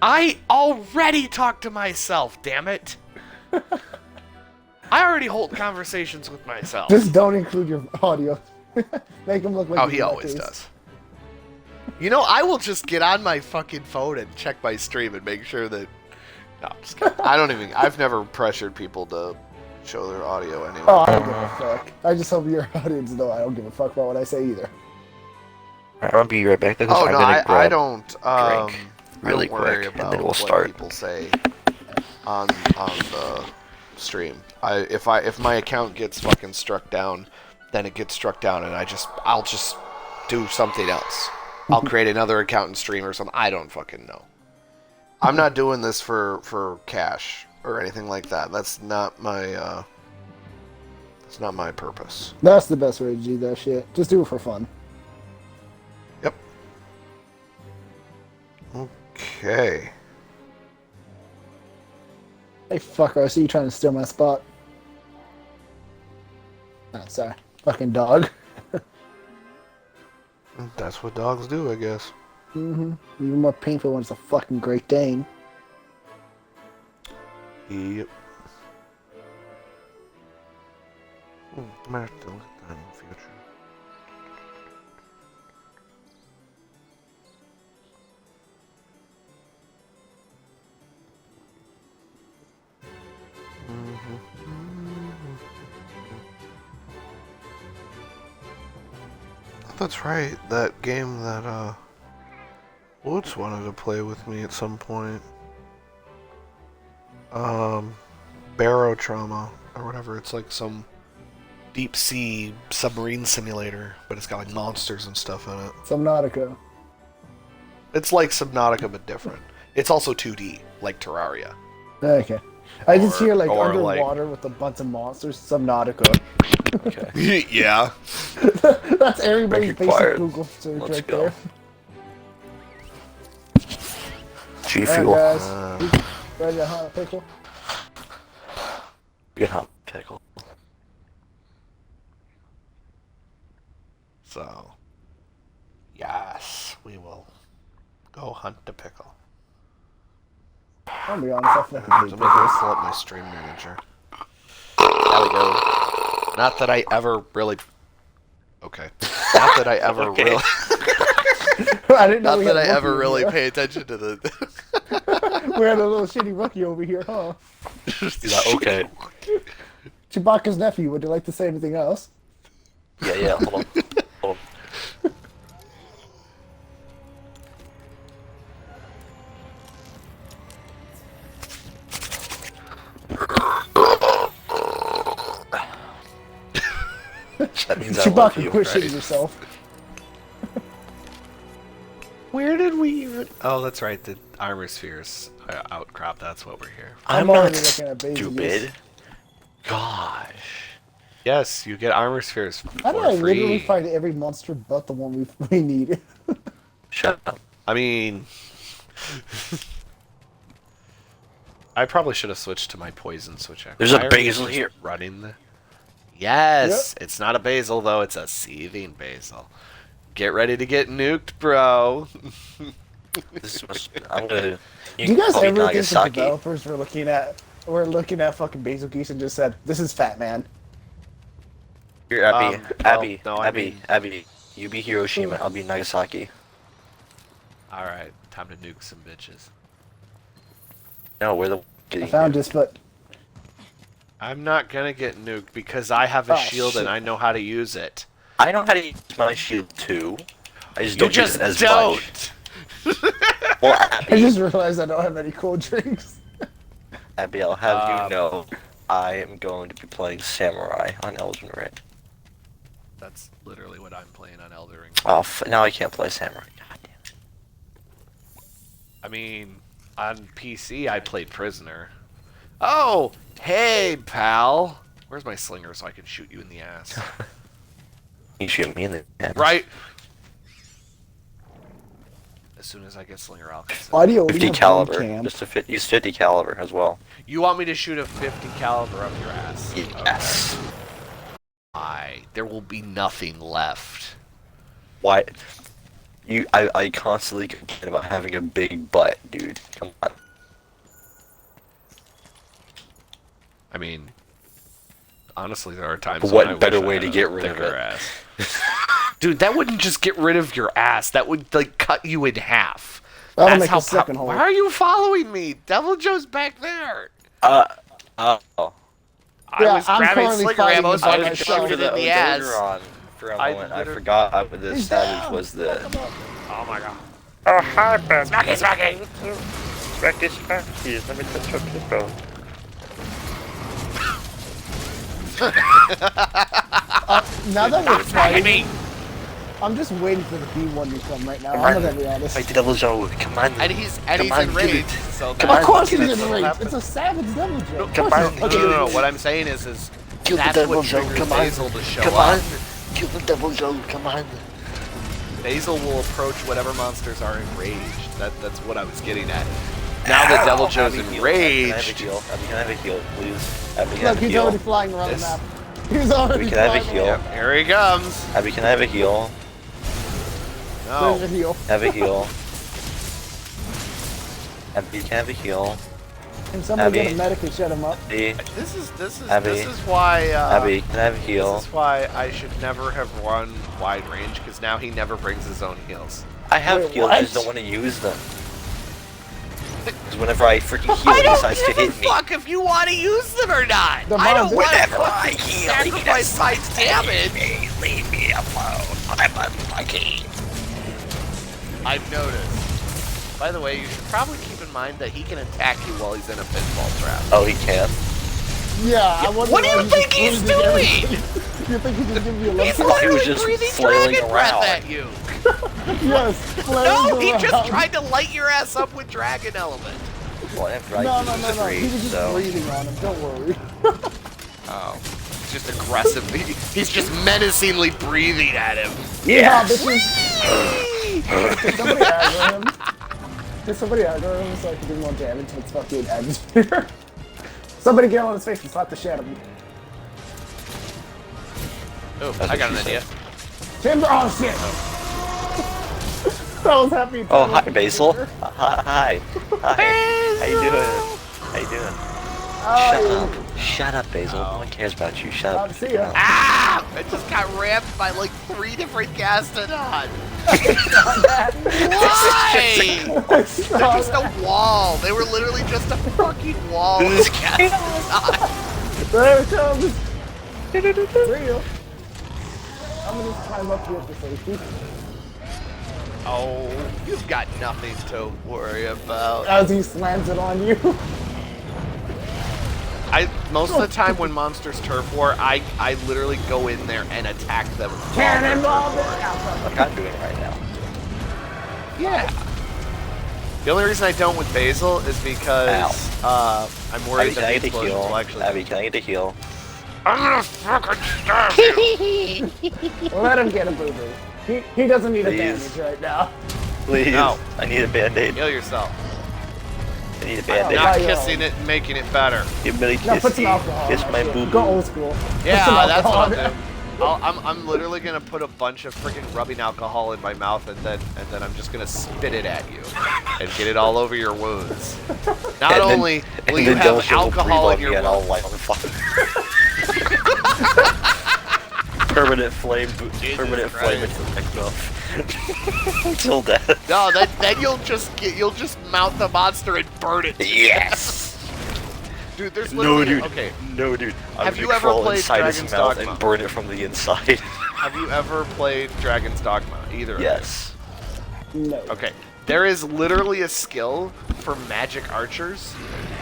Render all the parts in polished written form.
I already talk to myself, damn it. I already hold conversations with myself. Just don't include your audio. Make him look like Oh, he always does. You know, I will just get on my fucking phone and check my stream and make sure that... No, I'm just kidding. I've never pressured people to show their audio anyway. Oh, I don't give a fuck. I just hope your audience know I don't give a fuck about what I say either. I'll be right back. Oh, no, I don't... drink really I don't worry quick, about and then we'll what start. people say on the stream. If my account gets fucking struck down, then it gets struck down, and I'll just do something else. I'll create another account and stream or something. I don't fucking know. I'm not doing this for cash or anything like that. That's not my purpose. That's the best way to do that shit. Just do it for fun. Yep. Okay. Hey, fucker, I see you trying to steal my spot. Oh, sorry. Fucking dog. That's what dogs do, I guess. Mm-hmm. Even more painful when it's a fucking Great Dane. Yep. I might have to look at that in the future. That's right, that game that Woods wanted to play with me at some point. Barrow Trauma or whatever. It's like some deep sea submarine simulator, but it's got like monsters and stuff in it. Subnautica. It's like Subnautica but different. It's also 2D, like Terraria. Okay. I just hear like or, underwater with a bunch of monsters. Subnautica. Okay. Yeah. That's everybody's basic Required. Google search Let's right go. there. G Alright, Fuel. guys. Ready to hunt a pickle? Good hot pickle. So, yes, we will go hunt the pickle. I'll be honest, I fucking I'm hate gonna go pickles. pull up my stream manager. There we go. Not that I ever really... Okay. Not that I ever Okay. really... I didn't know Not we that had I a ever rookie really over pay attention to the... here. We had a little shitty rookie over here, huh? He's like, okay. Chewbacca's nephew, would you like to say anything else? Yeah, hold on. Hold on. That means I love Chewbacca, you, quit right? shitting yourself. Where did we even... Oh, that's right. The armor spheres outcrop. That's what we're here for. I'm I'm not already looking at babies. stupid. Gosh. Yes, you get armor spheres for How did I free. literally find every monster but the one we needed? Shut up. I mean... I probably should have switched to my poison switch. There's a Why are we basil just here. Running the... Yes! It's not a basil, though. It's a seething basil. Get ready to get nuked, bro. This must, I'm gonna. Do you guys call me ever think the Nagasaki. developers were looking at fucking Basil Geese and just said, "This is Fat Man"? Here, Abby, Well, Abby, no, I Abby, mean- Abby. You be Hiroshima. I'll be Nagasaki. Alright, time to nuke some bitches. No, we're the. I found this, but I'm not gonna get nuked because I have a Oh, shield shit. and I know how to use it. I know how to use my shield too. I just You don't just use it as don't! much. Well, I Abby, just realized I don't have any cold drinks. Abby, I'll have Um, you know, I am going to be playing Samurai on Elden Ring. That's literally what I'm playing on Elden Ring. Oh, now I can't play Samurai. God damn. I mean, on PC I played Prisoner. Oh! Hey, pal! Where's my slinger so I can shoot you in the ass? You shoot me in the head. Right? As soon as I get slinger, I'll consider. Why do you only 50 have caliber. one cam? Just to fit, use 50 caliber as well. You want me to shoot a 50 caliber up your ass? Yes. Okay. There will be nothing left. Why? I constantly complain about having a big butt, dude. Come on. I mean, honestly, there are times when What I wish better I way had to a get rid of thicker it? ass. Dude, that wouldn't just get rid of your ass. That would like cut you in half. That'll That's make how a second hole. Why are you following me? Devil Joe's back there. Oh. I Yeah, was I'm grabbing currently slicker fighting ammo the so I bug could myself. shoot it in the ass. Odogeron for a I moment. I literally- forgot the He's savage down. was the. Oh my god. Oh hi, Ben. Smacky, smacky. Smacky, smacky. Let me touch your people. Now that we're Smacking fighting, me. I'm just waiting for the B1 to come right now. I'm not gonna be honest. Fight the Devil Joe. Come on. And he's Come on, in give rage. it. So Come that's Of course what's he's gonna in rage. happen. It's a savage devil Joe. Of come course on. he's- No, Okay, no, no. What I'm saying is Kill the that's Devil what Joe. triggers Come on. Basil to show Come up. on. Kill the Devil Joe. Come on. Basil will approach whatever monsters are enraged. That's what I was getting at. Now that Devil Joe's Abby, enraged, Can I have a heal, please? Abby, can I Look, have a he's heal? already flying around This- the map. He's already We can have a flying heal. around. yep, here he comes. Abby, can I have a heal? No. There's a heal. Have a heal. Abby, can I have a heal? Can somebody get Abby. a medic and shut him up? Abby, Abby. This is why Abby, can I have a heal? this is why I should never have run wide range because now he never brings his own heals. I have Wait, heals, I what? just don't want to use them. Because whenever I freaking heal, I he don't decides to give a hit me. fuck if you want to use them or not. The I don't bomb- want to Whenever I heal, he sacrifice my decides to damage. hit me. Leave me alone. I'm unlucky. I've noticed. By the way, you should probably keep in mind that he can attack you while he's in a pinball trap. Oh, he can? Yeah, I wonder What do why you he's think just he's losing doing? everything. You think he just give you a He's lump? thought he was literally just breathing flailing dragon breath around. at you. Yes, No, he flaring just around. tried to light your ass up with dragon element. Well, after I No, use no, no, no. He was just so... breathing on him. Don't worry. Oh. He's just aggressively. He's just menacingly breathing at him. Yeah, bitches. Can somebody aggro him? Can somebody aggro him so I can do more damage with fucking atmosphere? Somebody get on his face and slap the shit out of him. Oh, That's I got an what she idea. Timber! Oh shit! I was happy. Oh, hi, Basil. Hi. How you doing? How you doing? Shut up. Shut up, Basil. No one cares about you. Shut up. See ya. Ah! I just got rammed by like 3 different Gastodon. Why? They're just a wall. They were literally just a fucking wall of Gastodon. There it comes. See ya. I'm gonna just climb up here for safety. Oh, you've got nothing to worry about. As he slams it on you. Most of the time when monsters turf war, I literally go in there and attack them. while they're Cannonball! turf warring. Like I'm doing right now. Yeah. The only reason I don't with Basil is because I'm Abby, worried can that I the get a explosions heal? will actually. Abby, can I get a heal? I'm gonna fucking stab you. Let him get a boo-boo. He doesn't need a Please. bandage right now. Please. No. I need a band-aid. Heal yourself. I need a I'm band-aid. not Yeah. kissing it and making it better. Give me a No, kiss. put some alcohol Kiss on my that shit. boo-boo. Go old school. Put Yeah, some that's alcohol what on I'll do. I'm literally gonna put a bunch of freaking rubbing alcohol in my mouth and then I'm just gonna spit it at you and get it all over your wounds. Not And then- only will and you then have Delcia will alcohol breathe in on me your and I'll wounds. light on fire. Permanent flame, Jesus permanent flame Christ. until death. No, then you'll just mount the monster and burn it. Yes. Dude, there's No, literally dude. okay. No, dude. I'm Have gonna you ever crawl played inside his Dragon's mouth Dogma? and burn it from the inside? Have you ever played Dragon's Dogma? Either of you? Yes. No. Okay. There is literally a skill for magic archers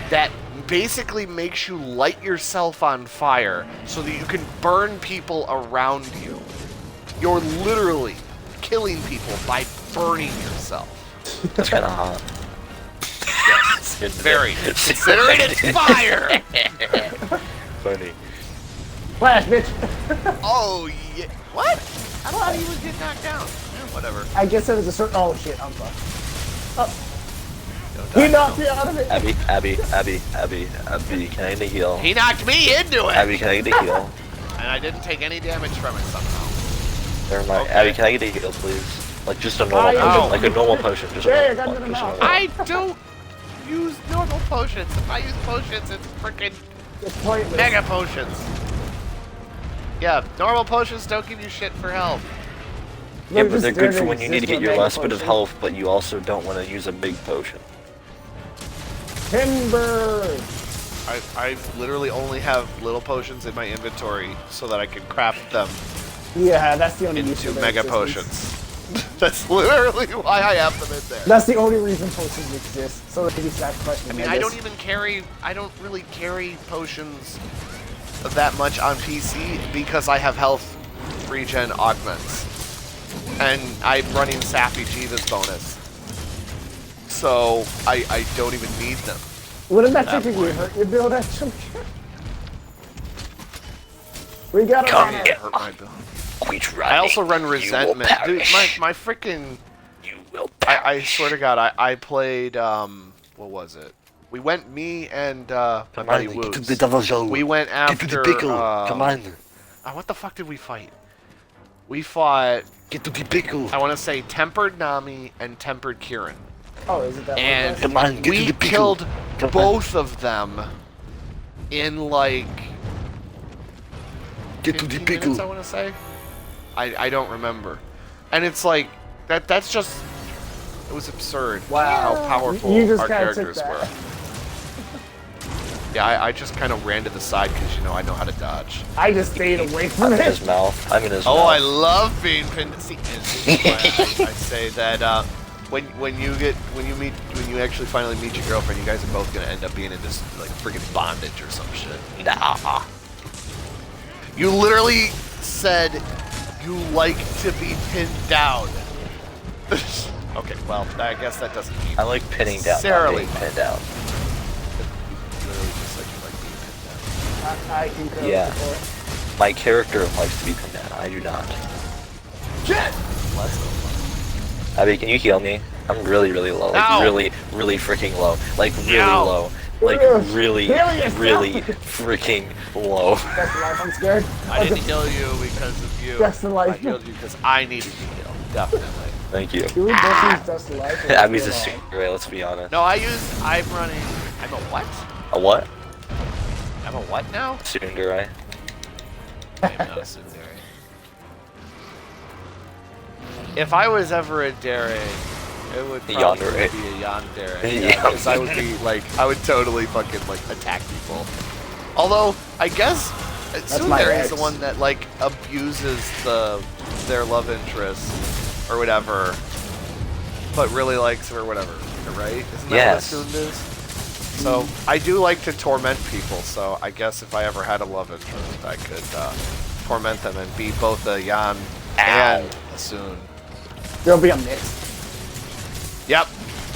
that basically makes you light yourself on fire so that you can burn people around you. You're literally killing people by burning yourself. That's kind of hot. Yes. It's Very. Considering it's fire! funny. Flash, bitch. Oh, yeah. What? I thought he was getting knocked down. Yeah, whatever. I guess there was a certain. Oh shit, I'm fucked. Don't He die. knocked me out of it. Abby, can I get a heal? He knocked me into it! Abby, can I get a heal? And I didn't take any damage from it somehow. Never mind. Okay. Abby, can I get a heal, please? Like just a normal Ow. potion, like a normal potion. Just Yeah, a I got normal it in the potion. mouth. I don't use normal potions. If I use potions, it's freaking It's pointless. mega potions. Yeah, normal potions don't give you shit for health. Yeah, They're but they're just good there for when you need to exist get for your mega last bit of potions. health, but you also don't want to use a big potion. Timber! I literally only have little potions in my inventory so that I can craft them Yeah, that's the only use into for their mega existence. potions. That's literally why I have them in there. That's the only reason potions exist, so they can be sacrificed. I mean, I don't really carry potions that much on PC because I have health regen augments. And I'm running Sappy Jiva's bonus. So, I don't even need them. Wouldn't that That technically point. hurt your build, actually? We got Come it. get Hurt my build. Quit running. I also run You will Resentment. Dude, perish. my freaking... You will I perish. swear to God, I played, what was it? We went, me and, my Come buddy on, get to Woods. the double show. We went Get to after, the pickle. Come on. what the fuck did we fight? We fought, Get to the pickle. I want to say, Tempered Nami and Tempered Kieran. Oh, is it that And one? Come on, get to we the pickle. killed Come on. both of them in, like, Get to the 15 minutes, I pickle. want to say. I don't remember. And it's like, that's just, it was absurd how powerful You just our kinda took characters that. were. Yeah, I just kind of ran to the side because, you know, I know how to dodge. I just stayed away from I'm in it. his mouth. I'm in his Oh, mouth. I love being pinned. See, and this is why I say that when you actually finally meet your girlfriend, you guys are both gonna end up being in this like freaking bondage or some shit. Nah. You literally said you like to be pinned down. Okay, well, I guess that doesn't mean I like pinning down, not necessarily. being pinned down. Literally just said you like being pinned down. I concur Yeah. with My character likes to be pinned down. I do not. Shit! Let's go. Abby, can you heal me? I'm really, really low. Like, Ow! really, really freaking low. Like, really Ow! low. Like, Ugh. really, Heal yourself. really freaking low. That's the life, I'm scared. I didn't heal you because of you. That's the life. I healed you because I needed to heal. Definitely. Thank you. Do we both use Dust of Life? or Abby's a is it super ray, let's be honest. No, I'm running. I'm a what? A what? I'm a what now? Tsundere. I am not a tsundere. If I was ever a dere, it would probably Yandere. be a yandere. Yeah. Because I would be like, I would totally fucking like attack people. Although I guess my tsundere is the ex. one that like abuses their love interest or whatever, but really likes her or whatever, right? Isn't that Yes. what a tsund is? So I do like to torment people. So I guess if I ever had a love interest, I could torment them and be both a yan and a soon. There'll be a mix. Yep,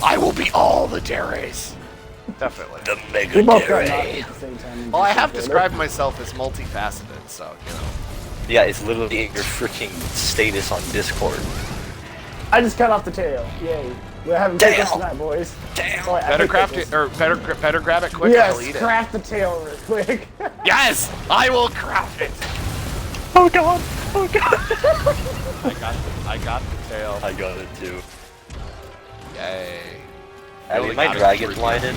I will be all the deres. Definitely. The We Mega both got knocked Dere. at the same time. Well, I have described myself as multifaceted, so you know. Yeah, it's literally in your freaking status on Discord. I just cut off the tail. Yay. We're having Damn. pickles tonight, boys. Damn. Boy, I Better hate craft pickles. it, or better grab it quick. Yes, and I'll eat craft the tail real quick. it. Yes, I will craft it. Oh god! Oh god! I got the tail. I got it too. Yay. I Really mean, my got it dragon for you. blinded.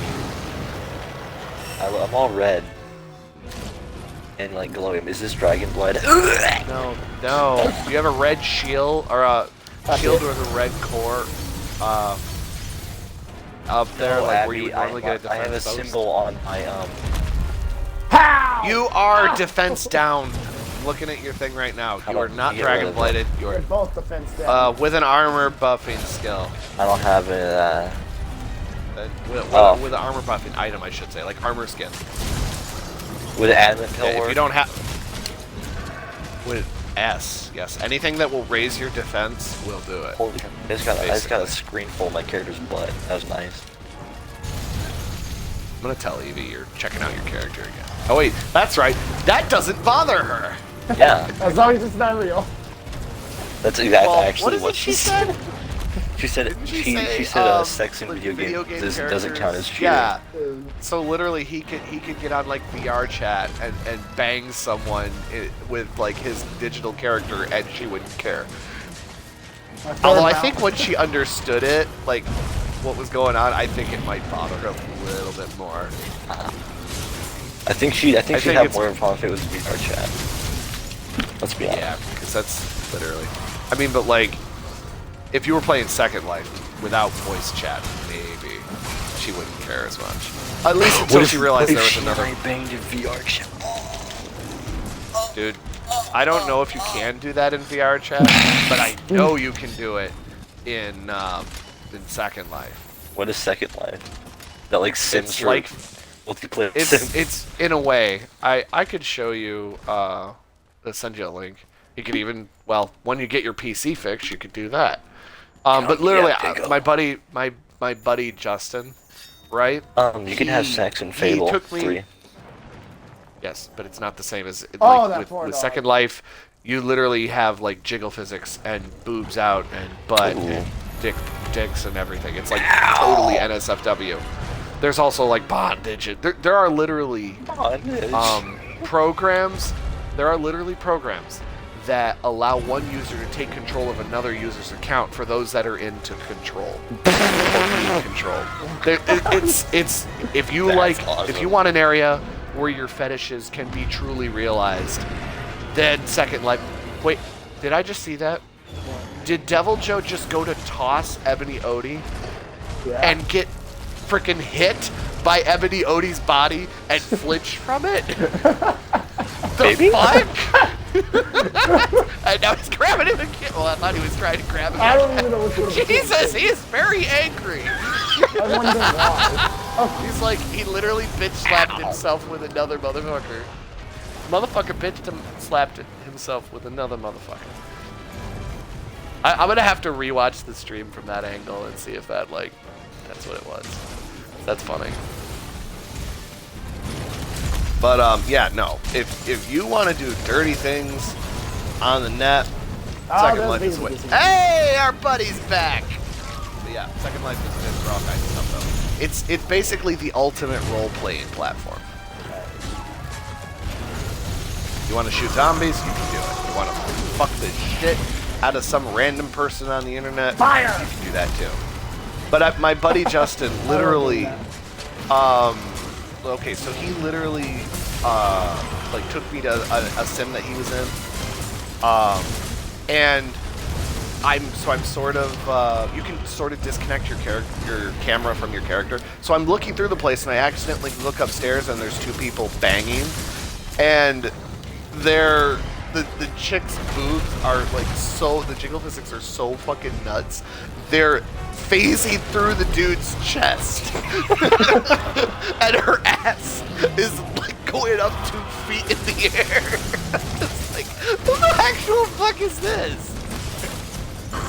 I'm all red. And like glowing. Is this dragon blood? No, no. You have a red shield or a shield with a red core up there, No, like where you Abby, would normally get a defense I have a post. symbol on my How? You are defense down. I'm looking at your thing right now. How You are about not you get rid dragon of bladed. You We're are both defense down. with an armor buffing skill. I don't have a With an armor buffing item, I should say, like armor skin. would an adamant Yeah, pill if work? you don't have with S, yes, anything that will raise your defense will do it. Holy crap. I just got a Basically. screen full of my character's butt. That was nice. I'm gonna tell Evie you're checking out your character again. Oh wait, that's right. That doesn't bother her. Yeah, As long as it's not real. that's exactly Well, actually what is what it she said? She said Didn't she she say, said sex in like, video games doesn't characters? count as cheating. Yeah. So literally, he could get on like VR chat and bang someone with like his digital character, and she wouldn't care. Although I think when she understood it, like what was going on, I think it might bother her a little bit more. I think she'd think have it's- more fun if it was VR chat. Let's be honest. Yeah, because that's literally. I mean, but like, if you were playing Second Life without voice chat, maybe she wouldn't care as much. At least until she realized there was another. I banged in VR chat. Dude, I don't know if you can do that in VR chat, but I know you can do it in Second Life. What is Second Life? That like Sims It's for like multiplayer Sims? it's in a way. I could show you. I'll send you a link. You could even when you get your PC fixed, you could do that. But literally, my buddy Justin, right? You can have sex in Fable 3. Yes, but it's not the same as that with poor dog. Second Life. You literally have like jiggle physics and boobs out and butt and dicks and everything. It's like totally NSFW. There's also like bondage. There are literally programs. There are literally programs that allow one user to take control of another user's account for those that are into control. Or being controlled. It's if you if you want an area where your fetishes can be truly realized, then Second Life. Wait, did I just see that? Did Devil Joe just go to toss Ebony Odie and get freaking hit by Ebony Odie's body and flinch from it? The fuck? And now he's grabbing him again. Well, I thought he was trying to grab him. I don't even know which one. Jesus, he is very angry. I wonder why. He's like, he literally bitch slapped himself with another motherfucker. Motherfucker slapped himself with another motherfucker. I'm gonna have to rewatch the stream from that angle and see if that's what it was. That's funny. But yeah, no. If you want to do dirty things on the net, Second Life is the way. Hey, our buddy's back. But yeah, Second Life is good for all kinds of stuff though. It's basically the ultimate role-playing platform. You want to shoot zombies? You can do it. You want to fuck the shit out of some random person on the internet? Fire! You can do that too. But my buddy Justin literally, okay, so he literally like took me to a sim that he was in, and I'm sort of you can sort of disconnect your camera from your character. So I'm looking through the place and I accidentally look upstairs and there's two people banging, and the chicks' boobs are like the jiggle physics are so fucking nuts. They're phasing through the dude's chest, and her ass is like going up 2 feet in the air. It's like, what the actual fuck is this?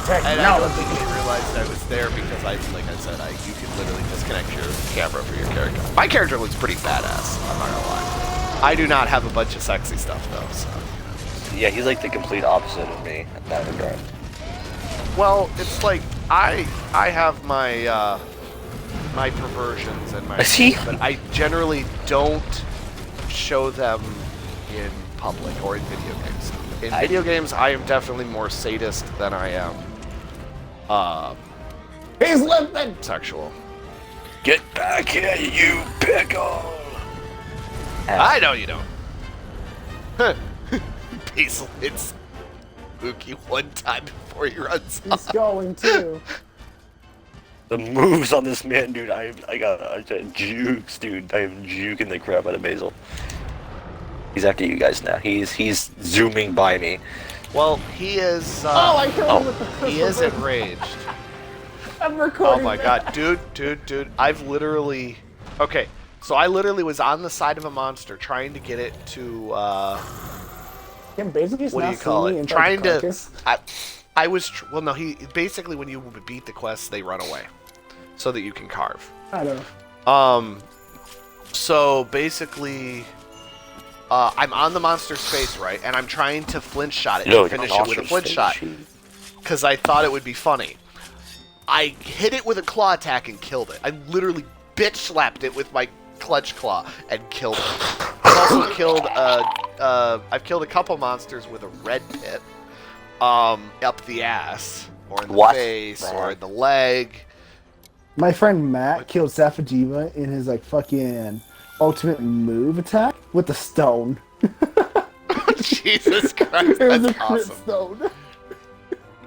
And I don't think he realized I was there because like I said, you can literally disconnect your camera for your character. My character looks pretty badass, I'm not gonna lie. I do not have a bunch of sexy stuff though, so. Yeah, he's like the complete opposite of me in that regard. Well, it's like I have my my perversions and my but I generally don't show them in public or in video games. In video games, I am definitely more sadist than I am He's limping! sexual. Get back here, you pickle! I know you don't. Basil hits Mookie one time before he runs off. He's going too. The moves on this man, dude, I got jukes, dude. I am juking the crap out of Basil. He's after you guys now. He's zooming by me. Well, he is. I killed him with the crystal. He is enraged. I'm recording. Oh my god, dude. I've literally. Okay, so I literally was on the side of a monster trying to get it to. Can basically What do you call it? Trying to. I was. Well, no, he. Basically, when you beat the quest, they run away. So that you can carve. I don't know. So basically. I'm on the monster's face, right? And I'm trying to flinch shot it and finish it with a flinch shot. Because I thought it would be funny. I hit it with a claw attack and killed it. I literally bitch slapped it with my clutch claw and killed it. I've also killed I've killed a couple monsters with a red pit up the ass. or in the What? face, The or heck? in the leg. My friend Matt killed Safajiva in his like fucking ultimate move attack with the stone. Jesus Christ, It was that's a crit awesome. stone.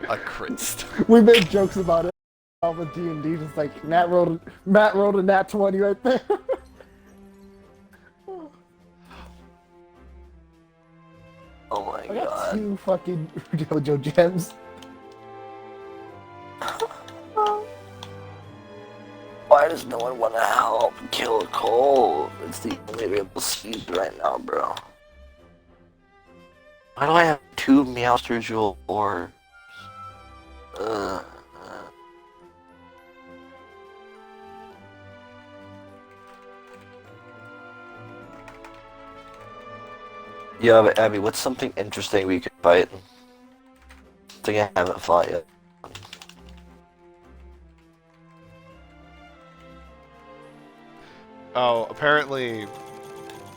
A crit stone. We made jokes about it with D&D, just like Matt rolled a nat 20 right there. Oh my I got god. 2 fucking JoJo gems. Why does no one want to help kill Cole? It's the only real seed right now, bro. Why do I have 2 Meowster Jewel orbs? Yeah, but Abby, what's something interesting we could fight? Something I haven't fought yet. Oh, apparently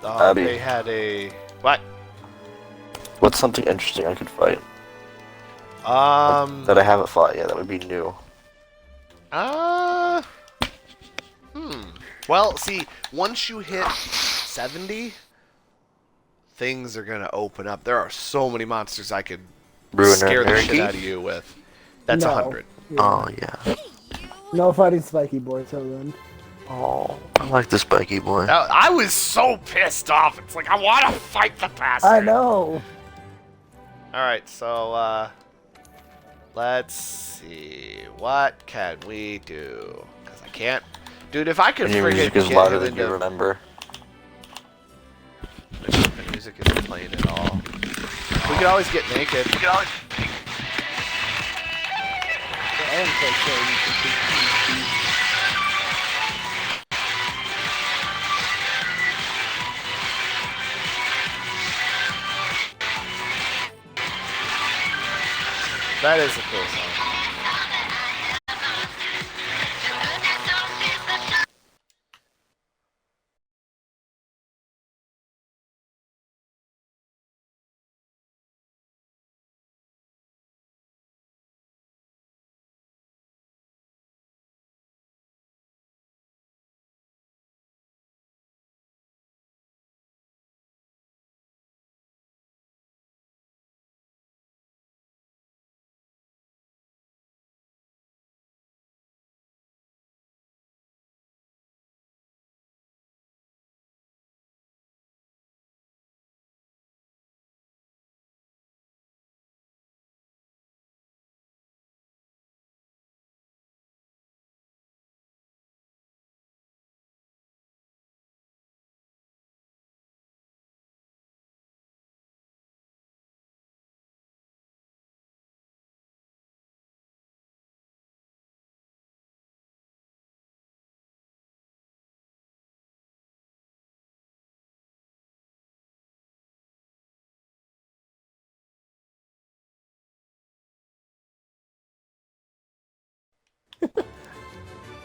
Abby. they had a what? What's something interesting I could fight Um. that I haven't fought yet? That would be new. Uh. Well, see, once you hit 70, things are gonna open up. There are so many monsters I could scare the shit out of you with. That's No. 100. Yeah. Oh yeah. No fighting Spiky Boy till then. Oh, I like this spiky boy. I was so pissed off. It's like I want to fight the bastard. I know. All right, so let's see. What can we do? Because I can't, dude. If I could And your friggin' music is get louder him than you into remember. the music isn't playing at all. We could always get naked. I am so sure. That is a cool song.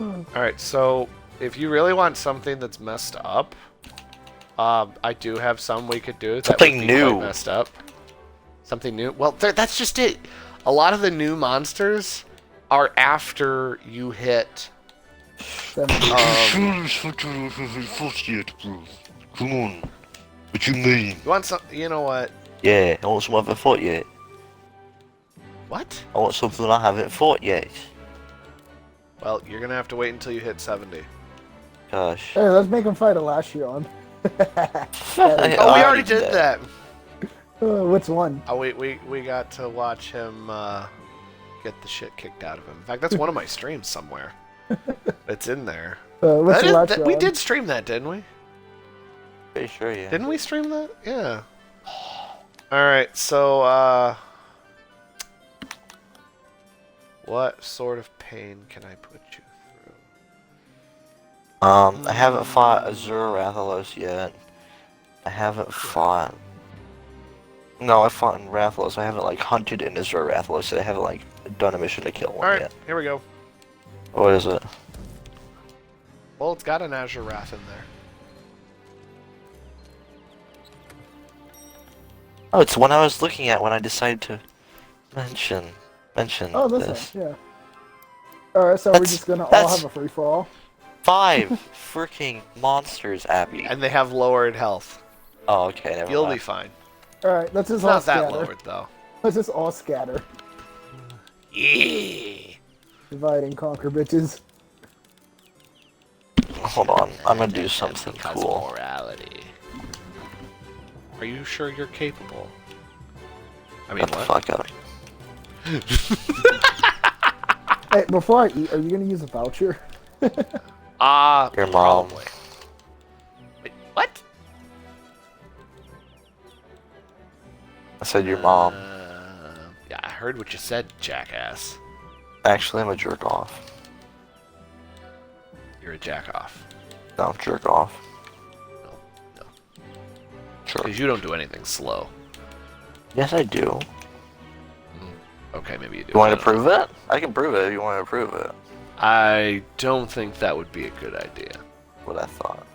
Alright, so if you really want something that's messed up, I do have some we could do that Something would be new. quite messed up. Something new? Well, that's just it. A lot of the new monsters are after you hit... Come on. What you mean? You want some... You know what? Yeah, I want something I haven't fought yet. What? I want something I haven't fought yet. Well, you're gonna have to wait until you hit 70. Gosh. Hey, let's make him fight a Lashion. Oh, we already did that. Which one? Oh, we got to watch him get the shit kicked out of him. In fact, that's one of my streams somewhere. It's in there. Which We Lashion? did stream that, didn't we? Pretty sure, yeah. Didn't we stream that? Yeah. Alright, so, what sort of pain can I put you through? I haven't fought Azure Rathalos yet. I haven't fought... No, I fought in Rathalos. I haven't, like, hunted in Azure Rathalos yet. I haven't, like, done a mission to kill one Alright, yet. here we go. What is it? Well, it's got an Azure Wrath in there. Oh, it's the one I was looking at when I decided to mention. mention Oh, this. this one, yeah. Alright, so we're That's- just gonna all that's- have a free for all. 5 freaking monsters, Abby. And they have lowered health. Oh, okay, never You'll mind. be fine. Alright, let's just It's all not that scatter. lowered though. Let's just all scatter. Yeah. Divide and conquer, bitches. Hold on, I'm gonna do something Because cool. of morality. Are you sure you're capable? I mean, Shut the what? fuck up. Hey, before I eat, are you gonna use a voucher? Your mom. Probably. Wait, what? I said your mom. Yeah, I heard what you said, jackass. Actually, I'm a jerk off. You're a jack off. No, jerk off. No. Sure. Because you don't do anything slow. Yes, I do. Okay, maybe you do. You want I to don't know. prove it? I can prove it if you want to prove it. I don't think that would be a good idea. What I thought.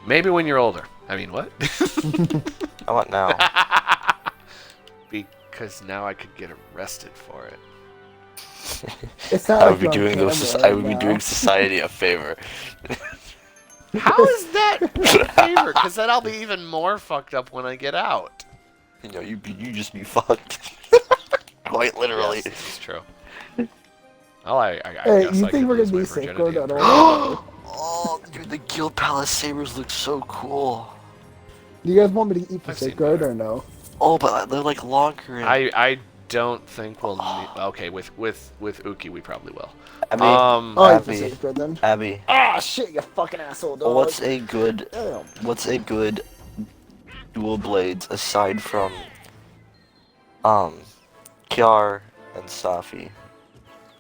Maybe when you're older. I mean, what? How about now? Because now I could get arrested for it. It's not I like would be you're on doing camera those. I right would be now. doing society a favor. How is that a favor? Because then I'll be even more fucked up when I get out. You know, you just be fucked. Quite literally. Yes, this is true. Well, I Hey, guess you I think could we're lose gonna my be virginity sacred in at person. all? Oh, dude, the Guild Palace sabers look so cool. Do you guys want me to eat for I've seen sacred better. or no? Oh, but they're like longer. And... I don't think we'll need... Okay, with Uki, we probably will. Abby, Oh, eat for Abby, sacred then. Abby. Ah, shit, you fucking asshole, dog. What's a good Damn. dual blades aside from Kiar and Safi?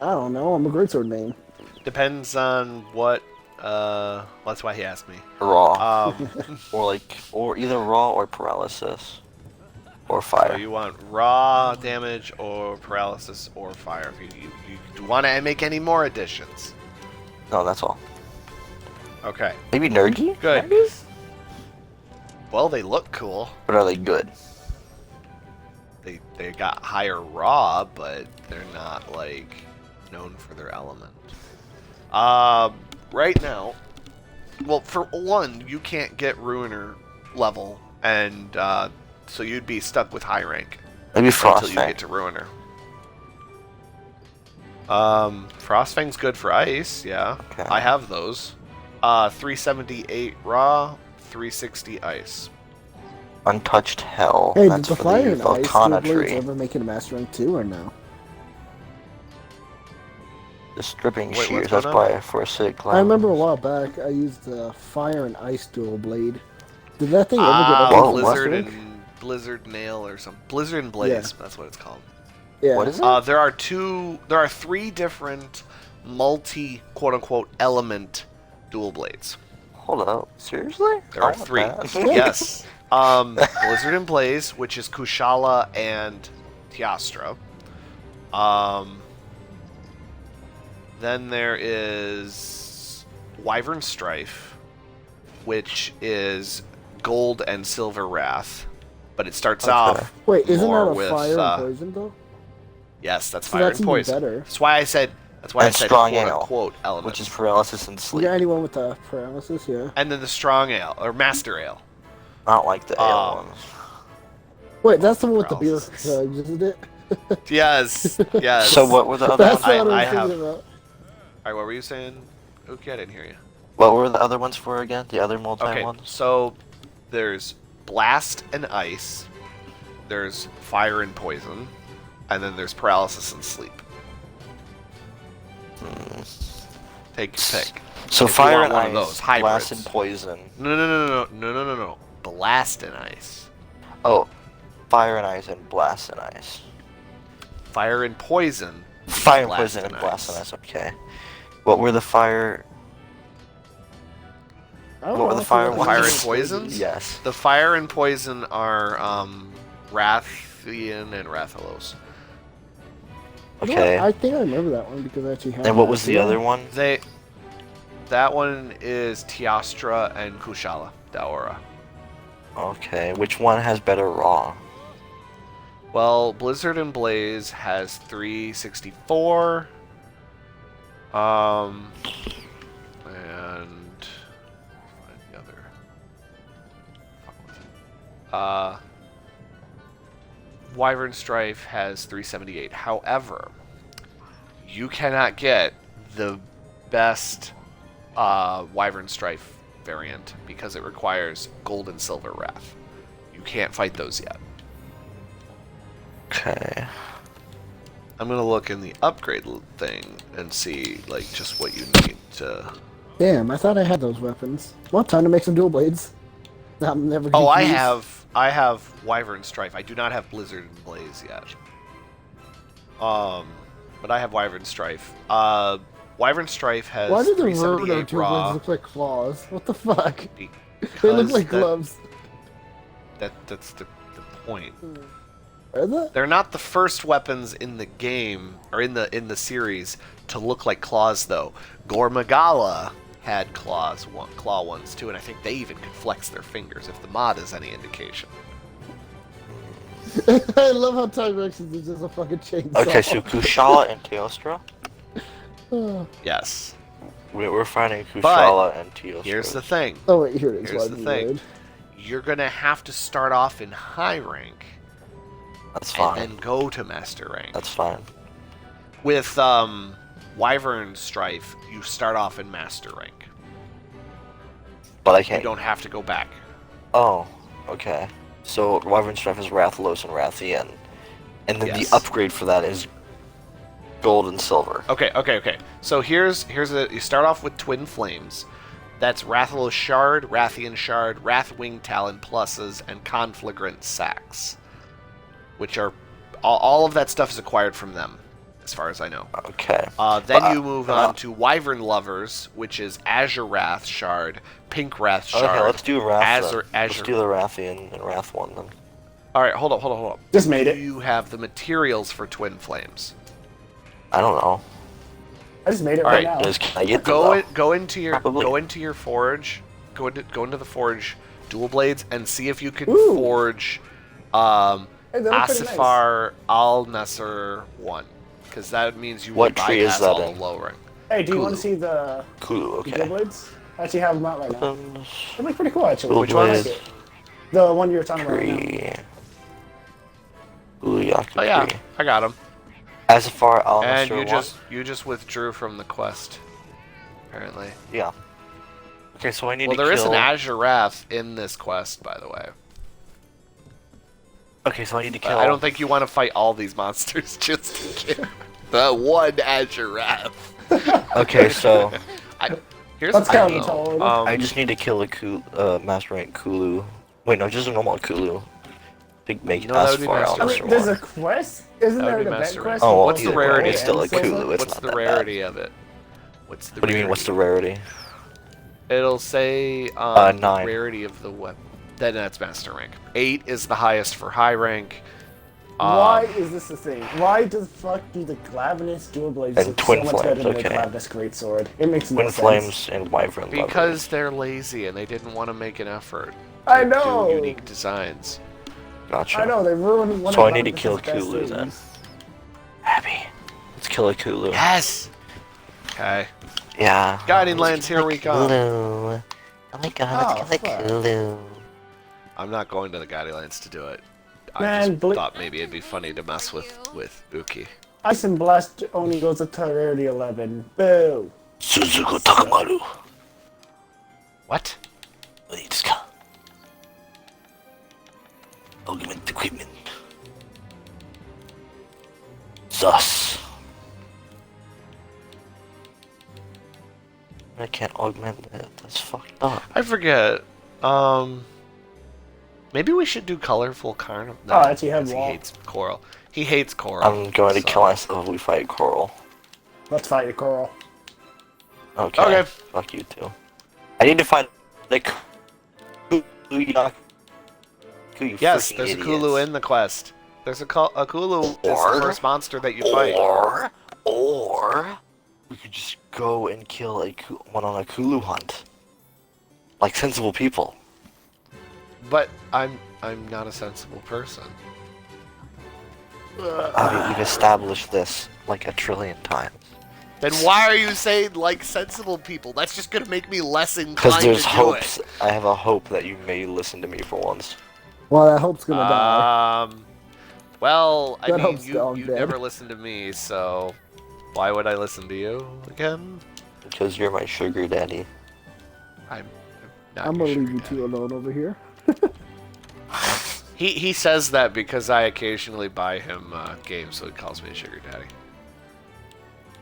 I don't know. I'm a greatsword main. Depends on what... that's why he asked me. Raw. Um, or either raw or paralysis. Or so fire. you want raw damage or paralysis or fire. If you want to make any more additions. No, that's all. Okay. Maybe Nergi? Good. Maybe? Well, they look cool. But are they good? They got higher raw, but they're not like known for their element. Right now, well, for one, you can't get Ruiner level, and so you'd be stuck with high rank Maybe until you Frostfang. get to Ruiner. Frostfang's good for ice, yeah. Okay. I have those. 378 raw, 360 ice. Untouched Hell. Hey, did That's the for fire the and ice Volcana dual blades tree. ever make it a master rank 2 or no? The stripping Wait, what's shears. That's going on? by for a sick clown. I remember a while back I used the fire and ice dual blade. Did that thing ever get Whoa, over to Blizzard master rank? and Blizzard Nail or something. Blizzard and Blaze, that's what it's called. Yeah. What is it? There are three different multi quote unquote element dual blades. Hold up. Seriously? There I are want three. that. Yes. Blizzard and Blaze, which is Kushala and Tiastra. Then there is Wyvern Strife, which is Gold and Silver Wrath, but it starts Okay. off. Wait, isn't more that a with, fire and poison though? Yes, that's So fire that's and even poison. better. That's why I said. That's why I And said strong quote ale, unquote element. Which is paralysis and You sleep. got anyone with paralysis? Yeah. And then the strong ale or master ale. I don't like the ale ones. Wait, that's the one with the beer Paralysis. isn't it? Yes, yes. So what were the other That's ones? what I I was have- thinking about. All right, what were you saying? Okay, I didn't hear you. What were the other ones for again? The other multi Okay, ones? so there's blast and ice. There's fire and poison, and then there's paralysis and sleep. Take your pick. So If you fire want and one ice, of those, blast hybrids. and poison. No. Blast and ice. Oh, fire and ice and blast and ice. Fire and poison. Fire and Blast poison and and blast and ice. ice. Okay. What were the fire? I don't What were know the if fire we ones? have Fire any and poisons? Yes. The fire and poison are Rathian and Rathalos. You know what? Okay. I think I remember that one because I actually have. And what that. was the Yeah. other one? That one is Tiastra and Kushala Daora. Okay. Which one has better raw? Well, Blizzard and Blaze has 364. And find the other. Fuck with it. Wyvern Strife has 378. However, you cannot get the best Wyvern Strife variant because it requires Gold and Silver Wrath. You can't fight those yet. Okay. I'm gonna look in the upgrade thing and see like just what you need to. Damn, I thought I had those weapons. Well, time to make some dual blades. I'm never gonna Oh, use. I have Wyvern Strife. I do not have Blizzard and Blaze yet. But I have Wyvern Strife. Wyvern Strife has Why did the Roto 378 dual blades raw. look like claws? What the fuck? They Because look like gloves. That's the point. Are they? They're not the first weapons in the game or in the series to look like claws, though. Gormagala had claw ones too, and I think they even could flex their fingers if the mod is any indication. I love how Tyrex is just a fucking chainsaw. Okay, so Kushala and Teostra? Yes. We're finding Kushala and Teostra. Here's the thing. Oh wait, here it is. Here's Why the did you thing. load? You're gonna have to start off in high rank That's fine. and then go to master rank. That's fine. With Wyvern Strife, you start off in master rank. But I You can't. don't have to go back. Oh, okay. So Wyvern Strife is Rathalos and Rathian. And then Yes. the upgrade for that is gold and silver. Okay. So here's you start off with Twin Flames. That's Rathalos Shard, Rathian Shard, Wrathwing Talon pluses, and Conflagrant Sacks, which are all of that stuff is acquired from them, as far as I know. Okay. Then you move on to Wyvern Lovers, which is Azure Wrath Shard, Pink Wrath Shard. Okay, let's do Wrath. Azure. Let's do the Rathian and Wrath one then. All right, hold up. Just made it. Do you have the materials for Twin Flames? I don't know. I just made it All right right, now. Can I get them, though? Go into your Probably. forge. Go into the forge dual blades and see if you can Ooh. forge Hey, they look pretty nice. Asifar Al Nasser 1, because that means you What will tree is bypass that all in? the low rank. Hey, do you want Kulu. to see the Kulu, dual okay. blades? I actually have them out right now. They look pretty cool, actually. Dual Which one? I like blades. it. The one you were talking about right now. Tree. Uluyaku Oh yeah, tree. I got them. Asifar Al And Nasser you just withdrew from the quest, apparently. Yeah. Okay, so I need Well, to there is kill... an Azure Wrath in this quest, by the way. Okay, so I need to But kill... I don't think you want to fight all these monsters just to get the one Azure Wrath. Okay, so Here's Let's the count thing, the though. total. I just need to kill a master rank Kulu. Wait, no, just a normal Kulu. Big make No, that would be Asifar Al Master I Nasser mean, there's a 1. quest? Isn't That would there be an event Master quest? Oh, well, What's the either rarity? way, it's still a And silver? Kulu. It's What's not the that rarity of it? What's the What do you mean, what's the rarity? It'll say 9. the rarity of the weapon. Then that's master rank. 8 is the highest for high rank. Why is this a thing? Why the fuck do the Glavenus dual blades And look Twin so much better Flames, than the okay. Glavenus greatsword? It makes no Twin sense. Flames and Wyvern Lovers. Because they're lazy and they didn't want to make an effort I to know. do unique designs. Gotcha. I know, they ruined one So of I need to Glavenus's kill best Kulu then. things. Happy. Let's kill a Kulu. Yes. Okay. Yeah. Guiding Lands, here we come. Kulu. Oh my god, let's kill a fuck. Kulu. I'm not going to the Guiding Lands to do it. I Man, just thought maybe it'd be funny to mess with Uki. Ice and Blast only goes up to rarity 11. Boo! Suzuku Takamaru. What? Let's augment equipment. Thus. I can't augment it. That's fucked up. I forget. Maybe we should do colorful carnival. No, Oh, actually, you have because he wall. hates coral. He hates coral. I'm going to so- kill myself if we fight Coral. Let's fight the coral. Okay. Okay. Fuck you too. I need to find the Kuluyaku. You Yes, freaking there's a idiots. Kulu in the quest. There's a Kulu is the Or- first monster that you fight. Or we could just go and kill one on a Kulu hunt. Like sensible people. But I'm not a sensible person. We've established this like a trillion times. Then why are you saying like sensible people? That's just gonna make me less Because inclined to there's do hopes. it. I have a hope that you may listen to me for once. Well, that hope's gonna die. Well, I That mean, hope's dog you dead. never listen to me, so why would I listen to you again? Because you're my sugar daddy. I'm not. I'm your gonna leave sugar you daddy. two alone over here. He says that because I occasionally buy him games, so he calls me a sugar daddy.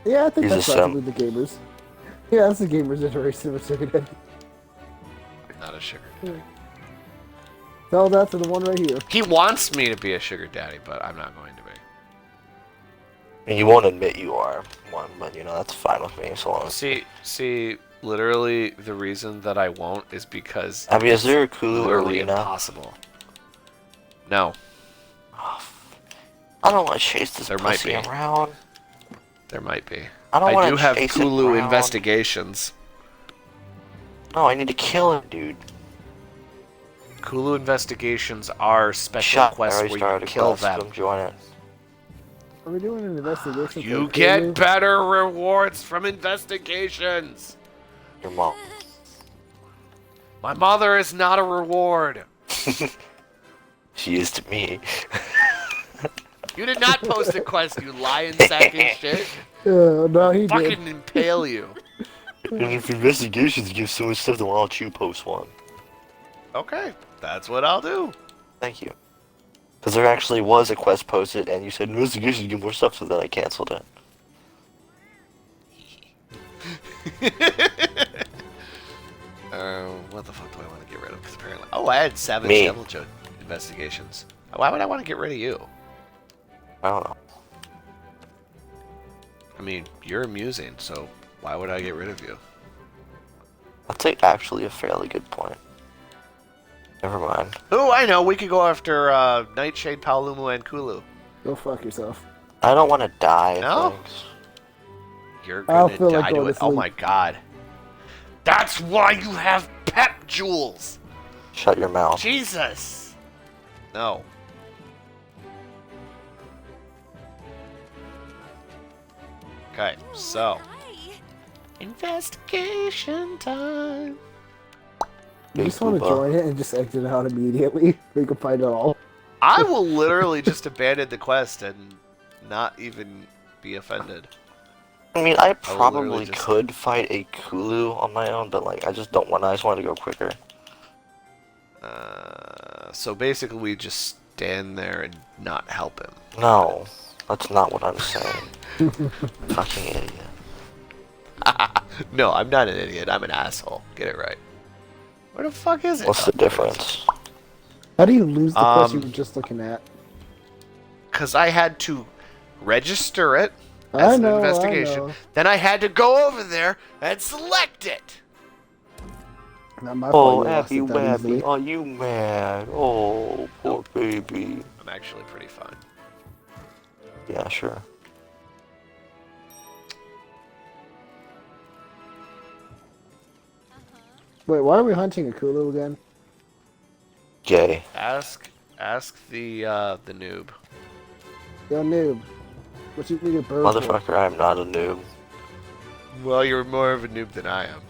Yeah, I think He's that's a probably the gamers. Yeah, that's the gamers generation of Sugar Daddy. Not a sugar daddy. Tell that to the one right here. He wants me to be a sugar daddy, but I'm not going to be. And you won't admit you are one, but you know that's fine with me. So long. See, literally the reason that I won't is because Abby, is there a Kulu literally arena? impossible. No, I don't want to chase this There might pussy be. around. there might be. I don't I want do to have chase Kulu it around. investigations. No, I need to kill him, dude. Kulu investigations are special Shut. I quests already where started you a kill quest. them. Come join it. Are we doing an investigation? You for get Kulu? better rewards from investigations. Your mom. My mother is not a reward. She is to me. You did not post a quest, you lion sacking shit. No, he did. Fucking impale you. And if investigations give so much stuff, then why don't you post one? Okay, that's what I'll do. Thank you. Because there actually was a quest posted, and you said investigations give more stuff, so then I canceled it. What the fuck do I want to get rid of? Because apparently, I had Savage Me. Devil Joe investigations. Why would I want to get rid of you? I don't know. I mean, you're amusing, so why would I get rid of you? That's actually a fairly good point. Never mind. Oh, I know. We could go after Nightshade, Paolumu, and Kulu. Go fuck yourself. I don't want to die. No? Thanks. You're I'll gonna feel die like to going it. to Oh sleep. my god. That's why you have pep jewels. Shut your mouth. Jesus. No. Okay, so investigation time. You Big just want to Poopa. join it and just exit out immediately. We can find it all. I will literally just abandon the quest and not even be offended. I mean, I I will probably literally just- could fight a Kulu on my own, but like, I just don't want. I just want to go quicker. So basically, we just stand there and not help him. No, that's not what I'm saying. Fucking idiot. No, I'm not an idiot. I'm an asshole. Get it right. Where the fuck is it? What's the difference? How do you lose the quest you Um, were just looking at? Because I had to register it I as know, an I investigation. know. Then I had to go over there and select it. Not my fault. Oh, You lost Abby it that Wabby, easily. are you mad? Oh, poor baby. I'm actually pretty fine. Yeah, sure. Wait, why are we hunting a Kulu again? Gay. Ask the noob. Yo, noob. What you need a bird for? Motherfucker, I am not a noob. Well, you're more of a noob than I am.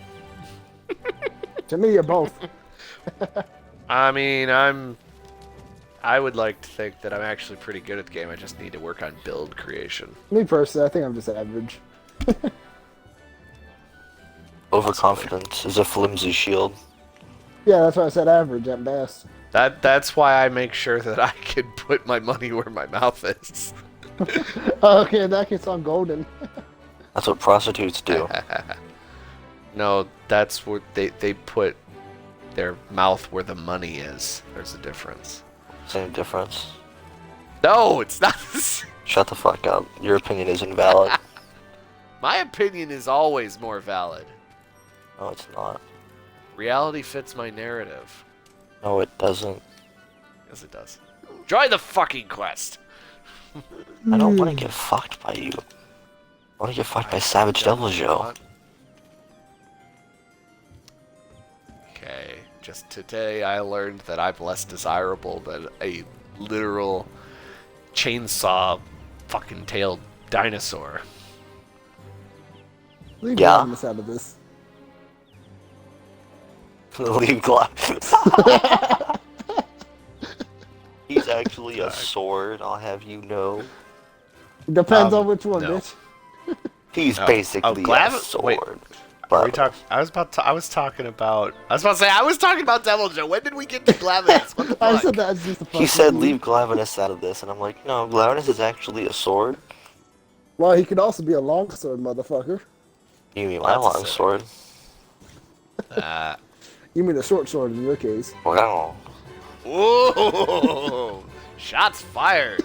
To me, you're both. I mean, I would like to think that I'm actually pretty good at the game. I just need to work on build creation. Me personally, I think I'm just average. Overconfidence is a flimsy shield. Yeah, that's why I said average at best. That's why I make sure that I can put my money where my mouth is. Okay, in that case, I'm golden. That's what prostitutes do. No, that's where they put their mouth where the money is. There's a difference. Same difference. No, it's not the same. Shut the fuck up. Your opinion is invalid. My opinion is always more valid. No, it's not. Reality fits my narrative. No, it doesn't. Yes, it does. Join the fucking quest. I don't want to get fucked by you. I want to get fucked by Savage Devil Joe. Okay, just today I learned that I'm less desirable than a literal chainsaw fucking tailed dinosaur. Leave Yeah. Glavenus out of this. Leave Glavenus. He's actually a sword, I'll have you know. Depends on which one, no. bitch. He's Oh, basically a sword. Wait, are we talking? I was talking about Devil Joe. When did we get to Glavenus? What the fuck? I said that just to fuck He with said you. leave Glavenus out of this, and I'm like, no, Glavenus is actually a sword? Well, he could also be a longsword, motherfucker. You mean my That's a long sick. sword? You mean a short sword in your case. Wow. Whoa! Shots fired.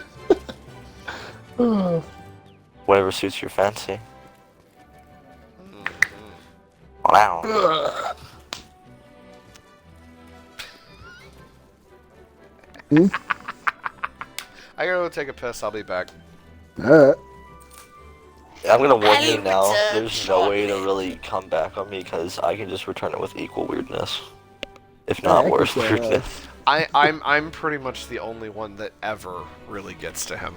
Whatever suits your fancy. Wow. I gotta go take a piss. I'll be back. Alright. I'm gonna warn you now, there's no way to really come back on me, because I can just return it with equal weirdness. If not I worse can say that. weirdness. I'm pretty much the only one that ever really gets to him,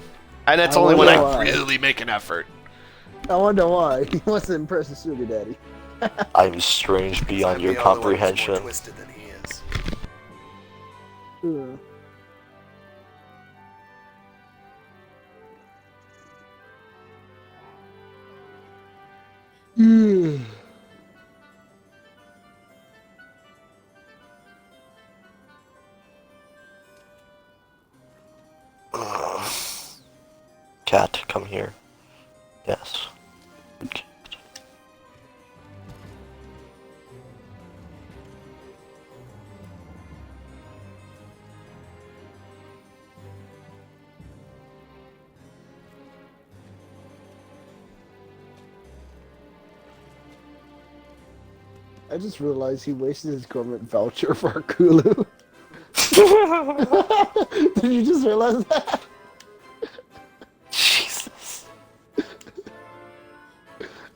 and it's I only when wonder I why. really make an effort. I wonder why. He wants to impress his sugar daddy. I'm strange beyond your comprehension. Twisted than he is. Ugh. Cat, come here. Yes. Good cat. I just realized he wasted his government voucher for a Kulu. Did you just realize that? Jesus.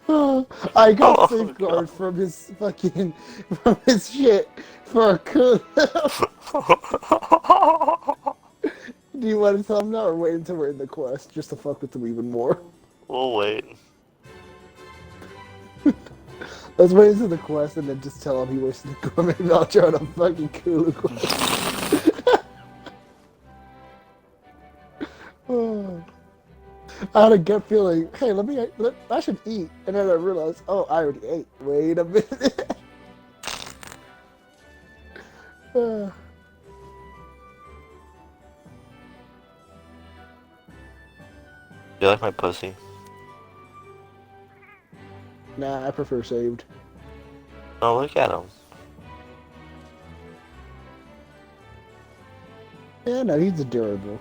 I got Oh, safeguard from his shit for a Kulu. Do you want to tell him now or wait until we're in the quest just to fuck with him even more? We'll wait. Let's wait until the quest and then just tell him he wasted the government voucher on a fucking Kulu quest. Oh. I had a gut feeling, hey, I should eat. And then I realized, oh, I already ate. Wait a minute. You like my pussy? Nah, I prefer saved. Oh, look at him. Yeah, no, he's adorable.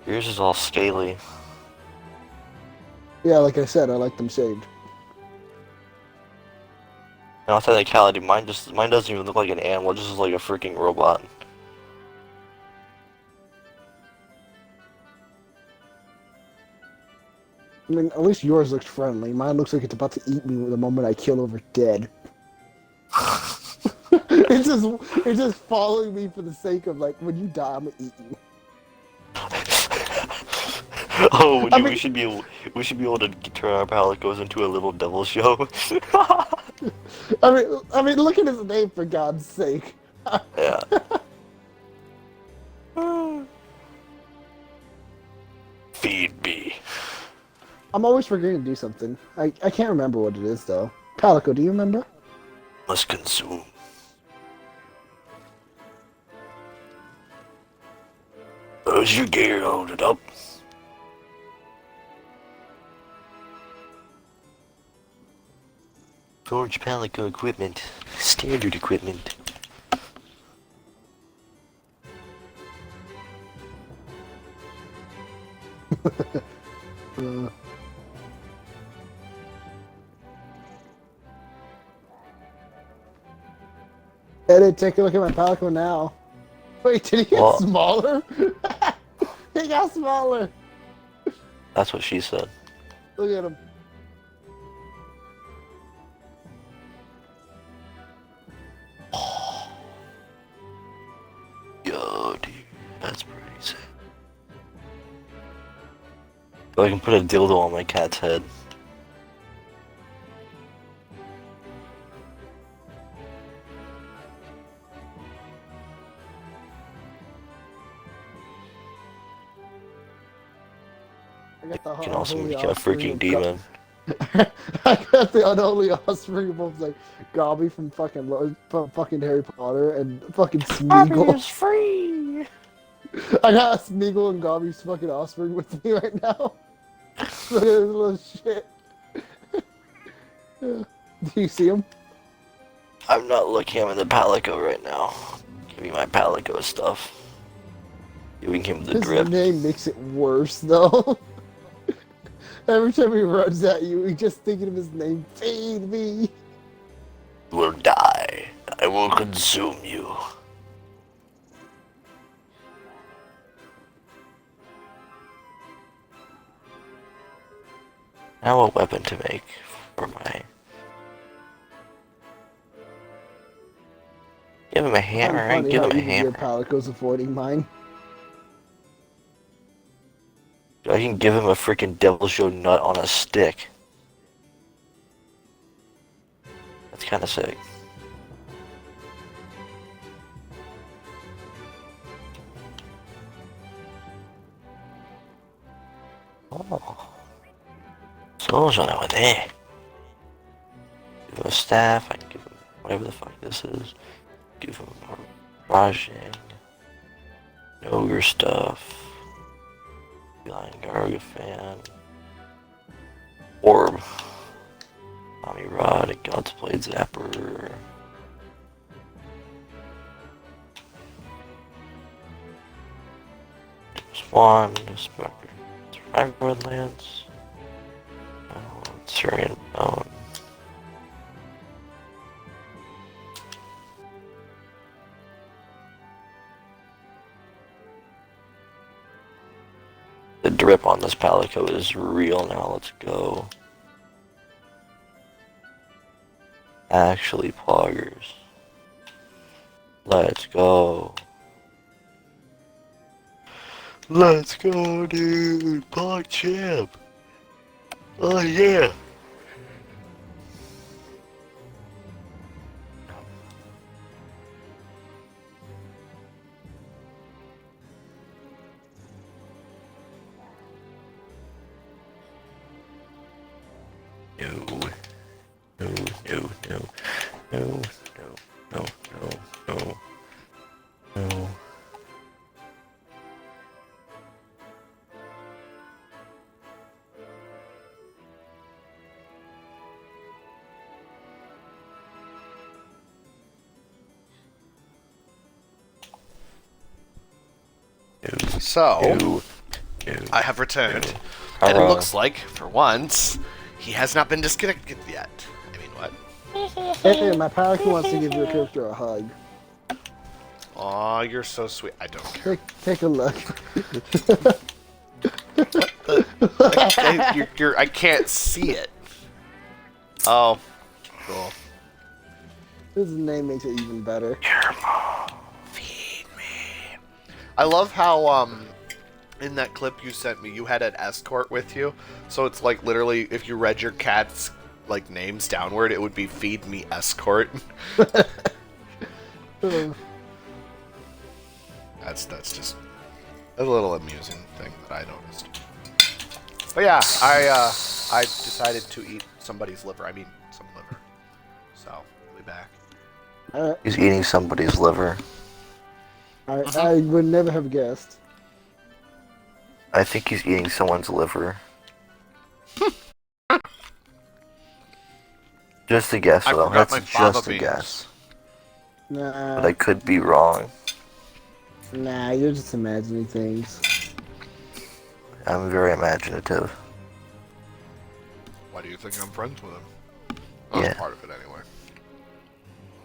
Yours is all scaly. Yeah, like I said, I like them saved. In all technicality, mine doesn't even look like an animal, it just looks like a freaking robot. I mean, at least yours looks friendly. Mine looks like it's about to eat me the moment I kill over dead. it's just following me for the sake of, like, when you die, I'm gonna eat you. Oh, I dude, mean- we should be able to turn our palicos into a little devil show. I mean, look at his name, for God's sake. Yeah. Feed me. I'm always forgetting to do something. I can't remember what it is, though. Calico, do you remember? Must consume. How's your gear loaded up? George Palico equipment. Standard equipment. Edit, take a look at my Palico now. Wait, did he get What? smaller? He got smaller. That's what she said. Look at him. Yo, dude, that's pretty sick. So I can put a dildo on my cat's head. I got the You can also unholy make a offspring freaking of demon. I got the unholy offspring of both, like Gobby from fucking Harry Potter and fucking Smeagol. free! I got Smeagol and Gobby's fucking offspring with me right now. Look at this little shit. Do you see him? I'm not looking, I'm in the Palico right now. Give me my Palico stuff. Giving him the His drip. name makes it worse, though. Every time he runs at you, he's just thinking of his name. Feed me. You will die. I will consume you. Now a weapon to make for my... Give him a hammer, I'm right? funny Give how him a even your hammer. Palico's avoiding mine. I can give him a freaking devil show nut on a stick. That's kind of sick. Oh. So over there. Give him a staff, I can give him whatever the fuck this is. Give him a Rajang. Ogre stuff. Feline Garga fan. Orb. Tommy Rod, a God's Blade Zapper. Swan, Spectre. Survivor Lance. Syrian Bone. The drip on this Palico is real now, let's go. Actually, poggers. Let's go. Let's go, dude. Pog champ. Oh, yeah. No. No, no, no. No, no, no, no, no. No. So, No. No. I have returned. No. And it looks like, for once, he has not been disconnected yet. I mean, what? Hey, my Palico wants to give your character a hug. Aw, you're so sweet. I don't care. Take a look. I can't see it. Oh, cool. His name makes it even better. Feed me. I love how, in that clip you sent me, you had an escort with you. So it's like literally, if you read your cat's like names downward, it would be feed me escort. That's just a little amusing thing that I noticed. But yeah, I decided to eat somebody's liver. I mean, some liver. So I'll be back. He's eating somebody's liver. I would never have guessed. I think he's eating someone's liver. Just a guess, I though. forgot my That's fava just a beans. guess. Nah, But I could be wrong. nah, you're just imagining things. I'm very imaginative. Why do you think I'm friends with him? That's Yeah. part of it anyway.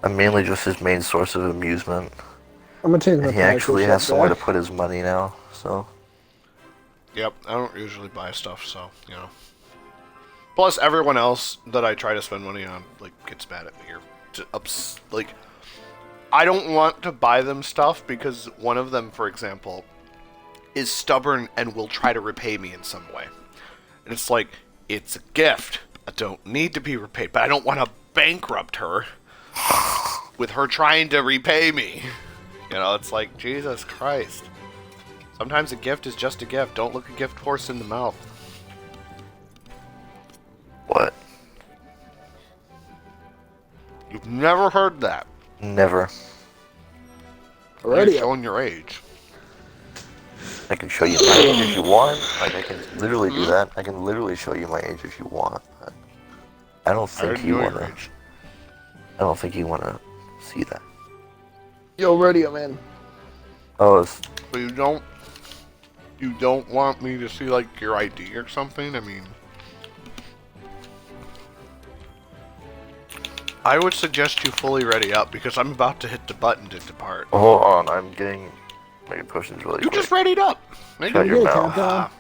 I'm mainly just his main source of amusement. I'm gonna change my And he actually Palico has shit somewhere to back. put his money now, so... Yep, I don't usually buy stuff, so, you know. Plus, everyone else that I try to spend money on, like, gets mad at me or, like, I don't want to buy them stuff because one of them, for example, is stubborn and will try to repay me in some way. And it's like, it's a gift. I don't need to be repaid, but I don't want to bankrupt her with her trying to repay me. You know, it's like, Jesus Christ. Sometimes a gift is just a gift. Don't look a gift horse in the mouth. What? You've never heard that. Never. Already. You're showing your age. I can show you my age if you want. Like, I can literally do that. I can literally show you my age if you want. But I don't I think already you know your wanna. age. I don't think you wanna see that. Yo, radio man. Oh, it's, But you don't want me to see, like, your ID or something? I mean... I would suggest you fully ready up, because I'm about to hit the button to depart. hold on. I'm getting my potions really You quick. just readied up! Maybe Shut You your get a mouth. countdown?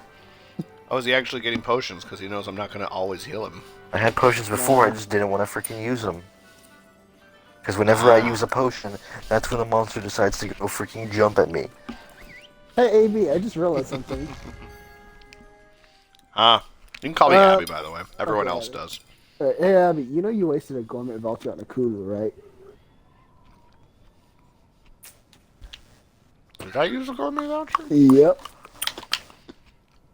Oh, is he actually getting potions, because he knows I'm not going to always heal him? I had potions before. I just didn't want to freaking use them. Because whenever I use a potion, that's when the monster decides to go freaking jump at me. Hey, AB, I just realized something. You can call me Abby, by the way. Everyone okay, else Abby. does. Hey, Abby, you know you wasted a gourmet voucher on a Kulu, right? Did I use a gourmet voucher? Yep.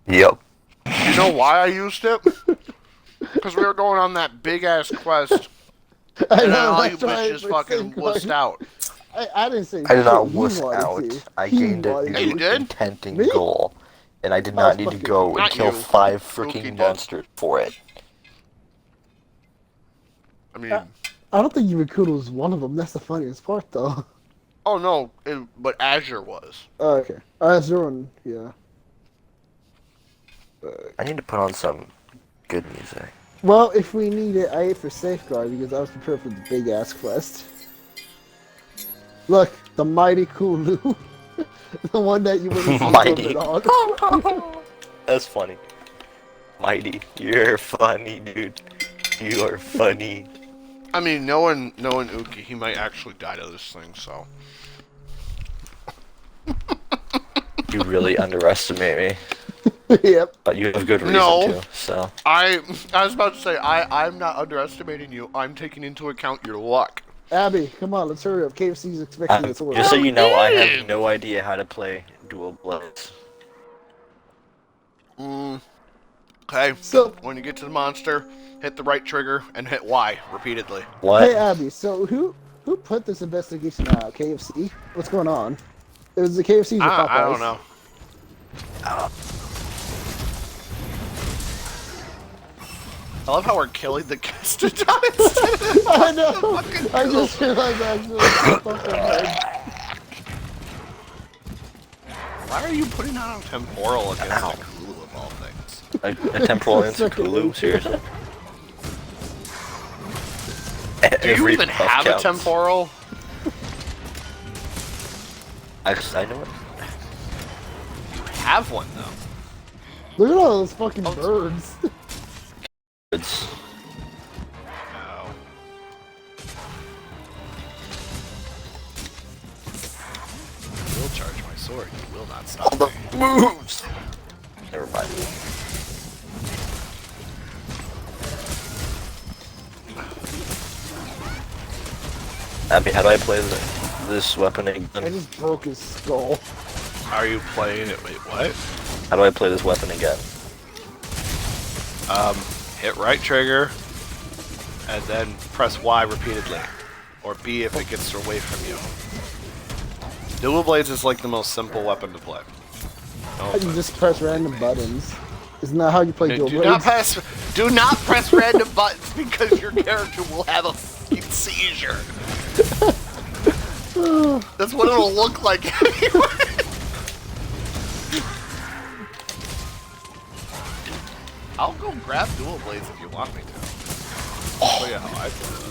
Yep. You know why I used it? Because we were going on that big-ass quest, I and then all you that's why bitches we're fucking saying wussed going- out. I didn't say I did not shit, he wuss wanted out. to. I He gained a wanted Yeah, you new did. intenting Me? goal. And I did I not was need to fucking- go and Not kill you. 5 Spooky freaking did. monsters for it. I mean, I don't think even Kulu was one of them. That's the funniest part, though. oh no, but Azure was. Oh, okay. Azure, yeah. I need to put on some good music. Well, if we need it, I ate for safeguard because I was prepared for the big ass quest. Look, the mighty Kulu. The one that you wouldn't see Mighty. coming on. That's funny. Mighty, you're funny, dude. You are funny. I mean, knowing Uki, he might actually die to this thing, so. You really underestimate me. Yep. But you have good reason No. to, so. I was about to say, I'm not underestimating you. I'm taking into account your luck. Abby, come on, let's hurry up. KFC's expecting its order. Just so you know, I have no idea how to play dual blades. Okay, So, when you get to the monster, hit the right trigger and hit Y repeatedly. What? hey Abby, so who put this investigation out? KFC? What's going on? It was the KFC or Popeyes? I don't know. I love how we're killing the Gastrodon. I know. I just realized actually. Why are you putting on a temporal against Ow. the Kulu of all things? A temporal instant Kulu? Seriously? Do you even have a temporal? I know it. You have one though. Look at all those fucking birds. It's No. I will charge my sword. You will not stop me. moves. Never mind. Abby, how do I play this weapon I again? just broke his skull. Are you playing it? Wait, what? How do I play this weapon again? Hit right trigger, and then press Y repeatedly, or B if it gets away from you. Dual blades is like the most simple weapon to play. You just press random buttons. Isn't that how you play dual Do blades? not press random buttons because your character will have a fucking seizure. That's what it'll look like anyway. I'll go grab dual blades if you want me to. I'll show you how I play it.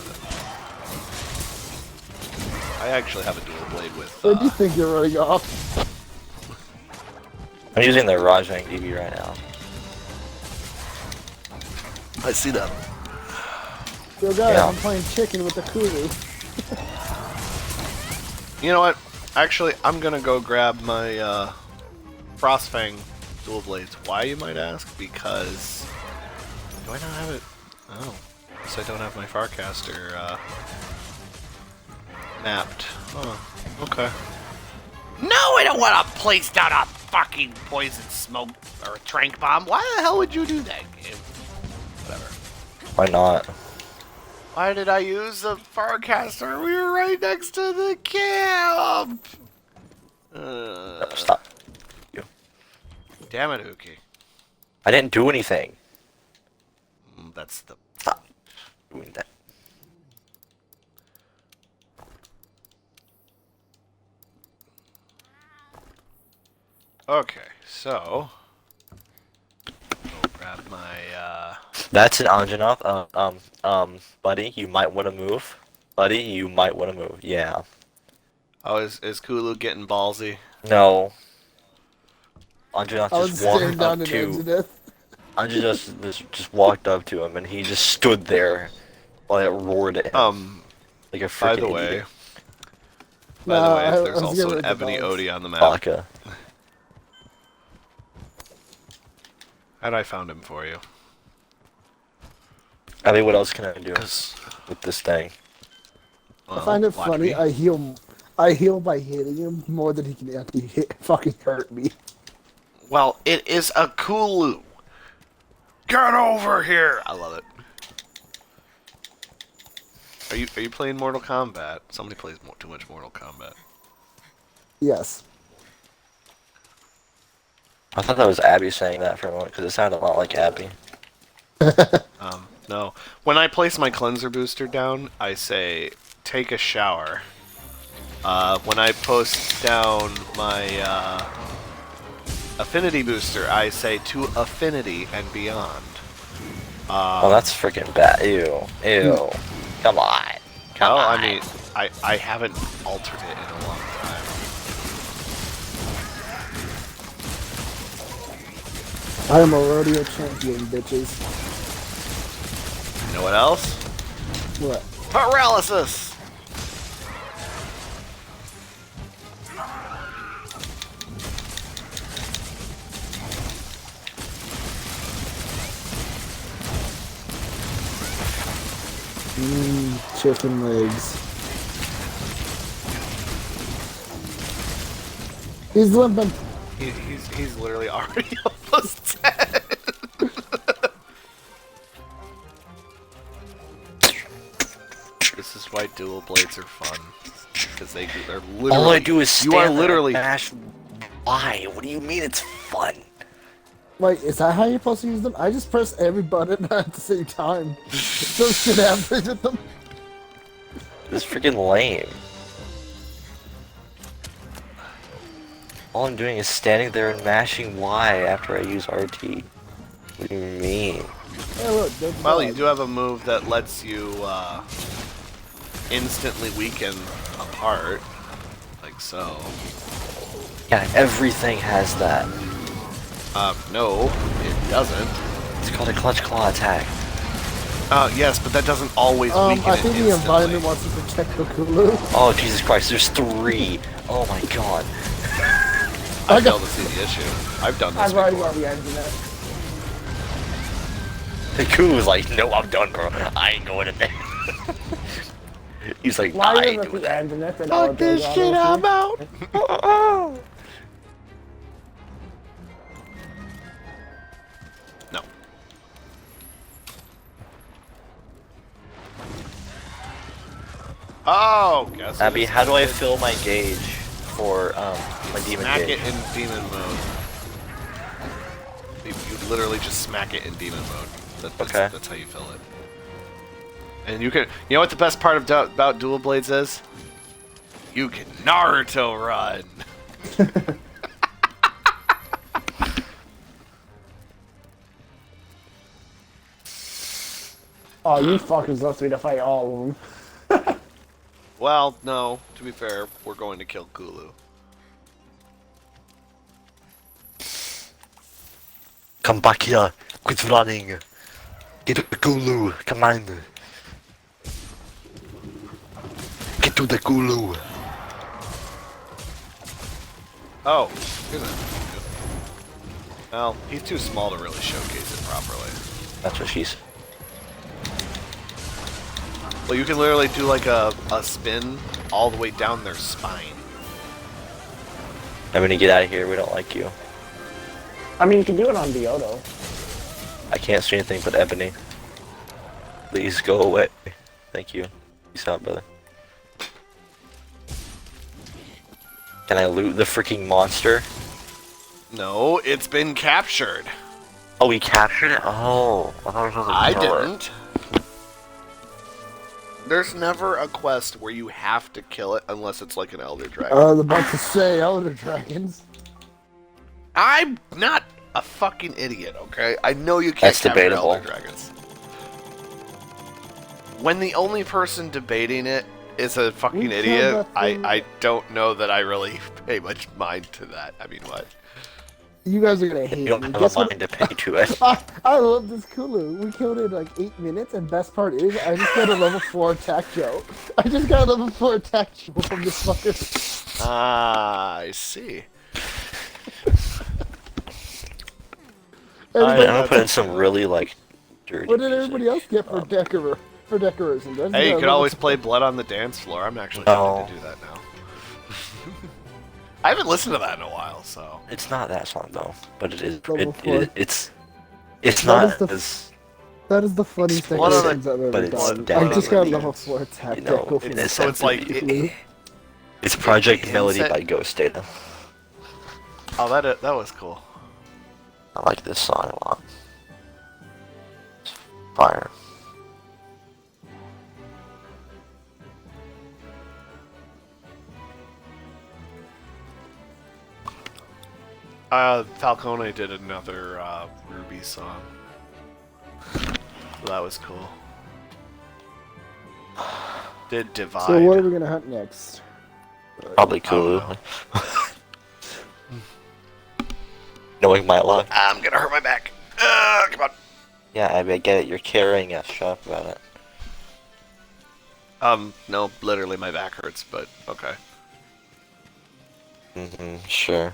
I actually have a dual blade with. Where do you think you're running off? I'm using the Rajang DB right now. I see that. Yo guys, Yeah. I'm playing chicken with the Kulu. You know what? Actually, I'm gonna go grab my Frostfang dual blades. Why, you might ask? Because do I not have it? Oh, so I don't have my Farcaster mapped. Oh, okay. No, I don't want to place down a fucking poison smoke or a trank bomb. Why the hell would you do that, game? Whatever. Why not? Why did I use the Farcaster? We were right next to the camp! Stop. You. Damn it, Uki. I didn't do anything. That's the... Stop doing that. Okay, so... I'll grab my, That's an Anjanath. Buddy, you might want to move. Buddy, you might want to move. Yeah. Oh, is Kulu getting ballsy? No. Anjanath I was just staring walked down up an to... Exodus. Anjanath just walked up to him and he just stood there while it roared at him. Like a freaking By the way... idiot. By the No, way, I there's was also getting an rid of the Ebony dogs. Odie on the map. Baka. And I found him for you. I mean, what else can I do 'Cause, with this thing? well, I find it watch funny. me. I heal by hitting him more than he can actually fucking hurt me. Well, it is a Kulu. Get over here! I love it. Are you playing Mortal Kombat? Somebody plays too much Mortal Kombat. Yes. I thought that was Abby saying that for a moment because it sounded a lot like Abby. No. When I place my cleanser booster down, I say, take a shower. When I post down my affinity booster, I say to affinity and beyond. Oh, that's freaking bad. Ew. Ew. Come on. Come Oh, on. I mean, I haven't altered it in a long time. I am a rodeo champion, bitches. You know what else? What? Paralysis! Chicken legs. He's limping. He's literally already almost dead. This is why dual blades are fun, because they're literally. All I do is stand you are there literally. and mash. Why? What do you mean it's fun? Wait, is that how you're supposed to use them? I just press every button at the same time. So shit happens with them. It's freaking lame. All I'm doing is standing there and mashing Y after I use RT. What do you mean? Hey, look, there's Well, the you dog. do have a move that lets you instantly weaken a part, like so. Yeah, everything has that. No, it doesn't. It's called a clutch claw attack. Yes, but that doesn't always weaken I it think the instantly. environment wants to protect the Kulu. Oh Jesus Christ! There's 3. Oh my God. I fail to see the issue. I've done this I've already before. got the engine there. The Kulu was like, "No, I'm done, bro. I ain't going in there." He's like, Why "I are you ain't with doing the that." engine if it all Fuck this goes shit, auto-free? I'm out. No. Oh, guess Abby, who's how do I dead? fill my gauge for my demon Smack gauge? it in demon mode. You literally just smack it in demon mode. Okay. That's how you fill it. And you can. You know what the best part about dual blades is? You can Naruto run. Oh, you fuckers left me to fight all of them. Well, no. To be fair, we're going to kill Kulu. Come back here! Quit running! Get to the Kulu! Come on! Get to the Kulu! Oh, here's a. Well, he's too small to really showcase it properly. That's what she said. Well, you can literally do like a spin all the way down their spine. I'm gonna get out of here. We don't like you. I mean, you can do it on Diodo. I can't see anything but ebony. Please go away. Thank you. Peace out, brother. Can I loot the freaking monster? No, it's been captured. Oh, we captured it? Oh, I thought it was supposed to I kill it. didn't. There's never a quest where you have to kill it unless it's like an Elder Dragon. I was about to say Elder Dragons. I'm not a fucking idiot, okay? I know you can't That's capture debatable. Elder Dragons. When the only person debating it is a fucking We killed idiot, that thing. I don't know that I really pay much mind to that. I mean, what? You guys are gonna hate You don't me. have Guess a what? mind to pay to it. I love this Kulu. We killed it in like 8 minutes, and best part is, I just got a level 4 attack Joe. I just got a level 4 attack Joe from this fucker. Ah, I see. Everybody- I'm gonna put in some really, like, dirty What did music. everybody else get for decoration? That's Hey, you not could a always level- play Blood on the Dance Floor. I'm actually No. tempted to do that now. I haven't listened to that in a while, so. It's not that song though, but it is. Level four. It's That not is the- as That is the funniest Blood on decorations I've but ever it's done. down I just on got the level dance. 4 attack You know, deco from it this. is So it's like, it's Project It Melody said- by Ghost Data. oh, that was cool. I like this song a lot. It's fire. Falcone did another Ruby song. So that was cool. Did Divide. So what are we gonna hunt next? Probably I don't Kulu. Knowing my luck. I'm gonna hurt my back. Come on. Yeah, I get it. You're carrying us. Shut up about it. No, literally my back hurts, but okay. Sure.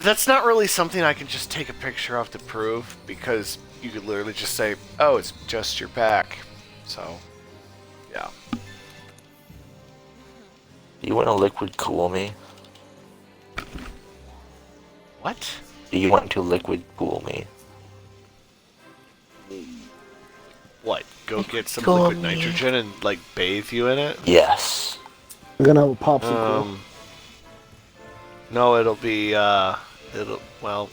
That's not really something I can just take a picture of to prove, because you could literally just say, oh, it's just your back. So, yeah. You want to liquid cool me? What? Do you want to liquid cool me? What? Go get some Cool liquid me. nitrogen and, like, bathe you in it? Yes. We're gonna have a popsicle. No, it'll be, well,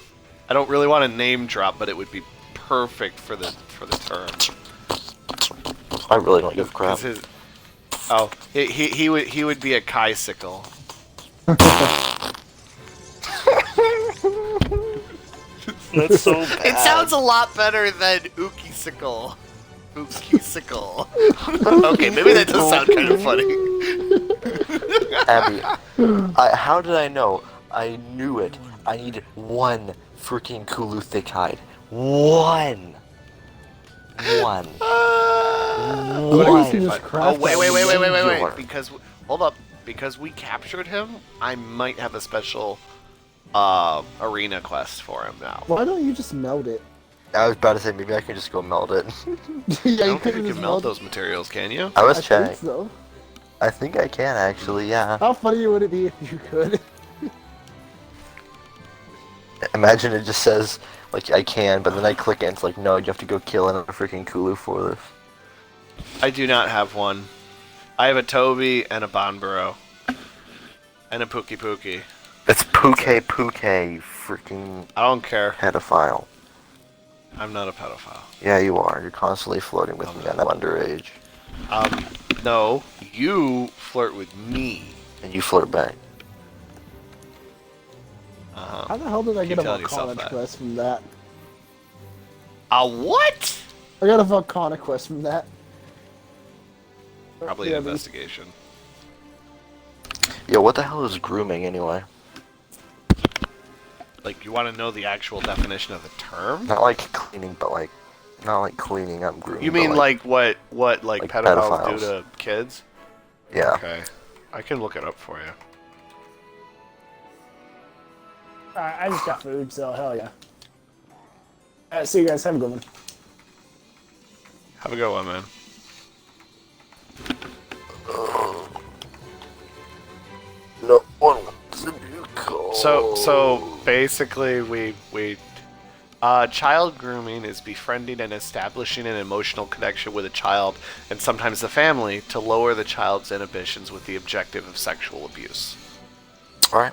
I don't really want to name drop, but it would be perfect for the term. I really don't give a crap. 'Cause he would be a Kai-sickle. That's so bad. It sounds a lot better than Uki-sickle. Uki-sickle. Okay, maybe that does sound kind of funny. Abby, how did I know? I knew it. I need one freaking Kulu thick hide. One. One. What is this crap? Oh, wait. Sure. Because, hold up. Because we captured him, I might have a special arena quest for him now. Why don't you just melt it? I was about to say maybe I can just go melt it. Yeah, I don't think could've you just can melt melted- those materials, can you? I was I think checking. so. I think I can actually, yeah. How funny would it be if you could? Imagine it just says like I can, but then I click it and it's like no, you have to go kill another freaking Kulu for this. I do not have one. I have a Toby and a Bonboro. And a Pookie Pookie. It's Puke, you freaking I don't care. pedophile. I'm not a pedophile. Yeah, you are. You're constantly flirting with me and I'm underage. No, you flirt with me. And you flirt back. How the hell did I Keep get a telling yourself Volcanic that. quest from that? A what? I got a Volcanic quest from that. Probably Yeah, an but- investigation. Yo, what the hell is grooming anyway? Like, you want to know the actual definition of the term? Not like cleaning, but like, not like cleaning up grooming. You but mean like what like pedophiles do pedophiles. to kids? Yeah. Okay. I can look it up for you. Alright, I just got food, so hell yeah. See you guys. Have a good one. Have a good one, man. No one wants to be called. So basically, we child grooming is befriending and establishing an emotional connection with a child and sometimes the family to lower the child's inhibitions with the objective of sexual abuse. All right.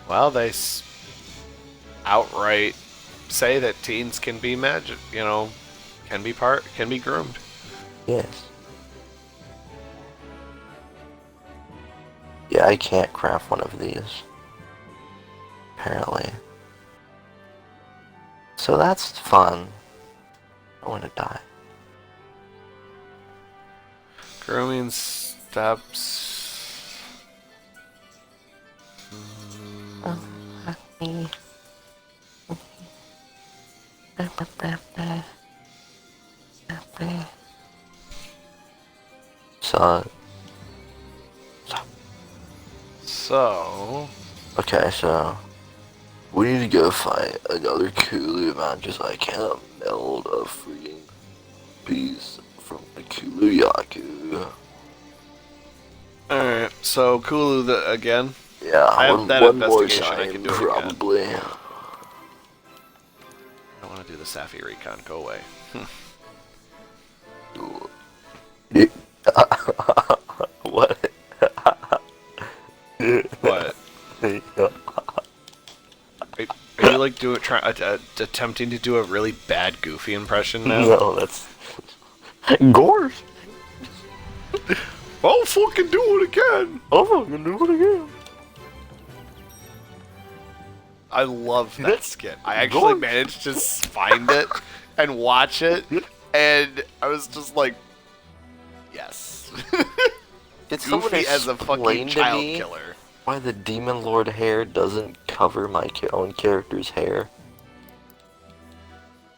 Well, they outright say that teens can be magic, can be groomed. Yes. Yeah, I can't craft one of these. Apparently. So that's fun. I want to die. Grooming steps. So. Okay, so we need to go fight another Kulu man, just I can't meld a freaking piece from the Kulu Yaku. Alright, so Kulu again. Yeah, I have one, that one more investigation, I time, can do it probably. I don't want to do the Safi recon. Go away. What? What? Are you like attempting to do a really bad Goofy impression now? No, that's Gorge. I'll fucking do it again. I'll fucking do it again. I love that skit. I actually managed to find it and watch it, and I was just like, yes. Did someone Goofy as a fucking explain to child me killer. why the Demon Lord hair doesn't cover my own character's hair?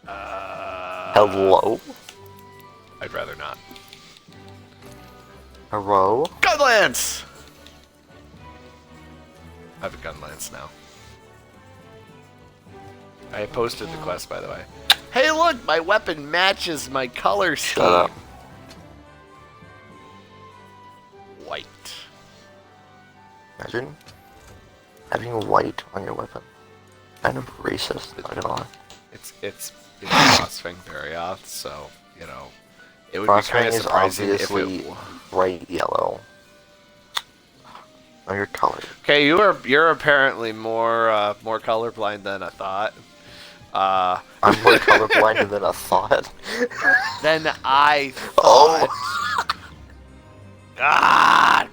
Hello? I'd rather not. Hello? Gun lance! I have a gun lance now. I posted the quest, by the way. Hey, look! My weapon matches my color scheme. Shut up. White. Imagine having white on your weapon. Kind of racist, not gonna lie. It's Frostfang Varioth, so, it would be kind Frostfang of is surprising if obviously it... bright yellow. Oh, you're colored. Okay, you're apparently more colorblind than I thought. I'm more colorblind than I thought. Than I Oh! thought. God!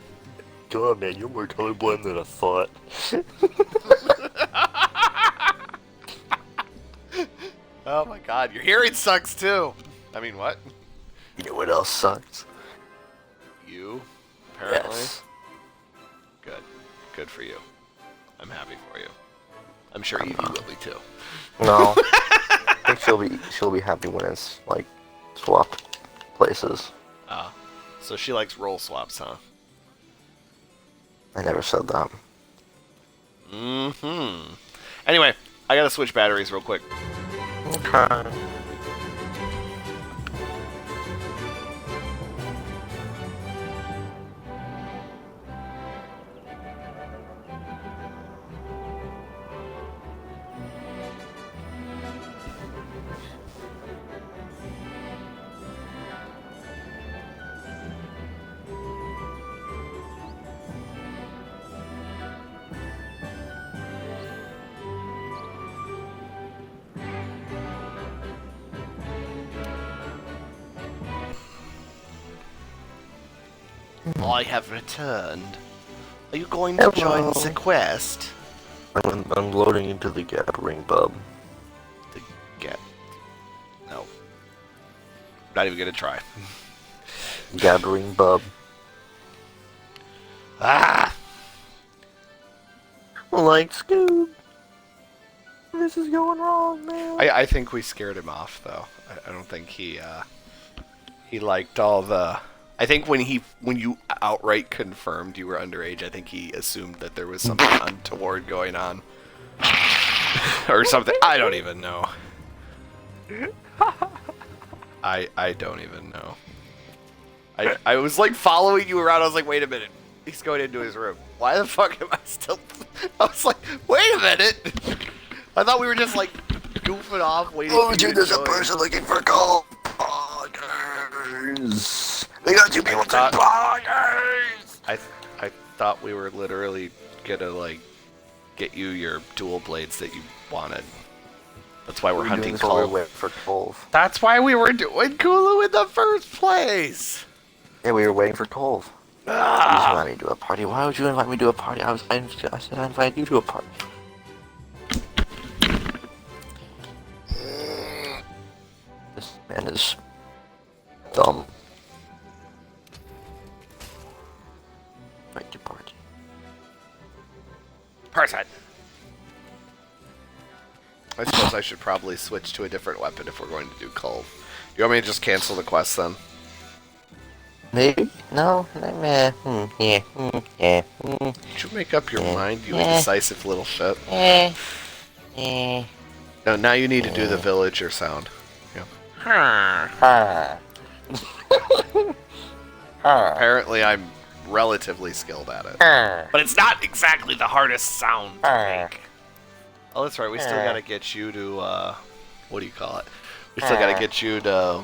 God, man, you're more colorblind than I thought. Oh my God, your hearing sucks too. I mean, what? You know what else sucks? You, apparently. Yes. Good for you. I'm happy for you. I'm sure Evie will be too. No. I think she'll be happy when it's like swapped places. So she likes roll swaps, huh? I never said that. Mm-hmm. Anyway, I gotta switch batteries real quick. Okay. I have returned. Are you going to join the quest? I'm loading into the gathering pub. No. Not even gonna try. Gathering bub. Ah! Like Scoob. This is going wrong, man. I think we scared him off, though. I don't think he liked all the. I think when you outright confirmed you were underage, I think he assumed that there was something untoward going on, or something. I don't even know. I don't even know. I was like following you around. I was like, wait a minute, he's going into his room. Why the fuck am I still? I was like, wait a minute. I thought we were just like goofing off, waiting. Oh, for dude, you there's to a join. person looking for gold. Poggers. They got two people to poggers. I thought we were literally gonna like get you your dual blades that you wanted. That's why we're hunting Kulu. We're for Colv. That's why we were doing Kulu in the first place. Yeah, we were waiting for Colv. You just invite me to a party. Why would you invite me to a party? I said I invited you to a party. This man is dumb. Invite to party. Person. I suppose I should probably switch to a different weapon if we're going to do Kulve. You want me to just cancel the quest then? Maybe? No? Yeah. Yeah. Did you make up your mind, you indecisive little shit? No, now you need to do the villager sound. Yeah. Apparently I'm relatively skilled at it. But it's not exactly the hardest sound to make. Oh, that's right, we still gotta get you to, what do you call it? We still gotta get you to,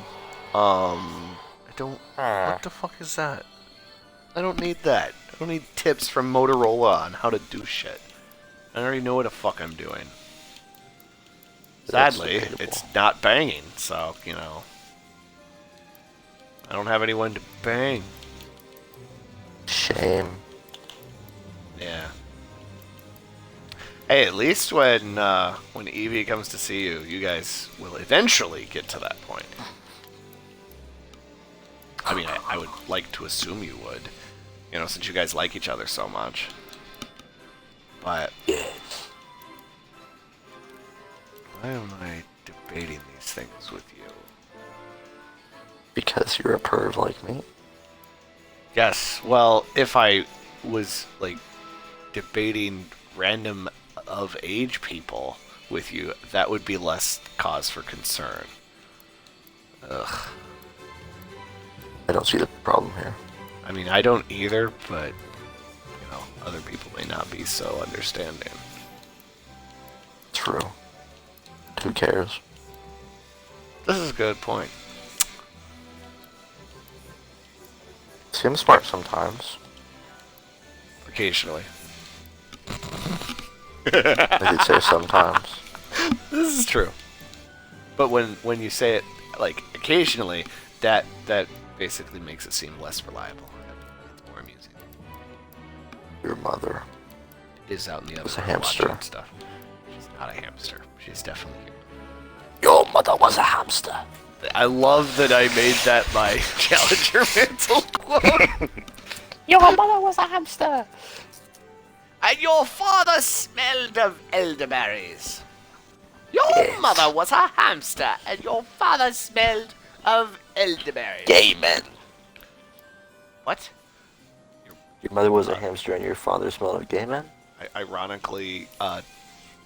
what the fuck is that? I don't need that. I don't need tips from Motorola on how to do shit. I already know what the fuck I'm doing. Sadly, it's not banging, so, you know. I don't have anyone to bang. Shame. Yeah. Hey, at least when Evie comes to see you, you guys will eventually get to that point. I mean, I would like to assume you would, you know, since you guys like each other so much. But Yes. why am I debating these things with you? Because you're a perv like me. Yes, well, if I was, like, debating random of age people with you, that would be less cause for concern. Ugh. I don't see the problem here. I mean, I don't either, but, you know, other people may not be so understanding. True. Who cares? This is a good point. See, I'm smart sometimes. Occasionally. I did say sometimes. This is true. But when you say it, like, occasionally, that basically makes it seem less reliable. It's more amusing. Your mother. Is out in the other Was a room hamster. watching stuff. She's not a hamster. She's definitely here. Your mother was a hamster. I love that I made that my Challenger Mantle quote. Your mother was a hamster. And your father smelled of elderberries. Your Yes. mother was a hamster, and your father smelled of elderberries. Gay men. What? Your mother was a hamster and your father smelled of gay men? Ironically,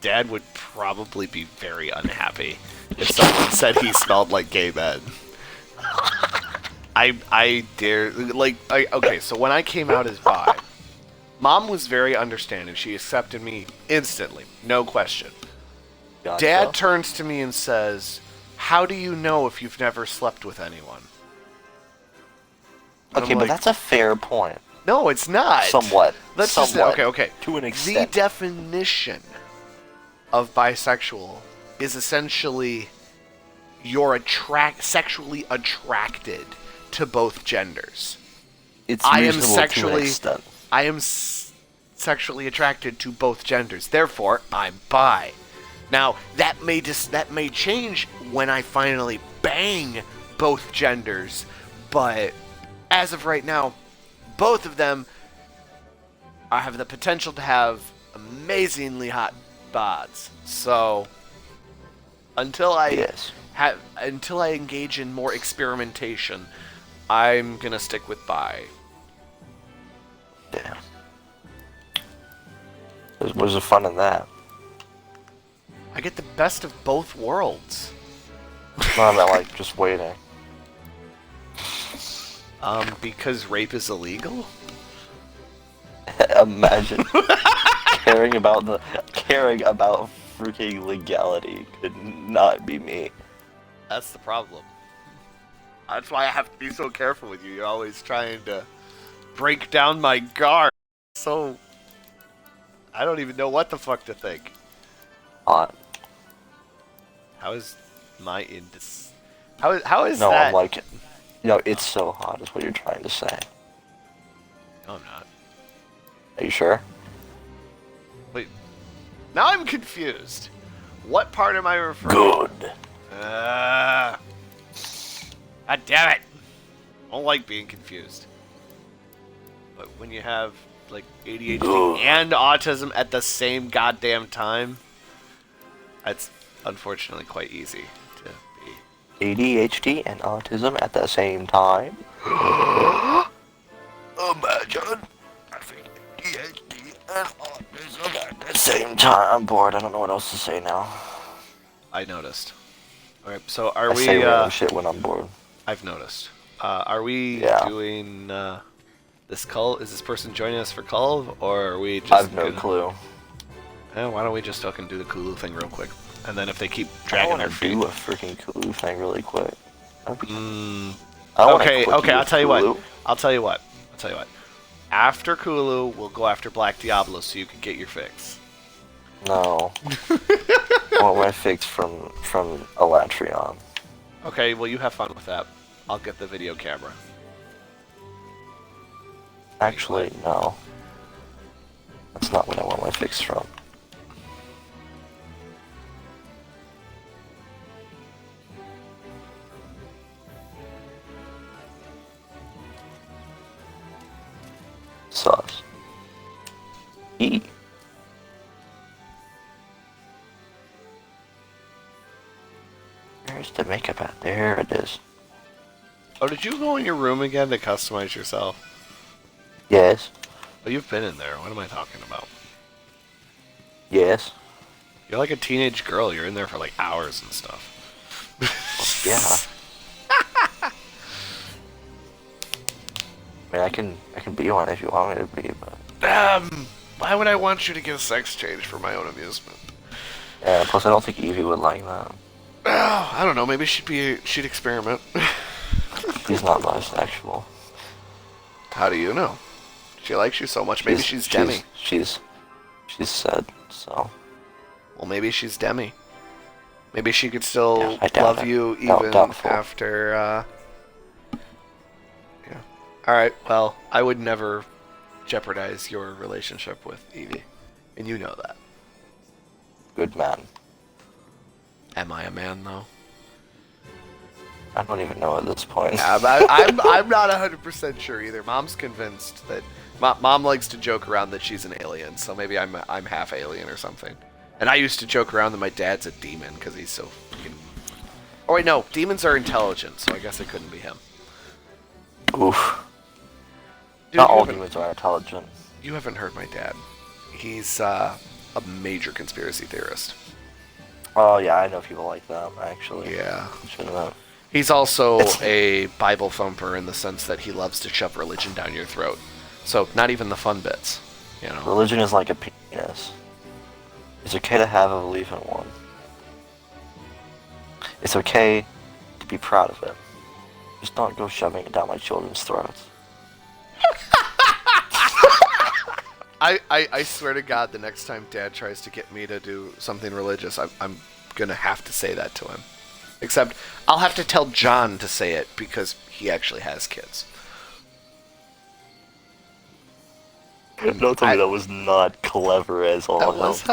Dad would probably be very unhappy if someone said he smelled like gay men. I dare, like, okay, so when I came out as bi, Mom was very understanding. She accepted me instantly, no question. Gotcha. Dad turns to me and says, "How do you know if you've never slept with anyone?" And Okay, I'm but like, that's a fair point. no, it's not. Somewhat. Let's Somewhat. just okay. To an The extent. definition of bisexual is essentially you're sexually attracted to both genders. It's I am reasonable to an sexually extent. I am sexually attracted to both genders. Therefore, I'm bi. Now, that may change when I finally bang both genders, but as of right now, both of them have the potential to have amazingly hot bods. So, until I Yes. until I engage in more experimentation, I'm gonna stick with bi. Damn. What's the fun in that? I get the best of both worlds. No, I meant like just waiting. Because rape is illegal? Imagine caring about freaking legality could not be me. That's the problem. That's why I have to be so careful with you. You're always trying to break down my guard. So, I don't even know what the fuck to think. Hot. How is my indis... How is No, that? I'm like, it's so hot is what you're trying to say. No, I'm not. Are you sure? Wait. Now I'm confused. What part am I referring to? Good. God damn it! I don't like being confused. But when you have, like, ADHD Good. and autism at the same goddamn time, that's unfortunately quite easy to be. ADHD and autism at the same time? Imagine having ADHD and autism at the same time. I'm bored. I don't know what else to say now. I noticed. Alright, so are I we, say random shit when I'm bored. I've noticed. Are we doing, this cull? Is this person joining us for cull, or are we just I've no clue. Why don't we just fucking do the Kulu thing real quick? And then if they keep I dragging want their to feet... do a freaking Kulu thing really quick. Okay, I'll tell you what. I'll tell you what. After Kulu, we'll go after Black Diablo so you can get your fix. No. I want my fix from Elatrion. Okay, well you have fun with that. I'll get the video camera. Actually, no. That's not what I want my fix from. Sauce. E. Where's the makeup at? There it is. Oh, did you go in your room again to customize yourself? Yes. Oh, you've been in there. What am I talking about? Yes. You're like a teenage girl. You're in there for like hours and stuff. Yeah. I mean, I can be one if you want me to be, but... Why would I want you to get a sex change for my own amusement? Yeah, plus I don't think Evie would like that. Oh, I don't know. Maybe she'd experiment. She's not bisexual. How do you know? She likes you so much. Maybe she's Demi. She's said so. Well, maybe she's Demi. Maybe she could still I doubt love it. you even Doubtful. after. Yeah. All right. Well, I would never jeopardize your relationship with Evie, and you know that. Good man. Am I a man though? I don't even know at this point. Yeah, I'm not 100% sure either. Mom's convinced that Mom likes to joke around that she's an alien, so maybe I'm half alien or something. And I used to joke around that my dad's a demon because he's so fucking... Oh wait, no, demons are intelligent, so I guess it couldn't be him. Oof. Dude, Not all demons are intelligent. You haven't heard my dad. He's a major conspiracy theorist. Oh yeah, I know people like that actually. Yeah. Shouldn't have. He's also a Bible thumper in the sense that he loves to shove religion down your throat. So not even the fun bits, you know. Religion is like a penis. It's okay to have a belief in one. It's okay to be proud of it. Just don't go shoving it down my children's throats. I swear to God, the next time Dad tries to get me to do something religious, I'm gonna have to say that to him. Except I'll have to tell John to say it because he actually has kids. Don't tell me that was not clever as all That was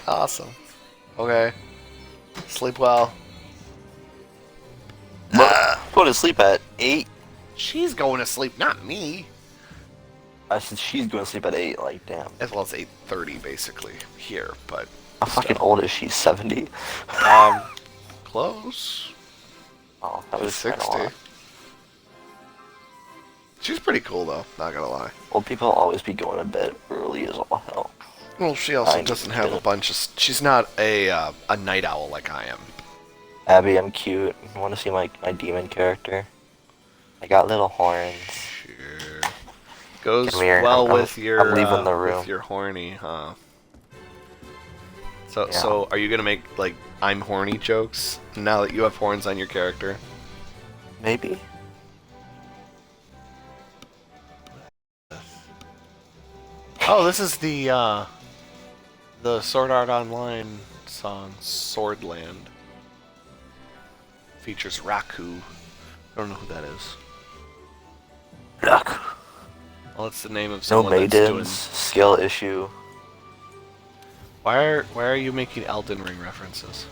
awesome. Okay. Sleep well. Go to sleep at 8. She's going to sleep, not me. I said she's going to sleep at 8, like, damn. Well, it's 8:30 basically here, but How fucking old is she? 70? close. Oh, that was kind of 60. odd. She's pretty cool though, not gonna lie. Well, people always be going to bed early as all hell. Well, she also I doesn't need have a to- bunch of. She's not a night owl like I am. Abby, I'm cute. Want to see my demon character? I got little horns. Sure. Goes Come here, well I'm- with your I'm leaving the room. with your horny, huh? So Yeah. so are you gonna make like I'm horny jokes now that you have horns on your character? Maybe. Oh, this is the Sword Art Online song Swordland. Features Raku. I don't know who that is. Look. Well, it's the name of No someone that's doing. maidens. Skill issue. Why are you making Elden Ring references?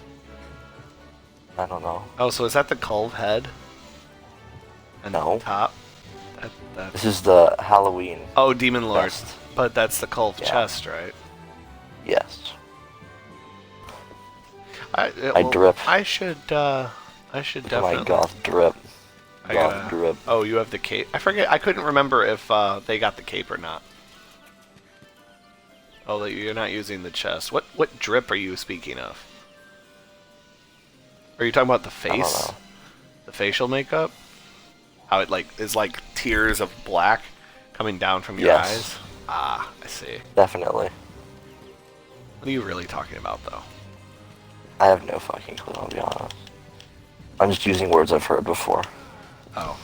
I don't know. Oh, so is that the Culve head? And No. the top? That. This is the Halloween. Oh, Demon Lord. Chest. But that's the Culve Yeah. chest, right? Yes. I drip. I should Look at my definitely. goth drip. I Goth gotta- drip. Oh, you have the cape. I forget. I couldn't remember if they got the cape or not. Oh, you're not using the chest. What drip are you speaking of? Are you talking about the I don't face? know. The facial makeup? How it like is like tears of black coming down from your Yes. eyes? Ah, I see. Definitely. What are you really talking about, though? I have no fucking clue, I'll be honest. I'm just using words I've heard before. Oh.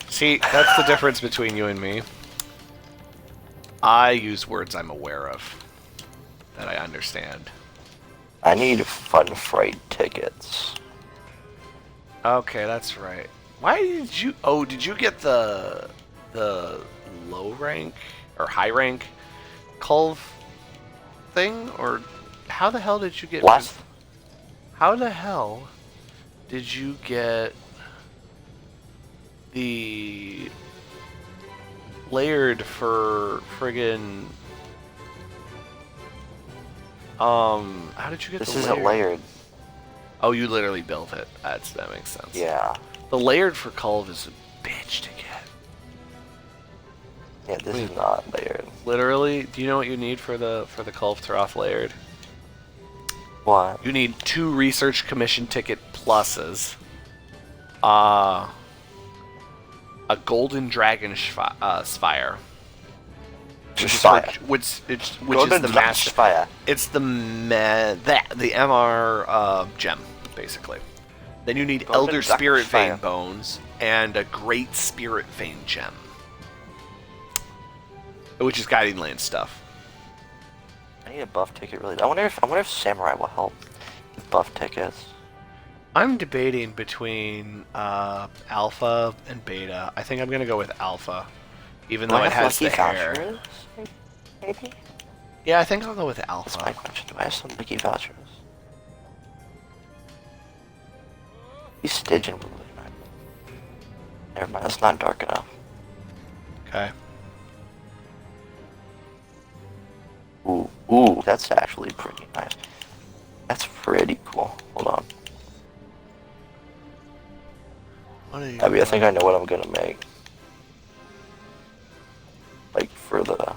See, that's the difference between you and me. I use words I'm aware of, that I understand. I need Fun Fright tickets. Okay, that's right. Why did you? Oh, did you get the low rank or high rank Culve thing, or how the hell did you get? What? How the hell did you get the layered for friggin' how did you get This the isn't layered. Oh, you literally built it. That makes sense. Yeah. The layered for Culve is a bitch to get. Yeah, this is not layered. Literally, do you know what you need for the Culve Throth layered? What? You need 2 research commission ticket pluses. A golden dragon spire. Spire. Which is Golden the Dragon master. Spire. It's the MR gem, basically. Then you need Golden Elder Dragon Spirit Spire. Vein bones and a Great Spirit Vein gem, which is Guiding Lane stuff. I need a buff ticket really. I wonder if Samurai will help with buff tickets. I'm debating between Alpha and Beta. I think I'm gonna go with Alpha, even Do though I it have has the lucky hair. vouchers? Maybe? Yeah, I think I'll go with That's Alpha. my question. Do I have some lucky vouchers? He's Stygian blue. Never mind, that's not dark enough. Okay. Ooh, that's actually pretty nice. That's pretty cool. Hold on. What are you Abby, I think I know what I'm gonna make. Like for the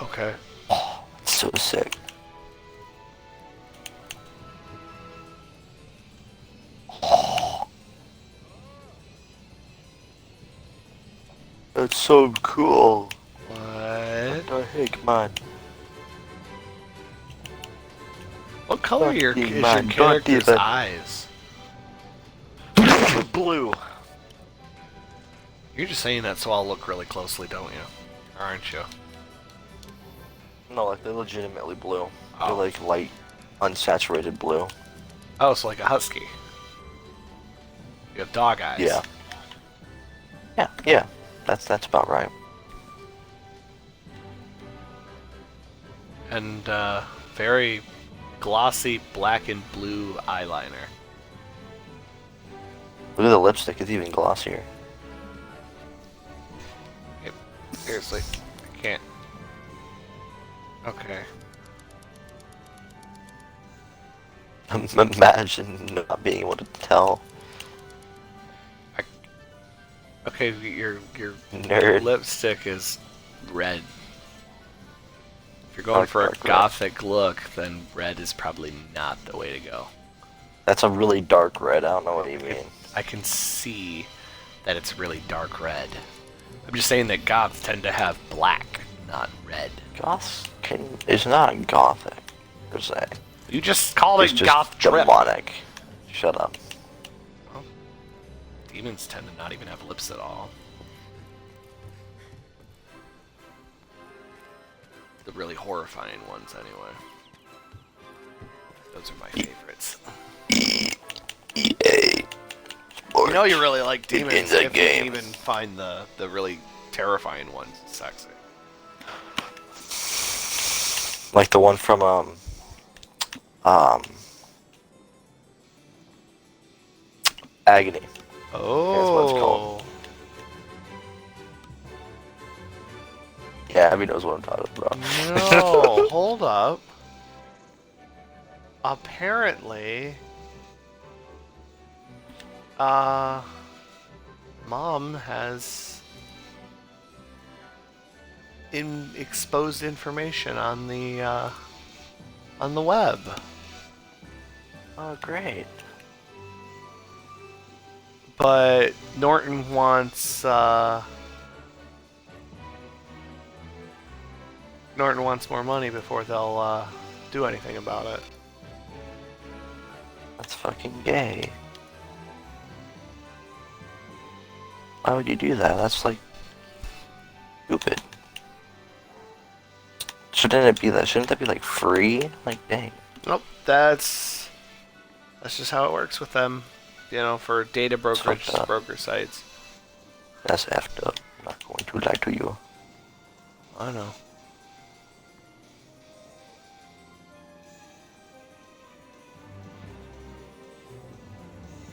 Okay. oh, it's so sick. Oh. That's so cool. What? Oh, hey, come on. What color is your Man, don't character's even- eyes? Blue. You're just saying that so I'll look really closely, don't you? Aren't you? No, like they're legitimately blue. Oh. They're like light, unsaturated blue. Oh, so like a husky. You have dog eyes. Yeah. Yeah. That's about right. And very glossy black and blue eyeliner. Look at the lipstick, it's even glossier. Seriously, I can't. Okay. Imagine not being able to tell. Okay, your Nerd. lipstick is red. If you're going Dark, for a dark red. gothic look, then red is probably not the way to go. That's a really dark red. I don't know what you mean. I can see that it's really dark red. I'm just saying that goths tend to have black, not red. It's not gothic per se. You just called It's it just goth trip. demonic. Shut up. Well, demons tend to not even have lips at all. The really horrifying ones, anyway. Those are my favorites. EA. You know you really like demons Begins the if you can game. even find the really terrifying ones sexy. Like the one from Agony. what it's called. Yeah, Abby knows what I'm talking about. No, hold up. Apparently, Mom has exposed information on the web. Oh, great. But Norton wants more money before they'll do anything about it. That's fucking gay. Why would you do that? That's like stupid. Shouldn't it be that? Shouldn't that be like free? Like, dang. Nope, that's just how it works with them. You know, for data brokerage fucked up. broker sites. That's effed up. I'm not going to lie to you. I know.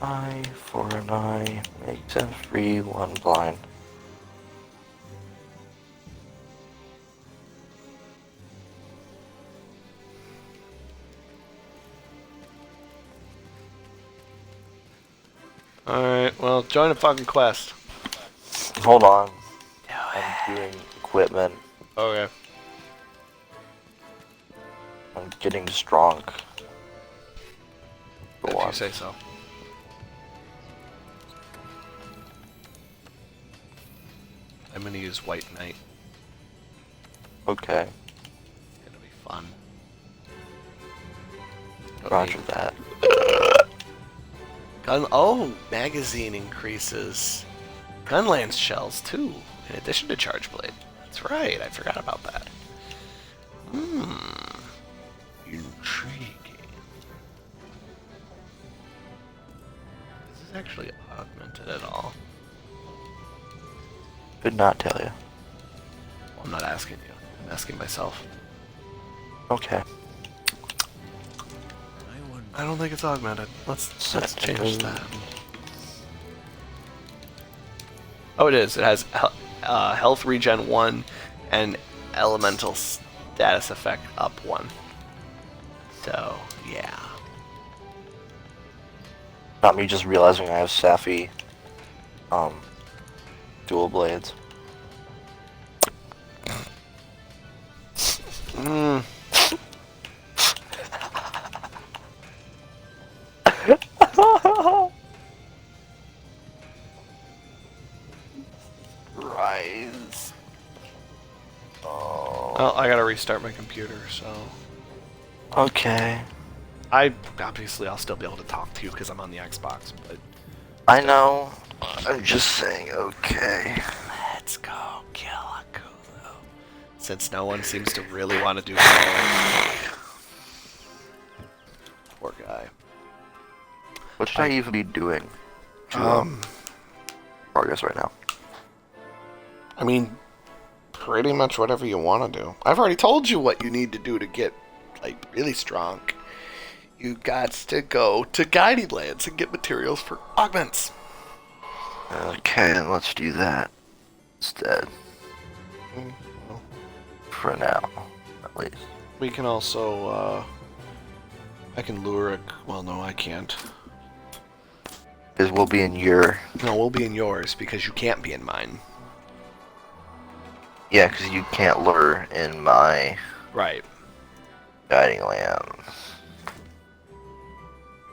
Eye for an eye makes a free one blind. Alright, well, join a fucking quest. Hold on. I'm doing equipment. Okay. I'm getting strong. Go If on. you say so. I'm gonna use White Knight. Okay. It'll be fun. Roger that. Magazine increases. Gunlance shells too, in addition to Charge Blade. That's right, I forgot about that. Intriguing. Is this actually augmented at all? Could not tell you. Well, I'm not asking you. I'm asking myself. Okay. I don't think it's augmented. Let's change that. Oh, it is. It has health regen 1 and elemental status effect up 1. So, yeah. Not me just realizing I have Safi dual blades. Rise. Oh. Well, I gotta restart my computer, so... Okay. I'll still be able to talk to you because I'm on the Xbox, but... I know. I'm just saying, okay. Let's go kill a Cthulhu. Since no one seems to really want to do so. Poor guy. What should I even be doing to progress right now? I mean, pretty much whatever you want to do. I've already told you what you need to do to get, like, really strong. You got to go to Guiding Lands and get materials for augments. Okay, let's do that instead. For now. place. We can also, I can lure a... Well, no, I can't. Because we'll be in your... No, we'll be in yours because you can't be in mine. Yeah, because you can't lure in my Right. guiding lands.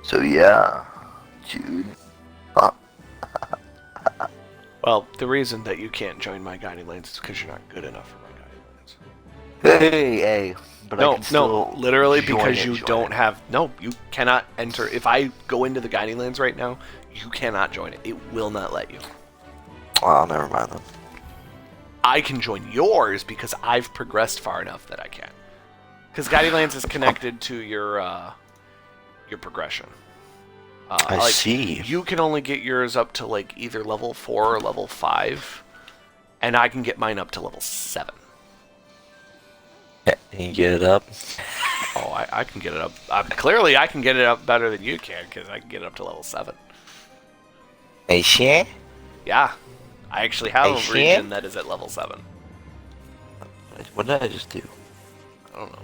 So yeah, dude. Well, the reason that you can't join my guiding lanes is because you're not good enough for my guiding lanes. Hey, but I No, can still no, literally join because it, you join don't it. have... No, you cannot enter... If I go into the guiding lanes right now, you cannot join it. It will not let you. Oh, never mind then. I can join yours because I've progressed far enough that I can. Because guiding lanes is connected to your progression. I see. You can only get yours up to like either level 4 or level 5, and I can get mine up to level 7. Can you get it up? Oh, I can get it up. Clearly, I can get it up better than you can because I can get it up to level 7. Hey, sure? Yeah, I actually have Hey, a region that is at level 7. What did I just do? I don't know.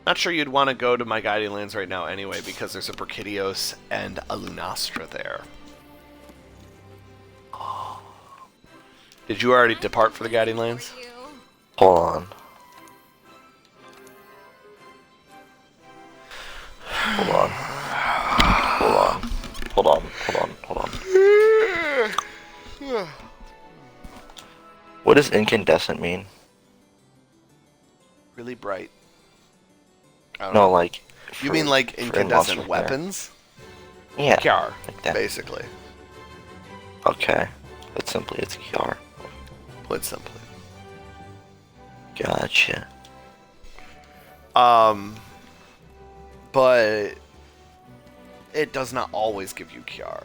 Not sure you'd want to go to my guiding lands right now anyway, because there's a Brachydios and a Lunastra there. Did you already depart for the guiding lands? Hold on. Hold on. Hold on. Hold on. Hold on. Hold on. What does incandescent mean? Really bright. I don't No, know. like... You for- mean like for incandescent Monster weapons? Hunter. Yeah. Kiar, Like that. basically. Okay. But simply, it's Kiar. Put simply. Gotcha. But it does not always give you Kiar.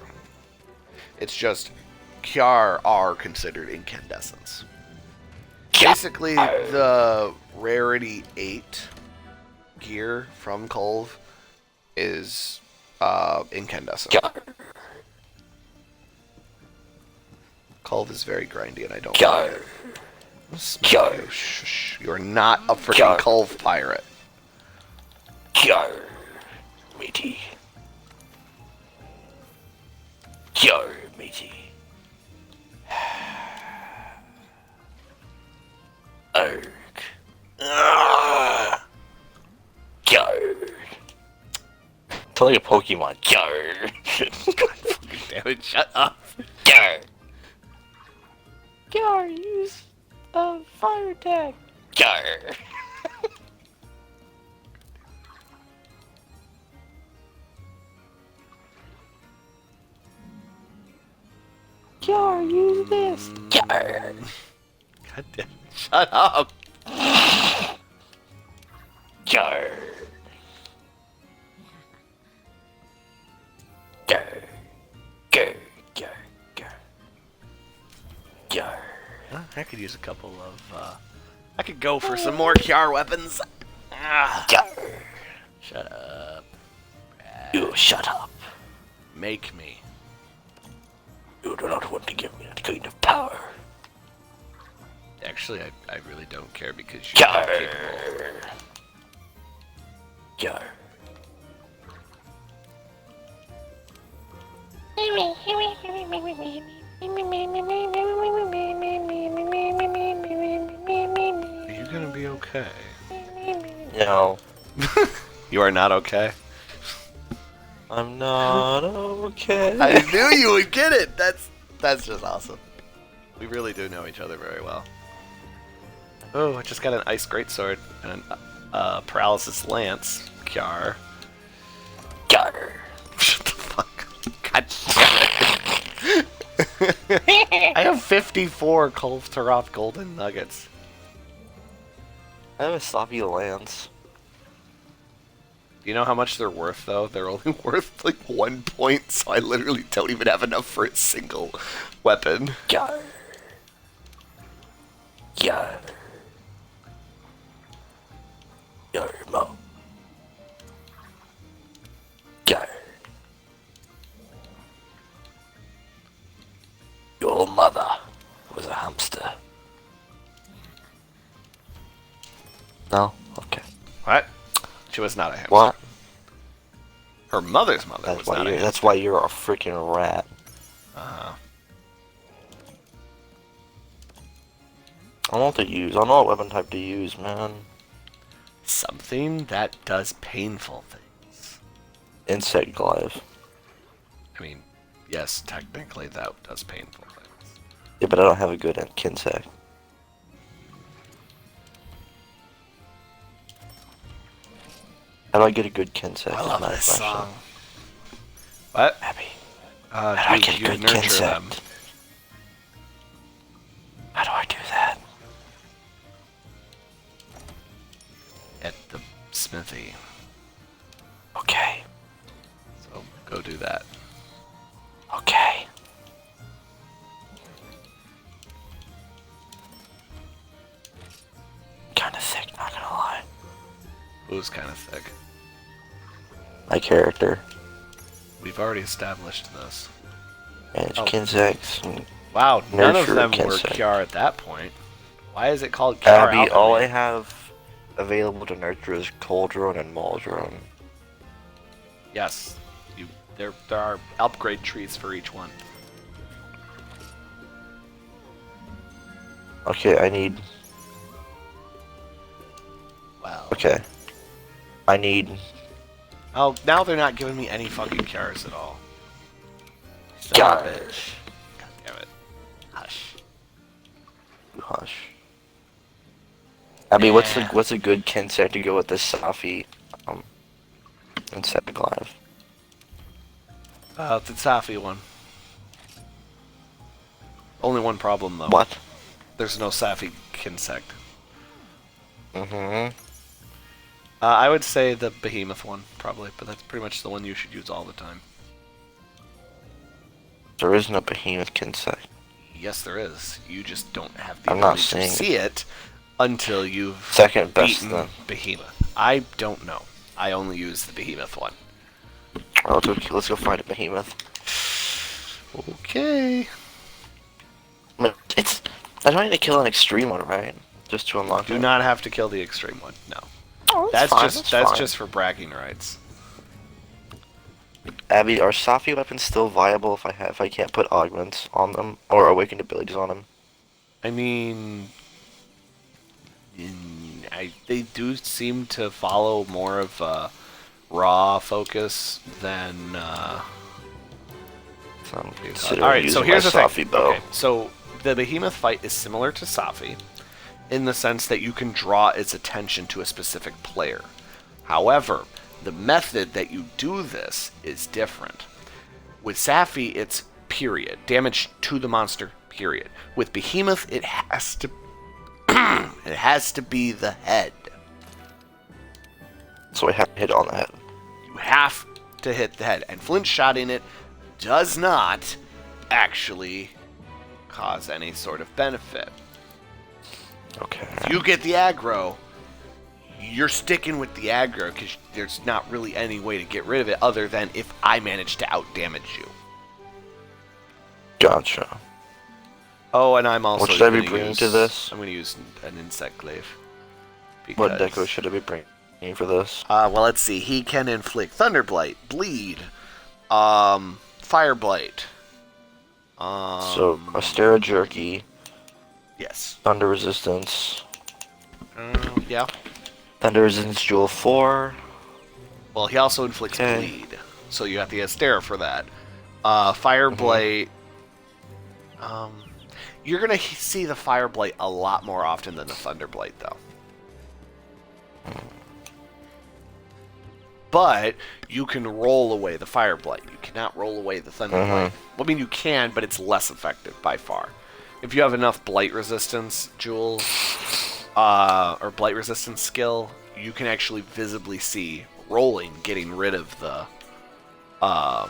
It's just Kiar are considered incandescents. Basically, the rarity 8 gear from Culve is incandescent. Kiar. Culve is very grindy, and I don't Kiar. like it. Smack you. Shh. You're not a freaking Kiar. Culve pirate. Kiar. Matey. Kiar, matey. Arg. Kiar. It's like a Pokemon. Kiar. God fucking damn it, shut up. Kiar. Kiar, use fire attack. Kiar. Kiar, use this. Kiar. God damn it, shut up. Kiar. Kiar. Kiar. Kiar. Kiar. Kiar. I could use a couple of, I could go for some more Kiar weapons. Kiar. Shut up. You shut up. Make me. You do not want to give me that kind of power. Actually, I really don't care because you're not capable. Kiar. Are you gonna be okay? No. You are not okay? I'm not okay. I knew you would get it! That's just awesome. We really do know each other very well. Oh, I just got an ice greatsword and an paralysis lance. Kiar. Kiar. Shut the fuck up. God damn it. I have 54 Kulv Taroth golden nuggets. I have a sloppy lance. Do you know how much they're worth, though? They're only worth, like, 1 point, so I literally don't even have enough for a single weapon. Kiar. Kiar. Kiar, Mo. Kiar. Your mother was a hamster. She was not a hamster. What? Her mother's mother That's was why not a you're. hamster. That's why you're a freaking rat. Uh-huh. I don't know what to use. I don't know what weapon type to use, man. Something that does painful things. Insect glaive. I mean, yes, technically that does painful things. Yeah, but I don't have a good insect. How do I get a good insect? I is love my this question. song. What? Abby, how do I get a you good nurture insect? them. How do I do that? At the smithy. Okay. So go do that. Okay. Kinda thick, not gonna lie. Who's kind of thick. My character. We've already established this. Manage Oh. insects. And Wow, none of Nurture them were Kinsect. Kiar at that point. Why is it called Kiar Abby, all I Alchemy? have available to nurture is Cauldron and Mauldron. Yes, there are upgrade trees for each one. Okay, I need. Wow. Okay. I need. Oh, now they're not giving me any fucking Kiars at all. Son of a bitch. God damn it. Hush. Hush. Abby, what's Yeah. a good insect to go with this Safi insect glaive? The Safi one. Only one problem though. What? There's no Safi insect. Mm-hmm. I would say the Behemoth one, probably, but that's pretty much the one you should use all the time. There is no behemoth insect. Yes, there is. You just don't have the I'm not ability to saying- see it until you've Second best beaten then. Behemoth. I don't know. I only use the Behemoth one. Well, let's go find a behemoth. Okay. I mean, I don't need to kill an extreme one, right? Just to unlock Do it. not have to kill the extreme one. No. Oh, That's fine, just that's fine. just for bragging rights. Abby, are Safi weapons still viable if I can't put augments on them or awakened abilities on them? I mean, they do seem to follow more of a raw focus than. So I'm All considering right, using so here's my the Safi thing. bow. Okay, so the Behemoth fight is similar to Safi in the sense that you can draw its attention to a specific player. However, the method that you do this is different. With Safi, it's period. Damage to the monster, period. With Behemoth, it has to it has to be the head. So I have to hit on the head. You have to hit the head. And Flint shotting it does not actually cause any sort of benefit. Okay. If you get the aggro, you're sticking with the aggro because there's not really any way to get rid of it other than if I manage to outdamage you. Gotcha. Oh, and I'm also What should I be gonna bringing use, to this? I'm going to use an insect glaive. What deco should I be bringing for this? Well, let's see. He can inflict Thunderblight, Bleed, Fireblight. So, Astera Jerky, Yes. Thunder Resistance, Yeah. Thunder Resistance Jewel 4. Well, he also inflicts Okay. Bleed, so you have the Astera for that. Fireblight. You're gonna see the Fireblight a lot more often than the Thunderblight, though. But you can roll away the Fireblight. You cannot roll away the Thunderblight. Well, I mean, you can, but it's less effective by far. If you have enough Blight Resistance jewels, or Blight Resistance skill, you can actually visibly see rolling getting rid of the, the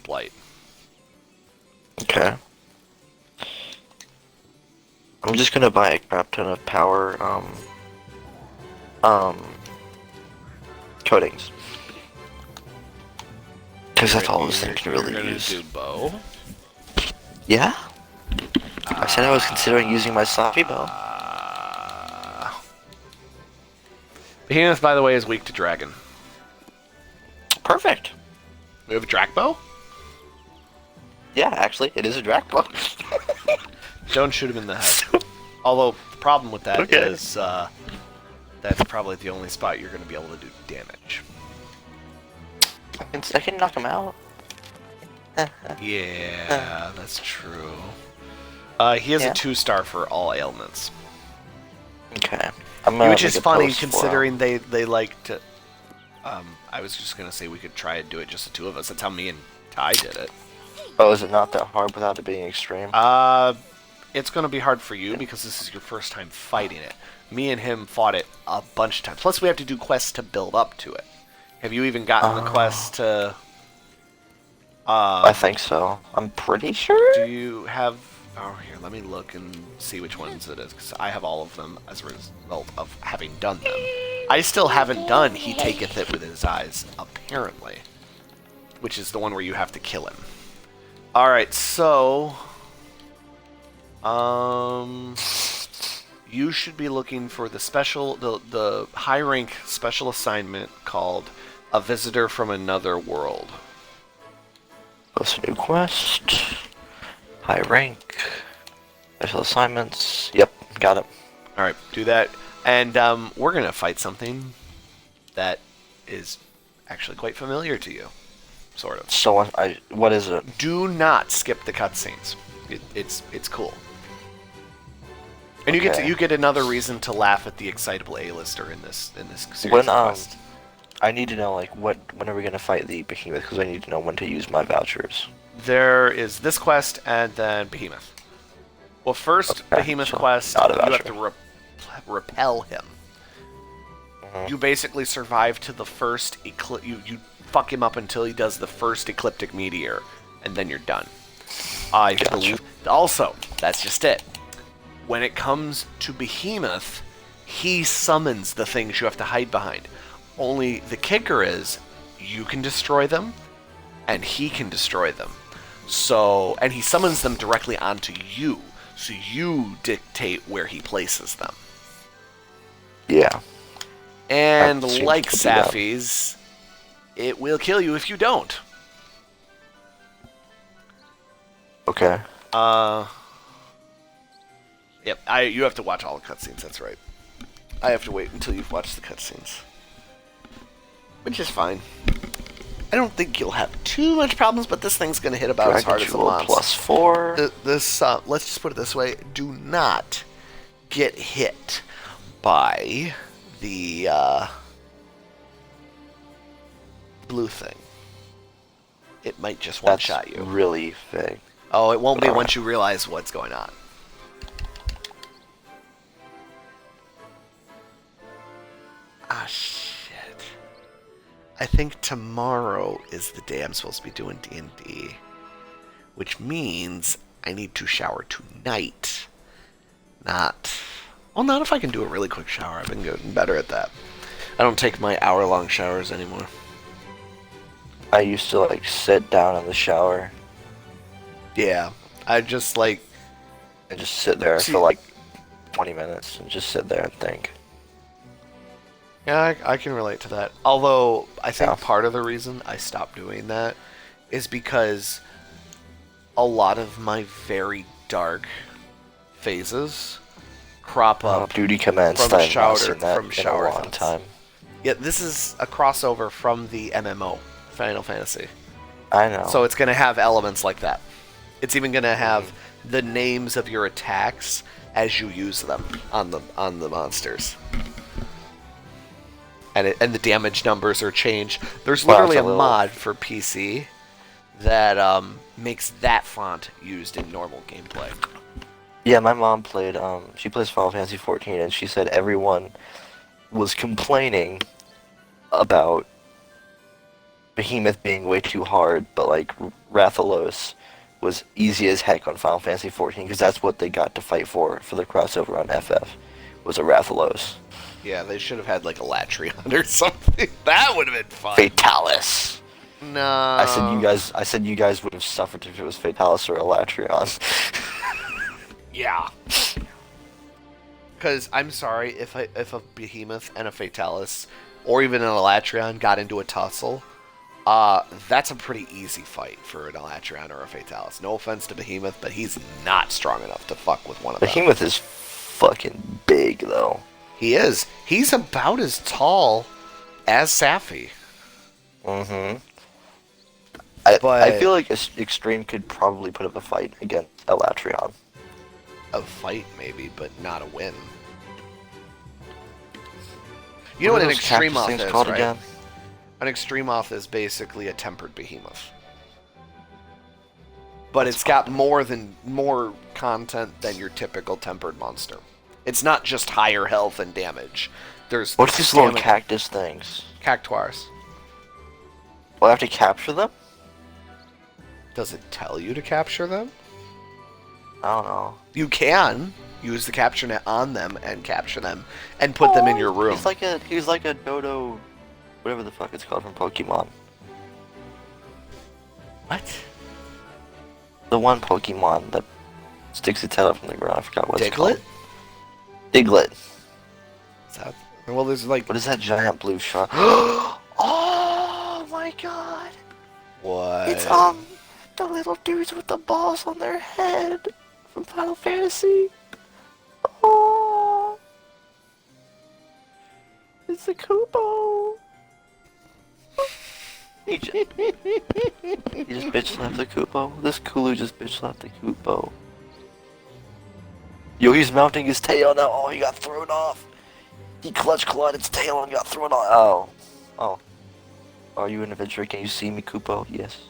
Blight. Okay. I'm just gonna buy a crap ton of power, coatings. Because that's all this thing can You're really gonna use. do bow. Yeah? I said I was considering using my Safi bow. Behemoth, by the way, is weak to dragon. Perfect. We have a Drakbow? Yeah, actually, it is a Dracbo. Don't shoot him in the head. Although, the problem with that Okay. is that's probably the only spot you're going to be able to do damage. I can knock him out. Yeah, that's true. He has Yeah. a 2-star for all ailments. Okay. I'm gonna Which make is a funny post for him. considering they like to... I was just going to say we could try and do it just the two of us. That's how me and Ty did it. Oh, is it not that hard without it being extreme? It's going to be hard for you because this is your first time fighting it. Me and him fought it a bunch of times. Plus, we have to do quests to build up to it. Have you even gotten the quest to... I think so. I'm pretty sure. Do you have... Oh, here, let me look and see which ones it is, because I have all of them as a result of having done them. I still haven't done He Taketh It With His Eyes, apparently. Which is the one where you have to kill him. Alright, so... You should be looking for the special... The high-rank special assignment called A Visitor from Another World. Post a new quest. High rank. Special assignments. Yep, got it. Alright, do that. And we're going to fight something that is actually quite familiar to you. Sort of. So what is it? Do not skip the cutscenes. It's cool. And Okay. you get another reason to laugh at the excitable A-lister in this series When of quests. I need to know like when are we gonna fight the behemoth? Because I need to know when to use my vouchers. There is this quest and then Behemoth. Well, first Okay, Behemoth so quest, not a you have voucher. to repel him. Mhm. You basically survive to the first you fuck him up until he does the first ecliptic meteor, and then you're done. I Gotcha. believe. Also, that's just it. When it comes to Behemoth, he summons the things you have to hide behind. Only the kicker is, you can destroy them, and he can destroy them. So, and he summons them directly onto you, so you dictate where he places them. Yeah. And That seems like to be that. Sapphies, it will kill you if you don't. Okay. Yep, you have to watch all the cutscenes, that's right. I have to wait until you've watched the cutscenes. Which is fine. I don't think you'll have too much problems, but this thing's going to hit about as hard as the Jewel monster. +4. Let's just put it this way. Do not get hit by the blue thing. It might just That's one-shot you. really big. Oh, it won't be Alright. once you realize what's going on. Ah, shit. I think tomorrow is the day I'm supposed to be doing D&D. Which means I need to shower tonight. Not if I can do a really quick shower. I've been getting better at that. I don't take my hour-long showers anymore. I used to like sit down in the shower Yeah. I just like... and just sit there See- for like 20 minutes and just sit there and think. Yeah, I can relate to that. Although, I think Yeah. part of the reason I stopped doing that is because a lot of my very dark phases crop up. Duty commenced. from I have shower- not seen that from in shower a long thoughts. time. Yeah, this is a crossover from the MMO, Final Fantasy. I know. So it's going to have elements like that. It's even going to have the names of your attacks as you use them on the monsters. And the damage numbers are changed. There's Wow, literally it's a a little- mod for PC that makes that font used in normal gameplay. Yeah, my mom played. She plays Final Fantasy 14, and she said everyone was complaining about Behemoth being way too hard, but like Rathalos was easy as heck on Final Fantasy 14 because that's what they got to fight for the crossover on FF was a Rathalos. Yeah, they should have had like a Latrion or something. That would have been fun. Fatalis. No. I said you guys would have suffered if it was Fatalis or Elatrion. Yeah. Because I'm sorry, if a behemoth and a fatalis, or even an elatrion, got into a tussle, that's a pretty easy fight for an elatrion or a fatalis. No offense to behemoth, but he's not strong enough to fuck with one of them. Behemoth is fucking big, though. He is. He's about as tall as Safi. Mm-hmm. But I feel like Extreme could probably put up a fight against Elatrion. a fight maybe, but not a win. You know what an extreme off is, right? Again? An extreme off is basically a tempered behemoth. But it's got more content than your typical tempered monster. It's not just higher health and damage. There's What's these little cactus things? Cactuars. Will I have to capture them? Does it tell you to capture them? I don't know. You can use the capture net on them and capture them and put them in your room. He's like a dodo, whatever the fuck it's called from Pokemon. What? The one Pokemon that sticks its head up from the ground. I forgot what it's called. Diglett? Diglett. Is that, well, there's like... What is that giant blue shark? Oh my god! What? It's the little dudes with the balls on their head from Final Fantasy. Oh, it's a Kupo. He just bitch slapped the Kupo. This Kulu just bitch slapped the Kupo. Yo, he's mounting his tail now. Oh, he got thrown off. He clutch clawed its tail and got thrown off. Oh. Oh. Are you an adventurer? Can you see me, Kupo? Yes.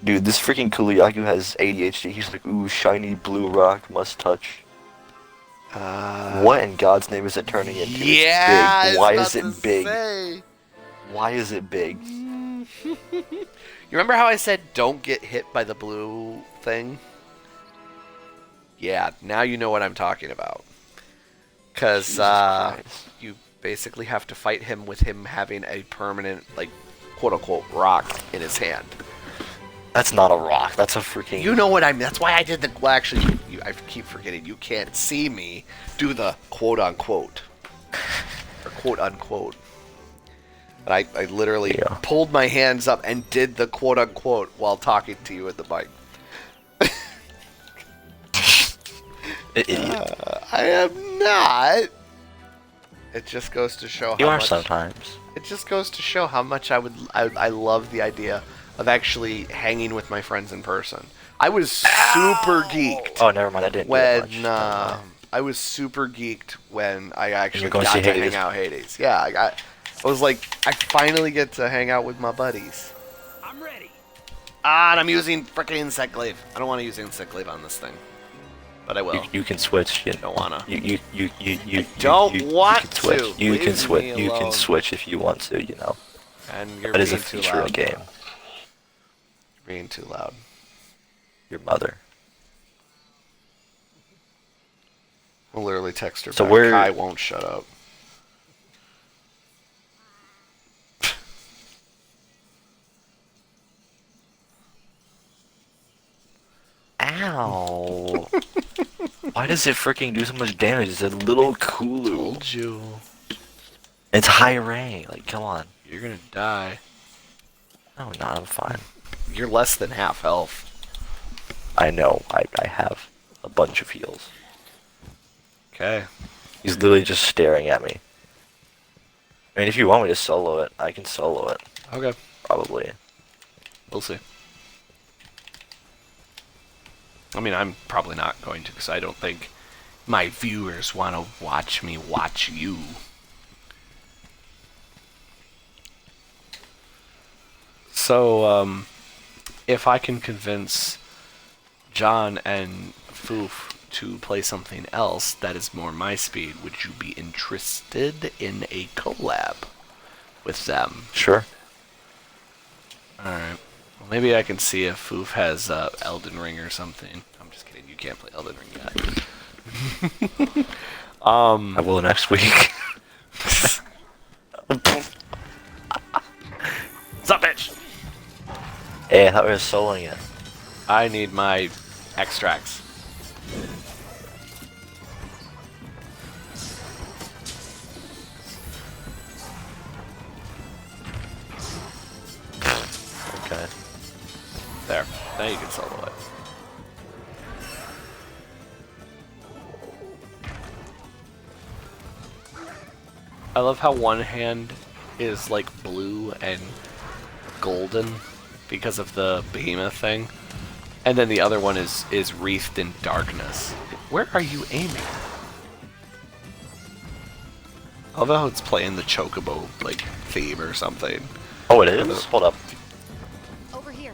Dude, this freaking Kuliyaku has ADHD. He's like, ooh, shiny blue rock, must touch. What in God's name is it turning into? Yeah, it's big. Why is it big? Say. Why is it big? You remember how I said don't get hit by the blue thing? Yeah, now you know what I'm talking about. Because you basically have to fight him with him having a permanent, like, quote-unquote rock in his hand. That's not a rock. That's a freaking... You know what I mean. That's why I did the... Well, actually, I keep forgetting. You can't see me do the quote-unquote. Or quote-unquote. But I literally pulled my hands up and did the quote-unquote while talking to you at the mic. Idiot. I am not. It just goes to show You how are much... sometimes. It just goes to show how much I love the idea of actually hanging with my friends in person. I was super geeked. Oh, never mind. I didn't When do it much. I was super geeked when I actually going got to to Hades. hang out Hades. Yeah, I was like, I finally get to hang out with my buddies. I'm ready. And I'm using frickin' Insect Glaive. I don't want to use Insect Glaive on this thing, but I will. You can switch. You don't wanna. You don't want can switch. to. You can Leave switch. me You can alone. switch if you want to. You know. And you're That is a being too feature loud. of the game. You're being too loud. Your mother. I'll literally text her So back. we're- I won't shut up. Ow! Why does it freaking do so much damage? It's a little Kulu. Told you. It's high rank. Like, come on. You're gonna die. No, not. I'm fine. You're less than half health. I know. I have a bunch of heals. Okay. He's literally just staring at me. I mean, if you want me to solo it, I can solo it. Okay. Probably. We'll see. I mean, I'm probably not going to, because I don't think my viewers want to watch me watch you. So, if I can convince John and Foof to play something else that is more my speed, would you be interested in a collab with them? Sure. Alright. Well, maybe I can see if Foof has Elden Ring or something. I'm just kidding. You can't play Elden Ring yet. I will next week. Sup, bitch? Hey, I thought we were soloing it. I need my extracts. Okay. There. Now you can solo it. I love how one hand is like blue and golden because of the behemoth thing, and then the other one is wreathed in darkness. Where are you aiming? I love how it's playing the Chocobo like theme or something. Oh, it is? Hold up. Over here.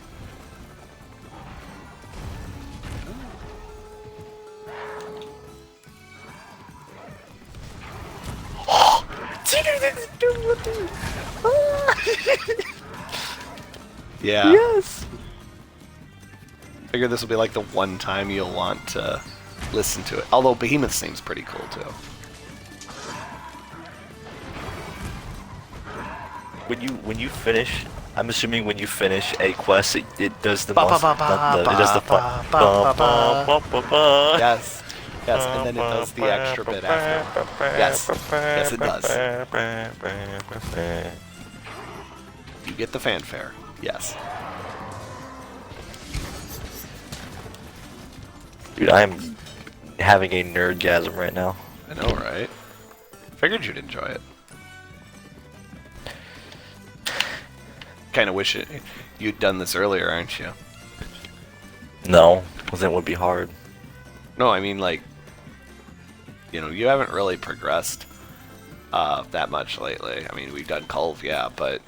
Yeah. Yes! Figure this will be like the one time you'll want to listen to it. Although Behemoth seems pretty cool too. When you finish, I'm assuming when you finish a quest, it does the Ba, most, ba, ba, it does the ba, fun. ba, ba, Ba, ba, ba, ba. Yes. Yes, and then it does the extra bit after. Yes. Yes, it does. You get the fanfare. Yes. Dude, I'm having a nerdgasm right now. I know, right? Figured you'd enjoy it. Kind of wish you'd done this earlier, aren't you? No, because it would be hard. No, I mean like, you know, you haven't really progressed that much lately. I mean, we've done Culve, yeah, but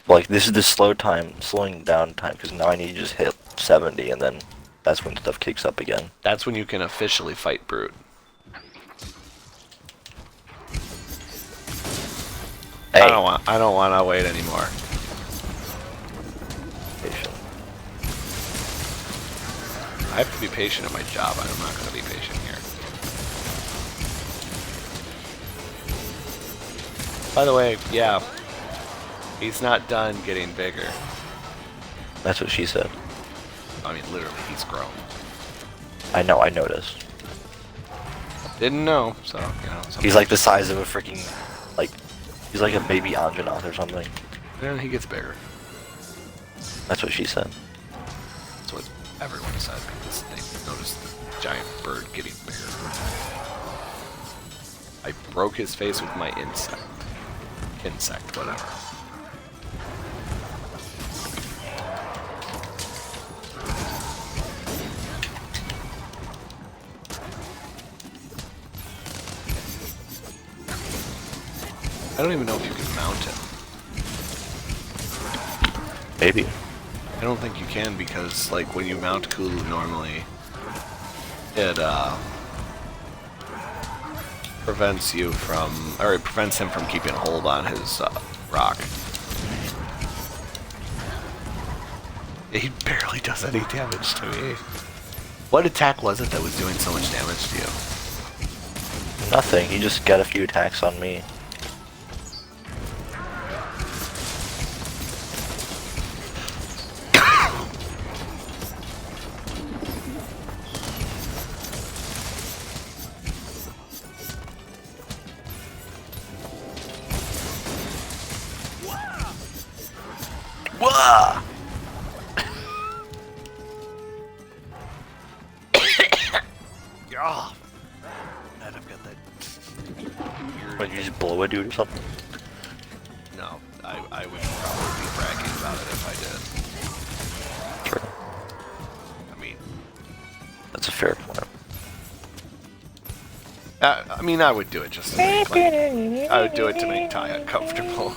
Like, this is the slowing down time, because now I need to just hit 70, and then that's when stuff kicks up again. that's when you can officially fight Brute. Hey, I don't want to wait anymore. patient. I have to be patient at my job. I'm not going to be patient here. By the way, yeah, he's not done getting bigger. That's what she said. I mean, literally, he's grown. I know, I noticed. Didn't know, so, you know. He's like the size of a freaking, like, he's like a baby Anjanath or something. Then he gets bigger. That's what she said. That's what everyone said, because they noticed the giant bird getting bigger. I broke his face with my insect. Insect, whatever. I don't even know if you can mount him. Maybe. I don't think you can because, like, when you mount Kulu normally, it prevents you from, or it prevents him from keeping a hold on his rock. He barely does any damage to me. What attack was it that was doing so much damage to you? Nothing, he just got a few attacks on me. Wah! Oh, and I've got that weird... Would you just blow a dude or something? No, I would probably be bragging about it if I did. True. I mean... That's a fair point. I mean, I would do it just to make, like, I would do it to make Ty uncomfortable.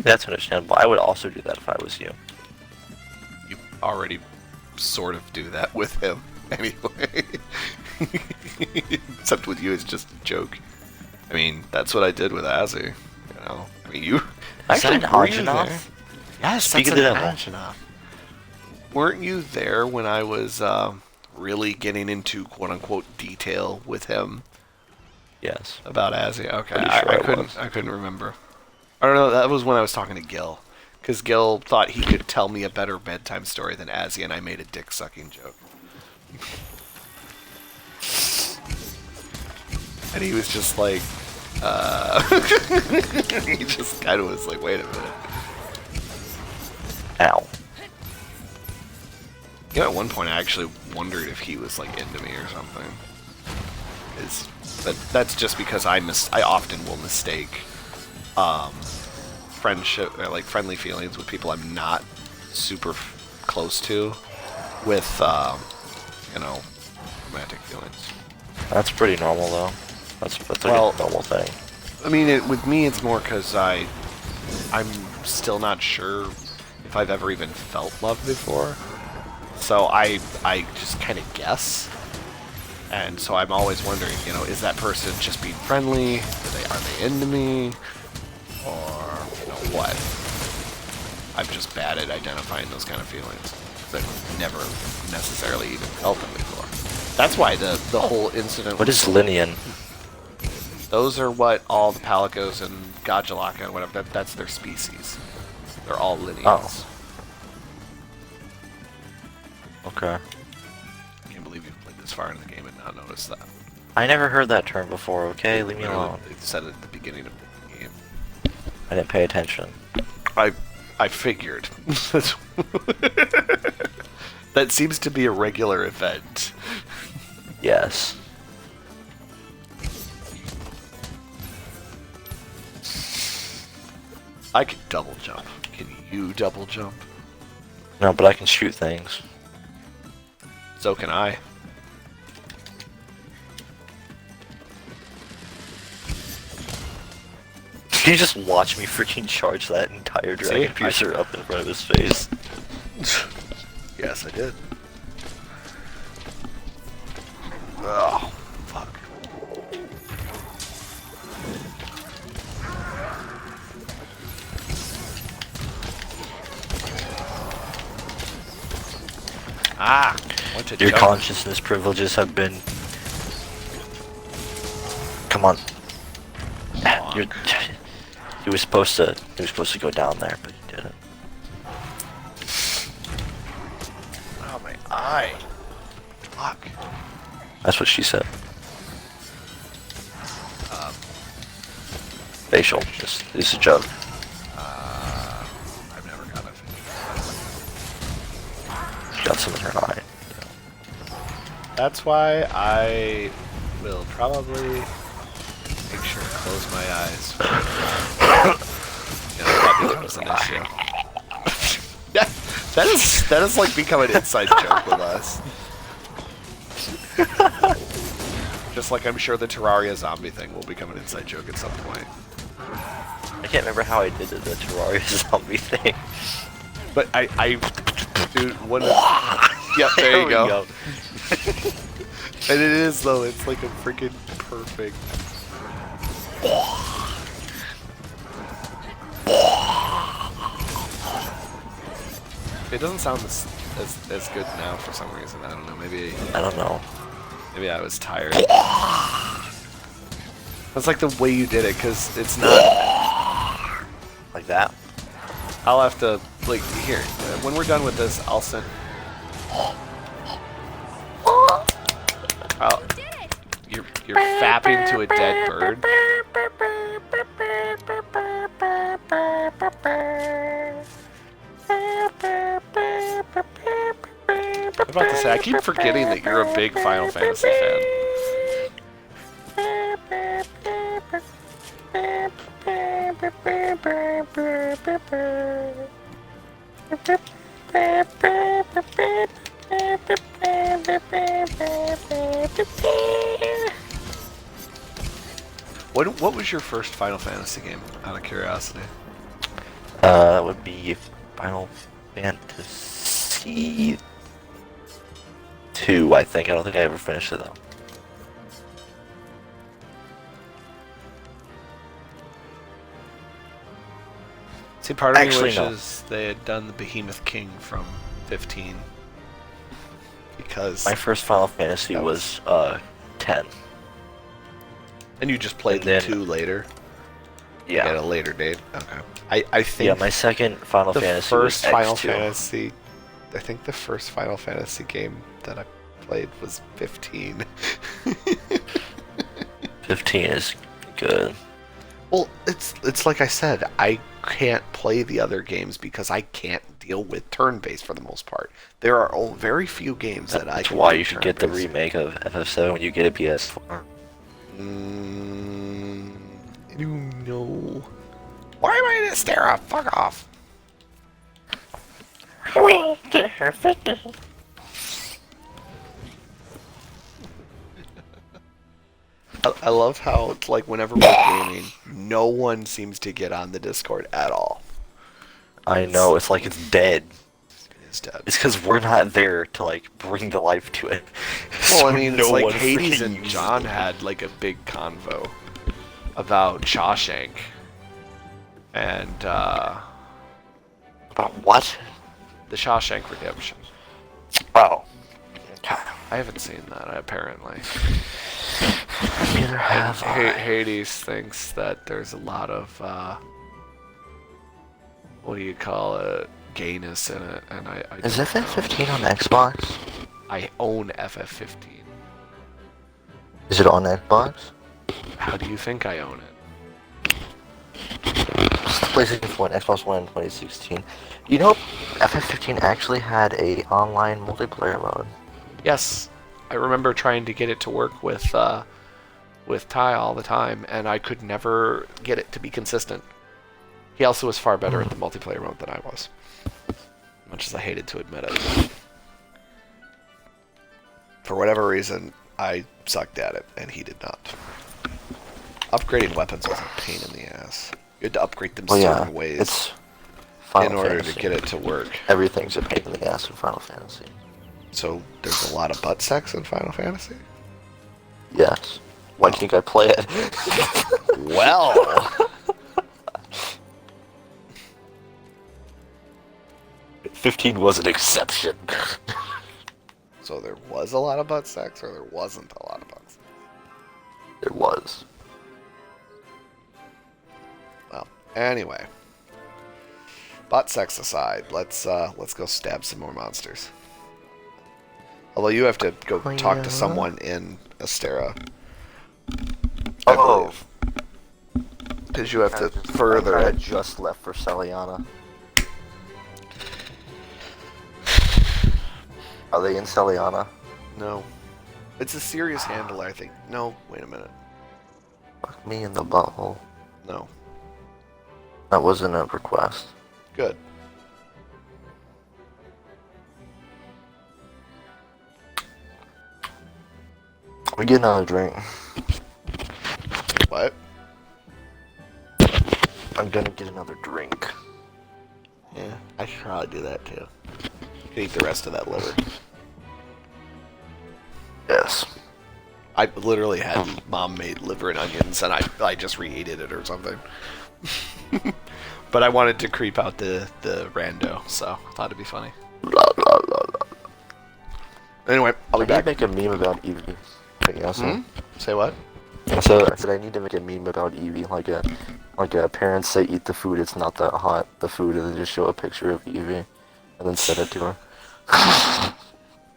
That's understandable. I would also do that if I was you. You already sort of do that with him, anyway. Except with you, it's just a joke. I mean, that's what I did with Azzy, you know? I mean, you... Actually, Zach, were you there? Anjanath? Yes, Speak that's of the an devil. Anjanath. Weren't you there when I was really getting into quote-unquote detail with him Yes. about Azzy? Okay, Pretty sure I couldn't remember. I don't know, that was when I was talking to Gil. Because Gil thought he could tell me a better bedtime story than Azzy, and I made a dick-sucking joke. And he was just like, He just kind of was like, wait a minute. Ow. You know, at one point I actually wondered if he was like into me or something. That's just because I often will mistake friendship or like friendly feelings with people I'm not super close to with you know, romantic feelings. That's pretty normal though. That's like Well, a normal thing. I mean, with me it's more because I'm still not sure if I've ever even felt love before. So I just kind of guess. And so I'm always wondering, you know, is that person just being friendly? Are they into me? Or, you know, what? I'm just bad at identifying those kind of feelings. I've never necessarily even felt them before. That's why the whole incident... What is Linian? Those are what all the Palicos and Gajalaka and whatever, that's their species. They're all Linians. Oh. Okay. Can't believe you've played this far in the game and not noticed that. I never heard that term before, okay? Leave me alone. They said it at the beginning of the game. I didn't pay attention. I figured. That seems to be a regular event. Yes. I can double jump. Can you double jump? No, but I can shoot things. So can I. You just watch me freaking charge that entire dragon piercer up in front of his face. Yes, I did. Oh, fuck. Ah! Your consciousness privileges have been... Come on. You're... He was supposed to go down there, but he didn't. Oh, my eye. Fuck. That's what she said. Facial. It's a joke. I've never got it. She got some in her eye. That's why I will probably make sure to close my eyes. Yeah, that becomes an issue. that is like become an inside joke with us. Just like I'm sure the Terraria zombie thing will become an inside joke at some point. I can't remember how I did the Terraria zombie thing. But dude, one. Yep, there you go. And it is though. It's like a freaking perfect. It doesn't sound as good now for some reason. I don't know. Maybe I don't know. Maybe I was tired. That's like the way you did it, because it's not like that. I'll have to like here when we're done with this. I'll send. Oh, you're fapping to a dead bird. I'm about to say, I keep forgetting that you're a big Final Fantasy fan. What was your first Final Fantasy game, out of curiosity? That would be Final Fantasy 2, I think. I don't think I ever finished it, though. See, part of Actually, me no. wishes they had done the Behemoth King from 15. Because... My first Final Fantasy was 10. And you just played And the 2 later? Yeah. At a later date? Okay. I think... Yeah, my second Final the Fantasy first was Final X2. Fantasy... I think the first Final Fantasy game that I played was 15. 15 is good. Well, it's like I said, I can't play the other games because I can't deal with turn-based for the most part. There are very few games that I That's can why do you should get the turn-based. remake of FF7 when you get a PS4. I don't know. Why am I in Astera? Fuck off. I love how it's like whenever we're gaming, no one seems to get on the Discord at all. I know, it's like it's dead. It is dead. It's because we're not there to like bring the life to it. Well, I So mean, no it's like one Hades freaking and uses John it. had like a big convo about Shawshank, and About what? the Shawshank Redemption. Oh. I haven't seen that apparently. Neither And have I. Hades thinks that there's a lot of what do you call it, gayness in it, and I Is don't know. FF15 on Xbox? I own FF15. Is it on Xbox? How do you think I own it? PlayStation 4 and Xbox One in 2016. You know, FF15 actually had a online multiplayer mode. Yes, I remember trying to get it to work with Ty all the time, and I could never get it to be consistent. He also was far better at the multiplayer mode than I was, much as I hated to admit it. For whatever reason, I sucked at it, and he did not. Upgrading weapons was a pain in the ass. You had to upgrade them Well, yeah, certain ways it's Final in order Fantasy. to get it to work. Everything's a pain in the ass in Final Fantasy. So there's a lot of butt sex in Final Fantasy? Yes. Why do you think I play it? Well... 15 was an exception. So there was a lot of butt sex, or there wasn't a lot of butt sex? It was. Well, anyway. Butt sex aside, let's go stab some more monsters. Although you have to go Oh, talk yeah. to someone in Astera. Oh. Because you have to further I it. just left for Celiana. Are they in Celiana? No. It's a serious handler, I think. No, wait a minute. Fuck me in the butthole. No. That wasn't a request. Good. We get another drink. What? I'm gonna get another drink. Yeah, I should probably do that too. You can eat the rest of that liver. Yes. I literally had mom-made liver and onions, and I just reheated it or something. But I wanted to creep out the rando, so I thought it'd be funny. Blah, blah, blah, blah. Anyway, I'll I be need to back. make a meme about Eevee. Yeah, so. Say what? So I said I need to make a meme about Eevee, like a parents say eat the food, it's not that hot, the food, and then just show a picture of Eevee, and then send it to her.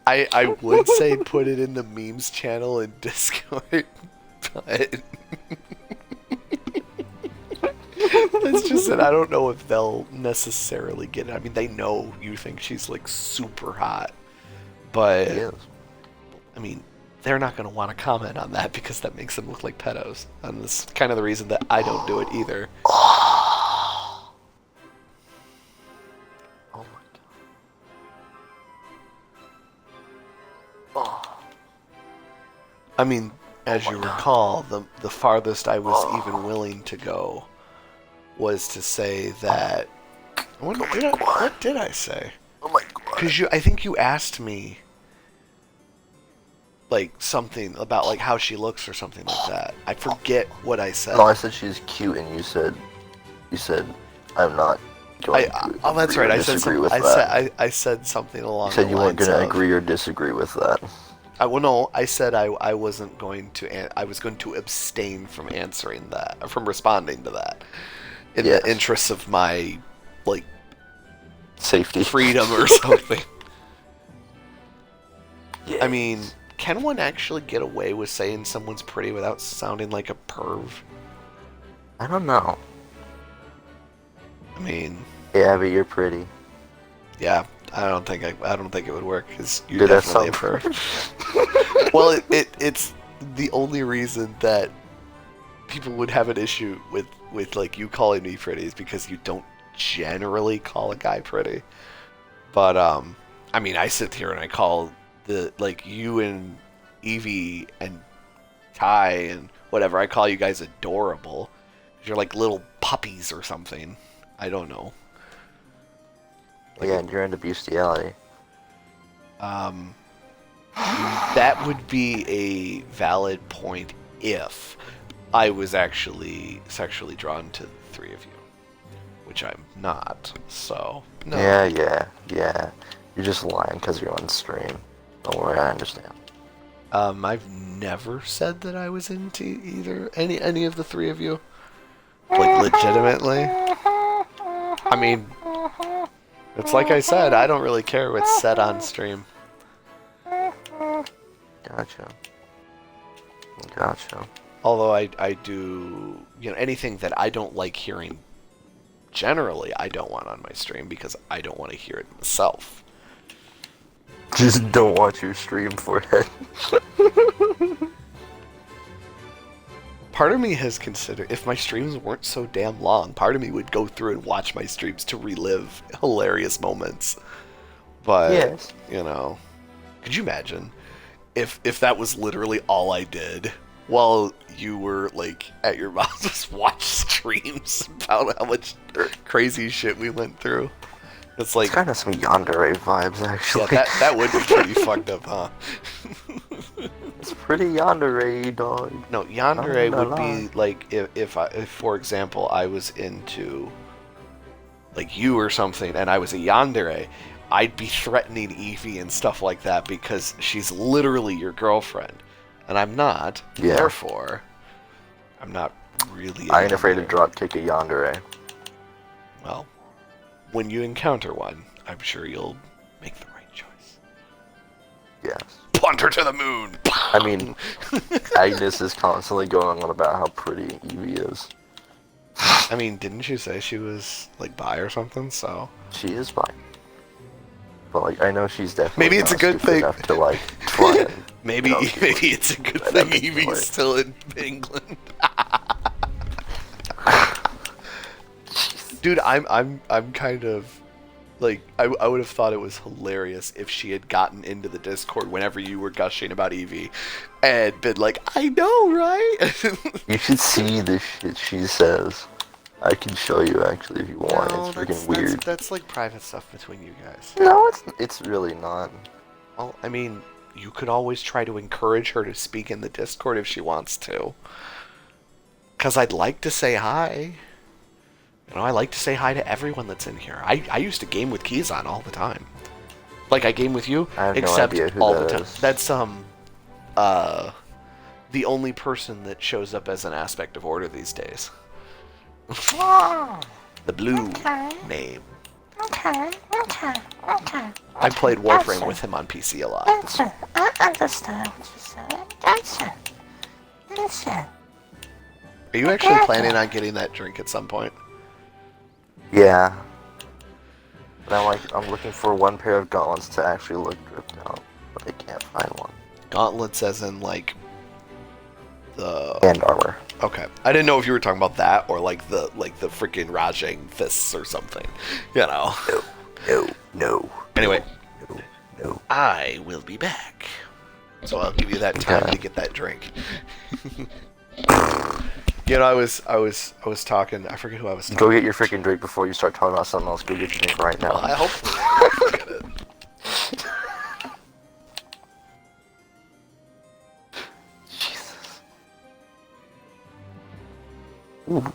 I would say put it in the memes channel in Discord, but it's just that I don't know if they'll necessarily get it. I mean, they know you think she's like super hot, but Yes. I mean, they're not going to want to comment on that because that makes them look like pedos. And that's kind of the reason that I don't do it either. Oh my god. Oh. I mean, as you recall, the farthest I was even willing to go was to say that. What did I say? Oh my god. Because I think you asked me like something about like how she looks or something like that. I forget what I said. No, I said she's cute, and you said I'm not going to. Oh, that's agree right. or I said disagree something. with I that. said I said something along You said the you weren't lines going to of- agree or disagree with that. well, no, I said I wasn't going to. I was going to abstain from answering that, or from responding to that, in Yes. the interests of my like Safety. freedom or something. Yeah. I mean, can one actually get away with saying someone's pretty without sounding like a perv? I don't know. I mean, Yeah, but you're pretty. yeah, I don't think it would work because you're Dude, that's definitely a something. perv. Well, it's the only reason that people would have an issue with like you calling me pretty is because you don't generally call a guy pretty. But I mean, I sit here and I call the like you and Evie and Ty and whatever. I call you guys adorable. You're like little puppies or something. I don't know. Like, Yeah, and you're into bestiality. that would be a valid point if I was actually sexually drawn to the three of you, which I'm not. So no. Yeah. You're just lying because you're on stream. Don't worry, I understand. I've never said that I was into either any of the three of you. Like legitimately. I mean, it's like I said, I don't really care what's said on stream. Gotcha. Although I do, anything that I don't like hearing generally, I don't want on my stream because I don't want to hear it myself. Just don't watch your stream forehead. Part of me has considered, if my streams weren't so damn long, part of me would go through and watch my streams to relive hilarious moments. But, Yes. could you imagine if that was literally all I did while you were, like, at your mom's, just watch streams about how much crazy shit we went through? It's like, It's kind of some yandere vibes, actually. yeah, that would be pretty fucked up, huh? It's pretty yandere, dog. No, yandere Not would gonna be like if for example, I was into like you or something, and I was a yandere, I'd be threatening Evie and stuff like that because she's literally your girlfriend, and I'm not. Yeah. Therefore, I'm not really. I ain't afraid to yandere. drop kick a yandere. Well, when you encounter one, I'm sure you'll make the right choice. Yes. Punt her to the moon. I mean, Agnes is constantly going on about how pretty Evie is. I mean, didn't you say she was like bi or something? So She is bi. But like, I know she's definitely maybe it's not a good stupid thing. enough to like try and, Maybe maybe it's a good Right, thing that'd be Evie's smart. still in England. Dude, I'm kind of like I would have thought it was hilarious if she had gotten into the Discord whenever you were gushing about Evie and been like, I know, right? You should see the shit she says. I can show you actually if you want. It's freaking weird. That's like private stuff between you guys. No, it's really not. Well, I mean, you could always try to encourage her to speak in the Discord if she wants to. Because I'd like to say hi. I like to say hi to everyone that's in here. I used to game with keys on all the time. Like, I game with you, I have no except idea who all that the time. is. That's, the only person that shows up as an aspect of order these days. The blue name. Okay. I played Warframe with him on PC a lot. Gotcha. I understand what you said. Gotcha. Are you actually planning on getting that drink at some point? Yeah. But I'm looking for one pair of gauntlets to actually look dripped out, but I can't find one. Gauntlets as in, like, the... And armor. Okay. I didn't know if you were talking about that or, like the freaking Rajang fists or something. You know. No. Anyway, No. I will be back. So I'll give you that time Okay. to get that drink. I was talking. I forget who I was talking. Go get your freaking drink before you start talking about something else. Go get your drink right now. Well, I hope forget it. Jesus. Ooh.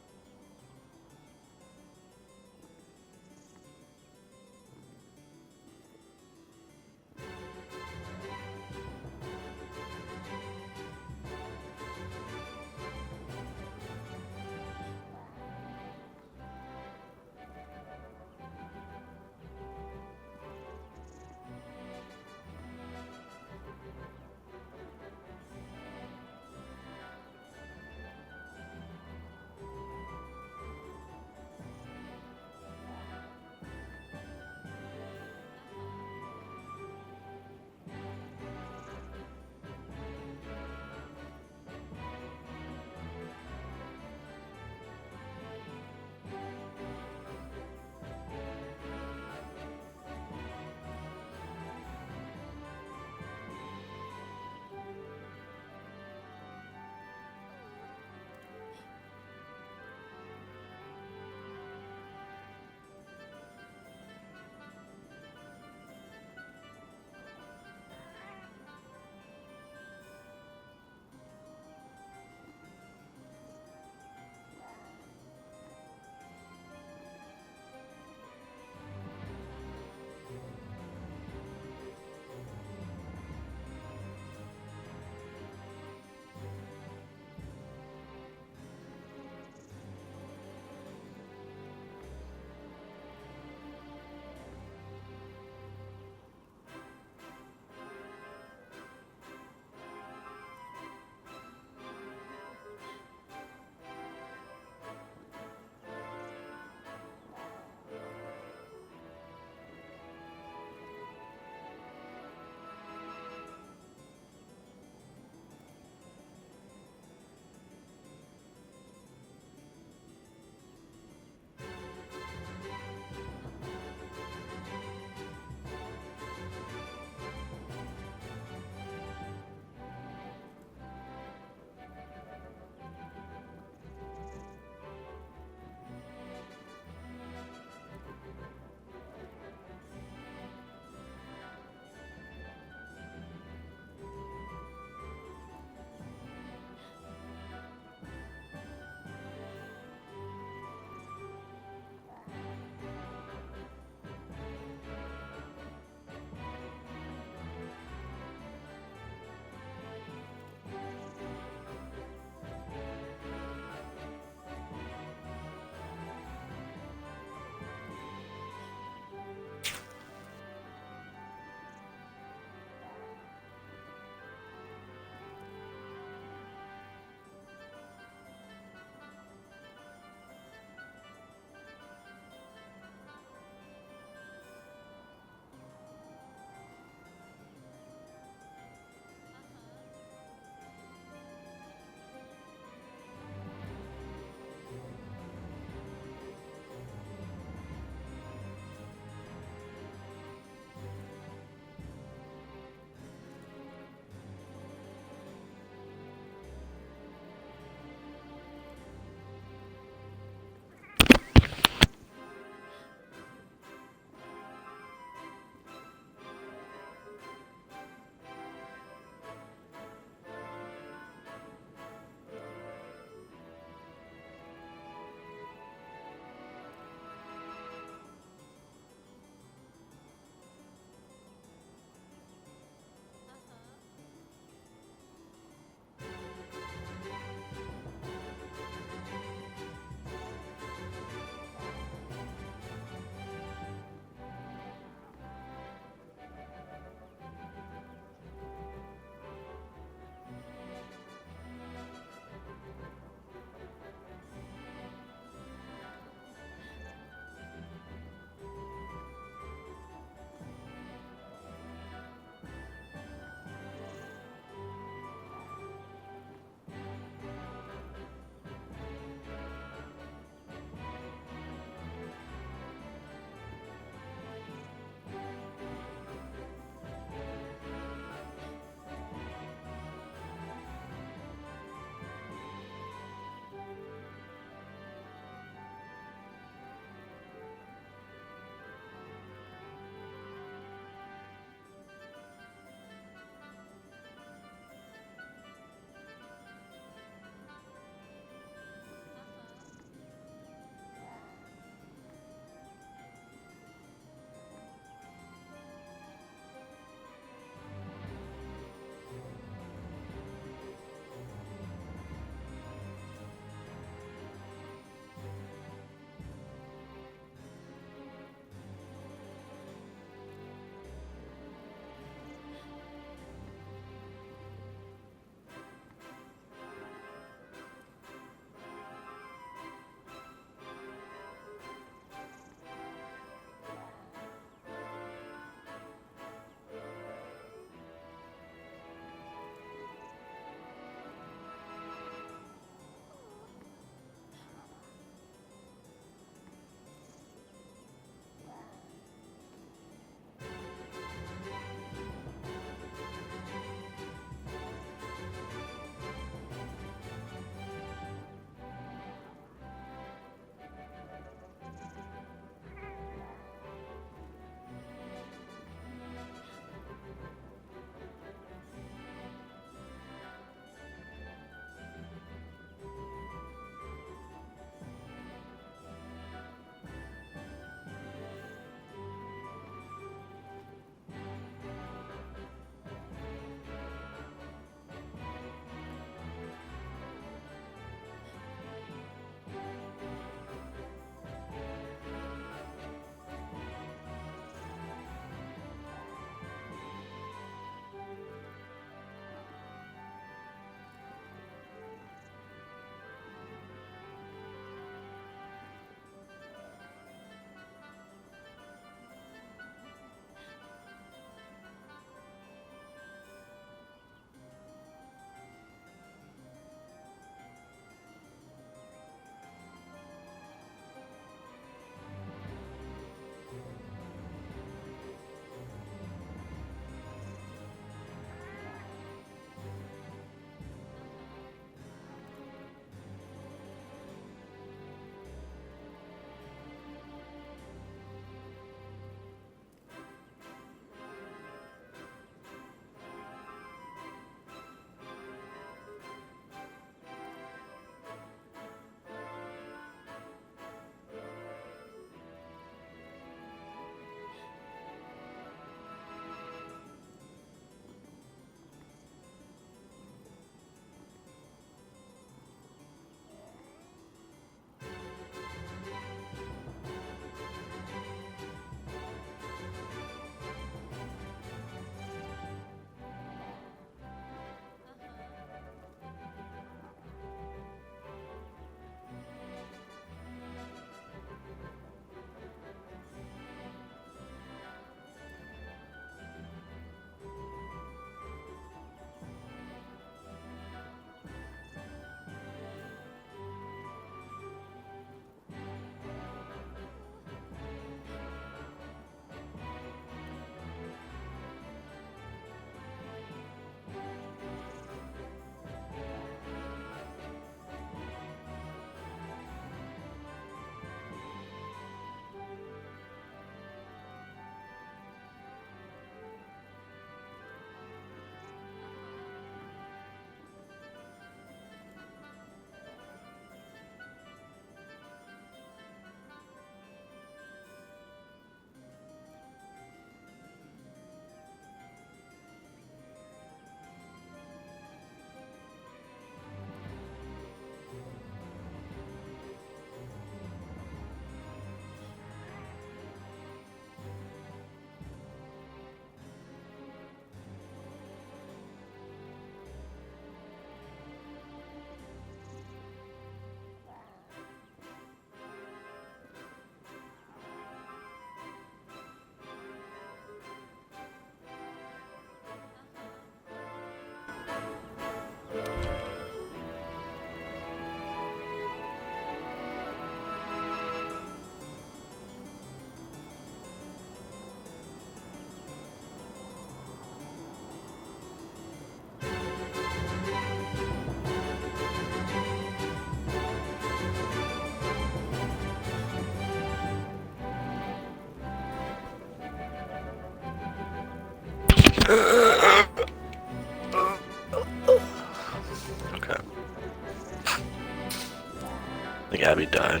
Abby died.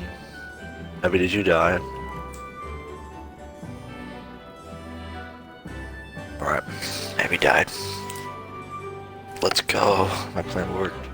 Abby, did you die? Alright, Abby died. Let's go. My plan worked.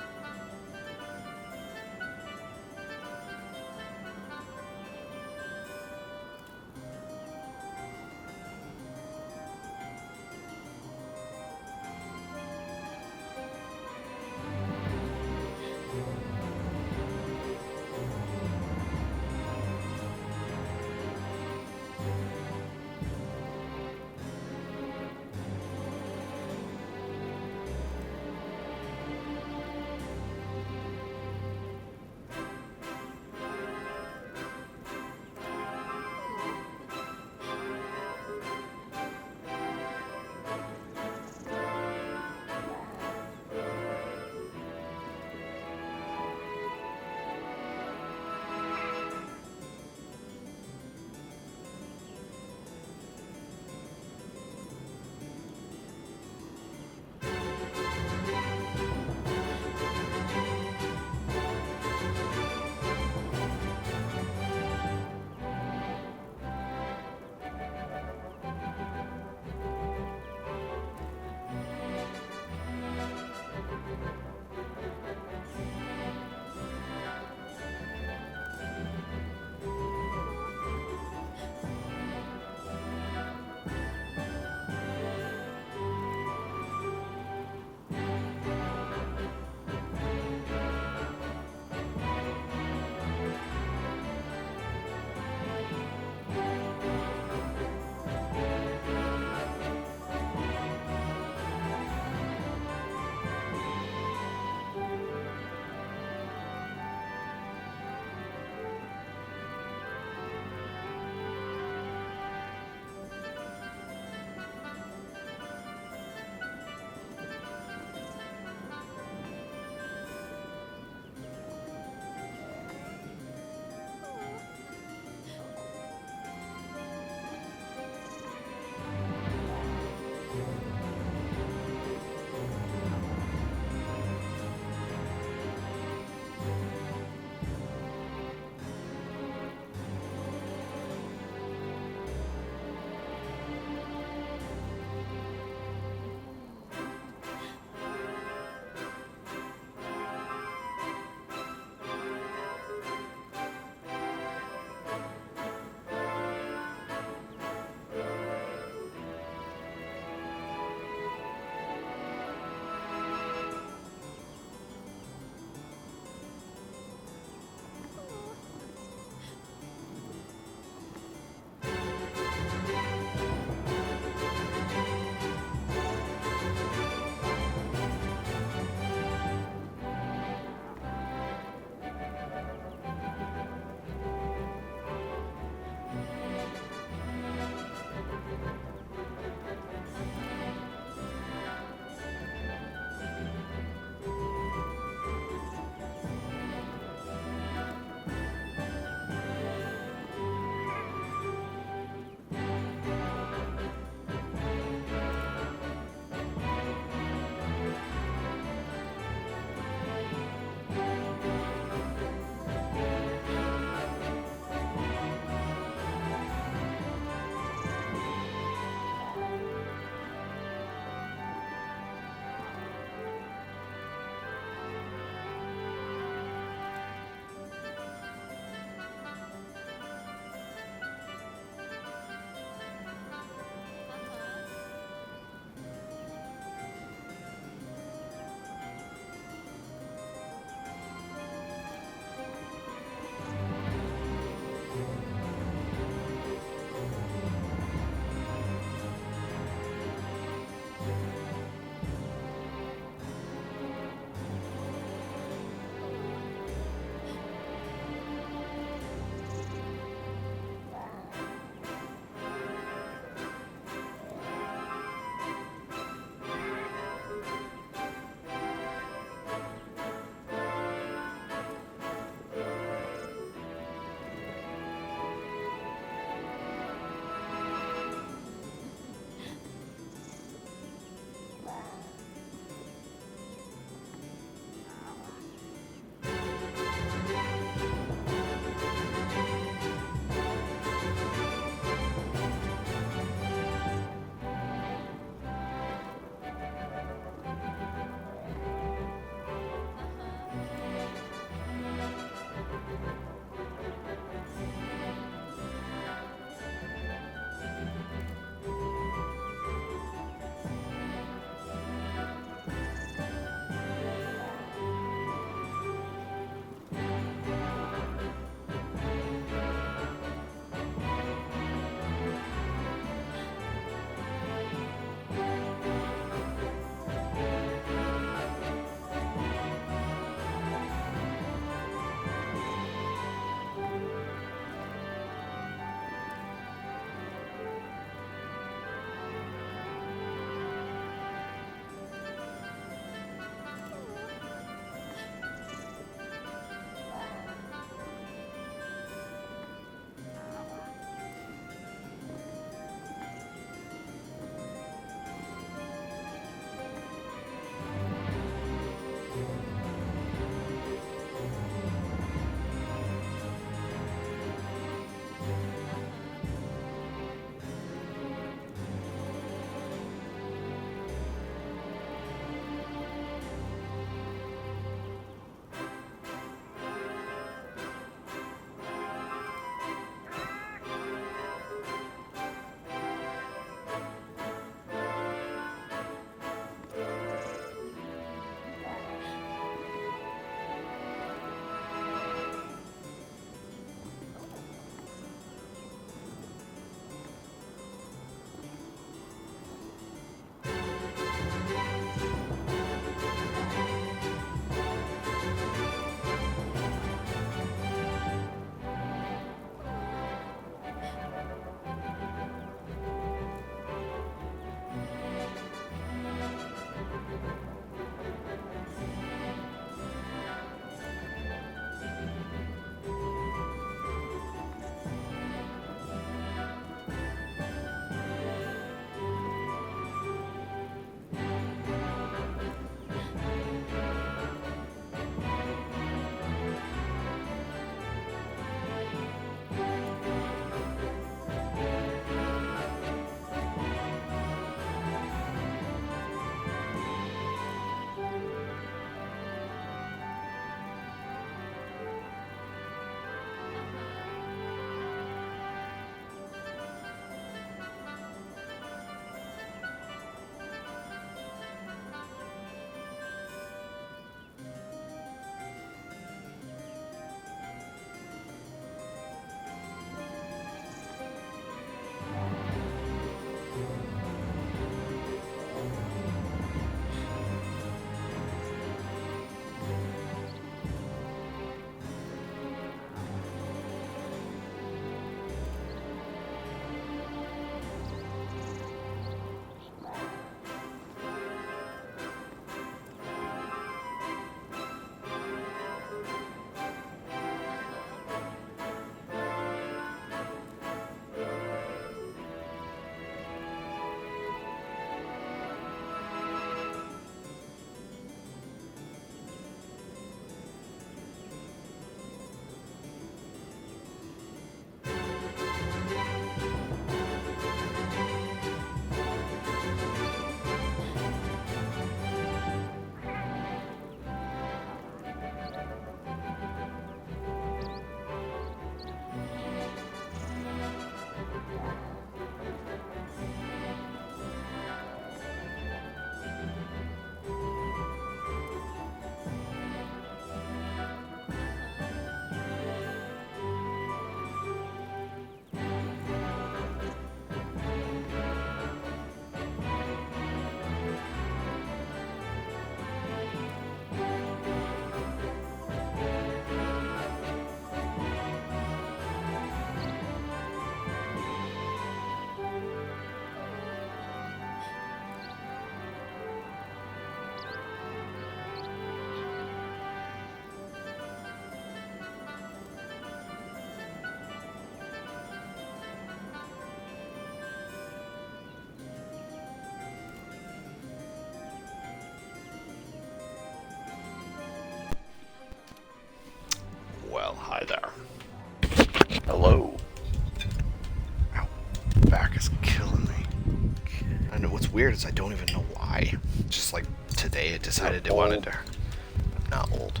what's weird is I don't even know why. Just like today it decided it wanted to. I'm not old.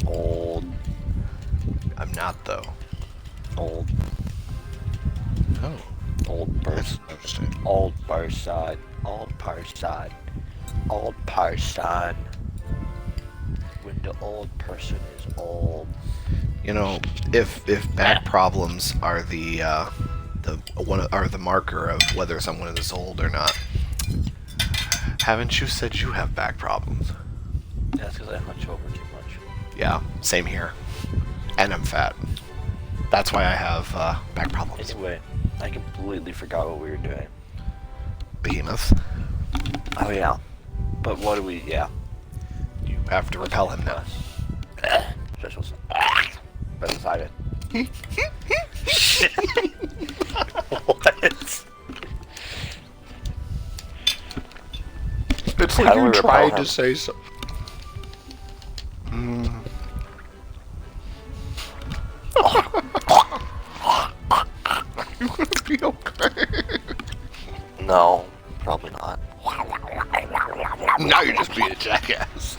Old. I'm not though. Old. No. Old That's person. interesting. Old person. Old person. Old person. When the old person is old. You know, if back problems are the marker of whether someone is old or not, haven't you said you have back problems? That's because I hunch over too much. Yeah, same here. And I'm fat. That's why I have back problems. Anyway, I completely forgot what we were doing. Behemoth. Oh yeah. But what do we? Yeah. You have to repel him now. Special. Been decided. What? It's How like do we you repel tried him? to say so. You gonna be okay? No, probably not. Now you're just being a jackass.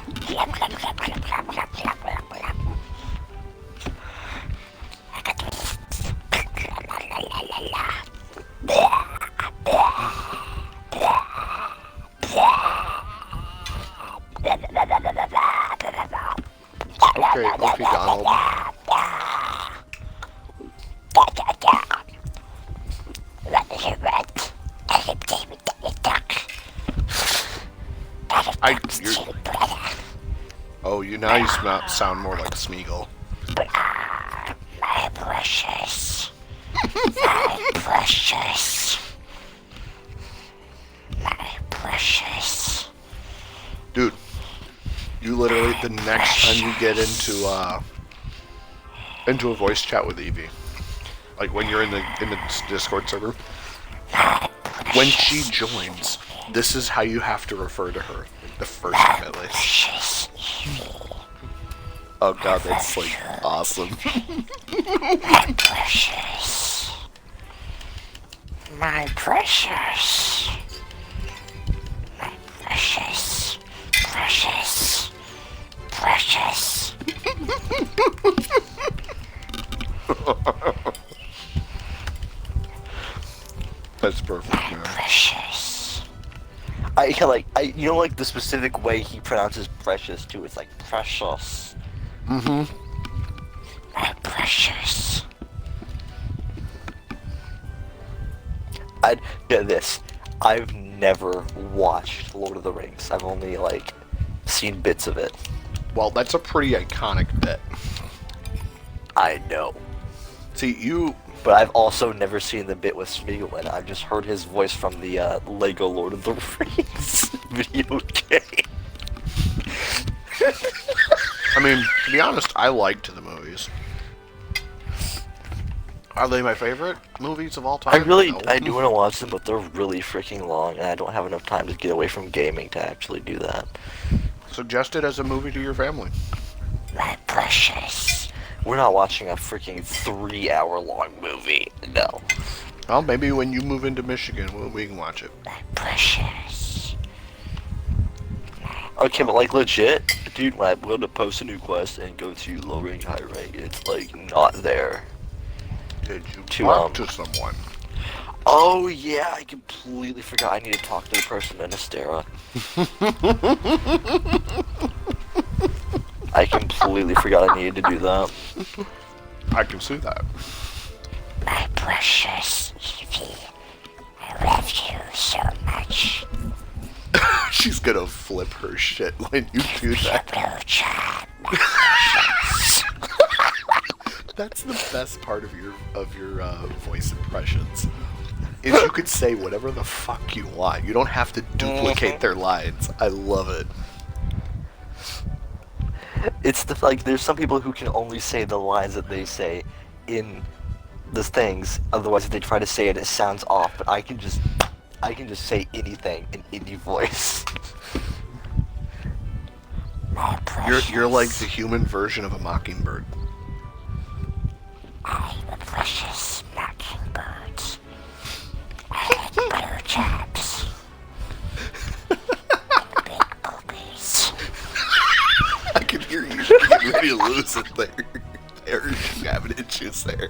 Okay, okay, Donald. Now you sound more like Smeagol. My precious. My precious. My precious. Dude, you literally, the next time you get into a voice chat with Evie, like when you're in the Discord server, when she joins, this is how you have to refer to her. The first time at least. Oh god, that's like awesome. My precious. My precious. My precious. Precious. Precious. That's perfect, man. Precious. You know, like the specific way he pronounces precious too. It's like precious. Mm-hmm. My precious. I'd get this. I've never watched Lord of the Rings. I've only like seen bits of it. Well, that's a pretty iconic bit. I know. See, you... But I've also never seen the bit with Smeagol in it. I've just heard his voice from the Lego Lord of the Rings video game. I mean, to be honest, I liked the movies. Are they my favorite movies of all time? No. I do want to watch them, but they're really freaking long, and I don't have enough time to get away from gaming to actually do that. Suggest it as a movie to your family. My precious. We're not watching a freaking 3-hour-long movie. No. Well, maybe when you move into Michigan, we can watch it. My precious. Okay, but like legit, dude, when I go to post a new quest and go to low rank, high rank, it's like not there. Did you To, talk to someone? Oh yeah, I completely forgot I need to talk to the person in Astera. I completely forgot I needed to do that. I can see that. My precious Evie. I love you so much. She's gonna flip her shit when you do that. Blue job. That's the best part of your voice impressions. Is you could say whatever the fuck you want. You don't have to duplicate their lines. I love it. It's there's some people who can only say the lines that they say in the things. Otherwise, if they try to say it, it sounds off. But I can just say anything in any voice. My precious. You're like the human version of a mockingbird. I'm a precious mockingbird. I like blue jobs. you lose it there. You're having issues there.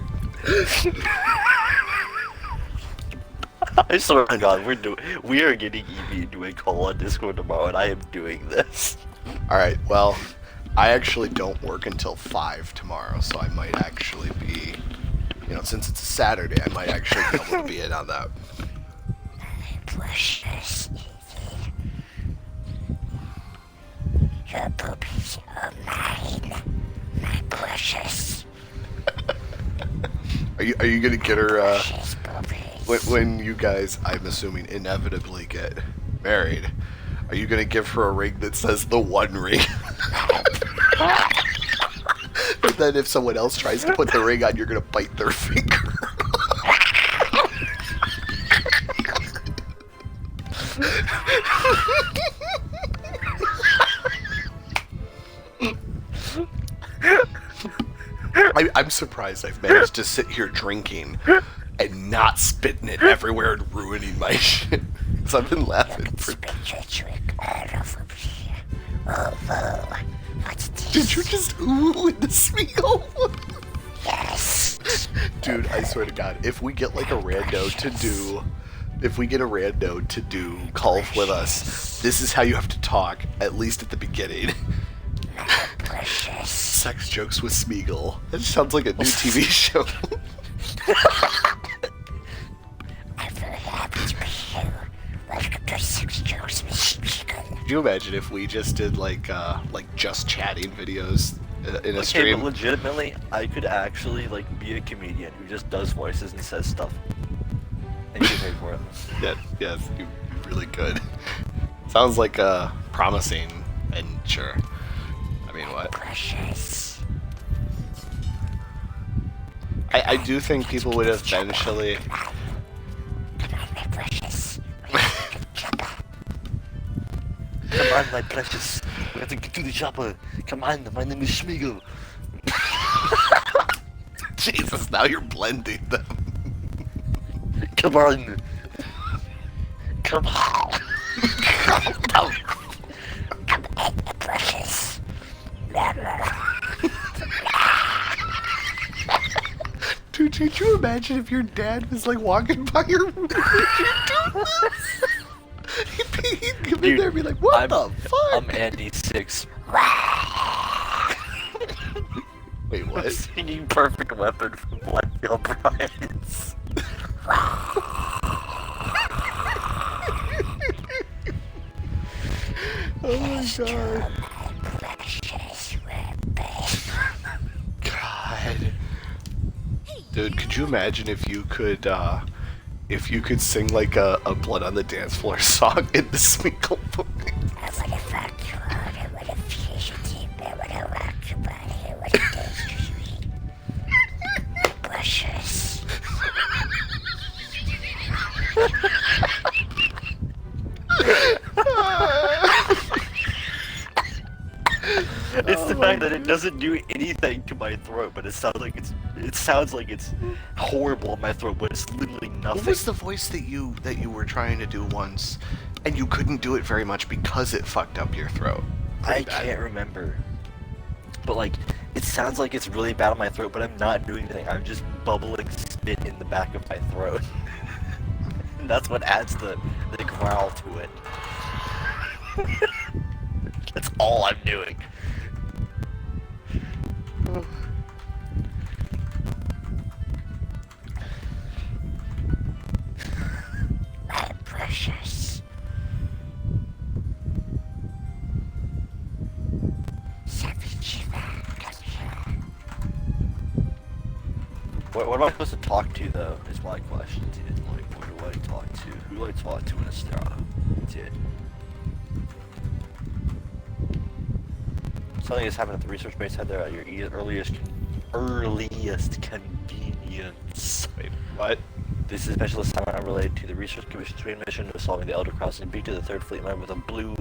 I swear to God, we are getting Evie into a call on Discord tomorrow, and I am doing this. Alright, well, I actually don't work until 5 tomorrow, so I might actually be, since it's a Saturday, I might actually be able to be in on that. Precious Evie. Your boobies are mine. My precious. Are you gonna get her, Precious boobies. when you guys, I'm assuming, inevitably get married, are you gonna give her a ring that says the one ring? And then if someone else tries to put the ring on, you're gonna bite their finger. I'm surprised I've managed to sit here drinking and not spitting it everywhere and ruining my shit. Because I've been laughing for... Spit your trick all over me. Oh, whoa. What's this? Did you just ooh in the Smeagol? Yes. Dude, I swear to God, if we get like a rando to do... If we get a rando to do golf with us, this is how you have to talk, at least at the beginning. Precious. Sex jokes with Smeagol. That sounds like a new TV show. I'm very happy to be here. Welcome to Sex Jokes with Smeagol. Could you imagine if we just did like just chatting videos in a Okay, stream? but legitimately, I could actually be a comedian who just does voices and says stuff. And you get paid for it. Yeah, yes, you really could. Sounds like a promising venture. I mean, what? Precious. I do think people would eventually... Come on, my precious. Come on, my precious. We have to get to the chopper. Come on, my name is Schmiegel. Jesus, now you're blending them. Come on. Come on. Come on, my precious. Dude, could you imagine if your dad was like walking by your room and you're doing this? He'd come in there and be like, what the fuck? I'm Andy 6. Wait, what? Singing Perfect Weapon from Bloodfield Bryans. Oh my god. Precious weapon. God. Dude, could you imagine if you could sing like a Blood on the Dance Floor song in the Smeagol voice? I wanna fuck you hard, I wanna finish your team, I wanna rock your body, I wanna dance to sweet. Precious. It's the fact that it doesn't do anything to my throat, but it sounds like it's horrible in my throat, but it's literally nothing. What was the voice that you were trying to do once, and you couldn't do it very much because it fucked up your throat? I can't remember. But it sounds like it's really bad on my throat, but I'm not doing anything. I'm just bubbling spit in the back of my throat. And that's what adds the growl to it. That's all I'm doing. My precious. Savage, come here. What am I supposed to talk to, though, is my question, dude. What do I talk to? Who do I talk to in Estrada? Dude. Something is happening at the research base head there at your earliest convenience. Wait, what? This is a special assignment unrelated to the Research Commission's main mission of solving the Elder Crossing. Beat to the 3rd Fleet member with a blue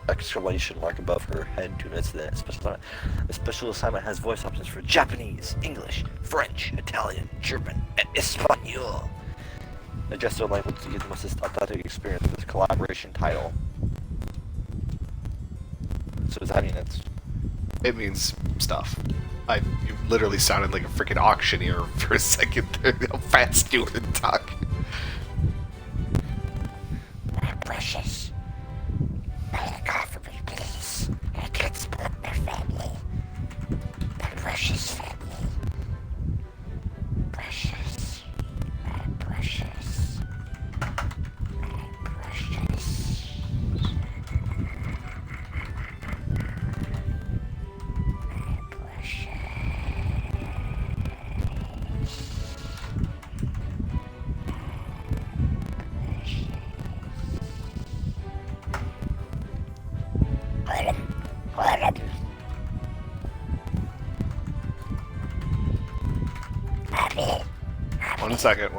exclamation mark above her head to admit the special assignment. The special assignment has voice options for Japanese, English, French, Italian, German, and Espanol. Adjust their language to give the most authentic experience with this collaboration title. So does that mean it's It means stuff. You literally sounded like a freaking auctioneer for a second there. How fast you were talking. My precious. May the coffee be please. I can't split my family. My precious family. Precious. My precious. My precious. One second.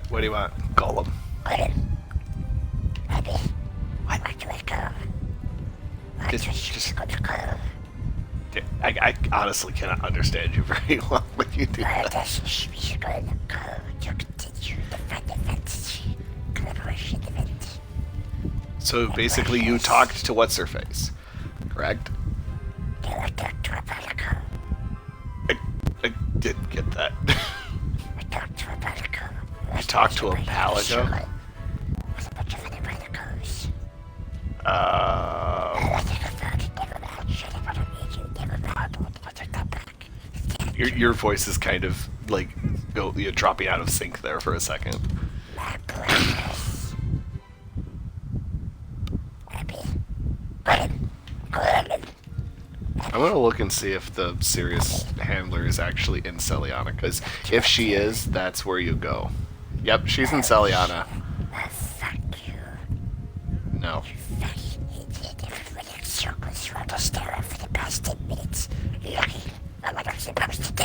What do you want? Golem. Just I honestly cannot understand you very well when you do that. So basically you talked to what's her face, correct? I didn't get that. I talked to a Palico. You talked to a Palico? With a bunch of other Palicos. Your voice is kind of like you're dropping out of sync there for a second. I'm gonna look and see if the serious handler is actually in Celiana, because if she is, that's where you go. Yep, she's in Celiana. Fuck you. No. You fucking idiot. Everybody in circles around the stair for the past 10 minutes. Looking at what I'm supposed to do.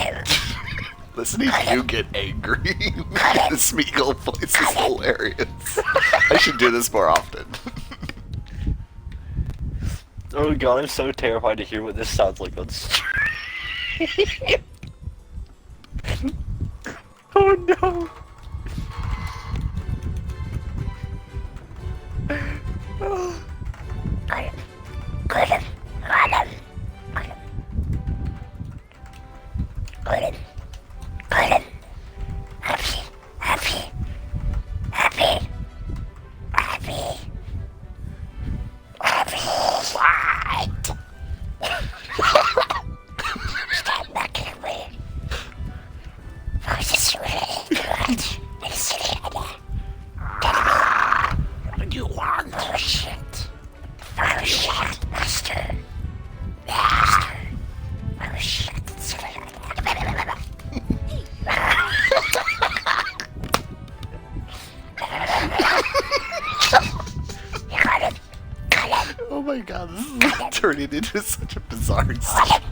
Listening to you get angry the Smeagol voice is hilarious. I should do this more often. Oh god, I'm so terrified to hear what this sounds like on stream. Oh no! Stop looking at me. Voices really good. It's Celiana. What do you want? Oh shit. Oh shit, master. Master. Oh shit, it's Celiana. You got it. Got it. Oh my god, this is turning into such a bizarre story.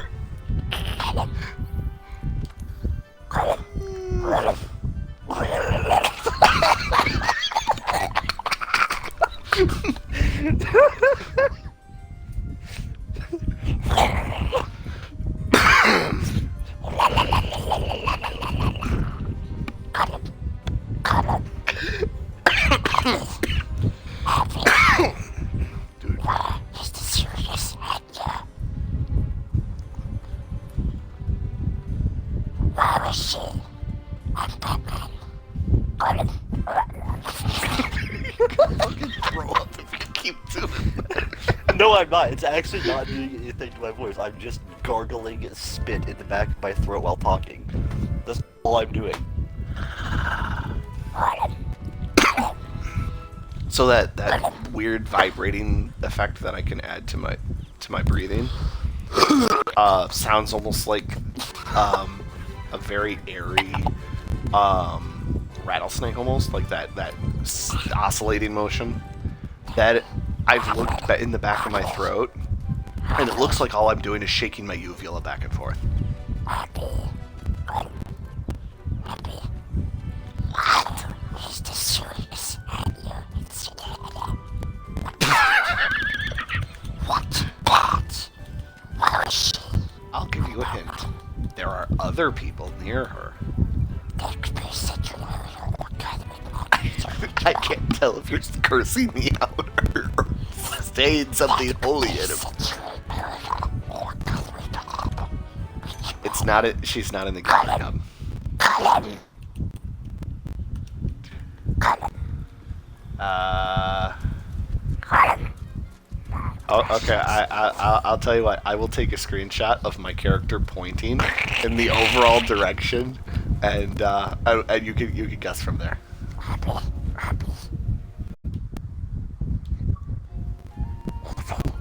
Dude. He's the serious actor. Why was she? I'm Batman. Fucking throw up if you keep doing that. No, I'm not. It's actually not doing anything to my voice. I'm just gargling spit in the back of my throat while talking. That's all I'm doing. So that weird vibrating effect that I can add to my breathing sounds almost like a very airy rattlesnake, almost like that oscillating motion. That I've looked in the back of my throat, and it looks like all I'm doing is shaking my uvula back and forth. He's the serious actor. It's Celiana. other people near her. I can't tell if you're cursing me out or saying something holy in him. It's not. She's not in the Galley Hub. Oh, okay. I'll tell you what. I will take a screenshot of my character pointing in the overall direction, and you can guess from there.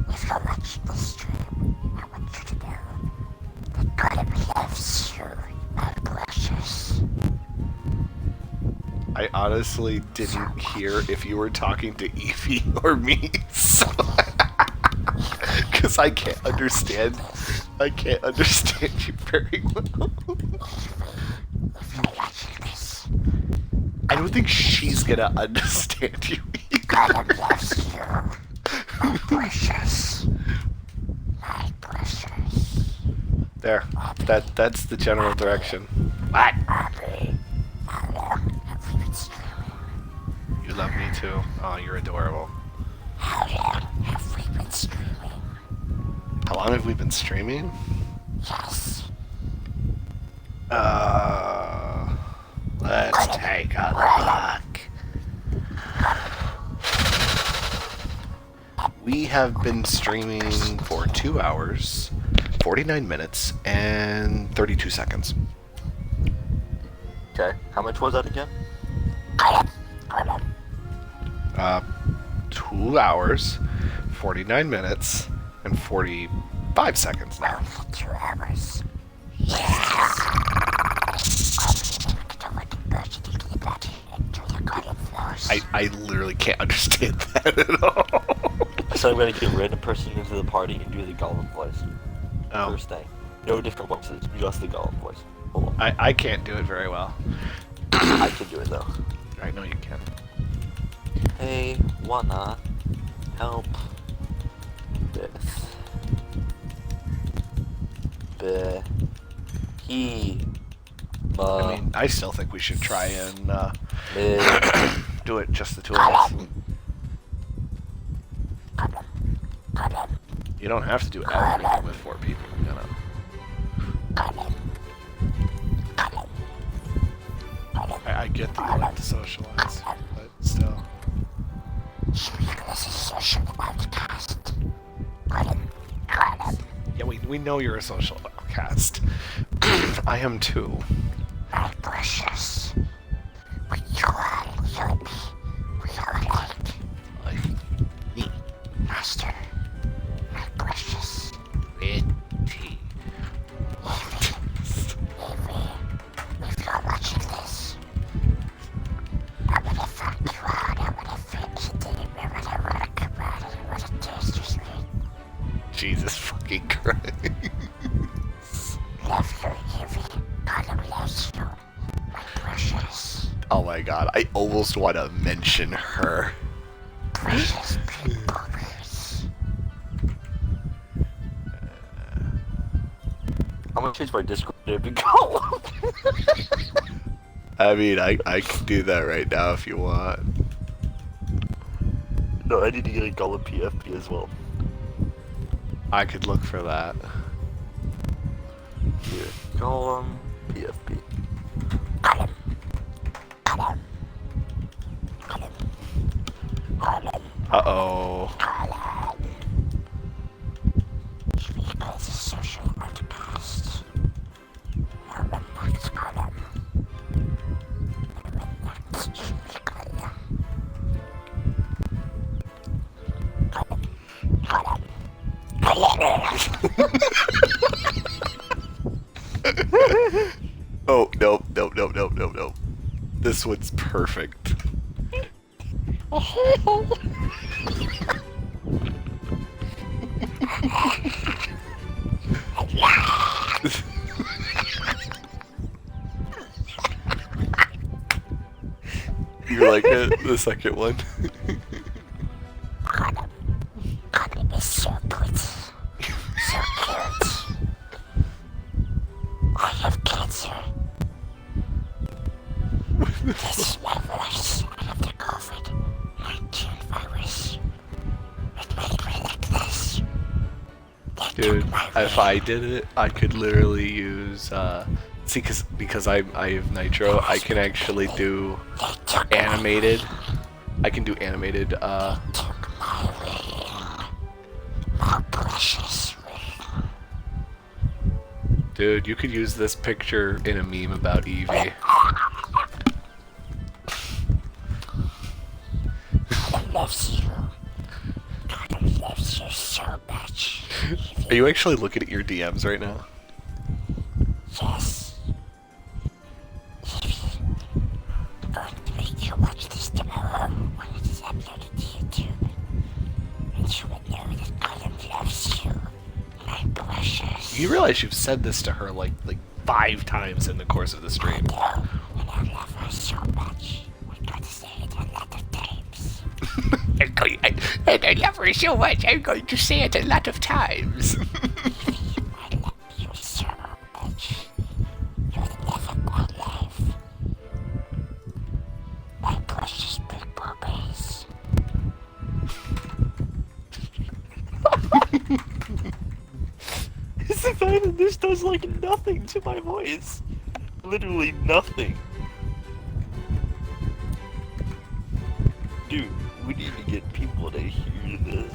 If you watch the stream, I want you to know that God loves you, my precious. I honestly didn't hear if you were talking to Evie or me, so because I can't understand you very well. If you're watching this, I don't think she's gonna understand you either. God loves you, my precious. My precious. There, that's the general direction. What? Abby, how long have we been streaming? You love me too. Oh, you're adorable. How long have we been streaming? How long have we been streaming? Yes. Let's take a look. We have been streaming for 2 hours, 49 minutes, and 32 seconds. Okay, how much was that again? 2 hours, 49 minutes, and 45 seconds now. 2 hours. I literally can't understand that at all. So I'm gonna get a random person into the party and do the Gollum voice. Oh. First thing. No different voices, just the Gollum voice. Hold on. I can't do it very well. I can do it though. I know you can. Hey, wanna help with I mean, I still think we should try and do it just the two of us. You don't have to do everything with 4 people, you know. I get that you like to socialize, but still. Yeah, we know you're a social outcast. I am too. My precious. We are young. We are light. Me. Master. My precious. Red tea. If you're watching this, I'm gonna fuck you on. I'm gonna finish it. I'm gonna rock about it. I'm gonna taste your sweet. Jesus fucking Christ. Love you, Evie. God loves you. My precious. Oh my god, I almost want to mention her. Precious big boobers. I'm gonna change my Discord name to Gollum. I mean, I can do that right now if you want. No, I need to get a Gollum PFP as well. I could look for that. Here, Gollum PFP. Uh-oh. Because a social outcast. You're the next column. You're the next column. Oh, nope. This one's perfect. You like it? The second one? Column is so pretty. So cute. I have kids Dude, if I did it, I could literally use, see, because I have Nitro, I can actually do animated. I can do animated, Took my ring. My precious ring. dude, you could use this picture in a meme about Eevee. God loves you. God loves you so much. Are you actually looking at your DMs right now? Yes. I'm going to make you watch this tomorrow when it is uploaded to YouTube. And you will know that God loves you, my precious. You realize you've said this to her like 5 times in the course of the stream. No, and I love her so much. I got to say it a lot of times. I love her so much, I'm going to say it a lot of times. I love you so much. You're the love of my life. My precious big puppies. It's the fact that this does like nothing to my voice. Literally nothing. Dude, we need to get people to hear this.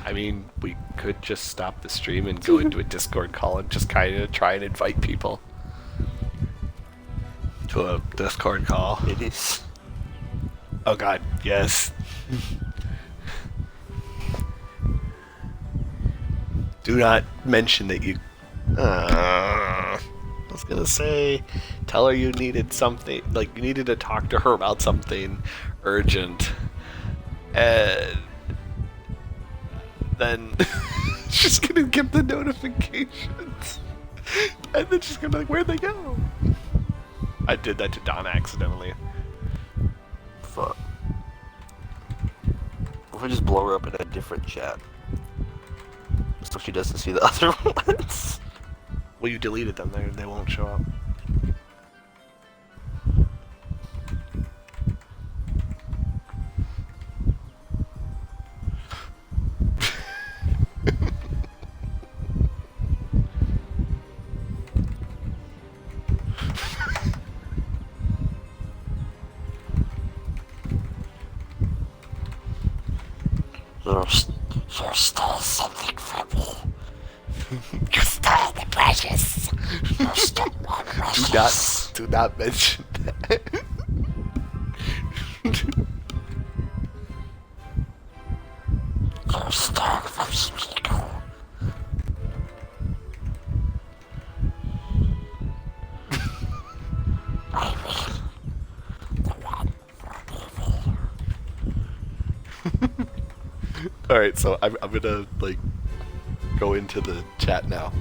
I mean, we could just stop the stream and go into a Discord call and just kind of try and invite people to a Discord call. It is. Oh god, yes. Do not mention that you... I was gonna say, tell her you needed something, like you needed to talk to her about something urgent. And then she's gonna get the notifications. And then she's gonna be like, where'd they go? I did that to Donna accidentally. Fuck. If I just blow her up in a different chat, so she doesn't see the other ones. Well, you deleted them, they won't show up. You stole something from me. You stole the precious. You stole my precious. Do not mention that. You stole from Spiegel. My ring. The one for Eevee. Alright, so I'm gonna, like, go into the chat now.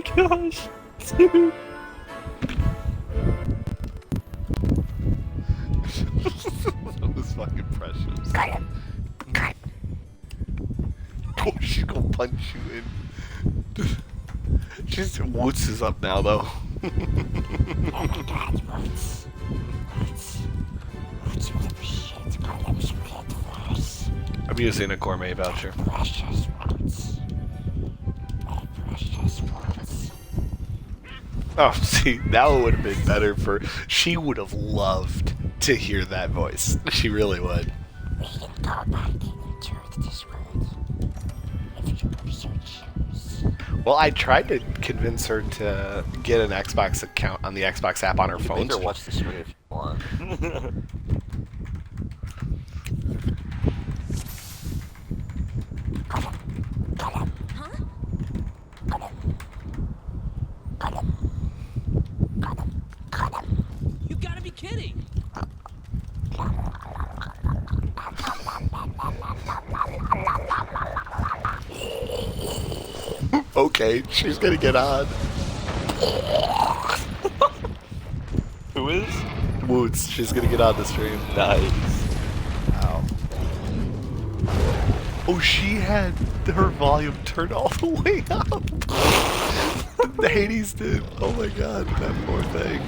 gosh. Dude. That was fucking precious. Got him. Got him. Oh, she's gonna punch you in. She's Woods is up now though. Oh my god, what's with the shit? God, that was some good force. I'm using a gourmet voucher. Precious woods. Oh, precious woods. Oh, see, that would have been better for. She would have loved to hear that voice. She really would. We can go back into this world. If you so choose. Well, I tried to convince her to get an Xbox account on the Xbox app on her phone. Make her watch the stream if you want. Got him. Huh? Got him. Got him. Got him. Got him. You gotta be kidding! Okay, she's gonna get on. Who is? Woods, she's gonna get on the stream. Nice. Wow. Oh, she had her volume turned all the way up. Hades did. Oh my god, that poor thing.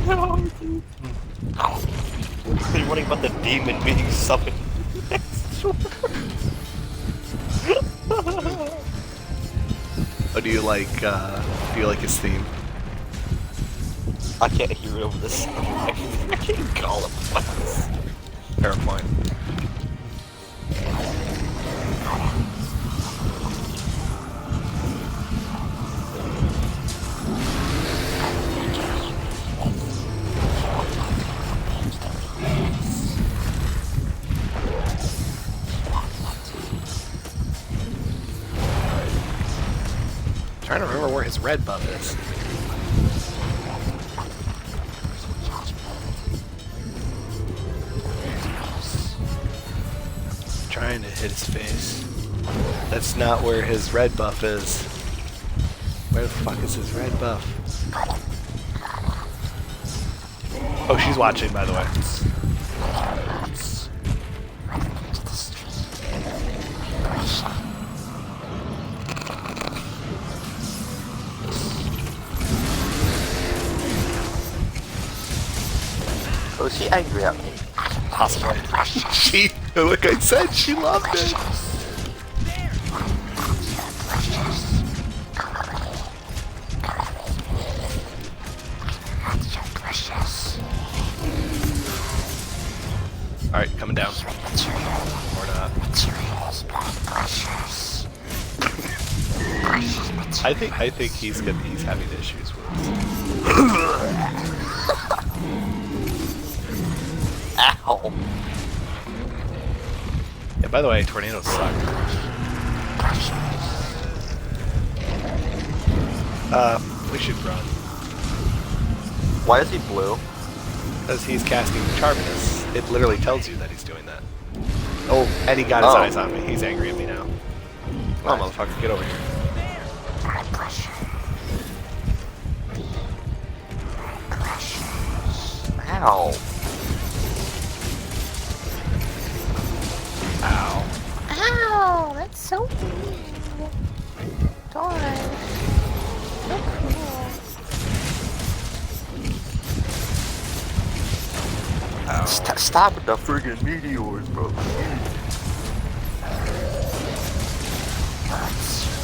No, dude. You're wondering about the demon being summoned next door. Oh, do you like his theme? I can't hear it over the sound. I can't call it once. Fair point. Trying to remember where his red buff is. Trying to hit his face. That's not where his red buff is. Where the fuck is his red buff? Oh, she's watching, by the way. Oh, is she angry at me? Possibly. She, like I said, she loved it. Alright, coming down. Or not. I think he's having issues with this. Ow! Yeah, by the way, tornadoes suck. We should run. Why is he blue? Because he's casting Charminus. It literally tells you that he's doing that. Oh, and he got his Oh. eyes on me. He's angry at me now. Oh, Nice. motherfucker, get over here. Ow! Ow. Ow, that's so mean. Gosh. So cool. Ow. Stop with the friggin' meteors, bro.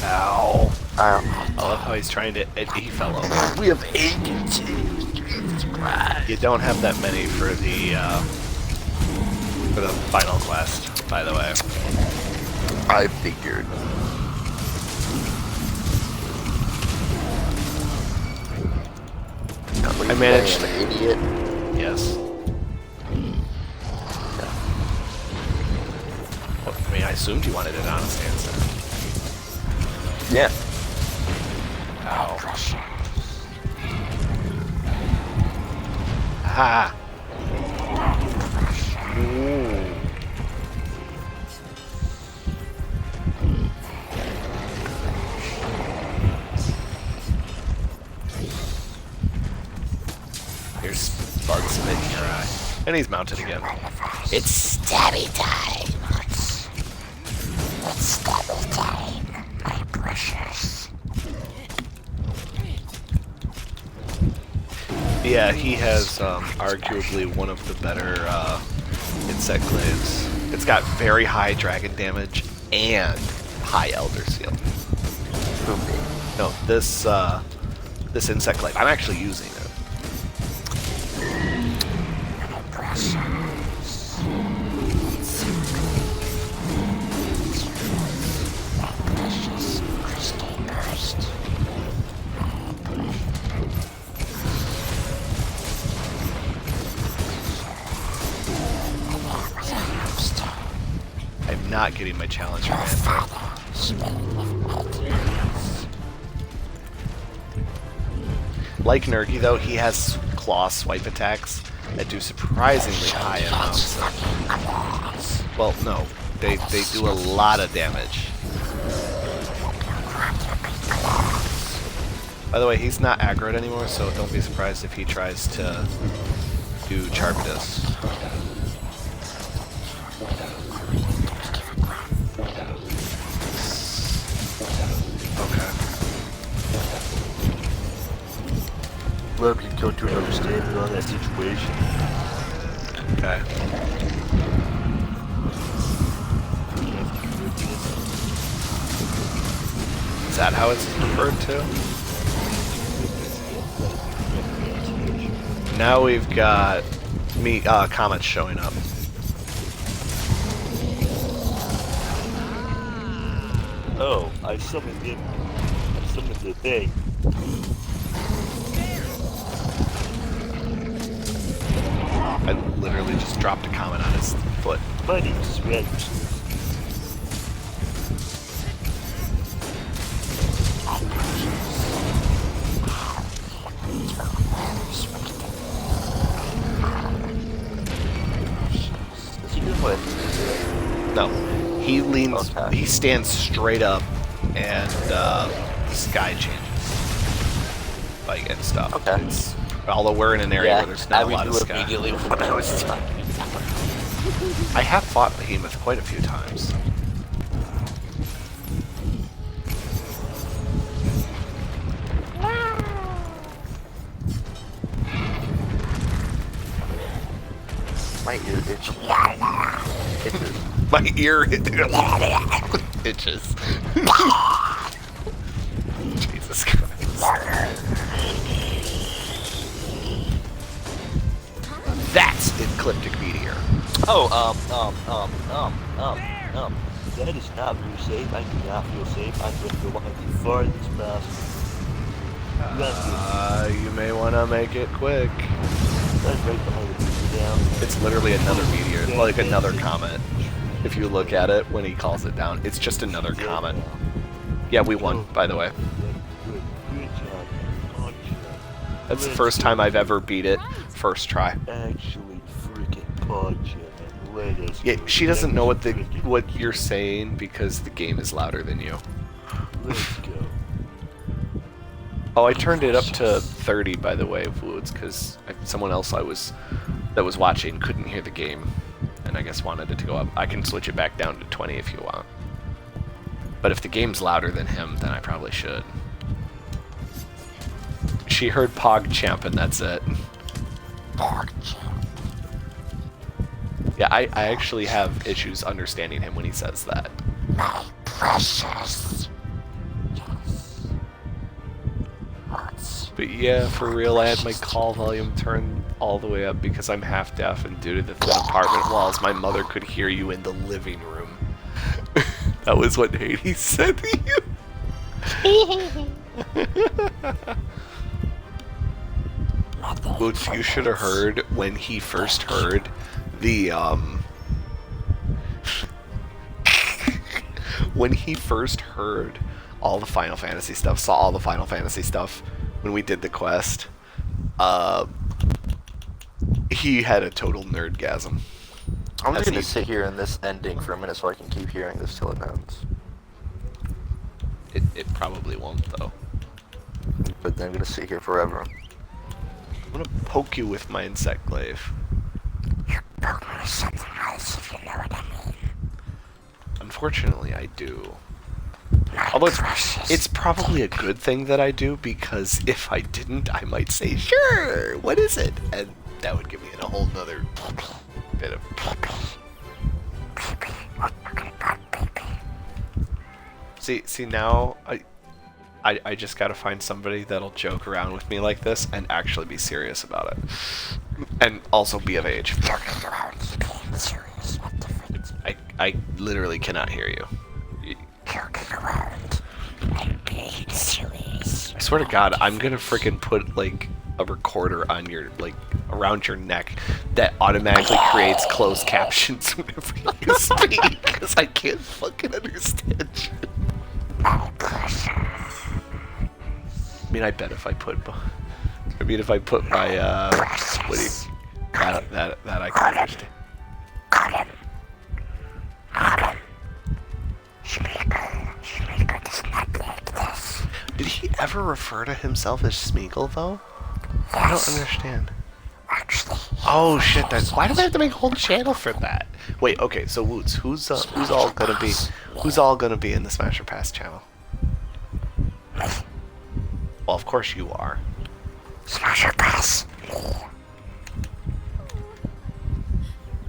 Ow. Ow. I love how he's trying to. He fell over. We have agency. You don't have that many for the final quest, by the way. I figured. I managed. An idiot. Yes. Well, I mean, I assumed you wanted an honest answer. Yeah. Ow. Ah. Ooh. And he's mounted again. It's stabby time. It's stabby time, my precious. Yeah, he has arguably one of the better insect glaives. It's got very high dragon damage and high elder seal. No, this insect glaive. I'm actually using it. My precious. My precious crystal burst. I'm not getting my challenge from Like Nergy, though, he has claw swipe attacks that do surprisingly high amounts of... Well, no. They do a lot of damage. By the way, he's not aggroed anymore, so don't be surprised if he tries to do Charpdus. Love can come to an understanding on that situation. Okay. Is that how it's referred to? Now we've got comments showing up. Oh, I summoned him. I summoned the thing. I literally just dropped a comment on his foot. My name's Red. Does he do what? No. He leans, Okay. he stands straight up and the sky changes. Like, and stuff. Okay. It's, although we're in an area where there's not a lot of I sky. immediately when I was talking. I have fought Behemoth quite a few times. My ear itches. My ear itches. Jesus Christ. That's ecliptic meteor. Oh, that is not very safe. I do not feel safe. I'm going to go behind the farthest possible. You may want to make it quick. That's right behind the meteor down. It's literally another meteor, like another comet. If you look at it when he calls it down, it's just another comet. Yeah, we won, by the way. Good job. Good job. That's the first time I've ever beat it. First try. Actually, freaking punch him and let us Yeah, go. she doesn't know what Freaking what you're saying because the game is louder than you. Let's go. Oh, I turned it up to 30, by the way, Fluids, because someone else that was watching couldn't hear the game, and I guess wanted it to go up. I can switch it back down to 20 if you want. But if the game's louder than him, then I probably should. She heard PogChamp, and that's it. Yeah, I actually have issues understanding him when he says that. My precious. But yeah, for real, I had my call volume turned all the way up because I'm half deaf, and due to the thin apartment walls, my mother could hear you in the living room. That was what Hades said to you. Which you should have heard when he first heard the when he first heard all the Final Fantasy stuff, saw all the Final Fantasy stuff when we did the quest. He had a total nerdgasm. I'm As just gonna he- sit here in this ending for a minute so I can keep hearing this till it ends. It probably won't though. But then I'm gonna sit here forever. I'm gonna poke you with my insect glaive. something else, if you know what I mean. Unfortunately, I do. Although it's probably a good thing that I do, because if I didn't, I might say, sure, what is it? And that would give me a whole nother bit of... See now, I just gotta find somebody that'll joke around with me like this and actually be serious about it. And also be of age. I literally cannot hear you. I swear to God, I'm gonna freaking put like a recorder on your around your neck that automatically creates closed captions whenever you speak, because I can't fucking understand you. I mean, I bet if I put my what do you, that I can understand. Did he ever refer to himself as Smeagol, though? I don't understand. Oh shit! Why do they have to make a whole channel for that? Wait, okay. So Woots, who's all gonna be in the Smasher Pass channel? Well, of course you are. Smasher Pass.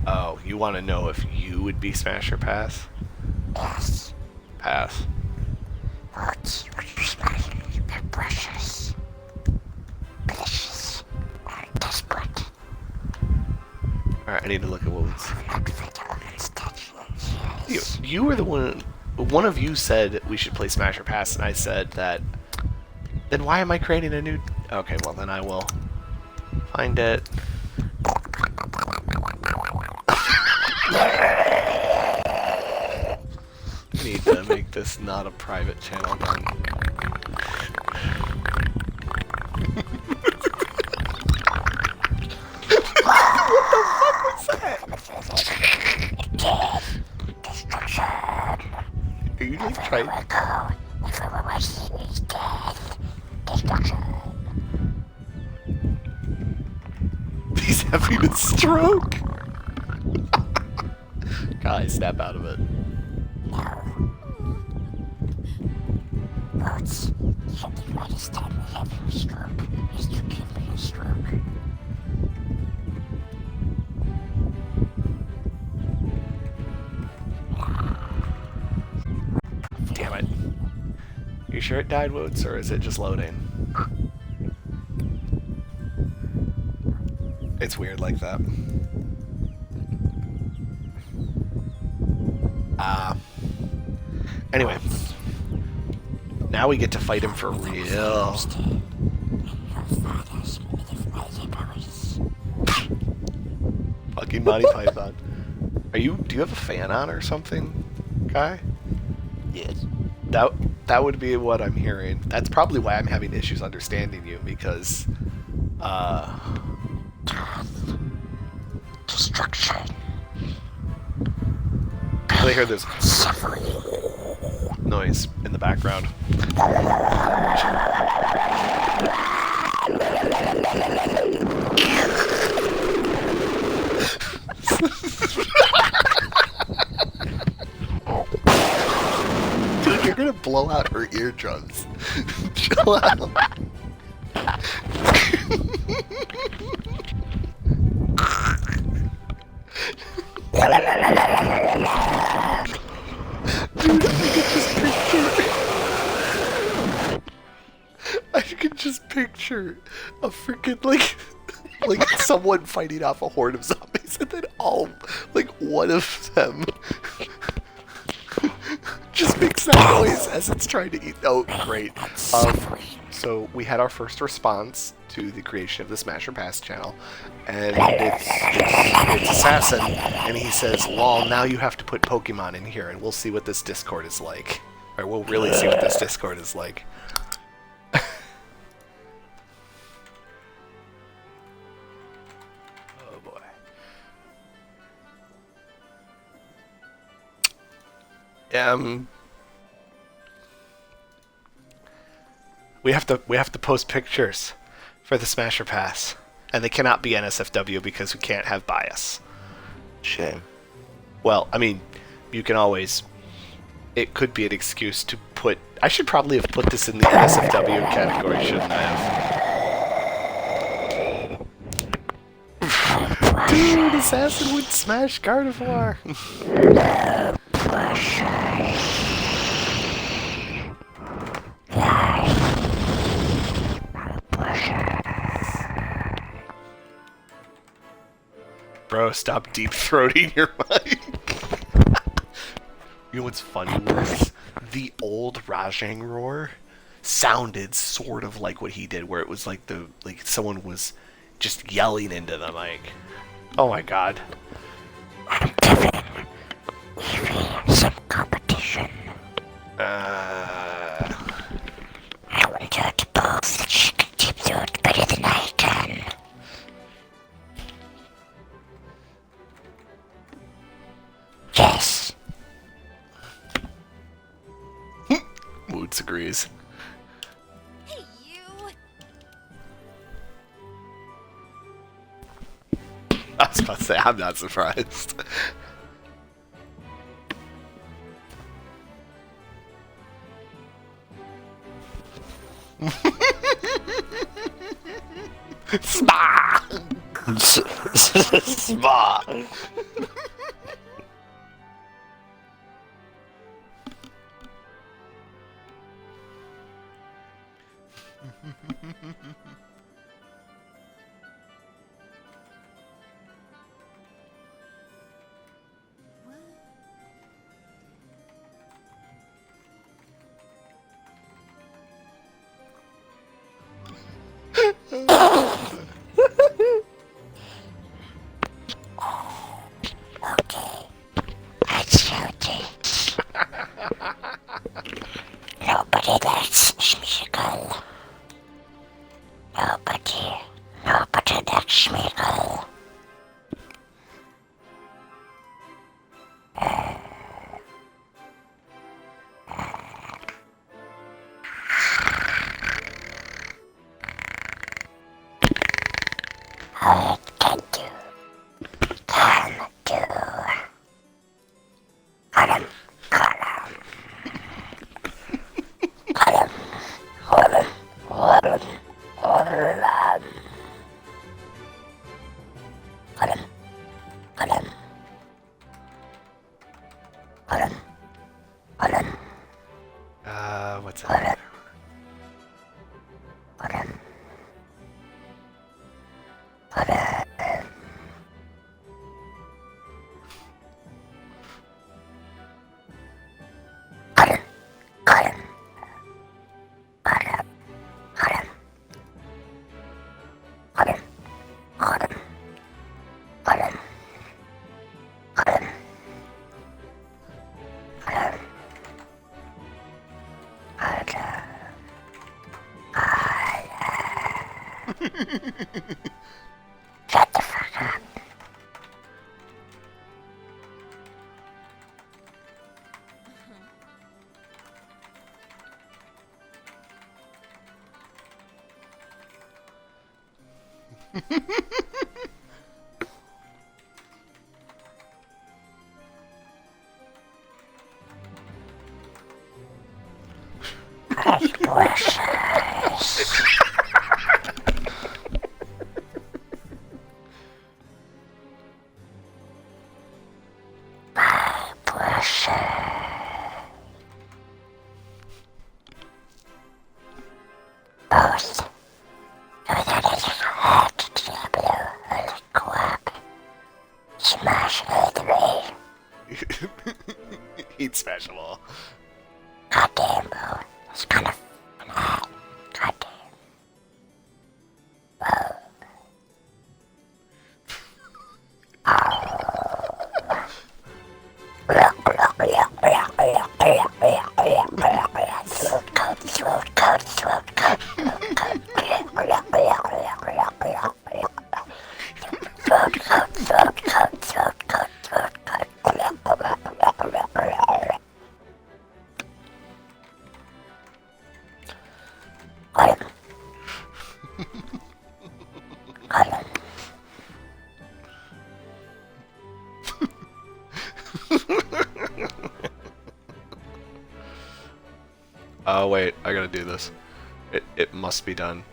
Oh, you want to know if you would be Smasher Pass? Yes. Pass. What you smashing? They're precious. Precious. I'm desperate. Alright, I need to look at Woots. You were the one of you said we should play Smasher Pass, and I said that. Then why am I creating a new... Okay, well then I will find it. Need to make this not a private channel then. Are you like trying? He's having a stroke. Guys, snap out of it. Boots, the greatest time we have your stroke is to give me a stroke. Damn it. You sure it died, Woods, or is it just loading? It's weird like that. Anyway. Now we get to fight him for real. Fucking Monty Python. Do you have a fan on or something, guy? Yes. That would be what I'm hearing. That's probably why I'm having issues understanding you, because Destruction. I hear this noise in the background. Dude, you're gonna blow out her eardrums. Chill out. I could just picture a freaking like someone fighting off a horde of zombies, and then one of them just makes that noise as it's trying to eat. Oh, great! So we had our first response to the creation of the Smasher Pass channel, and it's Assassin, and he says, "Lol, now you have to put Pokemon in here, and we'll see what this Discord is like, or we'll really see what this Discord is like." Oh boy. We have to post pictures for the Smasher Pass, and they cannot be NSFW because we can't have bias. Shame. Well, I mean, you can always. It could be an excuse to put. I should probably have put this in the NSFW category, shouldn't I have? Dude, Assassin would smash Gardevoir. Bro, stop deep throating your mic. You know what's funny was the old Rajang roar sounded sort of like what he did, where it was like someone was just yelling into the mic. Oh my god. I'm giving Evie some competition. I want her to prove that she can deep throat better than I can. Yes. Woods agrees. Hey, you! I was about to say, I'm not surprised. Sma! Spa. Okay. Let's shout it. Nobody likes Schmeagol. Nobody likes Schmeagol. All it can do. What's that? Shut the fuck up. Precious. Both. Without any hurt, Diablo, or co-op. Smash all three. He'd smash them all. Goddamn, bro. It's kind of hot. Goddamn. Oh wait, I gotta do this. It must be done.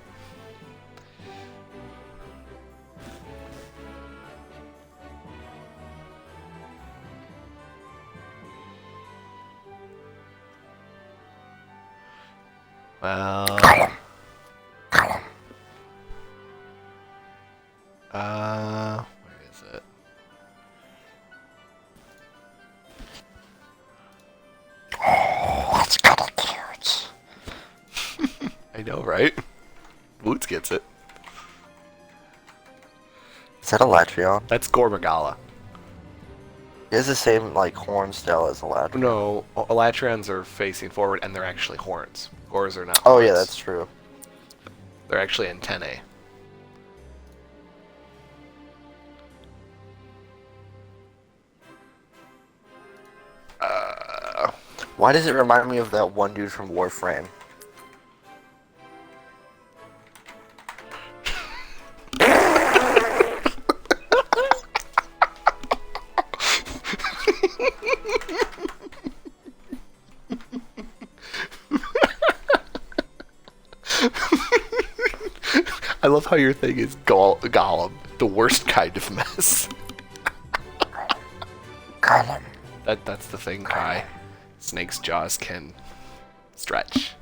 Well, where is it? That's kinda cute. I know, right? Woots gets it. Is that a Latreon? That's Gormagala. It has the same like horn style as a Latreon. No, Elatrians are facing forward, and they're actually horns. Gores are not. Oh horns. yeah, that's true. They're actually antennae. Why does it remind me of that one dude from Warframe? I love how your thing is Gollum, the worst kind of mess. Gollum. That's the thing, Kai. Snake's jaws can stretch.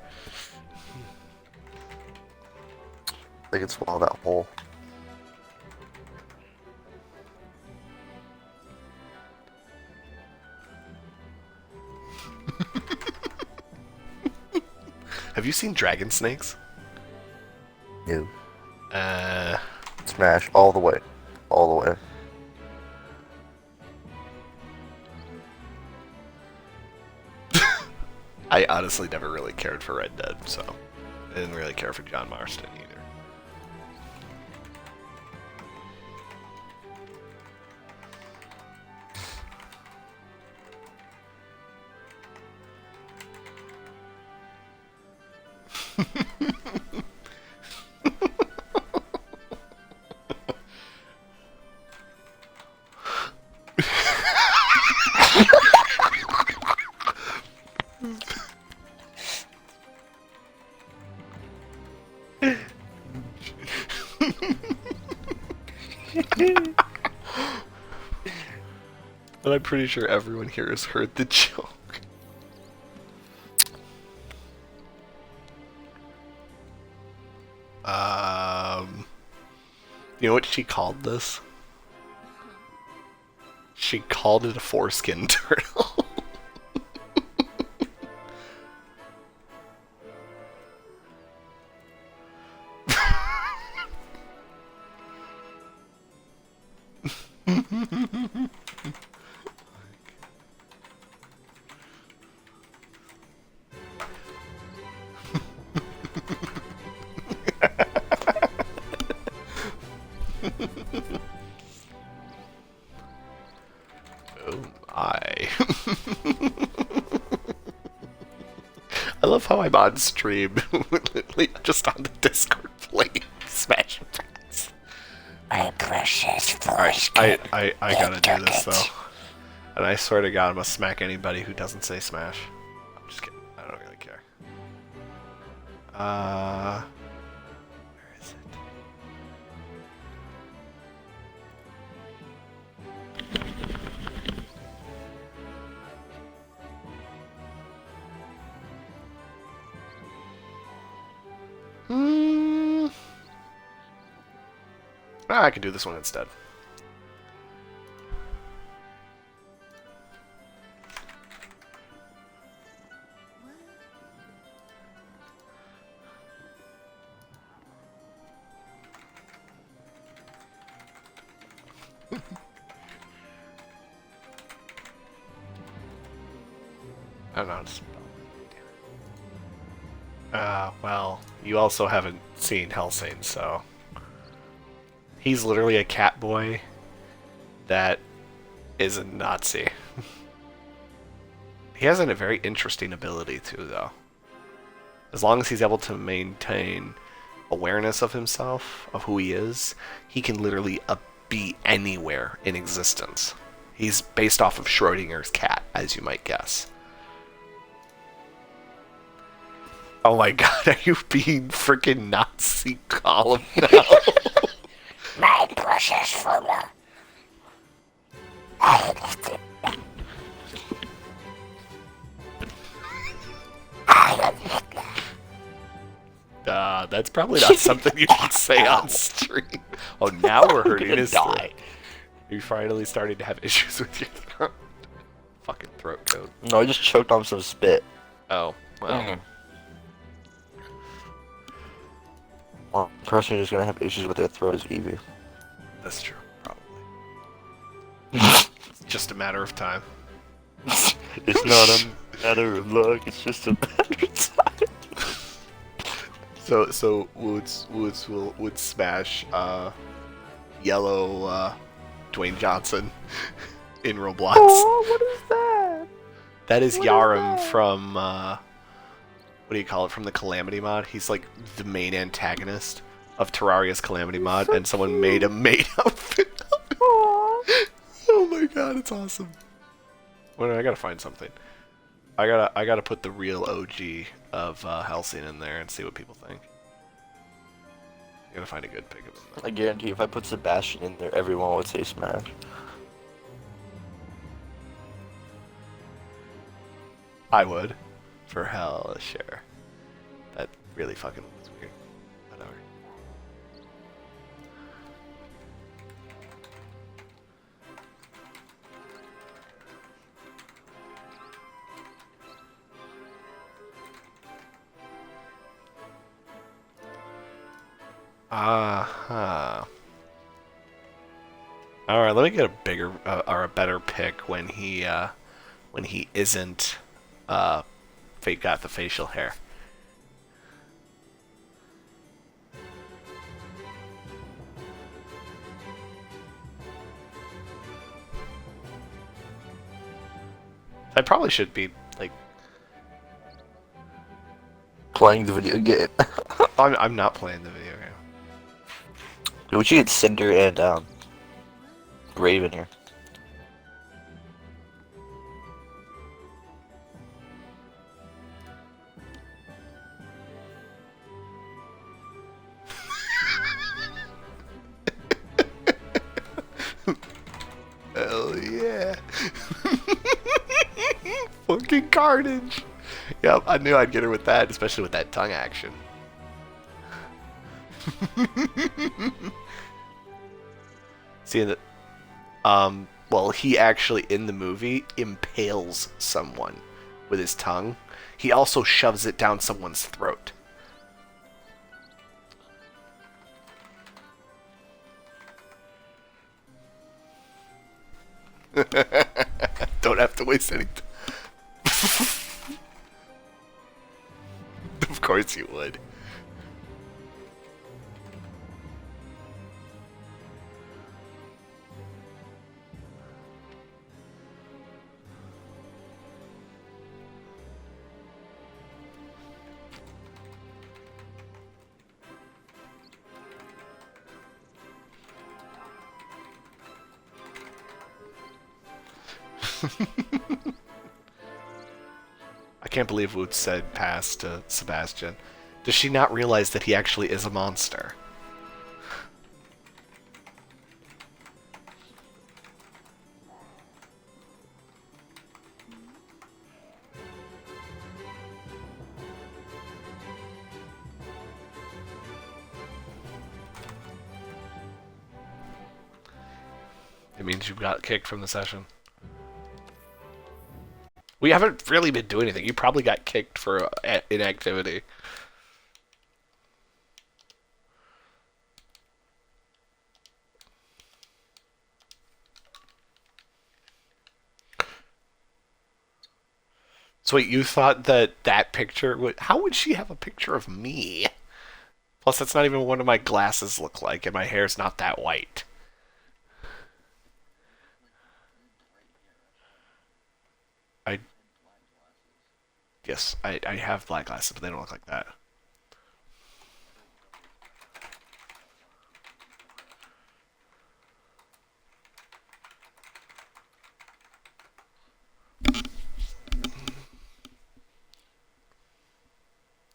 They can swallow that whole. Have you seen dragon snakes? New. Uh, Smash all the way. All the way. I honestly never really cared for Red Dead, so I didn't really care for John Marston either. But I'm pretty sure everyone here has heard the joke. You know what she called this? She called it a foreskin turtle. Oh my. I love how I'm on stream, literally just on the Discord playing Smash Pass. My precious Alright, foreskin. I gotta do took this it. though. And I swear to God, I'm gonna smack anybody who doesn't say Smash. I'm just kidding. I don't really care. Where is it? I can do this one instead. I don't know how to spell it. Well, you also haven't seen Helsing, so... He's literally a cat boy that is a Nazi. He has a very interesting ability too, though. As long as he's able to maintain awareness of himself, of who he is, he can literally be anywhere in existence. He's based off of Schrodinger's cat, as you might guess. Oh my god, are you being freaking Nazi column now? My precious full. I left it. I am Hitler. That's probably not something you should say on stream. Oh, now we're hurting gonna his die. throat. Are you finally starting to have issues with your throat? Fucking throat coat. No, I just choked on some spit. Oh, well. Mm. One person who's gonna have issues with their throat is Evie. That's true, probably. It's just a matter of time. It's not a matter of luck, it's just a matter of time. So Woods would smash yellow Dwayne Johnson in Roblox. Oh, what is that? That is what is Yarum that? from what do you call it? From the Calamity mod. He's like the main antagonist of Terraria's Calamity mod, and someone made a maid outfit of him. Aw. Oh my god, it's awesome. Well, I gotta find something. I gotta put the real OG of Helsing in there and see what people think. I gotta find a good pic of him. I guarantee if I put Sebastian in there, everyone would say Smash. I would, for hell, sure. That really fucking was weird. Whatever. All right, let me get a bigger or a better pick when he isn't got the facial hair. I probably should be like Playing the video game. I'm not playing the video game. We should get Cinder and Brave in here. Hell yeah. Fucking carnage. Yep, I knew I'd get her with that, especially with that tongue action. Seeing that, well, he actually in the movie impales someone with his tongue. He also shoves it down someone's throat. Don't have to waste any time. Of course you would. I can't believe Woot said pass to Sebastian. Does she not realize that he actually is a monster? It means you got kicked from the session. We haven't really been doing anything. You probably got kicked for inactivity. So wait, you thought that that picture would... How would she have a picture of me? Plus, that's not even what my glasses look like, and my hair's not that white. I... Yes, I have black glasses, but they don't look like that.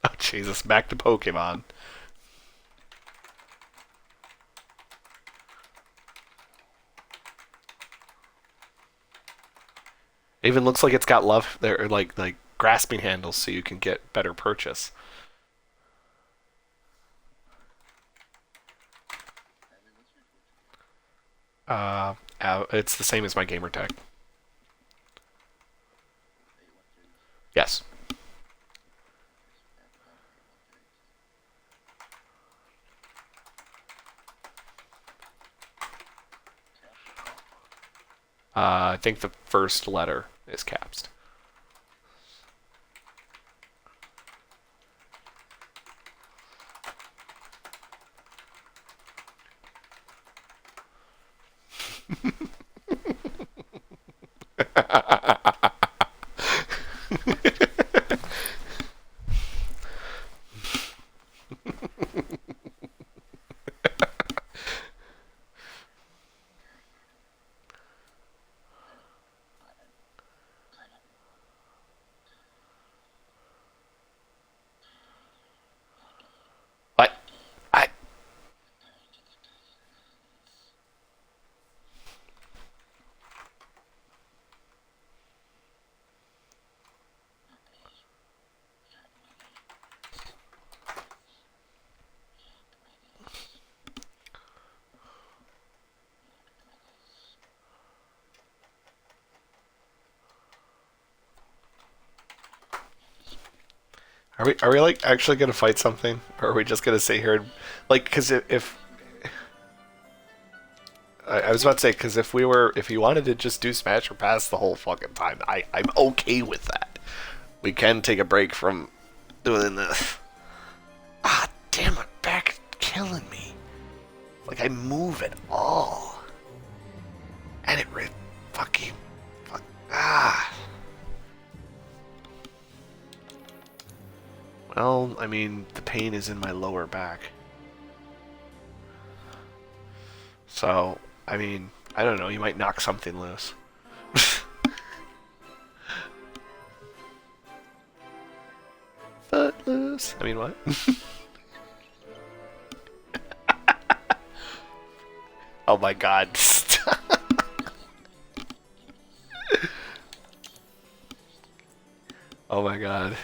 Oh, Jesus, back to Pokemon. Even looks like it's got love there, like grasping handles, so you can get better purchase. It's the same as my gamer tag. Yes. I think the first letter is capsed. What? I. Are we like actually gonna fight something, or are we just gonna sit here and like? Because if I was about to say, because if you wanted to just do Smash or Pass the whole fucking time, I'm okay with that. We can take a break from doing this. Ah, damn, my back is killing me. Like I move at all, and it fucking fuck ah. Well, I mean, the pain is in my lower back. So, I mean, I don't know, you might knock something loose. Footloose. I mean, what? Oh my god. Oh my god.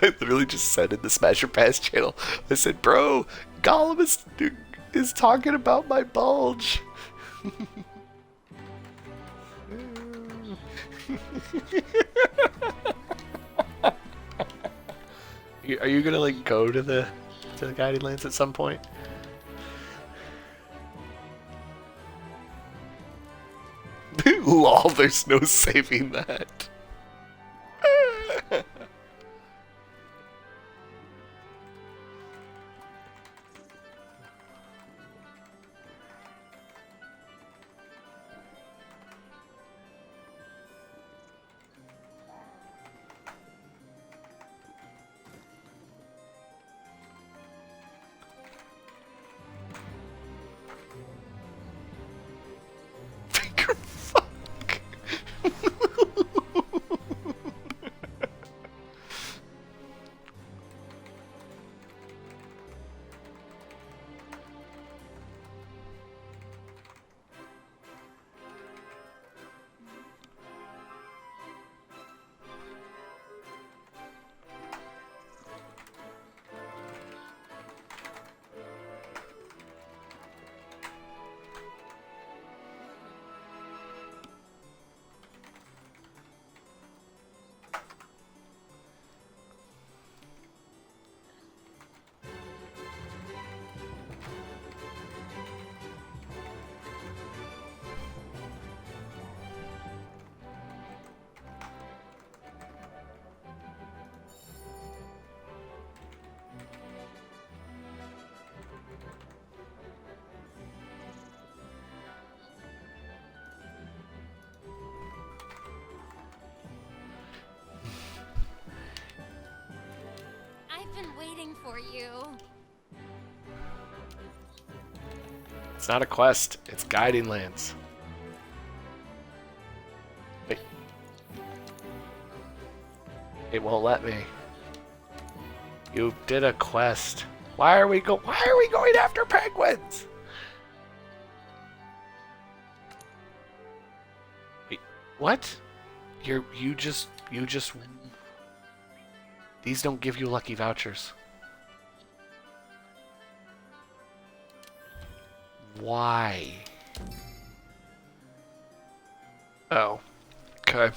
I literally just said in the Smash or Pass channel, I said, bro, Gollum is talking about my bulge. Are you gonna like go to the Guiding Lands at some point? Lol, there's no saving that. Finger fuck. been waiting for you. It's not a quest. It's guiding lands. Wait. It won't let me. You did a quest. Why are we going after penguins? Wait, what? You just these don't give you lucky vouchers. Why? Oh. Okay.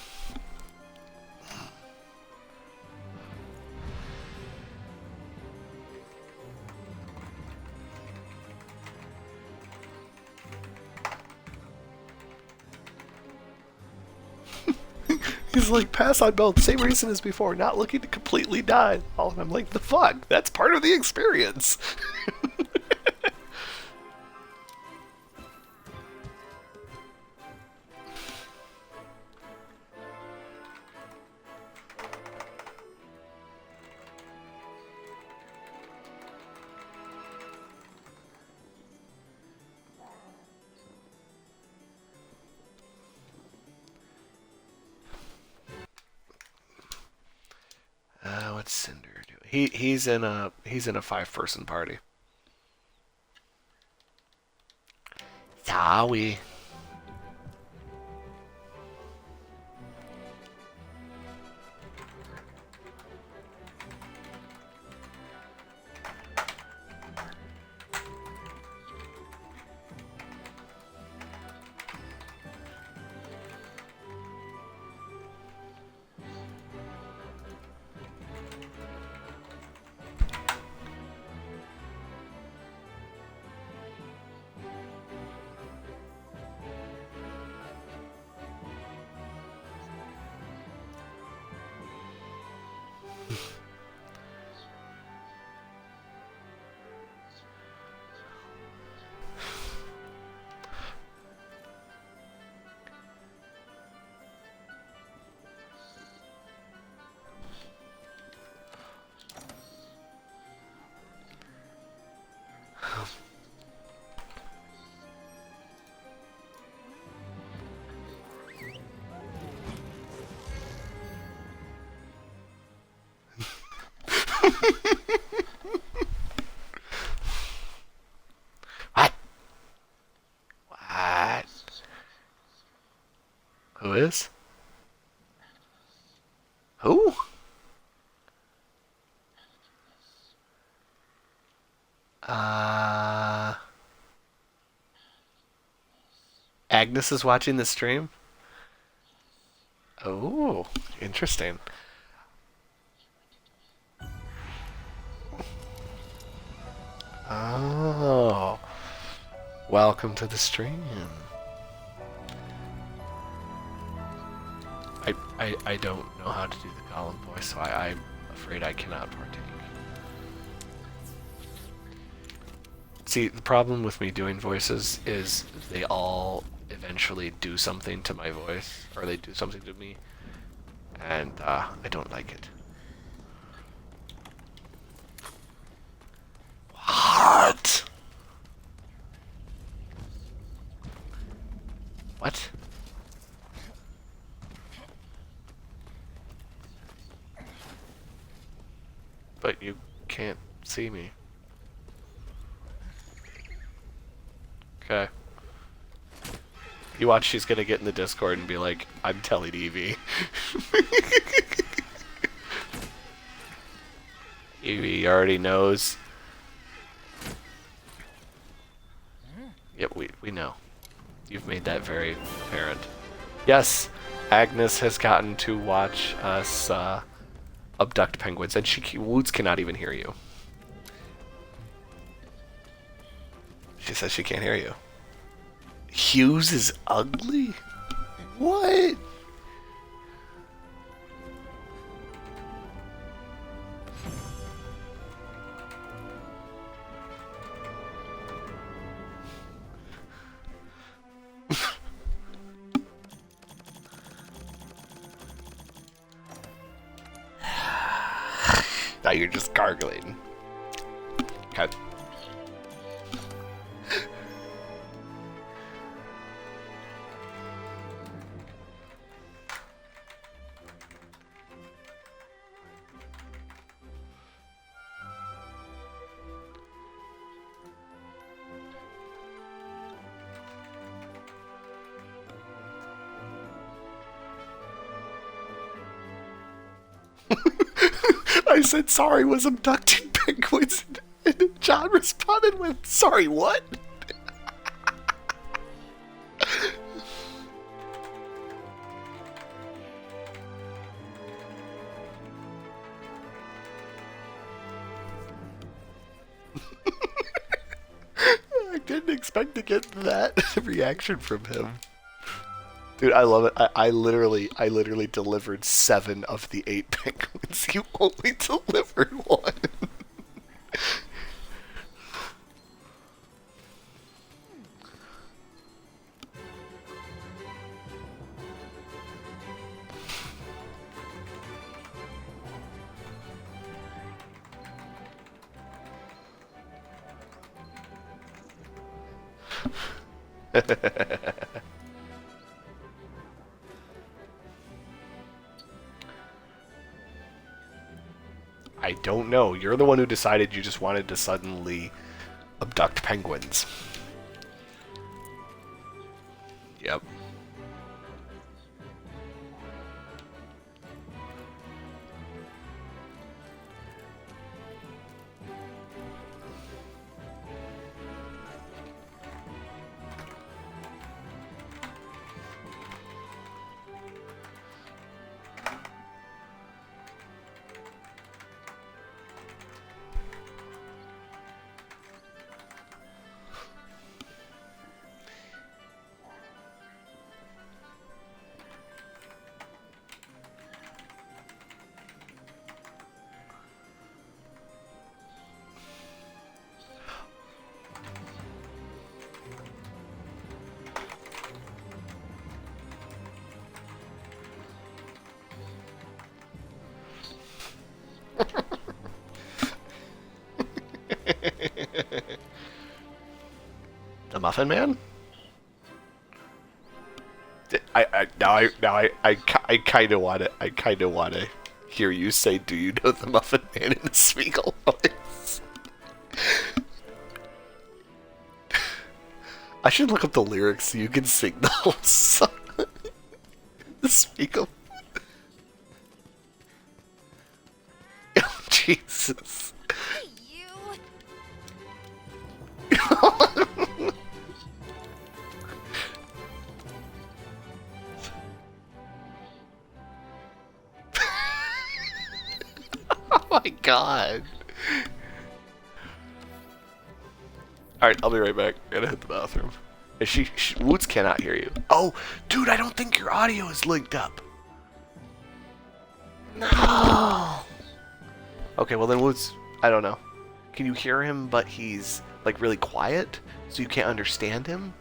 He's like, pass on both. Same reason as before, not looking to completely die. Oh, and I'm like, the fuck? That's part of the experience. What's Cinder doing? He's in a 5-person party. Sorry. What? What? Who is? Who? Agnes is watching the stream? Oh, interesting. Oh. Welcome to the stream. I don't know how to do the Gollum voice, so I'm afraid I cannot partake. See, the problem with me doing voices is they all eventually do something to my voice, or they do something to me, and I don't like it. What? What? But you can't see me. Okay. You watch, she's gonna get in the Discord and be like, I'm telling Evie. Evie already knows. Yep, we know. You've made that very apparent. Yes, Agnes has gotten to watch us abduct penguins, and Woods cannot even hear you. She says she can't hear you. Hughes is ugly? What? Now you're just gargling. Okay. I said sorry was abducting penguins, and John responded with, sorry, what? I didn't expect to get that reaction from him. Dude, I love it. I literally delivered 7 of the 8 penguins. You only delivered 1. I don't know. You're the one who decided you just wanted to suddenly abduct penguins. Yep. The Muffin Man? I kind of want to hear you say, "Do you know the Muffin Man?" in a Smeagol voice. I should look up the lyrics so you can sing the whole song. The Smeagol. Oh, Jesus. Hey, you. Oh my god. Alright, I'll be right back. I gotta hit the bathroom. Woots cannot hear you. Oh, dude, I don't think your audio is linked up. No. Okay, well then Woots, I don't know. Can you hear him, but he's like really quiet, so you can't understand him?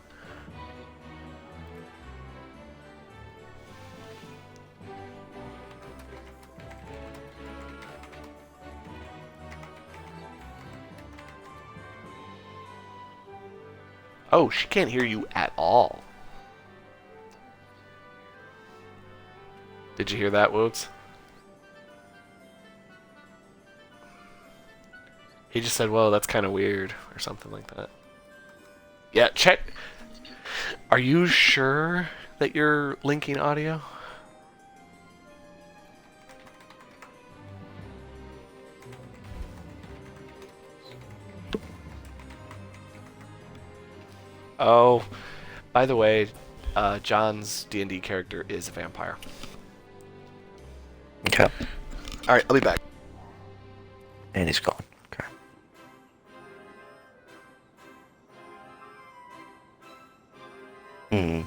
Oh, she can't hear you at all. Did you hear that, Woots? He just said, "Whoa, that's kind of weird," or something like that. Yeah, check. Are you sure that you're linking audio? Oh, by the way, John's D&D character is a vampire. Okay. All right, I'll be back. And he's gone. Okay. Hmm.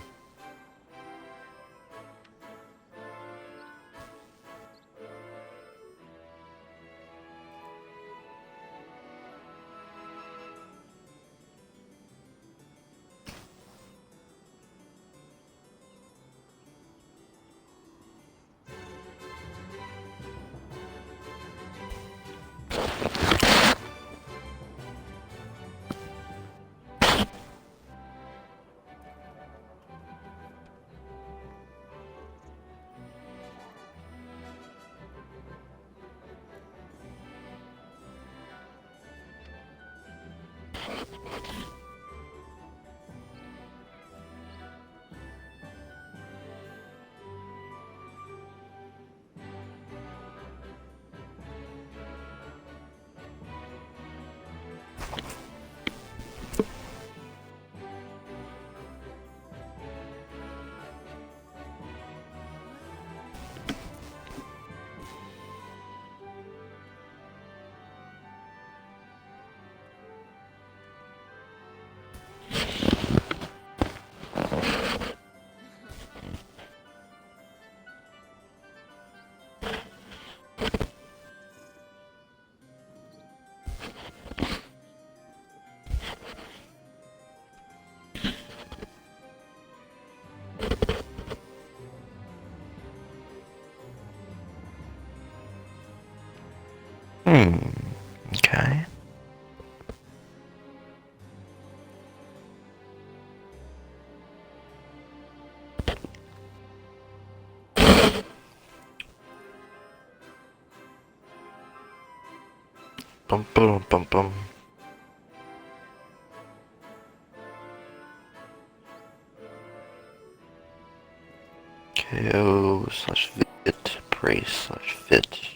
Okay. Bum bum bum bum. KO slash fit. Brace slash fit.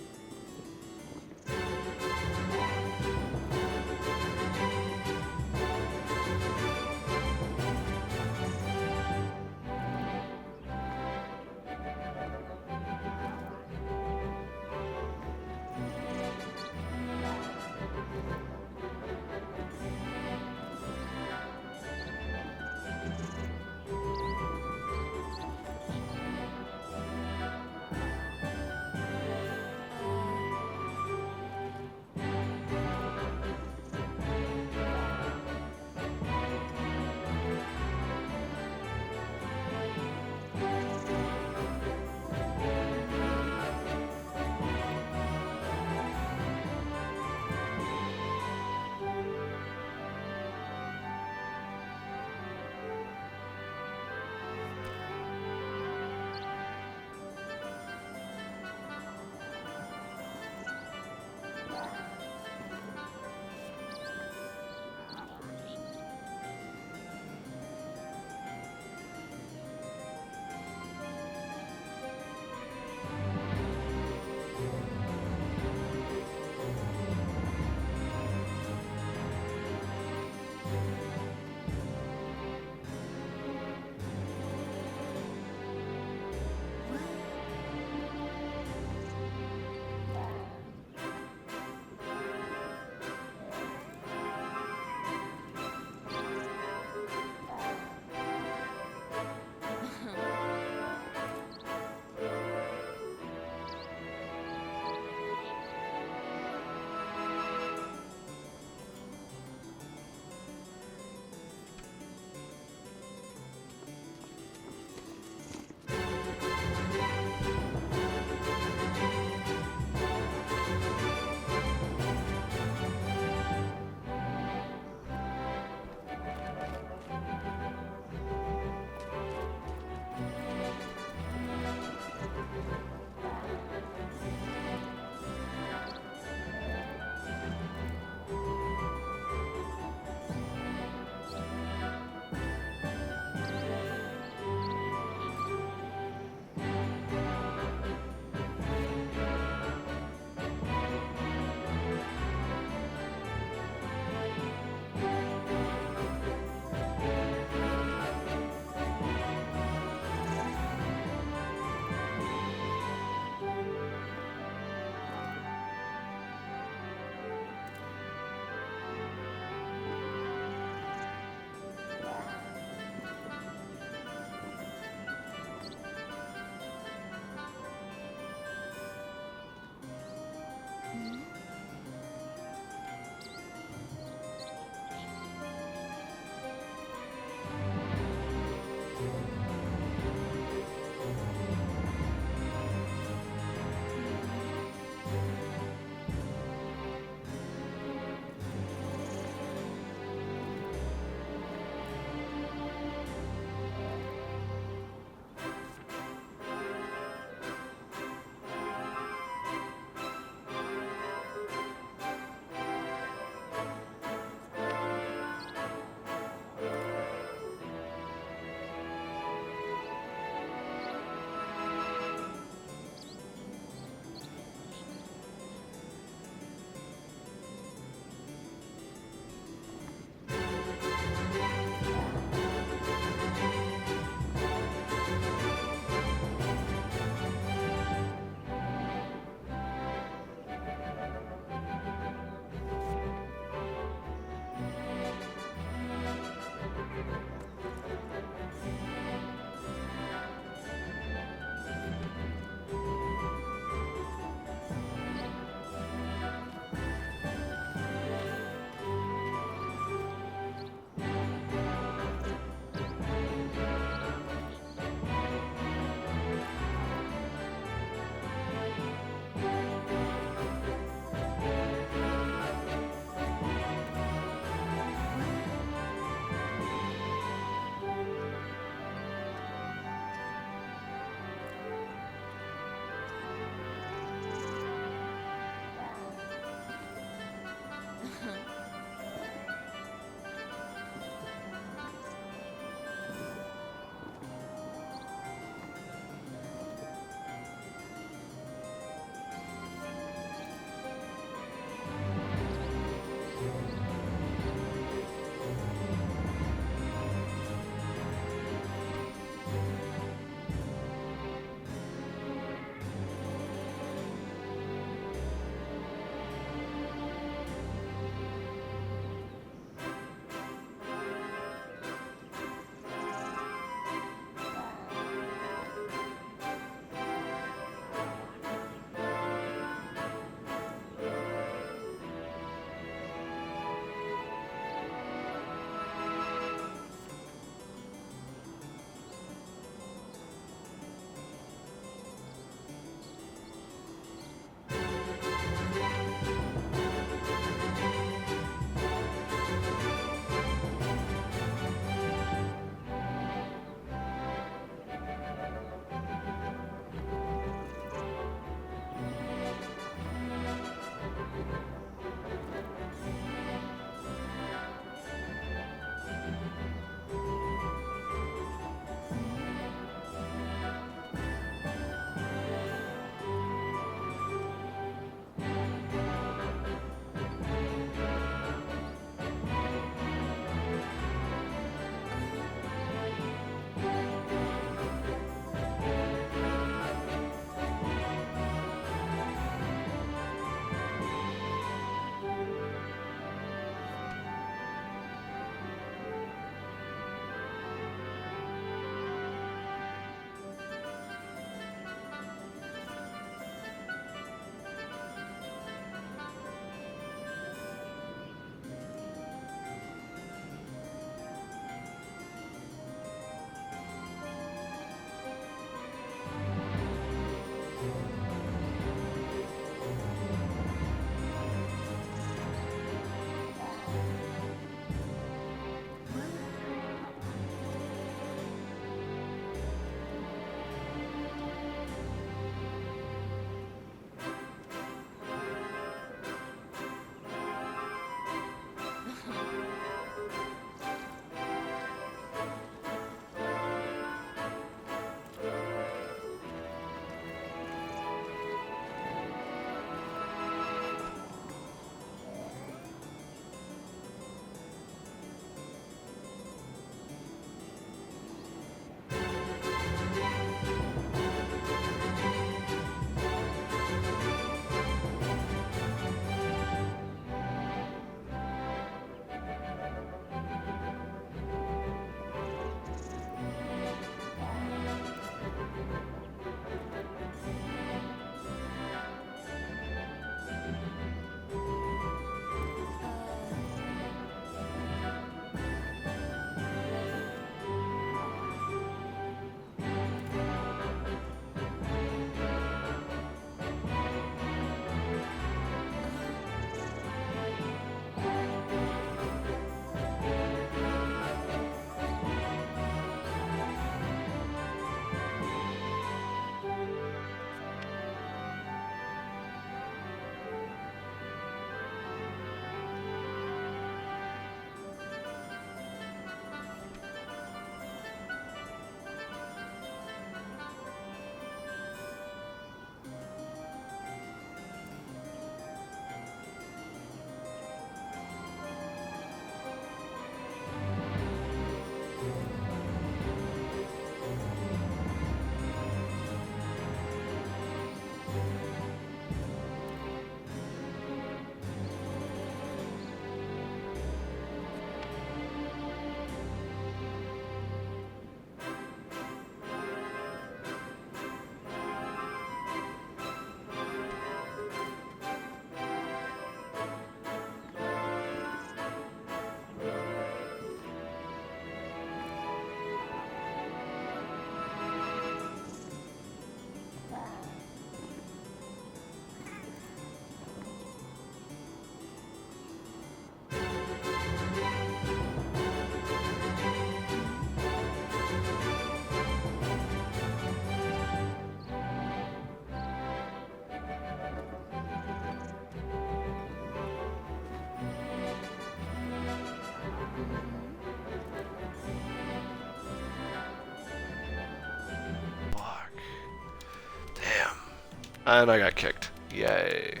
And I got kicked. Yay.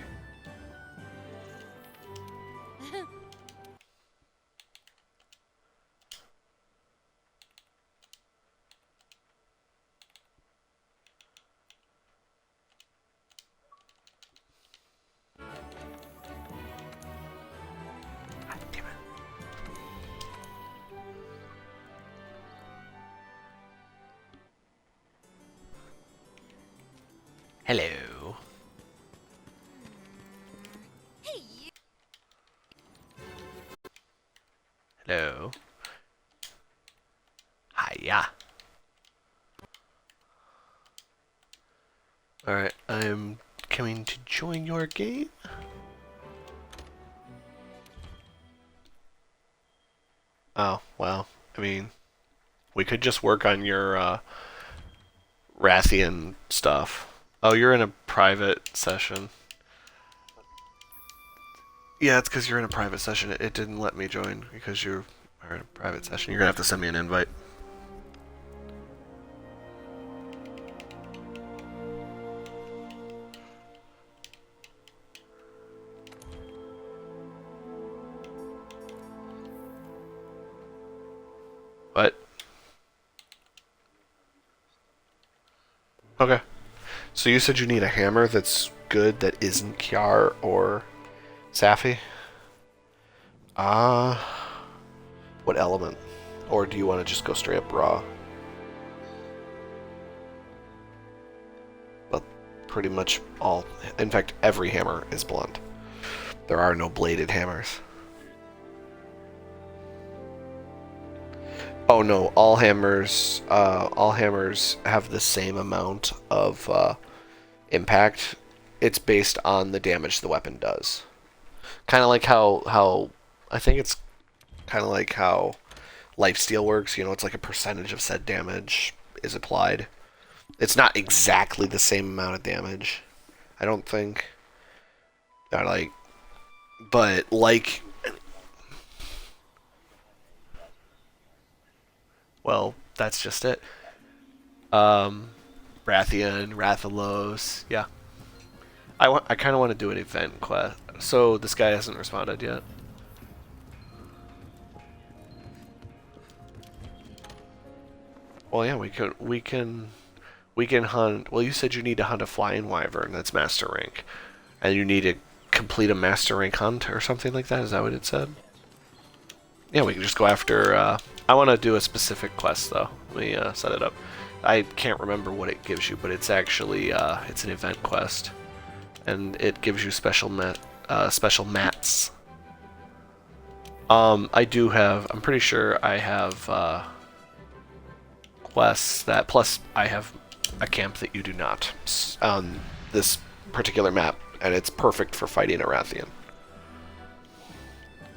God damn it. Hello. Hey, you. Hello. Hiya. Alright, I'm coming to join your game. Oh, well, I mean, we could just work on your Rathian stuff. Oh, you're in a private session. Yeah, it's because you're in a private session. It didn't let me join because you are in a private session. You're gonna have to send me an invite. What? Okay. So you said you need a hammer that's good that isn't Kiar or Safi? What element? Or do you want to just go straight up raw? Well, pretty much all. In fact, every hammer is blunt. There are no bladed hammers. Oh no, all hammers have the same amount of impact. It's based on the damage the weapon does. Kind of like how I think it's kind of like how lifesteal works. You know, it's like a percentage of said damage is applied. It's not exactly the same amount of damage, I don't think. Not like, but like, well, that's just it. Rathian, Rathalos, yeah. I kind of want to do an event quest. So this guy hasn't responded yet. Well, yeah, we can hunt. Well, you said you need to hunt a flying wyvern. That's master rank, and you need to complete a master rank hunt or something like that. Is that what it said? Yeah, we can just go after. I want to do a specific quest though. Let me set it up. I can't remember what it gives you, but it's actually it's an event quest, and it gives you special mats. I do have. I'm pretty sure I have quests that. Plus, I have a camp that you do not on this particular map, and it's perfect for fighting a Rathian.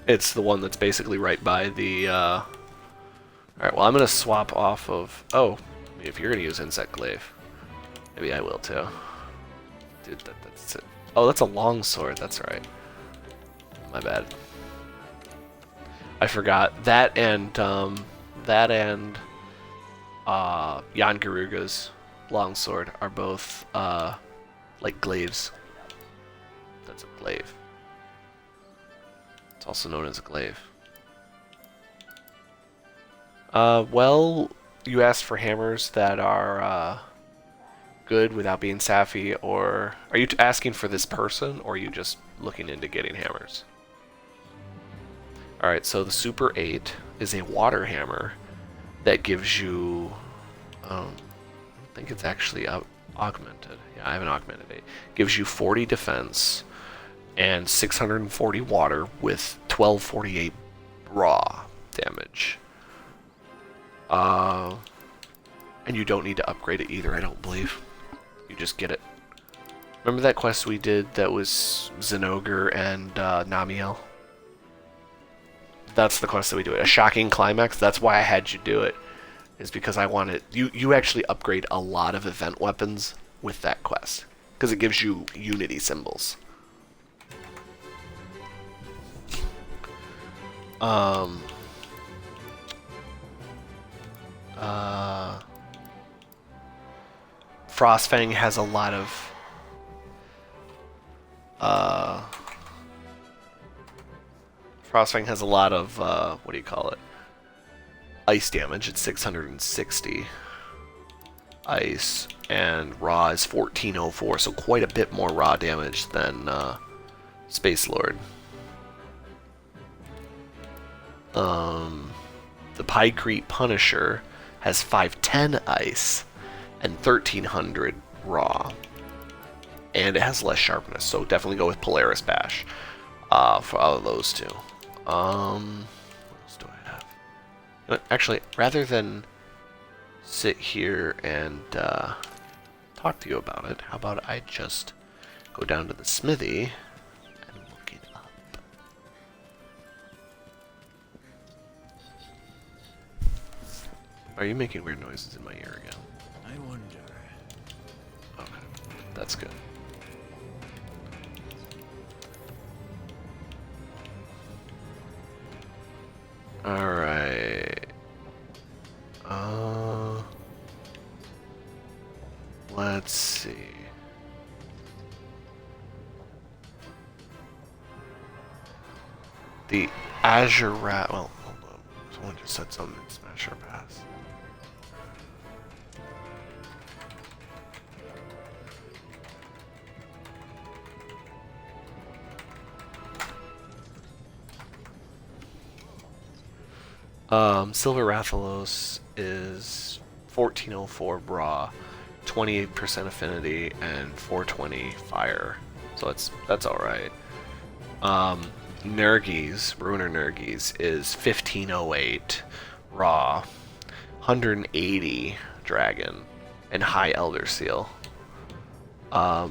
It's the one that's basically right by the. Alright, well, I'm gonna swap off of. Oh, if you're gonna use Insect Glaive, maybe I will too. Dude, that's it. Oh, that's a long sword. That's right. My bad. I forgot that and Jan Garuga's longsword are both like glaives. That's a glaive. It's also known as a glaive. Well, you asked for hammers that are good without being Safi, or are you asking for this person, or are you just looking into getting hammers? Alright, so the Super 8 is a water hammer that gives you, I don't think it's actually augmented. Yeah, I have an augmented 8. Gives you 40 defense and 640 water with 1248 raw damage. And you don't need to upgrade it either, I don't believe. You just get it. Remember that quest we did that was Zenogre and Namiel? That's the quest that we do it. A shocking climax. That's why I had you do it. Is because I wanted you actually upgrade a lot of event weapons with that quest because it gives you unity symbols. Frostfang has a lot of Frostfang has a lot of, what do you call it? Ice damage. It's 660 ice, and raw is 1404, so quite a bit more raw damage than Space Lord. The Pykrete Punisher has 510 ice and 1300 raw, and it has less sharpness, so definitely go with Polaris Bash for all of those two. What else do I have? You know, actually, rather than sit here and talk to you about it, how about I just go down to the smithy and look it up. Are you making weird noises in my ear again? I wonder. Okay, that's good. Alright. Let's see. The Azure Rat. Well, hold on. Someone just said something in Smash or Pass. Silver Rathalos is 1404 raw, 28% affinity, and 420 fire. So that's alright. Nergies, Ruiner Nergies, is 1508 raw, 180 dragon, and high Elder Seal. I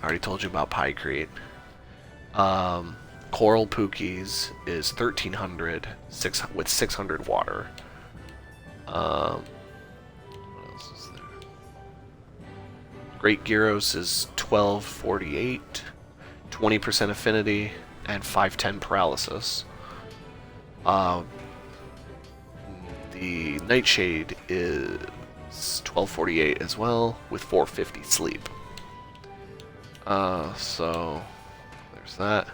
already told you about Pykrete. Coral Pookies is 1300 with 600 water. What else is there? Great Gyros is 1248, 20% affinity, and 510 paralysis. The Nightshade is 1248 as well, with 450 sleep. So there's that.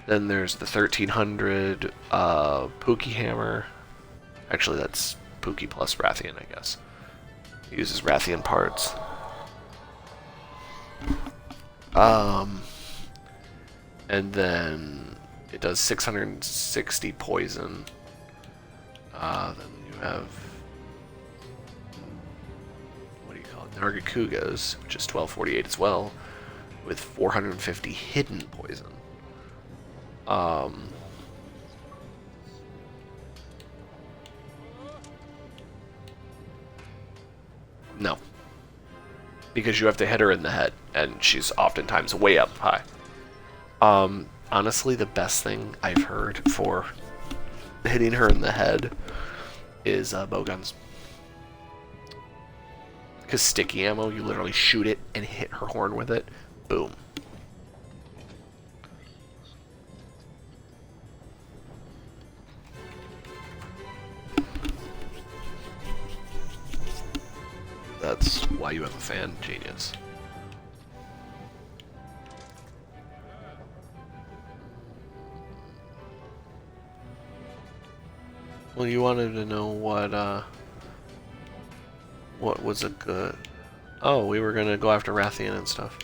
Then there's the 1300 Pookie Hammer. Actually, that's Pookie plus Rathian, I guess. It uses Rathian parts. And then it does 660 poison. Then you have, what do you call it? Nargacugas, which is 1248 as well, with 450 hidden poison. No. Because you have to hit her in the head, and she's oftentimes way up high. Honestly, the best thing I've heard for hitting her in the head is bowguns. Because sticky ammo, you literally shoot it and hit her horn with it. Boom. That's why you have a fan, genius. Well, you wanted to know what was a good... Oh, we were gonna go after Rathian and stuff.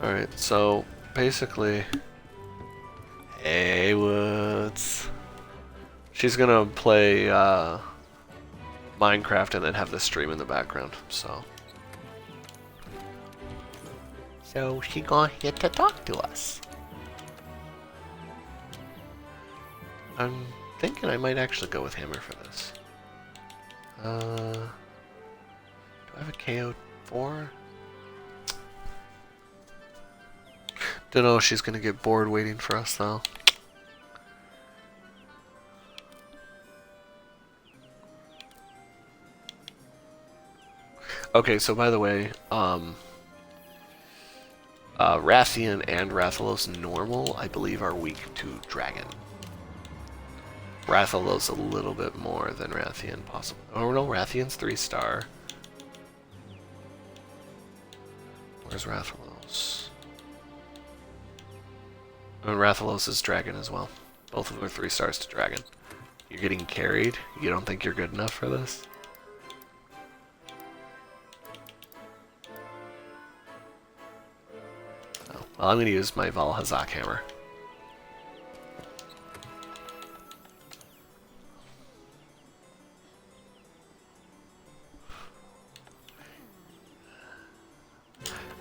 Alright, so basically... Hey, Woods. She's gonna play Minecraft and then have the stream in the background, so... So she gonna here to talk to us. I'm thinking I might actually go with Hammer for this. Do I have a KO4? Don't know if she's gonna get bored waiting for us though. Okay, so by the way, Rathian and Rathalos normal, I believe, are weak to Dragon. Rathalos a little bit more than Rathian, possibly. Oh no, Rathian's 3-star. Where's Rathalos? And Rathalos is dragon as well. Both of them are 3 stars to dragon. You're getting carried? You don't think you're good enough for this? Oh, well, I'm going to use my Valhazak hammer.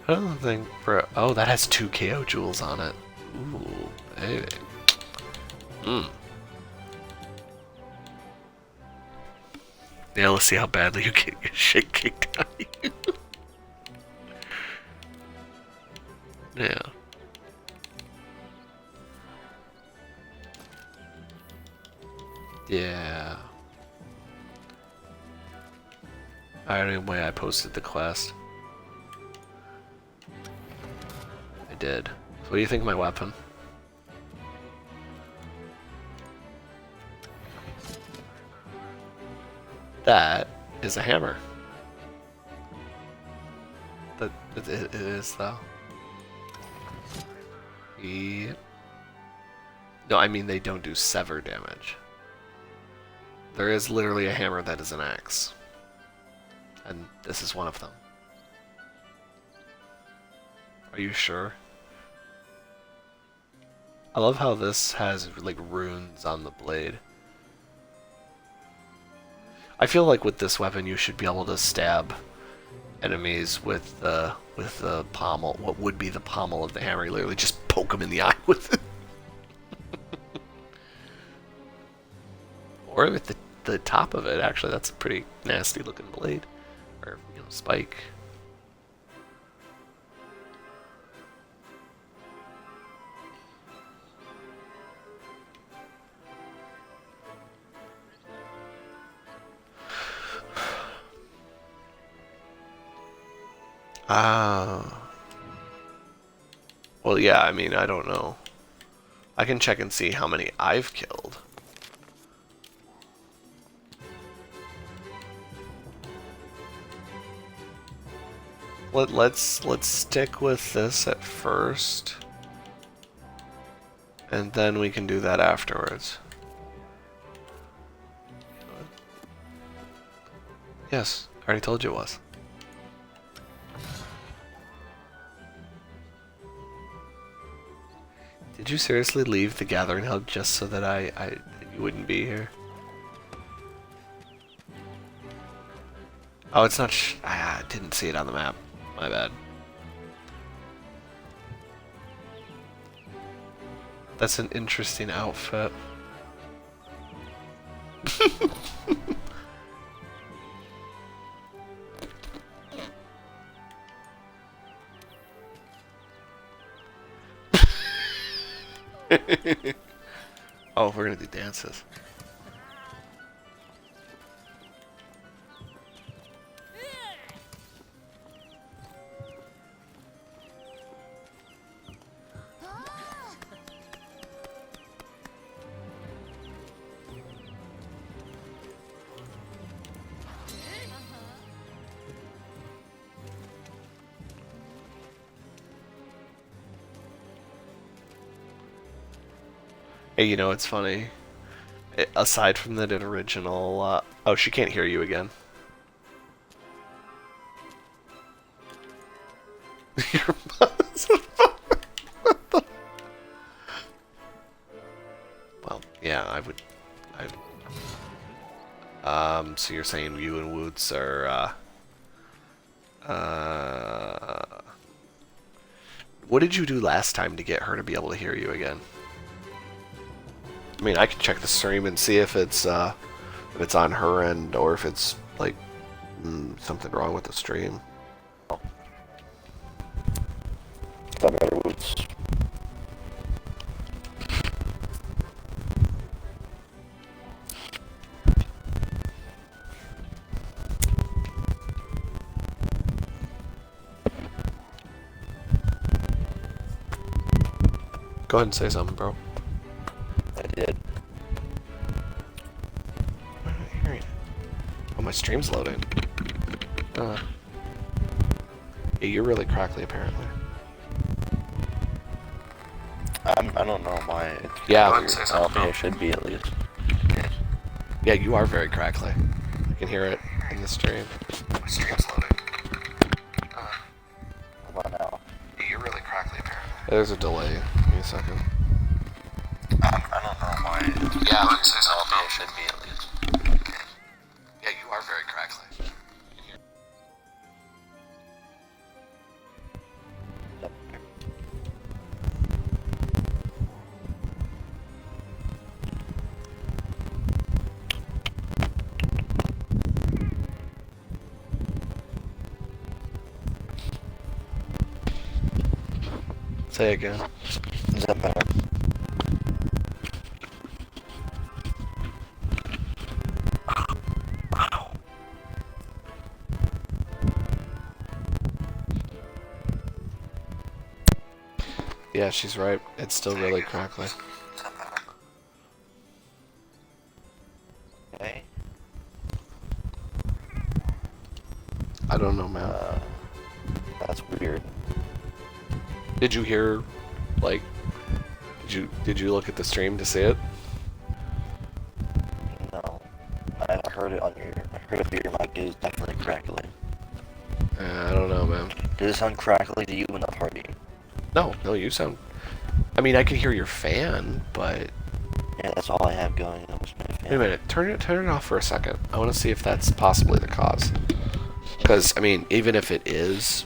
I don't think for... Oh, that has 2 KO jewels on it. Ooh, baby. Yeah, let's see how badly you get your shit kicked out of you. Yeah. Yeah. Alright, anyway, I posted the quest. I did. So what do you think of my weapon? That is a hammer. That it is though. Yep. No, I mean they don't do sever damage. There is literally a hammer that is an axe. And this is one of them. Are you sure? I love how this has like runes on the blade. I feel like with this weapon you should be able to stab enemies with the pommel, what would be the pommel of the hammer. You literally just poke them in the eye with it. Or with the top of it, actually. That's a pretty nasty looking blade. Or, you know, spike. Well, yeah, I mean, I don't know. I can check and see how many I've killed. Let's stick with this at first. And then we can do that afterwards. Yes, I already told you it was. Did you seriously leave the Gathering Hub just so that you wouldn't be here? Oh, it's not I didn't see it on the map. My bad. That's an interesting outfit. Oh, we're gonna do dances. Hey, you know, it's funny. Aside from that original... oh, she can't hear you again. Your mother's Well, yeah, I would... so you're saying you and Woots are... what did you do last time to get her to be able to hear you again? I mean, I can check the stream and see if it's on her end or if it's like something wrong with the stream. Better Woods. Go ahead and say something, bro. I did. Why am I not hearing it? Oh, my stream's loading. Yeah, you're really crackly, apparently. I don't know why. It's Yeah. weird. I don't think it should be at least. Yeah, you are very crackly. I can hear it in the stream. My stream's loading. What about now? Yeah, you're really crackly, apparently. There's a delay. Give me a second. I don't know why. Yeah, I don't think it should be at least. Yeah, you are very crackly. Say again. Is that better? Yeah, she's right. It's still really crackly. Is that better? Okay. I don't know, man. That's weird. Did you hear, like, did you look at the stream to see it? No. I heard it on your. I heard it through your mic. It is definitely crackly. I don't know, man. Does it sound crackly to you in the party? No, you sound. I mean, I can hear your fan, but Yeah, that's all I have going on was my fan. wait a minute. Turn it off for a second. I want to see if that's possibly the cause. Because I mean, even if it is,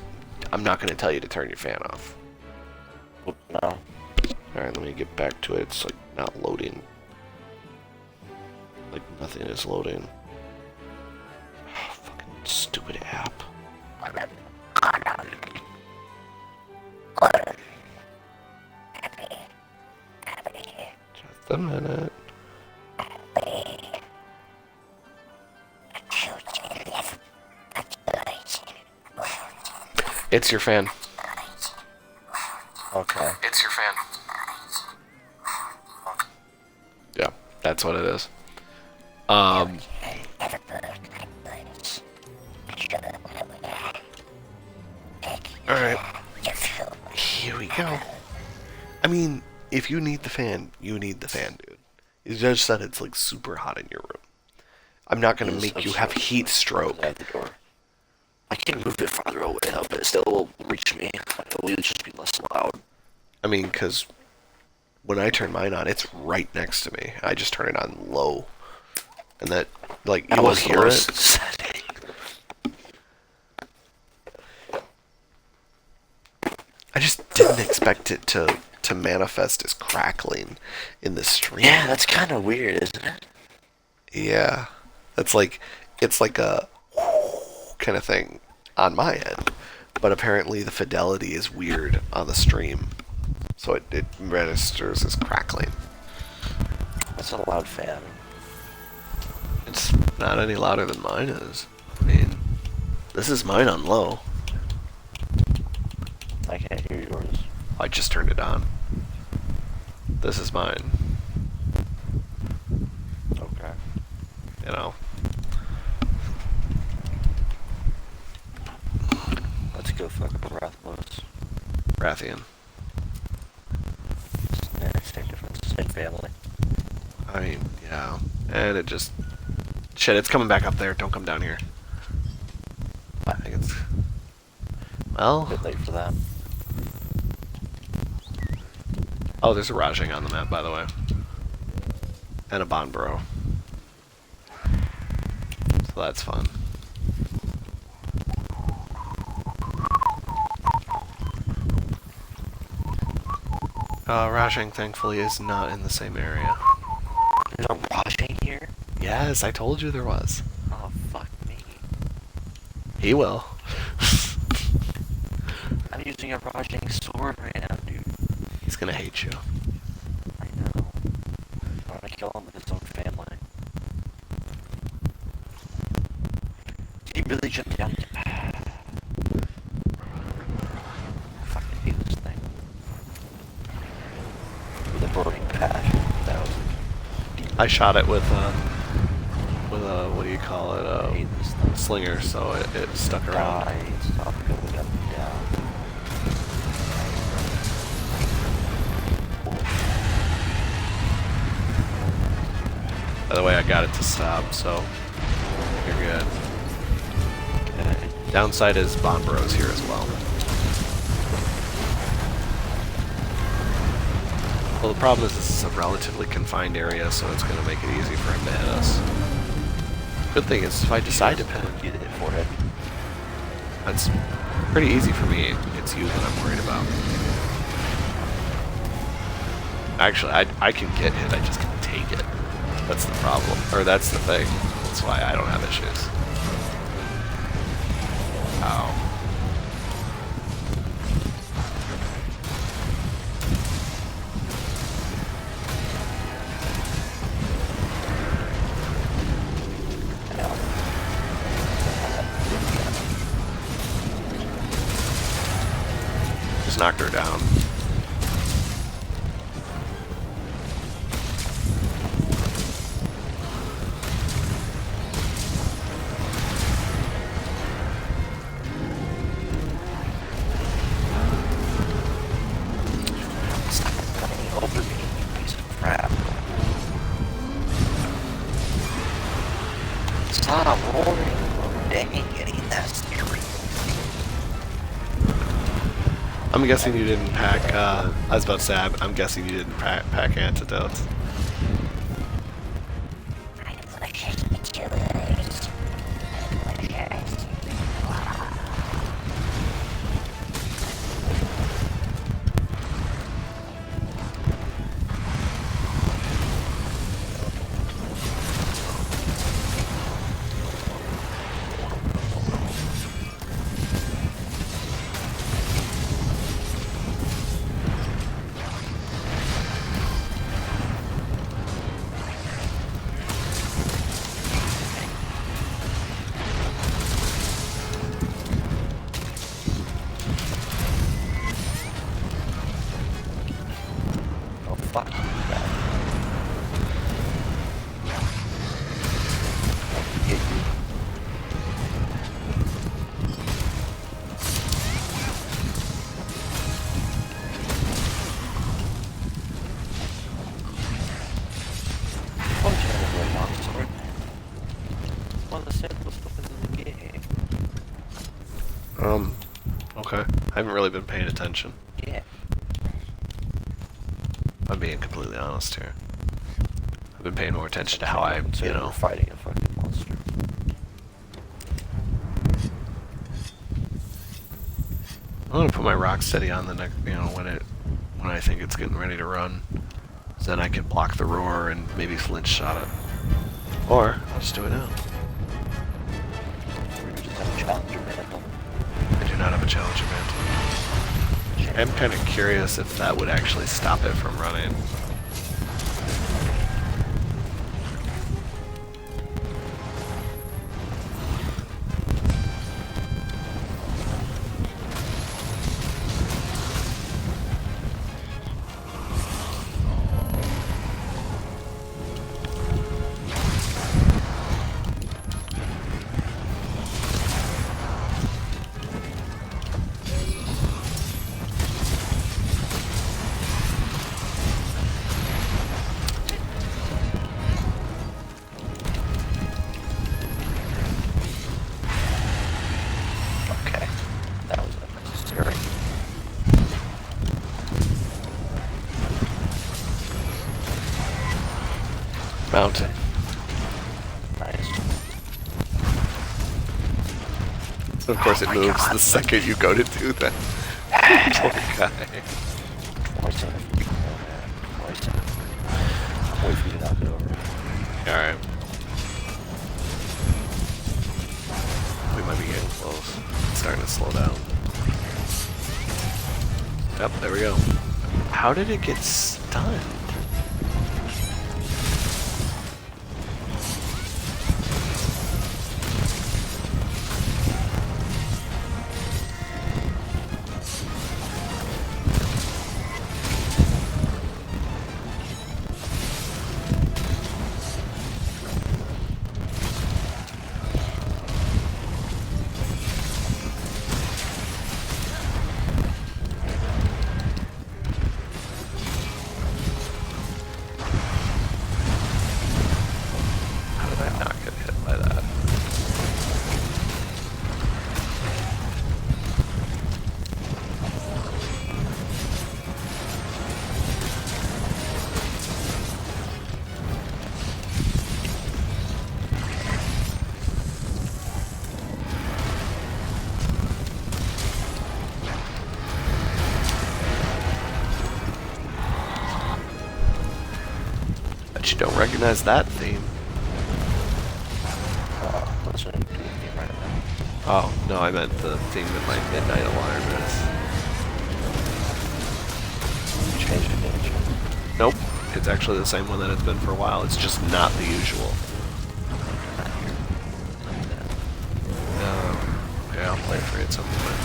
I'm not going to tell you to turn your fan off. No. All right, let me get back to it. It's like not loading. Like nothing is loading. Fucking stupid app. Just a minute. It's your fan. Okay. It's your fan. Yeah, that's what it is. Alright. Here we go. I mean, if you need the fan, you need the fan, dude. You just said it's like super hot in your room. I'm not gonna make you have heat stroke. At the door. I can move it farther away though, but it still will reach me. It will just be less loud. I mean, because when I turn mine on, it's right next to me. I just turn it on low. And that, like, you will hear it. Setting. I just didn't expect it to manifest as crackling in the stream. Yeah, that's kind of weird, isn't it? Yeah. It's like a kind of thing on my end. But apparently the fidelity is weird on the stream. So it registers as crackling. That's a loud fan. It's not any louder than mine is. I mean, this is mine on low. I can't hear yours. I just turned it on. This is mine. Okay. You know. Let's go fuck Rathmos. Rathian. Same difference. Same family. I mean, yeah. And it just... Shit, it's coming back up there. Don't come down here. I think it's... A Well... bit late for that. Oh, there's a Rajang on the map, by the way. And a Bonbro. So that's fun. Rajang, thankfully, is not in the same area. There's a washing here? Yes, I told you there was. Oh, fuck me. He will. I'm using a Rajang sword right now, dude. He's gonna hate you. I know. I want to kill him with his own family. Did he really jump down? I fucking hate this thing. With a burning passion. That was I shot it with a what do you call I it? hate this thing. Slinger, so it stuck around. Die. Stop going up and down. By the way, I got it to stop, so you're good. Okay. Downside is Bonboro's here as well. Well, the problem is this is a relatively confined area, so it's going to make it easy for him to hit us. Good thing is, if I decide to pin, Get it for him. that's pretty easy for me. It's you that I'm worried about. Actually, I can get hit, I just can't take it. That's the problem. Or that's the thing. That's why I don't have issues. Ow. Just knocked her down. Over me, you piece of crap. Stop rolling. Dang it, getting that scary. I'm guessing you didn't pack, I was about to say, I'm guessing you didn't pack antidotes. I wish I could do this. I wish I could. Oh, fuck. Crap. Hit you. Punch out of a monster. One of the simplest weapons in the game. Okay. I haven't really been paying attention. Yeah. I'm being completely honest here. I've been paying more attention to how I, you know, We're fighting a fucking monster. I'm gonna put my rock steady on the next, you know, when I think it's getting ready to run. So then I can block the roar and maybe flinch shot it. Or I'll just do it now. We just have a challenger mantle. I do not have a challenger mantle. I'm kind of curious if that would actually stop it from running. Okay. That was unnecessary. Mountain. Nice. Of course, it my moves God. the second you go to do that. Poor guy. Twice on a freaking man. Twice on a... Wait for you to knock it over. Alright. We might be getting close. It's starting to slow down. Yep, there we go. How did it get stunned? as that theme. Listening to the theme right now. Oh, no, I meant the theme that my midnight alarm is. You changed it, didn't you? Nope, it's actually the same one that it's been for a while. It's just not the usual. Okay, I'll play it for you at some point.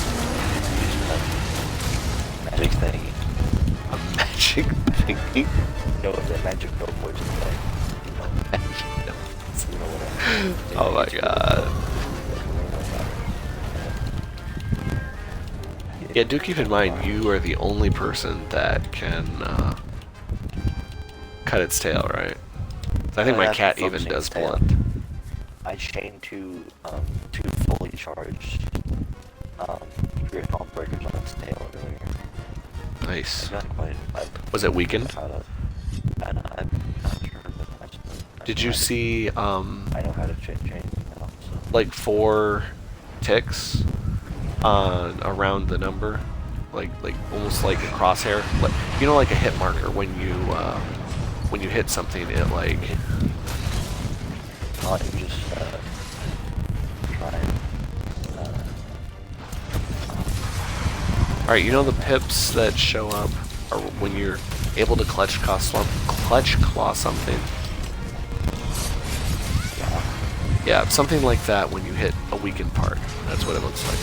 Magic thing. A magic thingy? No, the magic no voice thing. Oh my god. Yeah, do keep in mind you are the only person that can cut its tail, right? I think my cat even does blunt. I chained two fully charged Great Hall breakers on its tail earlier. Nice. Not quite. Was it weakened? I'm not sure, but Did you see I know how to change now, so. like 4 ticks around the number, like almost like a crosshair, like you know, like a hit marker when you hit something, it like. You just try and. All right, you know the pips that show up, or when you're able to clutch claw something. Yeah, something like that when you hit a weakened part. That's what it looks like.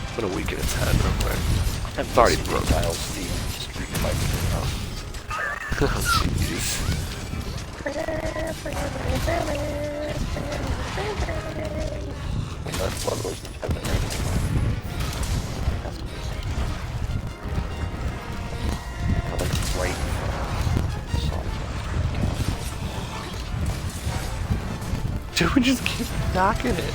I'm gonna weaken its head real quick. It's already broken. Oh, jeez. That's one of those Dude, we just keep knocking it.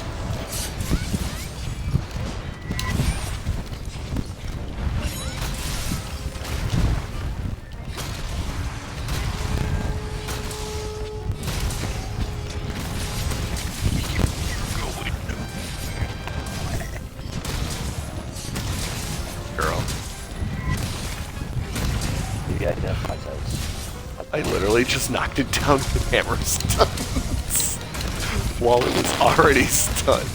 Girl. Maybe identifies as. I literally just knocked it down with hammer stuns while it was already stunned.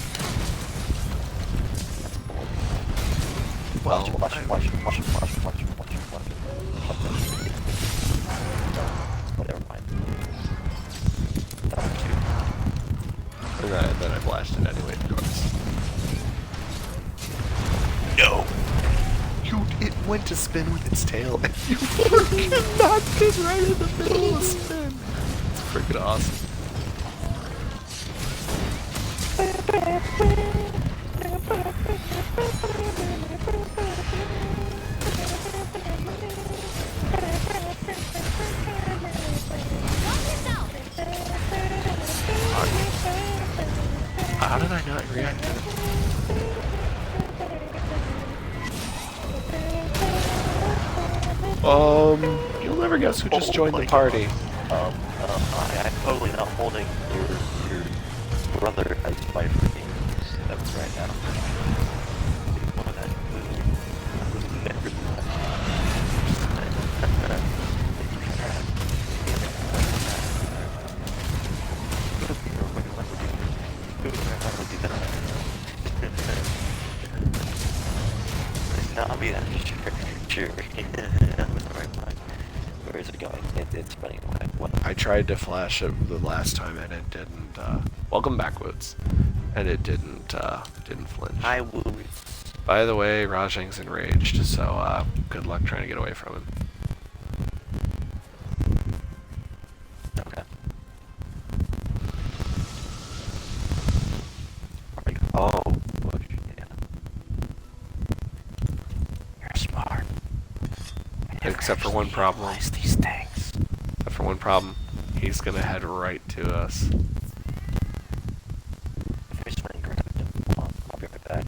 Well, Watch. Whatever, mind. And then I blasted anyway, of course. No! It went to spin with its tail, and you fucking knocked it right in the middle of the spin. It's freaking awesome. How did I not react to it? You'll never guess who just joined the party. I'm totally not holding your brother as my freaking steps right now. Sure. Where is it going? It's spinning away. What? I tried to flash it the last time and it didn't, welcome back, Woods. And it didn't flinch. I will. By the way, Rajang's enraged, so, good luck trying to get away from him. Okay. Oh, push, yeah. You're smart. Except for one problem. These things. Except for one problem. He's gonna head right to us. If you're spinning correct, I'll be right back.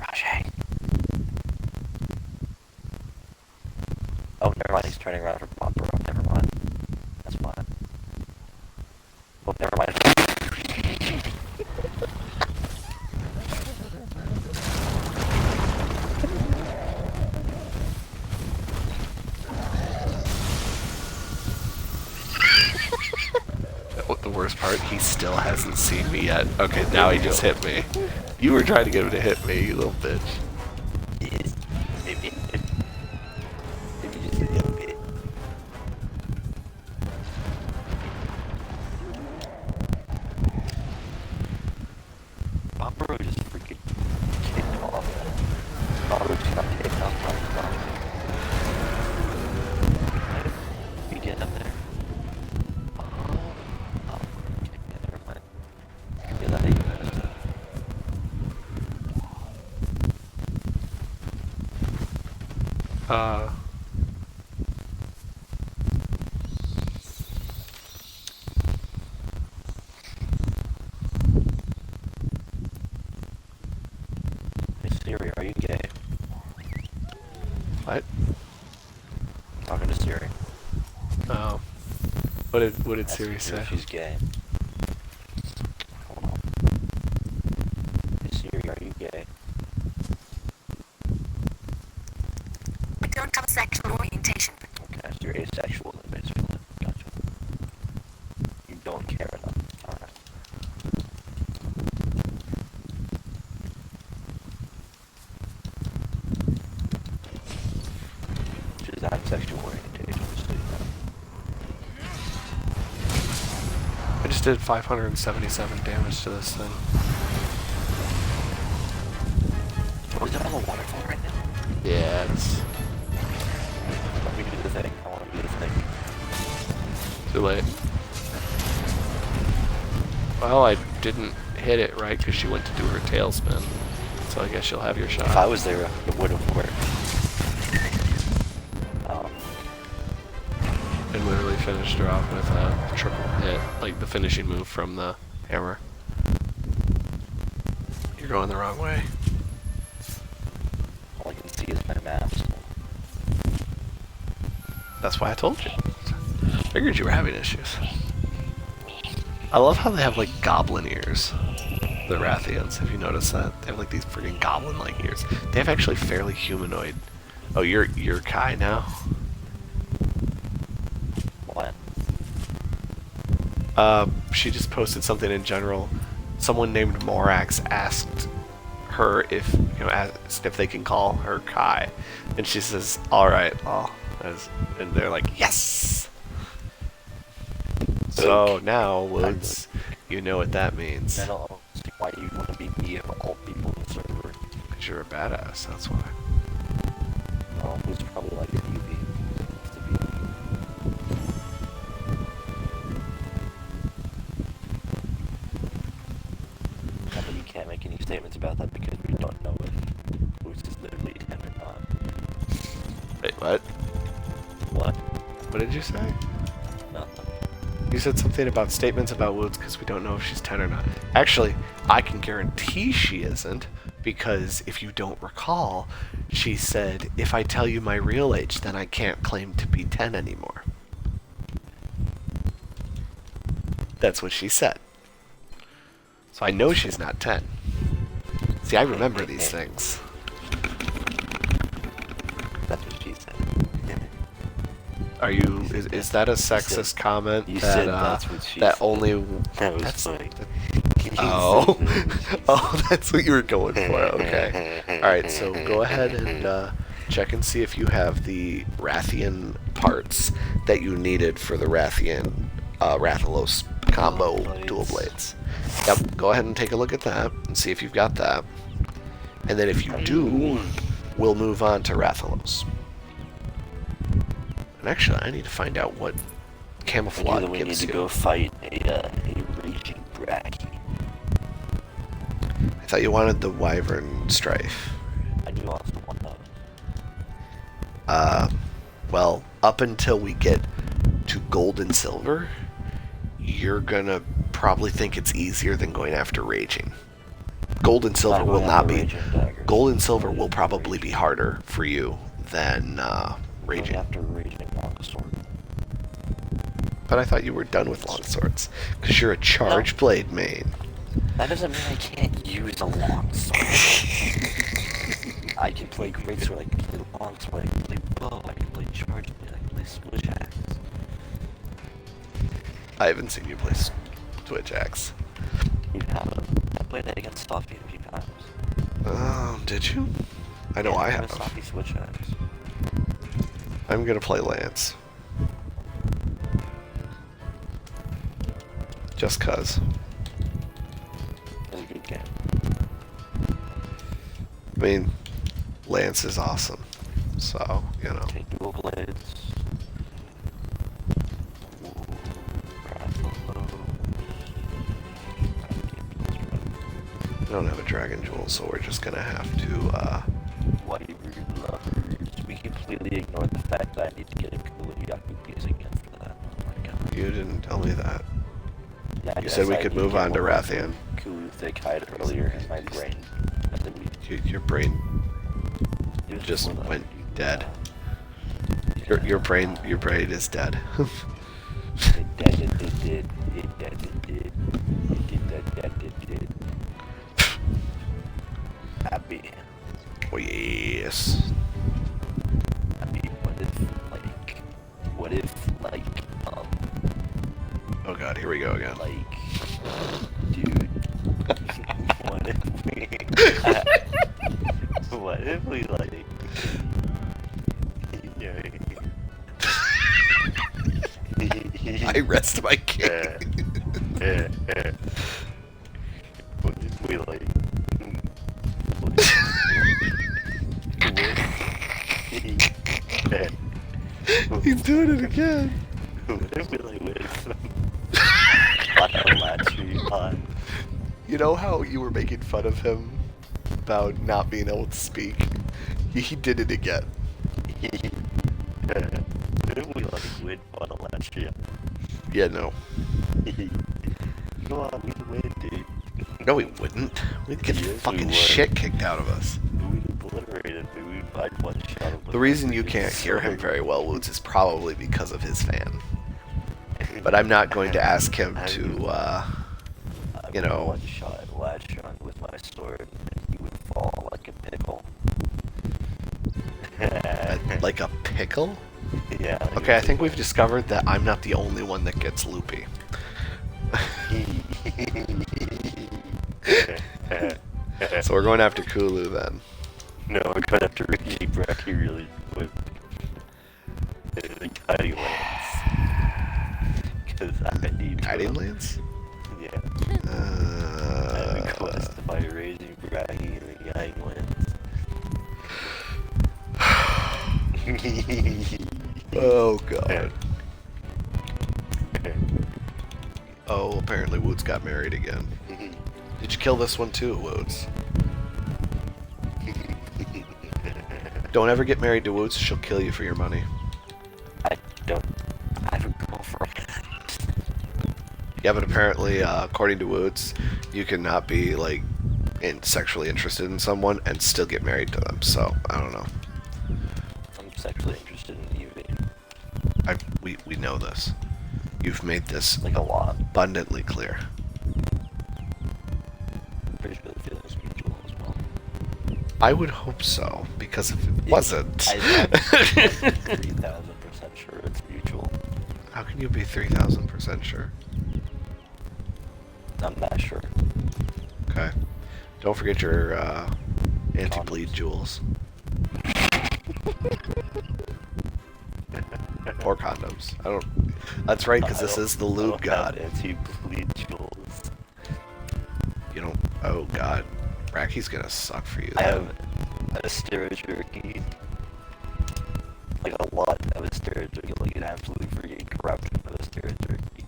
Rajay. Oh, never mind. He's turning around for Bumper. Never mind. That's fine. Oh, never mind. worst part, he still hasn't seen me yet. Okay, now he just hit me. You were trying to get him to hit me, you little bitch. Yes. Maybe just a little bit. Bobro just freaking kicked off. Bobro just got kicked off by the bottom. You get up there. Oh, okay, never mind. Get out of here. Hey Siri, are you gay? What? Talking to Siri. Oh. What did Siri Ask her say? if she's gay. Hold on. Hey Siri, are you gay? We don't have a sexual orientation. Okay, so you're asexual then, basically. Gotcha. You don't care enough. Alright. Just have sexual orientation, just so you know. I just did 577 damage to this thing. Oh, is that on the waterfall right now? Yeah, it's Let me do the thing. I want to do the thing. too late. Well, I didn't hit it right because she went to do her tailspin. So I guess you'll have your shot. If I was there, it would have worked. And literally finished her off with a triple hit, like the finishing move from the hammer. You're going the wrong way. All I can see is my maps. That's why I told you. Figured you were having issues. I love how they have like goblin ears. The Rathians, have you noticed that? They have like these freaking goblin-like ears. They have actually fairly humanoid. Oh, you're Kai now? What? She just posted something in general. Someone named Morax asked her if asked if they can call her Kai, and she says, "All right, and they're like, "Yes." So now, Woods, you know what that means. I don't see why you want to be me of all people in the server. Because you're a badass, that's why. Who's probably like a UV. To be. Yeah, but you can't make any statements about that because we don't know if Who's is literally 10 or not. Wait, what? What? What did you say? Nothing. You said something about statements about Woods because we don't know if she's 10 or not. Actually, I can guarantee she isn't, because if you don't recall, she said, if I tell you my real age, then I can't claim to be 10 anymore. That's what she said. So I know she's not 10. See, I remember these things. That's what she said. Are you? Is that a sexist comment? You that, said that's what she that said. only. That was that's, funny. Oh, oh, that's what you were going for. Okay. All right. So go ahead and check and see if you have the Rathian parts that you needed for the Rathian Rathalos combo dual blades. Yep. Go ahead and take a look at that and see if you've got that. And then if you do, we'll move on to Rathalos. And actually, I need to find out what camouflage We need gives to you. go fight a raging Bracky. I thought you wanted the Wyvern Strife. I do also want that. Well, up until we get to gold and silver, you're gonna probably think it's easier than going after raging. Gold and silver will not be. Gold and silver will probably be harder for you than raging. After raging longsword. But I thought you were done with longswords, because you're a charge blade main. That doesn't mean I can't use a longsword. I can play greatsword, I can play longsword, I can play bow, I can play charge blade, I can play swish axe. I haven't seen you play Twitch X. You have them. I played that against Stuffy a few times. Did you? I know I have. Stuffy Switch X. I'm gonna play Lance. Just cuz. It's a good game. I mean, Lance is awesome. So, you know. Take dual blades. We don't have a Dragon Jewel, so we're just gonna have to, White lovers. We completely ignored the fact that I need to get a cool Yakupias again for that. Oh my god. You didn't tell me that. Yeah, You said we could move on to Rathian. Cool thick hide earlier in my brain. And then Your brain it was just before that. went dead. Your brain is dead. It did. Happy. Oh yes. Happy. What if, Oh god, here we go again. dude, what if we, I rest my case. What if we, He's doing it again. what if we, with on a latch on? You know how you were making fun of him about not being able to speak? He did it again. What if we, win on a latch on? Yeah, no. Come on, we'd win, dude. No, we wouldn't. We'd get Yes, we fucking would. shit kicked out of us. We'd obliterate him, dude. We'd find one shot of The reason you can't hear him very well, Woods, is probably because of his fan. But I'm not going to ask him to, you know... One shot latch on with my sword, and he would fall like a pickle. like a pickle? Yeah. Okay, I think we've discovered that I'm not the only one that gets loopy. So we're going after Kulu then. No, we're going after Ricky Bracky really quick. The kiting lance. Because I need Kiting Lance? Yeah. I request by raising Bracky and the kiting lance. Oh god. Oh, apparently Woods got married again. Did you kill this one too, Woods? Don't ever get married to Woods, she'll kill you for your money. I have a girlfriend. Yeah, but apparently, according to Woods, you cannot be, sexually interested in someone and still get married to them, so, I don't know. I'm sexually interested in you. We know this. You've made this A lot. abundantly clear. I'm pretty sure the feeling's mutual as well. I would hope so, because if it wasn't... I'm 3,000% sure it's mutual. How can you be 3,000% sure? I'm not sure. Okay. Don't forget your, anti-bleed jewels. Or condoms. I don't... That's right, because this is the lube god. Anti-bleed jewels. You don't... Oh, god. Racky's gonna suck for you, I though. have a stero jerky. A lot of a stero jerky. An absolute freaking corruption of a stero jerky.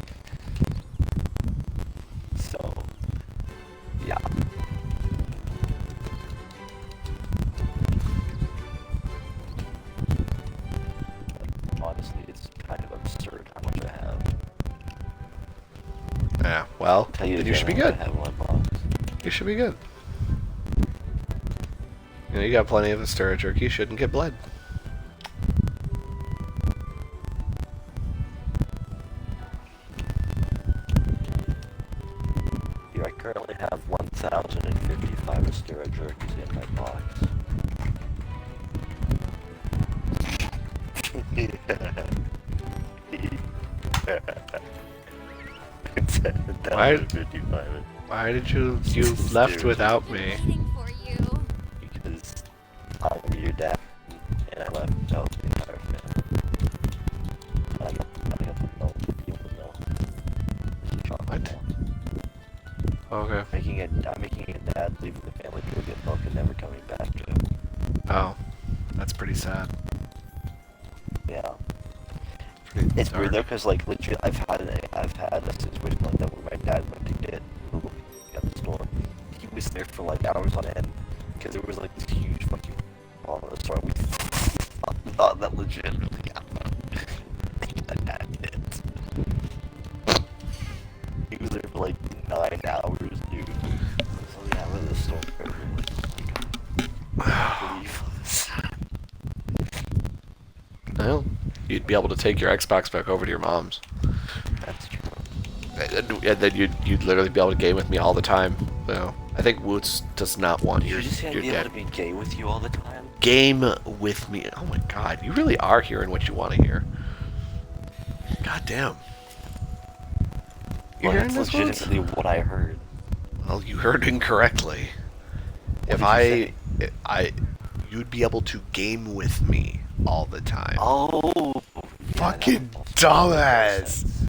So, yeah. Honestly, it's kind of absurd how much I have. Yeah, well, Tell you then you again, should be I good. have one box. You should be good. You know, you got plenty of Astera jerky, you shouldn't get bled. Here, I currently have 1,055 Astera jerkies in my box. Why- 55. Why did you left without me? Waiting for you. Because I'm your dad, and I left without the entire family. I got the milk, people know. What? Okay. I'm making a dad leaving the family to go get milk and never coming back. Oh, that's pretty sad. Yeah. Pretty It's weird though, dark. cause like legit, I've had a situation like that where my dad went to get milk at the store. He was there for like hours on end, because there was like this huge fucking problem in the store. We thought that legitimately happened. My dad did. He was there for like 9 hours, dude. So yeah, we're in the store for Well, you'd be able to take your Xbox back over to your mom's. That's true. And then you'd literally be able to game with me all the time. So I think Woots does not want You your just can't be dad. able to be gay with you all the time. Game with me. Oh my god, you really are hearing what you want to hear. God damn. You Well, hearing that's this, Woots? legitimately what I heard. Well, you heard incorrectly. If did you you'd be able to game with me all the time. Oh, yeah, Fucking that would dumbass. make sense.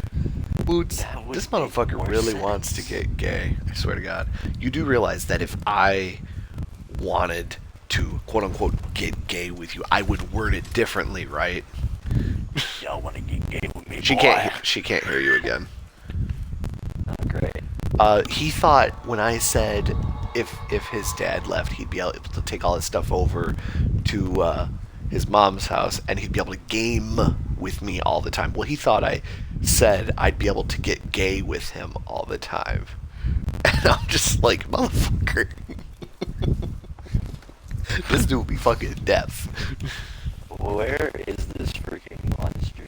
Boots, That would this make motherfucker more really sense. wants to get gay. I swear to God. You do realize that if I wanted to, quote unquote, get gay with you, I would word it differently, right? Y'all want to get gay with me, She boy? can't hear you again. Oh, great. He thought when I said if his dad left, he'd be able to take all his stuff over to his mom's house, and he'd be able to game with me all the time. Well, he thought I said I'd be able to get gay with him all the time, and I'm just like, motherfucker, this dude be fucking deaf. Where is this freaking monster?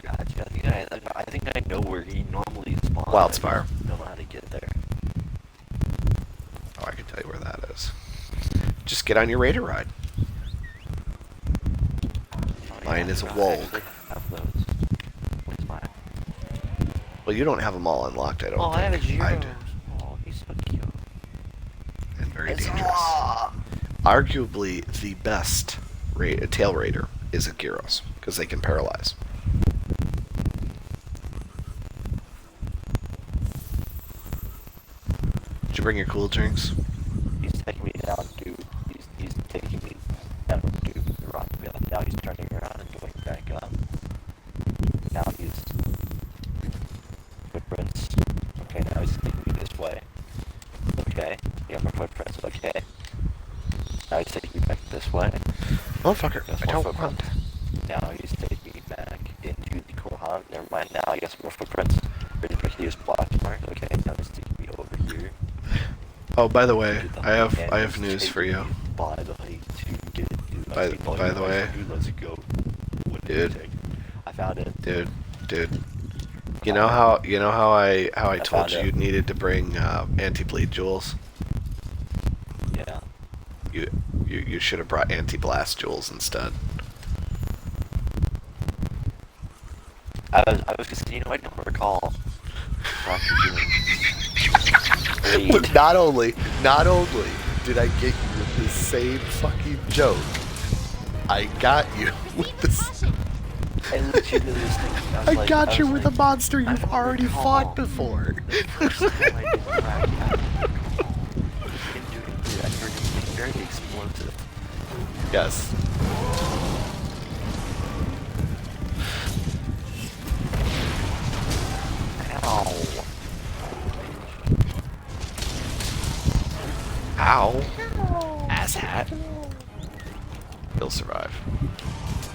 I think I know where he normally spawns. Wildspire. I don't know how to get there. Oh, I can tell you where that is. Just get on your Raider ride. Mine is a I Wolg. actually have those. What's mine? Well, you don't have them all unlocked, I don't Oh, think. I have a Giro. I do. Oh, he's so cute. And very It's dangerous. raw. Arguably the best tail raider is a Gyros, because they can paralyze. Did you bring your cool drinks? He's taking me down, dude. He's taking me down, dude. The rock wheel. Now he's turning around and going back up. Now he's footprints. Okay, now he's taking me this way. Okay, you have more footprints. Okay. Now he's taking me back this way. Motherfucker, Yes, I more don't want. Now he's taking me back into the Kohan. Never mind. Now I got some more footprints. Ready for his splash mark. Okay, now he's taking me over here. Oh, by the way, Dude, I have he's news for taking you. me by the height to get it, dude. By the way, dude, let's go. What did dude. you take? I found it. Dude. You know how I told found you it. you needed to bring anti-bleed jewels? Yeah. You should have brought anti-blast jewels instead. I was just, I don't recall. Wait. Not only did I get you with the same fucking joke, I got you with this. I literally was thinking, I was I like, got you was with like, a monster I you've don't already recall fought before. the first time I did crack, I don't recall. Dude, I heard it being very explosive. Yes. Ow. Ow. Asshat. He'll survive.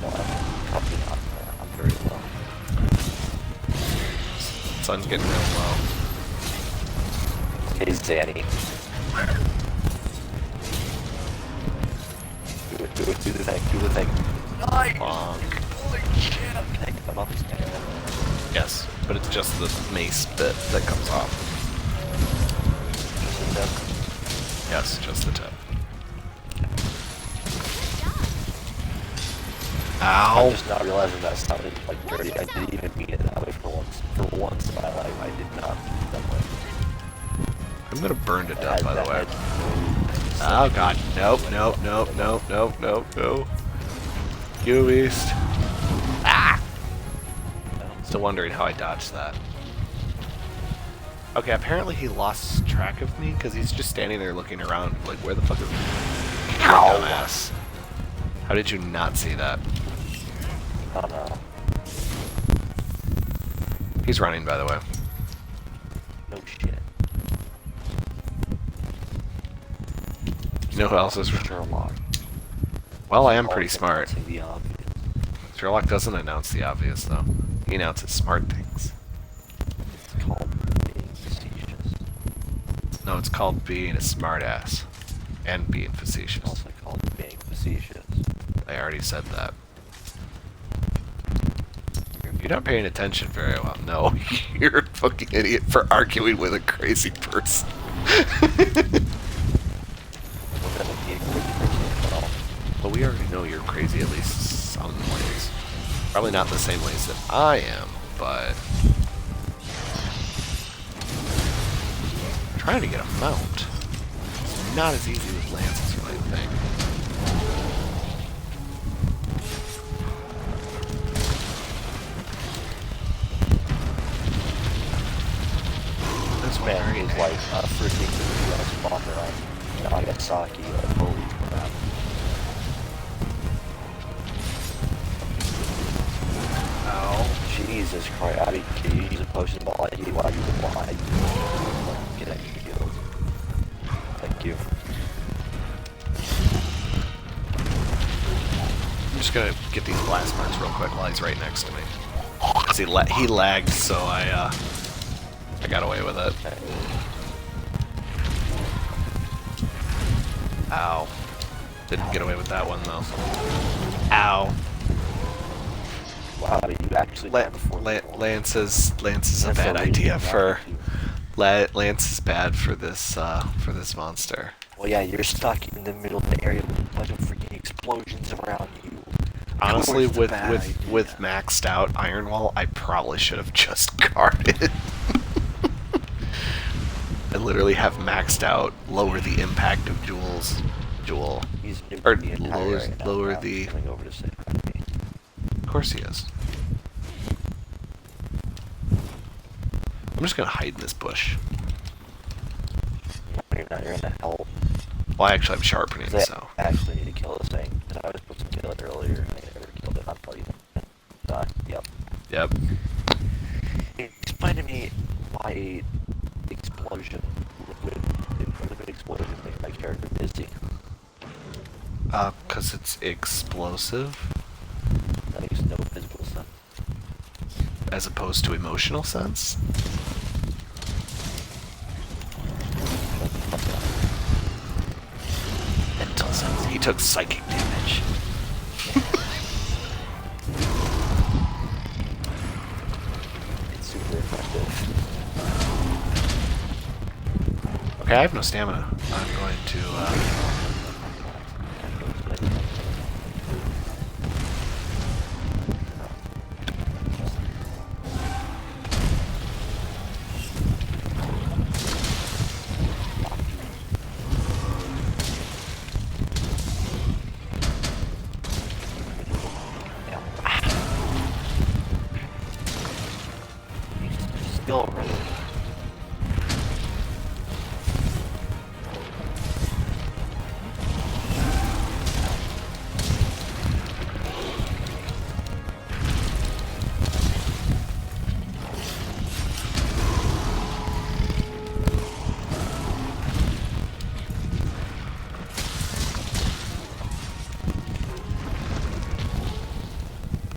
No, I'm probably not. I'm very low. Sun's getting real low. Hey, Zanny. Do it, do the thing. Nice! Holy shit! Can I come up? Yes, but it's just the mace bit that comes off. Yes, just the tip. I'm Ow. just not realizing that sounded like dirty. I didn't even mean it that way for once. For once in my life, I did not mean it that way. I'm gonna burn to death, by the way. Oh god, nope, nope, nope, nope, nope, nope, no. You beast. Ah! Still wondering how I dodged that. Okay, apparently he lost track of me because he's just standing there looking around like, where the fuck is dumbass? How did you not see that? Oh no. He's running, by the way. No shit. You know who else is running? Sherlock. Well, I am pretty smart. Announcing the obvious. Sherlock doesn't announce the obvious, though. He announces smart things. It's called being facetious. No, it's called being a smartass. And being It's facetious. also called being facetious. I already said that. You're not paying attention very well. No, you're a fucking idiot for arguing with a crazy person. Well, we already know you're crazy at least some ways. Probably not the same ways that I am, but... trying to get a mount. It's not as easy with Lance as you might think. This man is like a freaking US bomber on Nagasaki. Like, holy crap. Ow. Jesus Christ, I mean, can you use a potion ball at you while you're blind? Get that killed. Thank you. I'm just gonna get these blast marks real quick while he's right next to me. 'Cause he lagged, so I got away with it. Okay. Ow. Didn't get away with that one, though. Ow. Wow, you actually died before Lance is a bad idea for... Lance is bad for this monster. Well, yeah, you're stuck in the middle of the area with a bunch of freaking explosions around you. Honestly, Of course, it's a bad idea. with maxed out Iron Wall, I probably should have just guarded. I literally have maxed out lower the impact of Jewel. He's Or nuking the entire area now. lower Now the... he's coming over to say hi to me. Of course he is. I'm just gonna hide in this bush. You're not, you're gonna help. Well, actually, I'm sharpening, Because so... I actually need to kill this thing. Because I was supposed to kill it earlier, and I never killed it. I'll tell you. Yep. Yep. Explain to me why liquid explosion makes my character dizzy. 'Cause it's explosive, That makes no physical sense. as opposed to emotional sense. Mental sense. He took psychic damage. It's super effective. Okay, I have no stamina. I'm going to, Still running.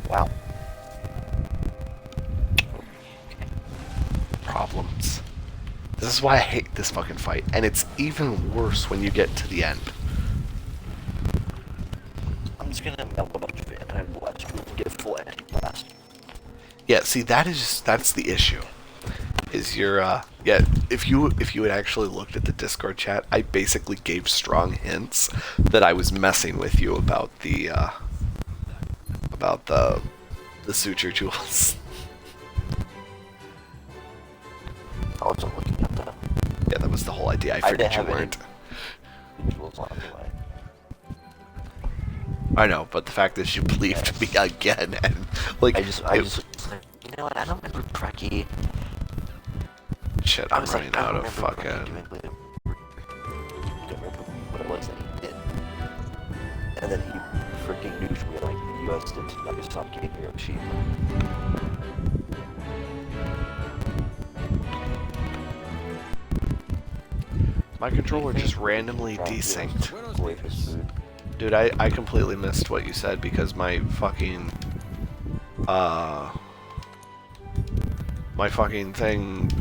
Wow. problems. This is why I hate this fucking fight, and it's even worse when you get to the end. I'm just gonna melt a bunch of anti-blast and get full anti-blast. Yeah, see, that's the issue. Is your yeah, if you had actually looked at the Discord chat, I basically gave strong hints that I was messing with you about the suture jewels. I wasn't looking at that. Yeah, that was the whole idea. I didn't figured you have any weren't. visuals on anyway. I know, but the fact is you believed me again, and like I just was like, you know what? I don't remember Preki. shit. I I'm was running like, I out don't of remember Preki fucking. doing Blade. I don't remember what it was that he did. And then he freaking nuked me like the U.S. did to Nagasaki and Hiroshima. My controller just randomly Trying to desynced. wave his food. Dude, I completely missed what you said because my fucking my fucking thing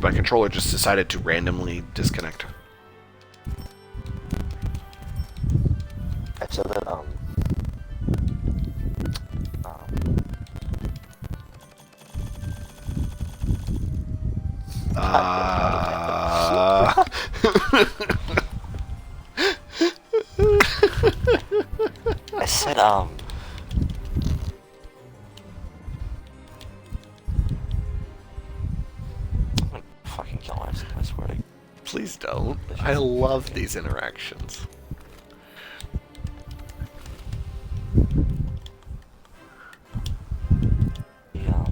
my controller just decided to randomly disconnect. I said that I said I'm gonna fucking kill myself, I swear to Please don't. I love these interactions. yeah.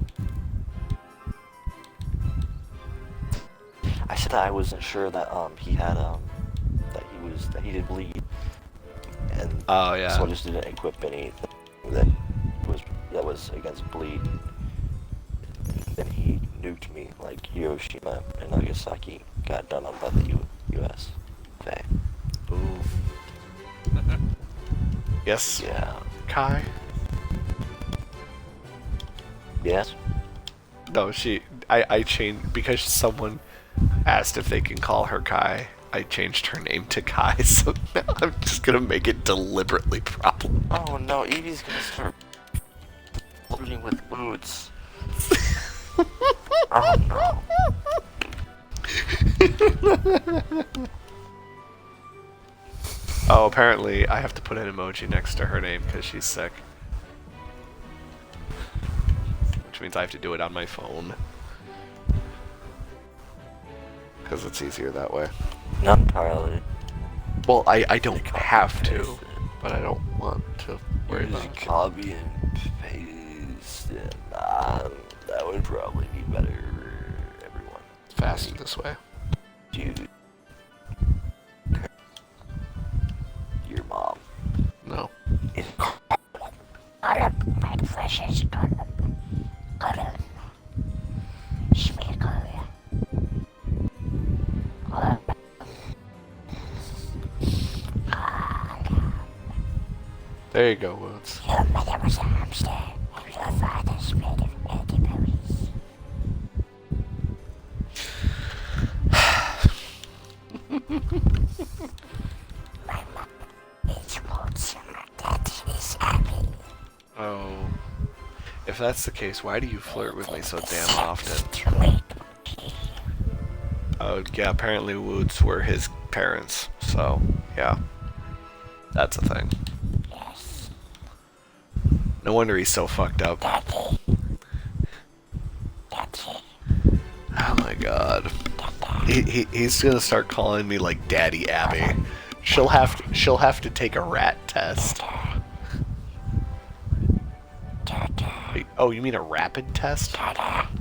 I said that I wasn't sure that he had that he did bleed. And Oh yeah. so I just didn't equip anything that was against bleed. And then he nuked me like Hiroshima and Nagasaki got done on by the U.S. Okay. Oof. Yes. Yeah. Kai. Yes. No, I changed because someone asked if they can call her Kai. I changed her name to Kai, so now I'm just gonna make it deliberately problem. Oh no, Evie's gonna start flirting with Woods. Oh no. Oh, apparently I have to put an emoji next to her name because she's sick. Which means I have to do it on my phone. Because it's easier that way. Not entirely. Well, I don't have to, but I don't want to worry about it. Copy and paste, and that would probably be better for everyone. Faster this way. Dude. Your mom. No. Is All of my precious Colin. Schmecker. There you go, Woods. Your mother was a hamster, and your father's made of elderberries. My mom hates wolves, and my dad is happy. Oh. If that's the case, why do you flirt with me so damn often? Too late. Oh, yeah, apparently Woods were his parents, so, yeah. That's a thing. Yes. No wonder he's so fucked up. Daddy. Daddy. Oh my god. He's gonna start calling me like Daddy Abby. She'll have to take a rat test. Wait, oh, you mean a rapid test? I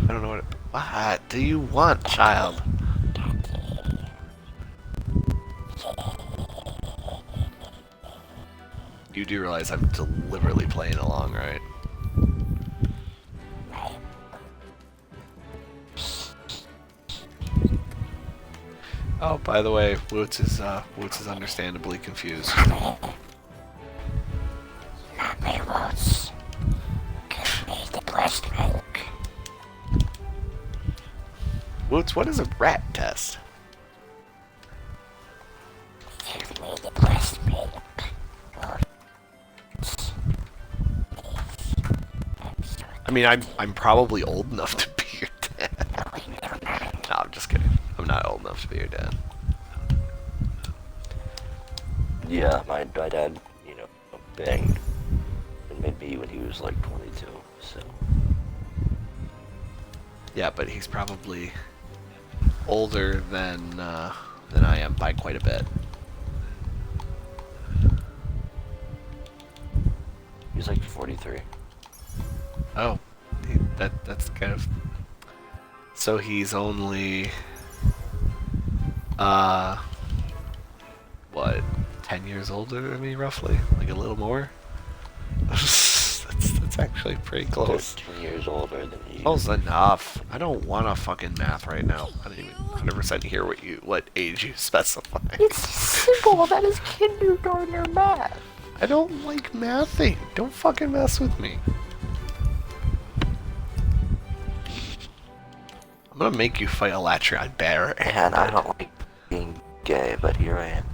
don't know what do you want, child? You do realize I'm deliberately playing along, right? Oh, by the way, Woods is understandably confused. Mommy wolves. Give me the breast milk. Woods, what is a rat test? Give me the breast milk. I mean, I'm probably old enough to be your dad. No, I'm just kidding. I'm not old enough to be your dad. Yeah, my dad, banged and made me when he was like 22, so. Yeah, but he's probably older than I am by quite a bit. He's like 43. Oh, that's kind of. So he's only, what, 10 years older than me, roughly? Like a little more? that's actually pretty close. 13 years older than you. Close enough. I don't want to fucking math right now. I didn't even 100% hear what age you specify. It's simple. That is kindergartner math. I don't like mathing. Don't fucking mess with me. I'm gonna make you fight a Latreon bear. And I don't like being gay, but here I am.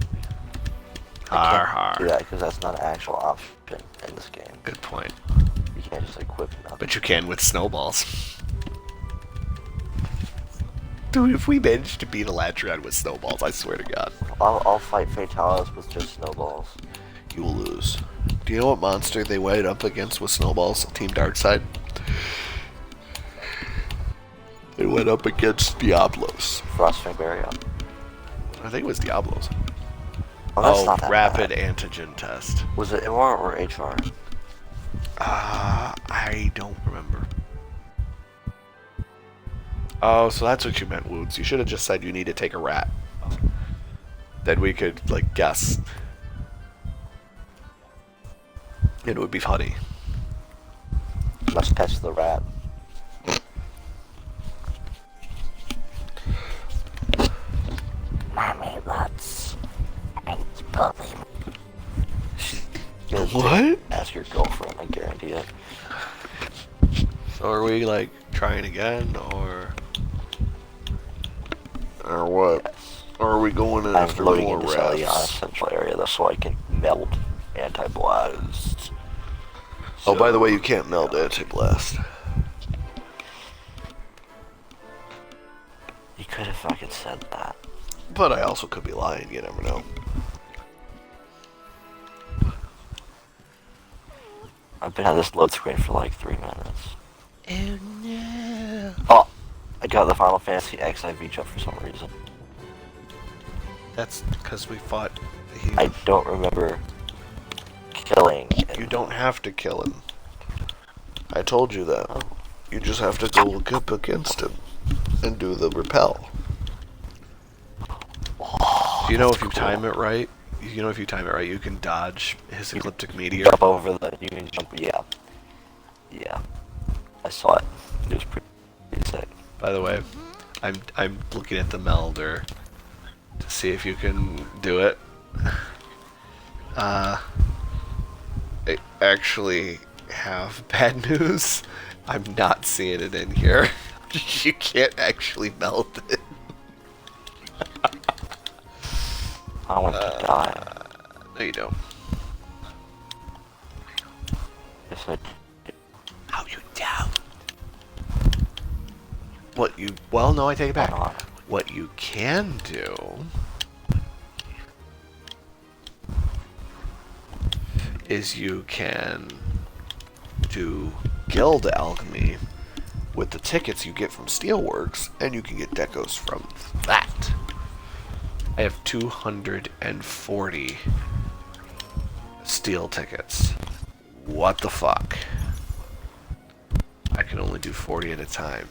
Har I har. can't do that because that's not an actual option in this game. Good point. You can't just equip nothing. But you can with snowballs. Dude, if we manage to beat a Latreon with snowballs, I swear to God. I'll fight Fatalis with just snowballs. You will lose. Do you know what monster they went up against with snowballs? Team Darkside? They went up against Diablos. Frostfang Barrier. I think it was Diablos. Oh, that's not that rapid bad. antigen test. Was it MR or HR? I don't remember. Oh, so that's what you meant, Woods. You should have just said you need to take a rat. Then we could, like, guess. It would be funny. Must catch the rat. Mommy loves and bully me. What? Ask your girlfriend, I guarantee it. So are we, like, trying again, or what? Yes. Or are we going in I'm after loading more into Saliana refs? Central area though, so I can meld anti-blast. Oh, by the way, you can't meld anti-blast. You could have fucking said that. But I also could be lying, you never know. I've been on this load screen for like 3 minutes. Oh no. Oh! I got the Final Fantasy XIV jump for some reason. That's because we fought. I don't remember killing. You don't have to kill him. I told you that. You just have to go look up against him and do the repel. Do you know if you time it right? You know if you time it right, you can dodge his ecliptic meteor. Jump over the. You can jump. Yeah. Yeah. I saw it. It was pretty sick. By the way, I'm looking at the melder to see if you can do it. I actually have bad news. I'm not seeing it in here. You can't actually melt it. I want to die. No, you don't. Yes, I did. How you down? What you? Well, no, I take it back. Why not? What you can do is you can do guild alchemy with the tickets you get from Steelworks, and you can get decos from that. I have 240 steel tickets. What the fuck? I can only do 40 at a time.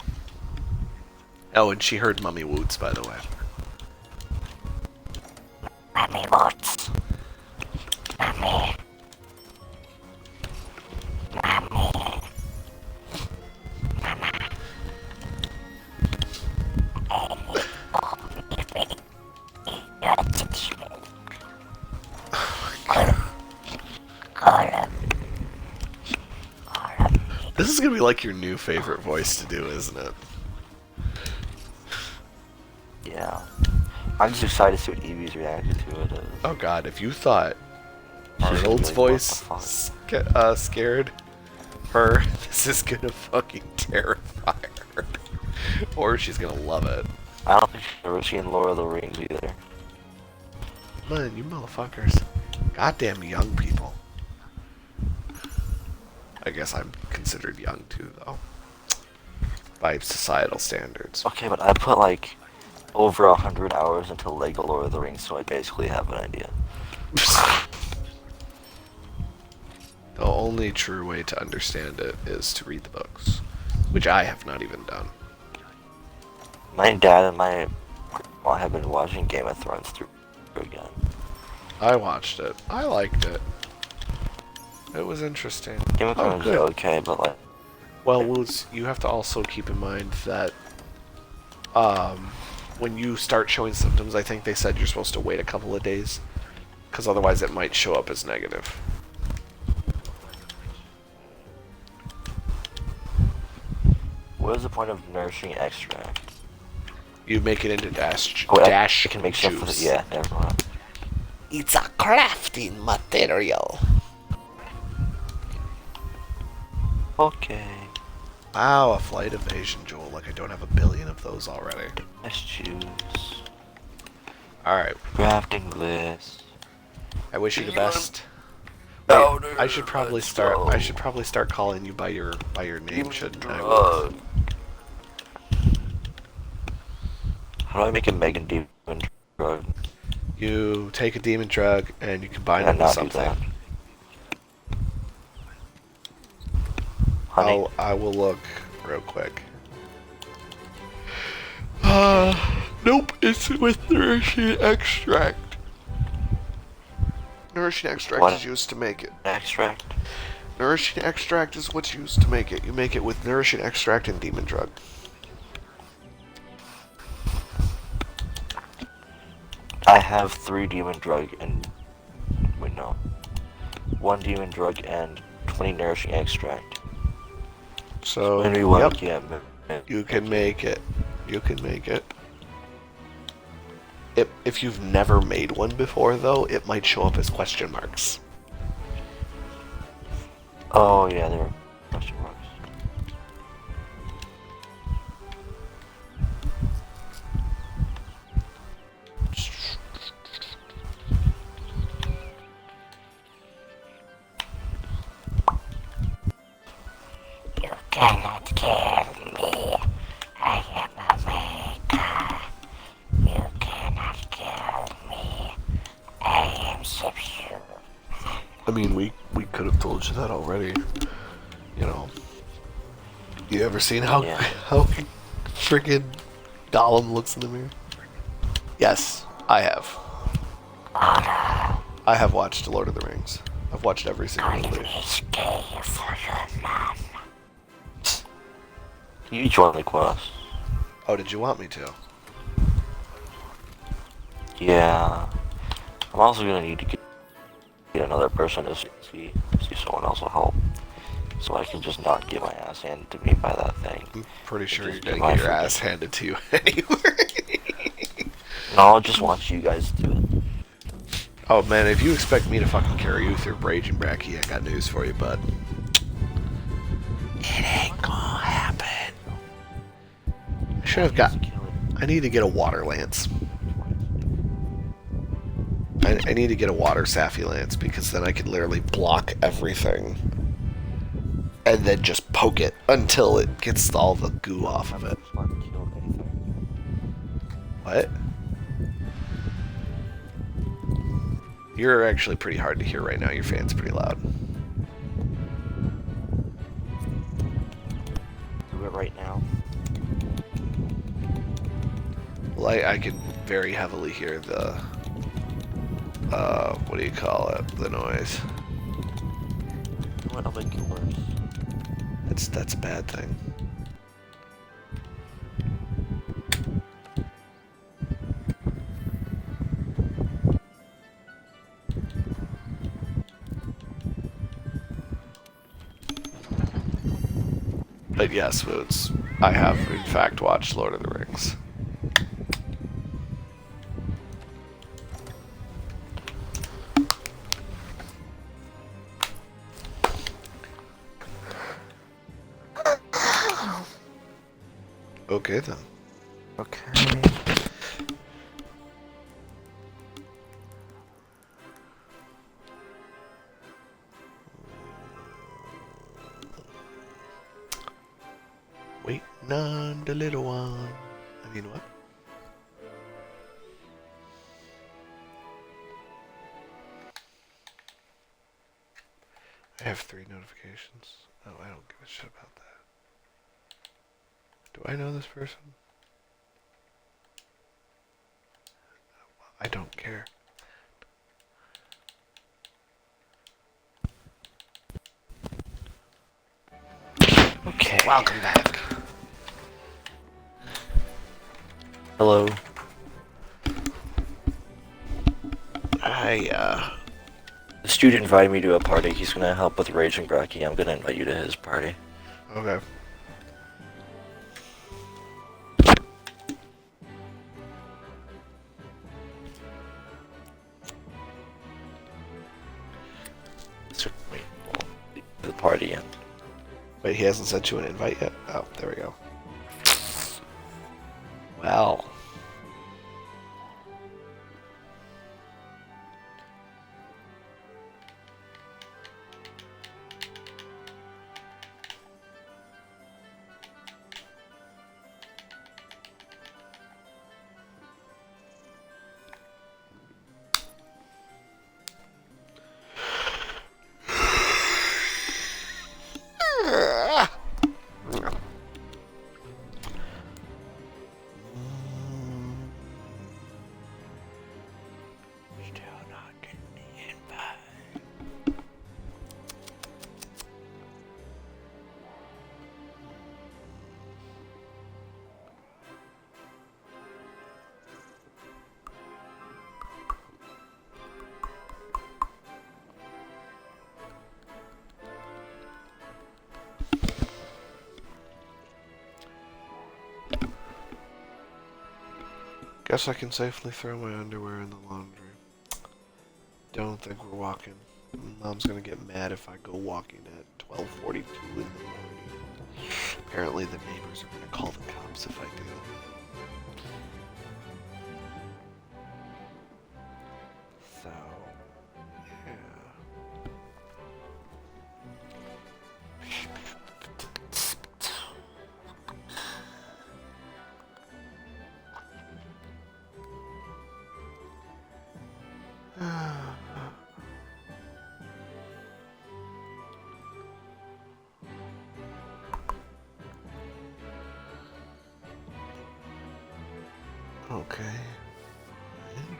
Oh, and she heard Mummy Woots, by the way. Mommy wants. Mommy. Mommy. Mama. You're a teacher. This is gonna be like your new favorite voice to do, isn't it? Yeah. I'm just excited to see what Evie's reaction to it is. Oh god, if you thought She's gonna be Arnold's like, voice "What the fuck?" scared her, this is gonna fucking terrify her. Or she's gonna love it. I don't think she's ever seen Lord of the Rings either. Man, you motherfuckers. Goddamn young people. I guess I'm considered young too, though. by societal standards. Okay, but I put like over 100 hours into Lego Lord of the Rings, so I basically have an idea. The only true way to understand it is to read the books, which I have not even done. My dad and my grandma have been watching Game of Thrones through again. I watched it. I liked it. It was interesting. Game of Thrones is okay, but like... Well, Woods, you have to also keep in mind that when you start showing symptoms, I think they said you're supposed to wait a couple of days, because otherwise it might show up as negative. What is the point of nourishing extract? You make it into dash I can make stuff with it. juice. Yeah, never mind. It's a crafting material. Okay. Wow, a flight evasion, Joel. Like I don't have a billion of those already. Let's choose. Alright, Crafting list. I wish you the best. Powder, Wait, I should probably let's start. go. I should probably start calling you by your name, shouldn't I? Drug. How do I make a Megan Demon drug? You take a demon drug and you combine Can I it with not do something. that? Honey. I will look real quick. Nope, it's with nourishing extract. Nourishing extract What? is used to make it. Extract? Nourishing extract is what's used to make it. You make it with nourishing extract and demon drug. I have 3 demon drug and... Wait, no. 1 demon drug and 20 nourishing extract. So, When we want yep, to you can make it. You can make it. If you've never made one before, though, it might show up as question marks. Oh, yeah, there are question marks. You cannot kill me. I am a maker. You cannot kill me. I am Sipsu. I mean, we could have told you that already. You know. You ever seen how Yeah. how freaking Gollum looks in the mirror? Yes, I have. I have watched Lord of the Rings. I've watched every single movie. It's gay for your mom. You join the quest. Oh, did you want me to? Yeah. I'm also gonna need to get another person to see someone else will help. So I can just not get my ass handed to me by that thing. I'm pretty sure Just you're do gonna my get your freaking- ass handed to you anyway. No, I just want you guys to do it. Oh man, if you expect me to fucking carry you through Raging Bracky, I got news for you, bud. It ain't gonna happen. I should have got. I need to get a water lance. I need to get a water Sappy lance because then I can literally block everything and then just poke it until it gets all the goo off of it. What? You're actually pretty hard to hear right now. Your fan's pretty loud. Do it right now. Well, I can very heavily hear the, what do you call it? The noise. You know what? I'll make it worse. That's a bad thing. But yes, Woods, I have in fact watched Lord of the Rings. Okay then. Okay. Waiting on the little one. I mean, what? I have 3 notifications. Oh, I don't give a shit about that. Do I know this person? I don't care. Okay. Welcome back. Hello. The student invited me to a party. He's gonna help with Rage and Grocky. I'm gonna invite you to his party. Okay. So, wait, the party and Wait, he hasn't sent you an invite yet? Oh, there we go. Well. still not getting the invite. Guess I can safely throw my underwear in the laundry. Don't think we're walking. Mom's gonna get mad if I go walking at 12:42 in the morning. Apparently the neighbors are gonna call the cops if I do. So, yeah. Okay. Fine.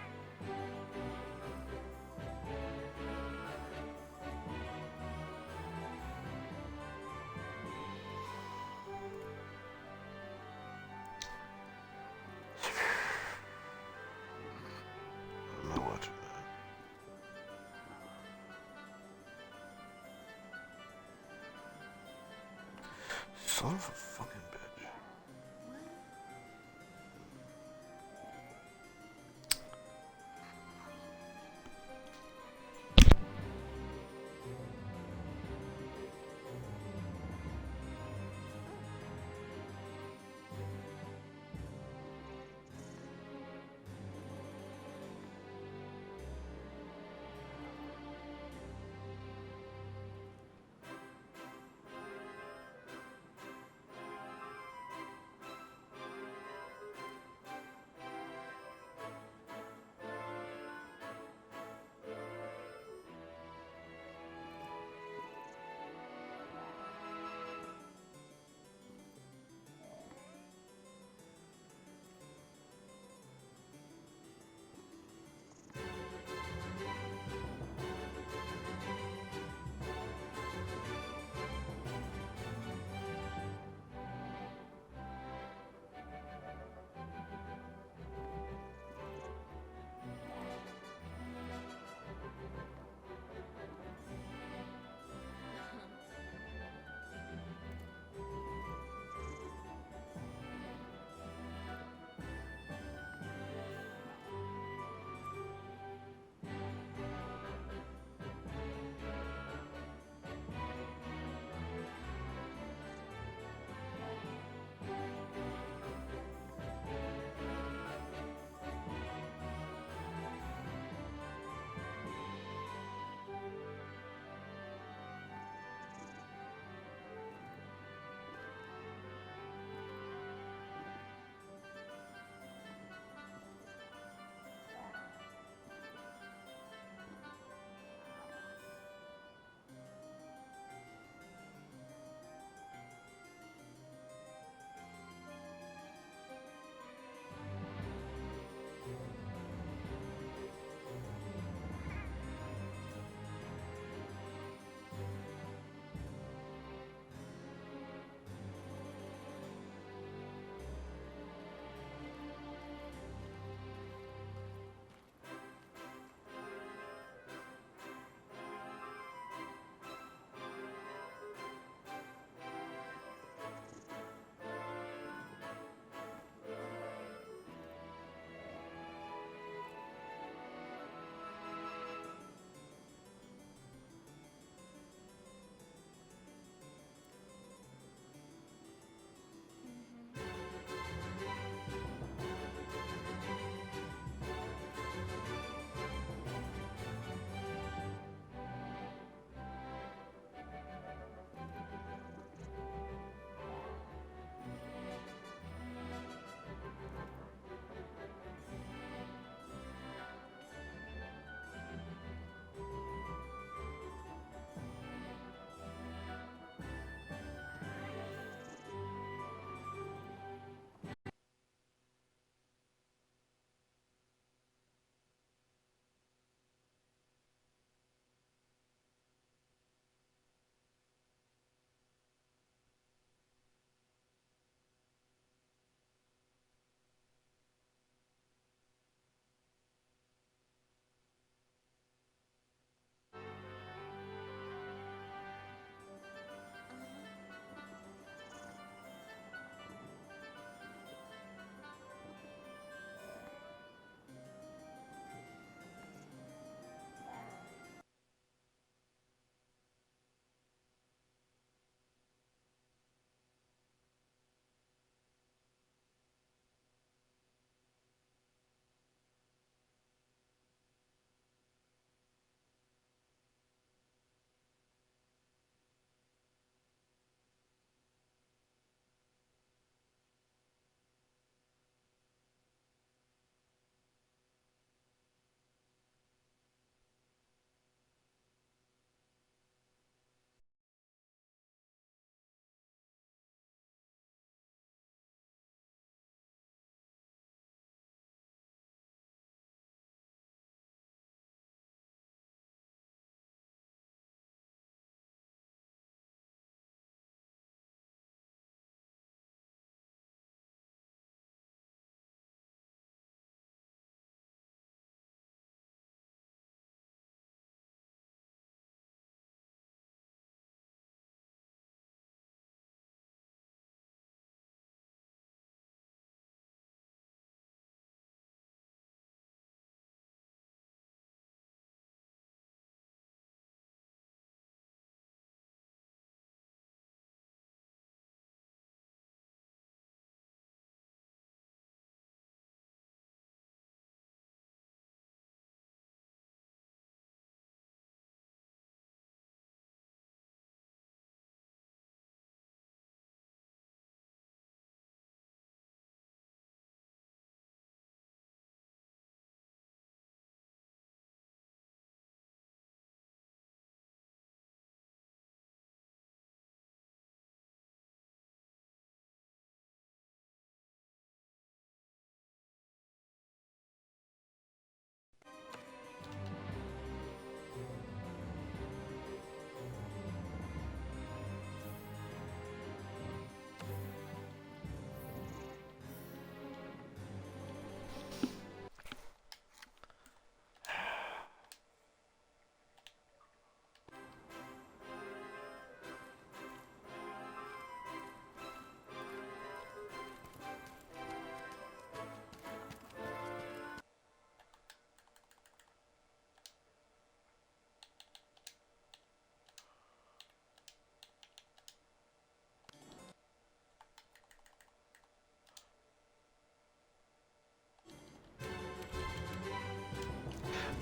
I'm not watching that. Son of a fucking bitch.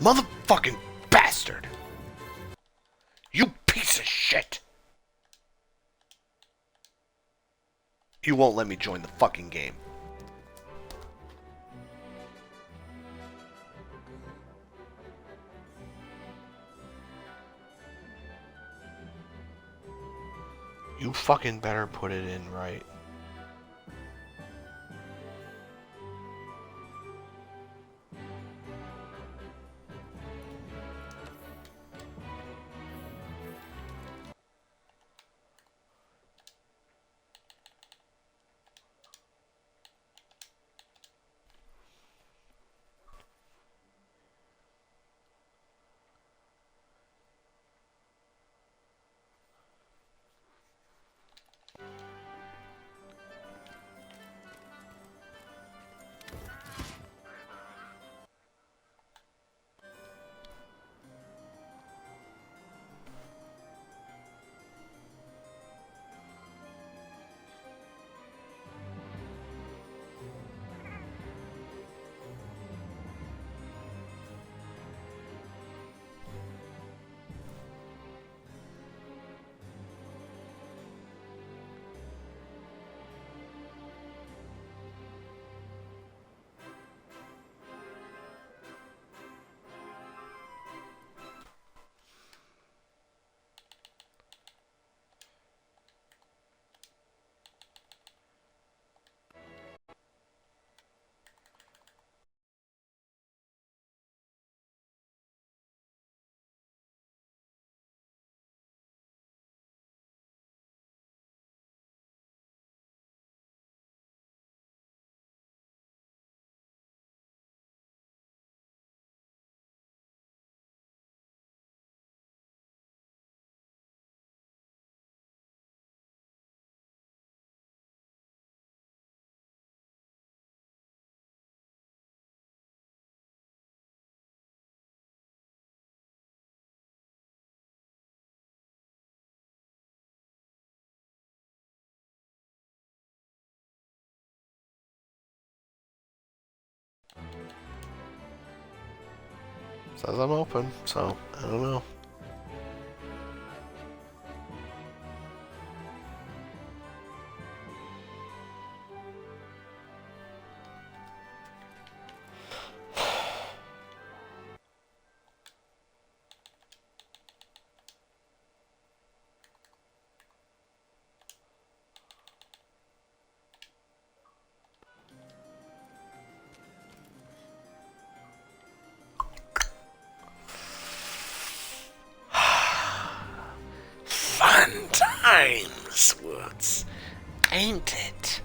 Motherfucking bastard! You piece of shit! You won't let me join the fucking game. You fucking better put it in right. Says I'm open, so I don't know. Fun times, Woods, ain't it?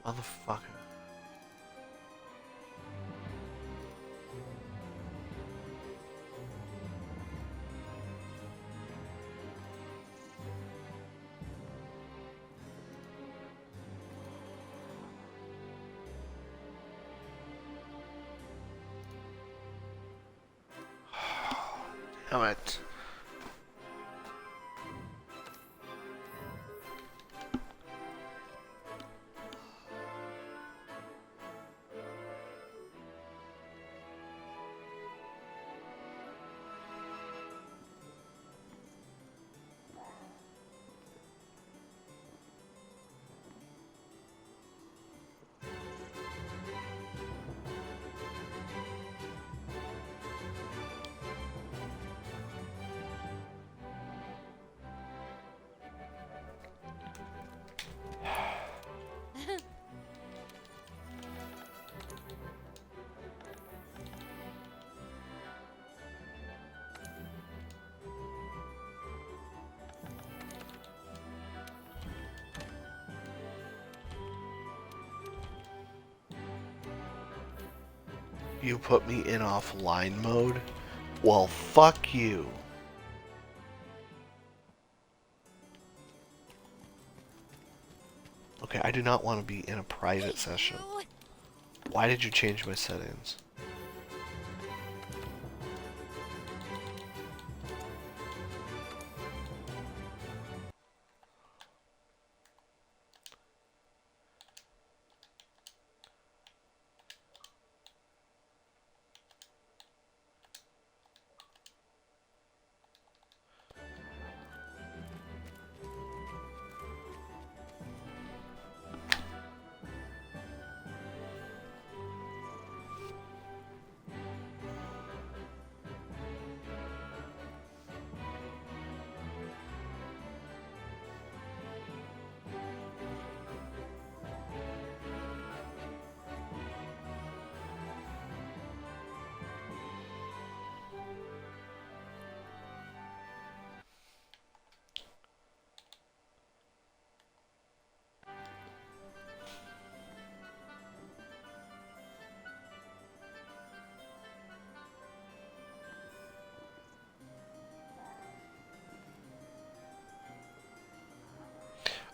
Motherfucker. Damn it. You put me in offline mode? Well, fuck you. Okay, I do not want to be in a private session. Why did you change my settings?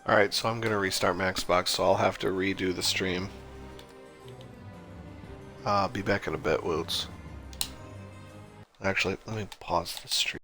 Alright, so I'm gonna restart my Xbox, so I'll have to redo the stream. Be back in a bit, Woots. Actually, let me pause the stream.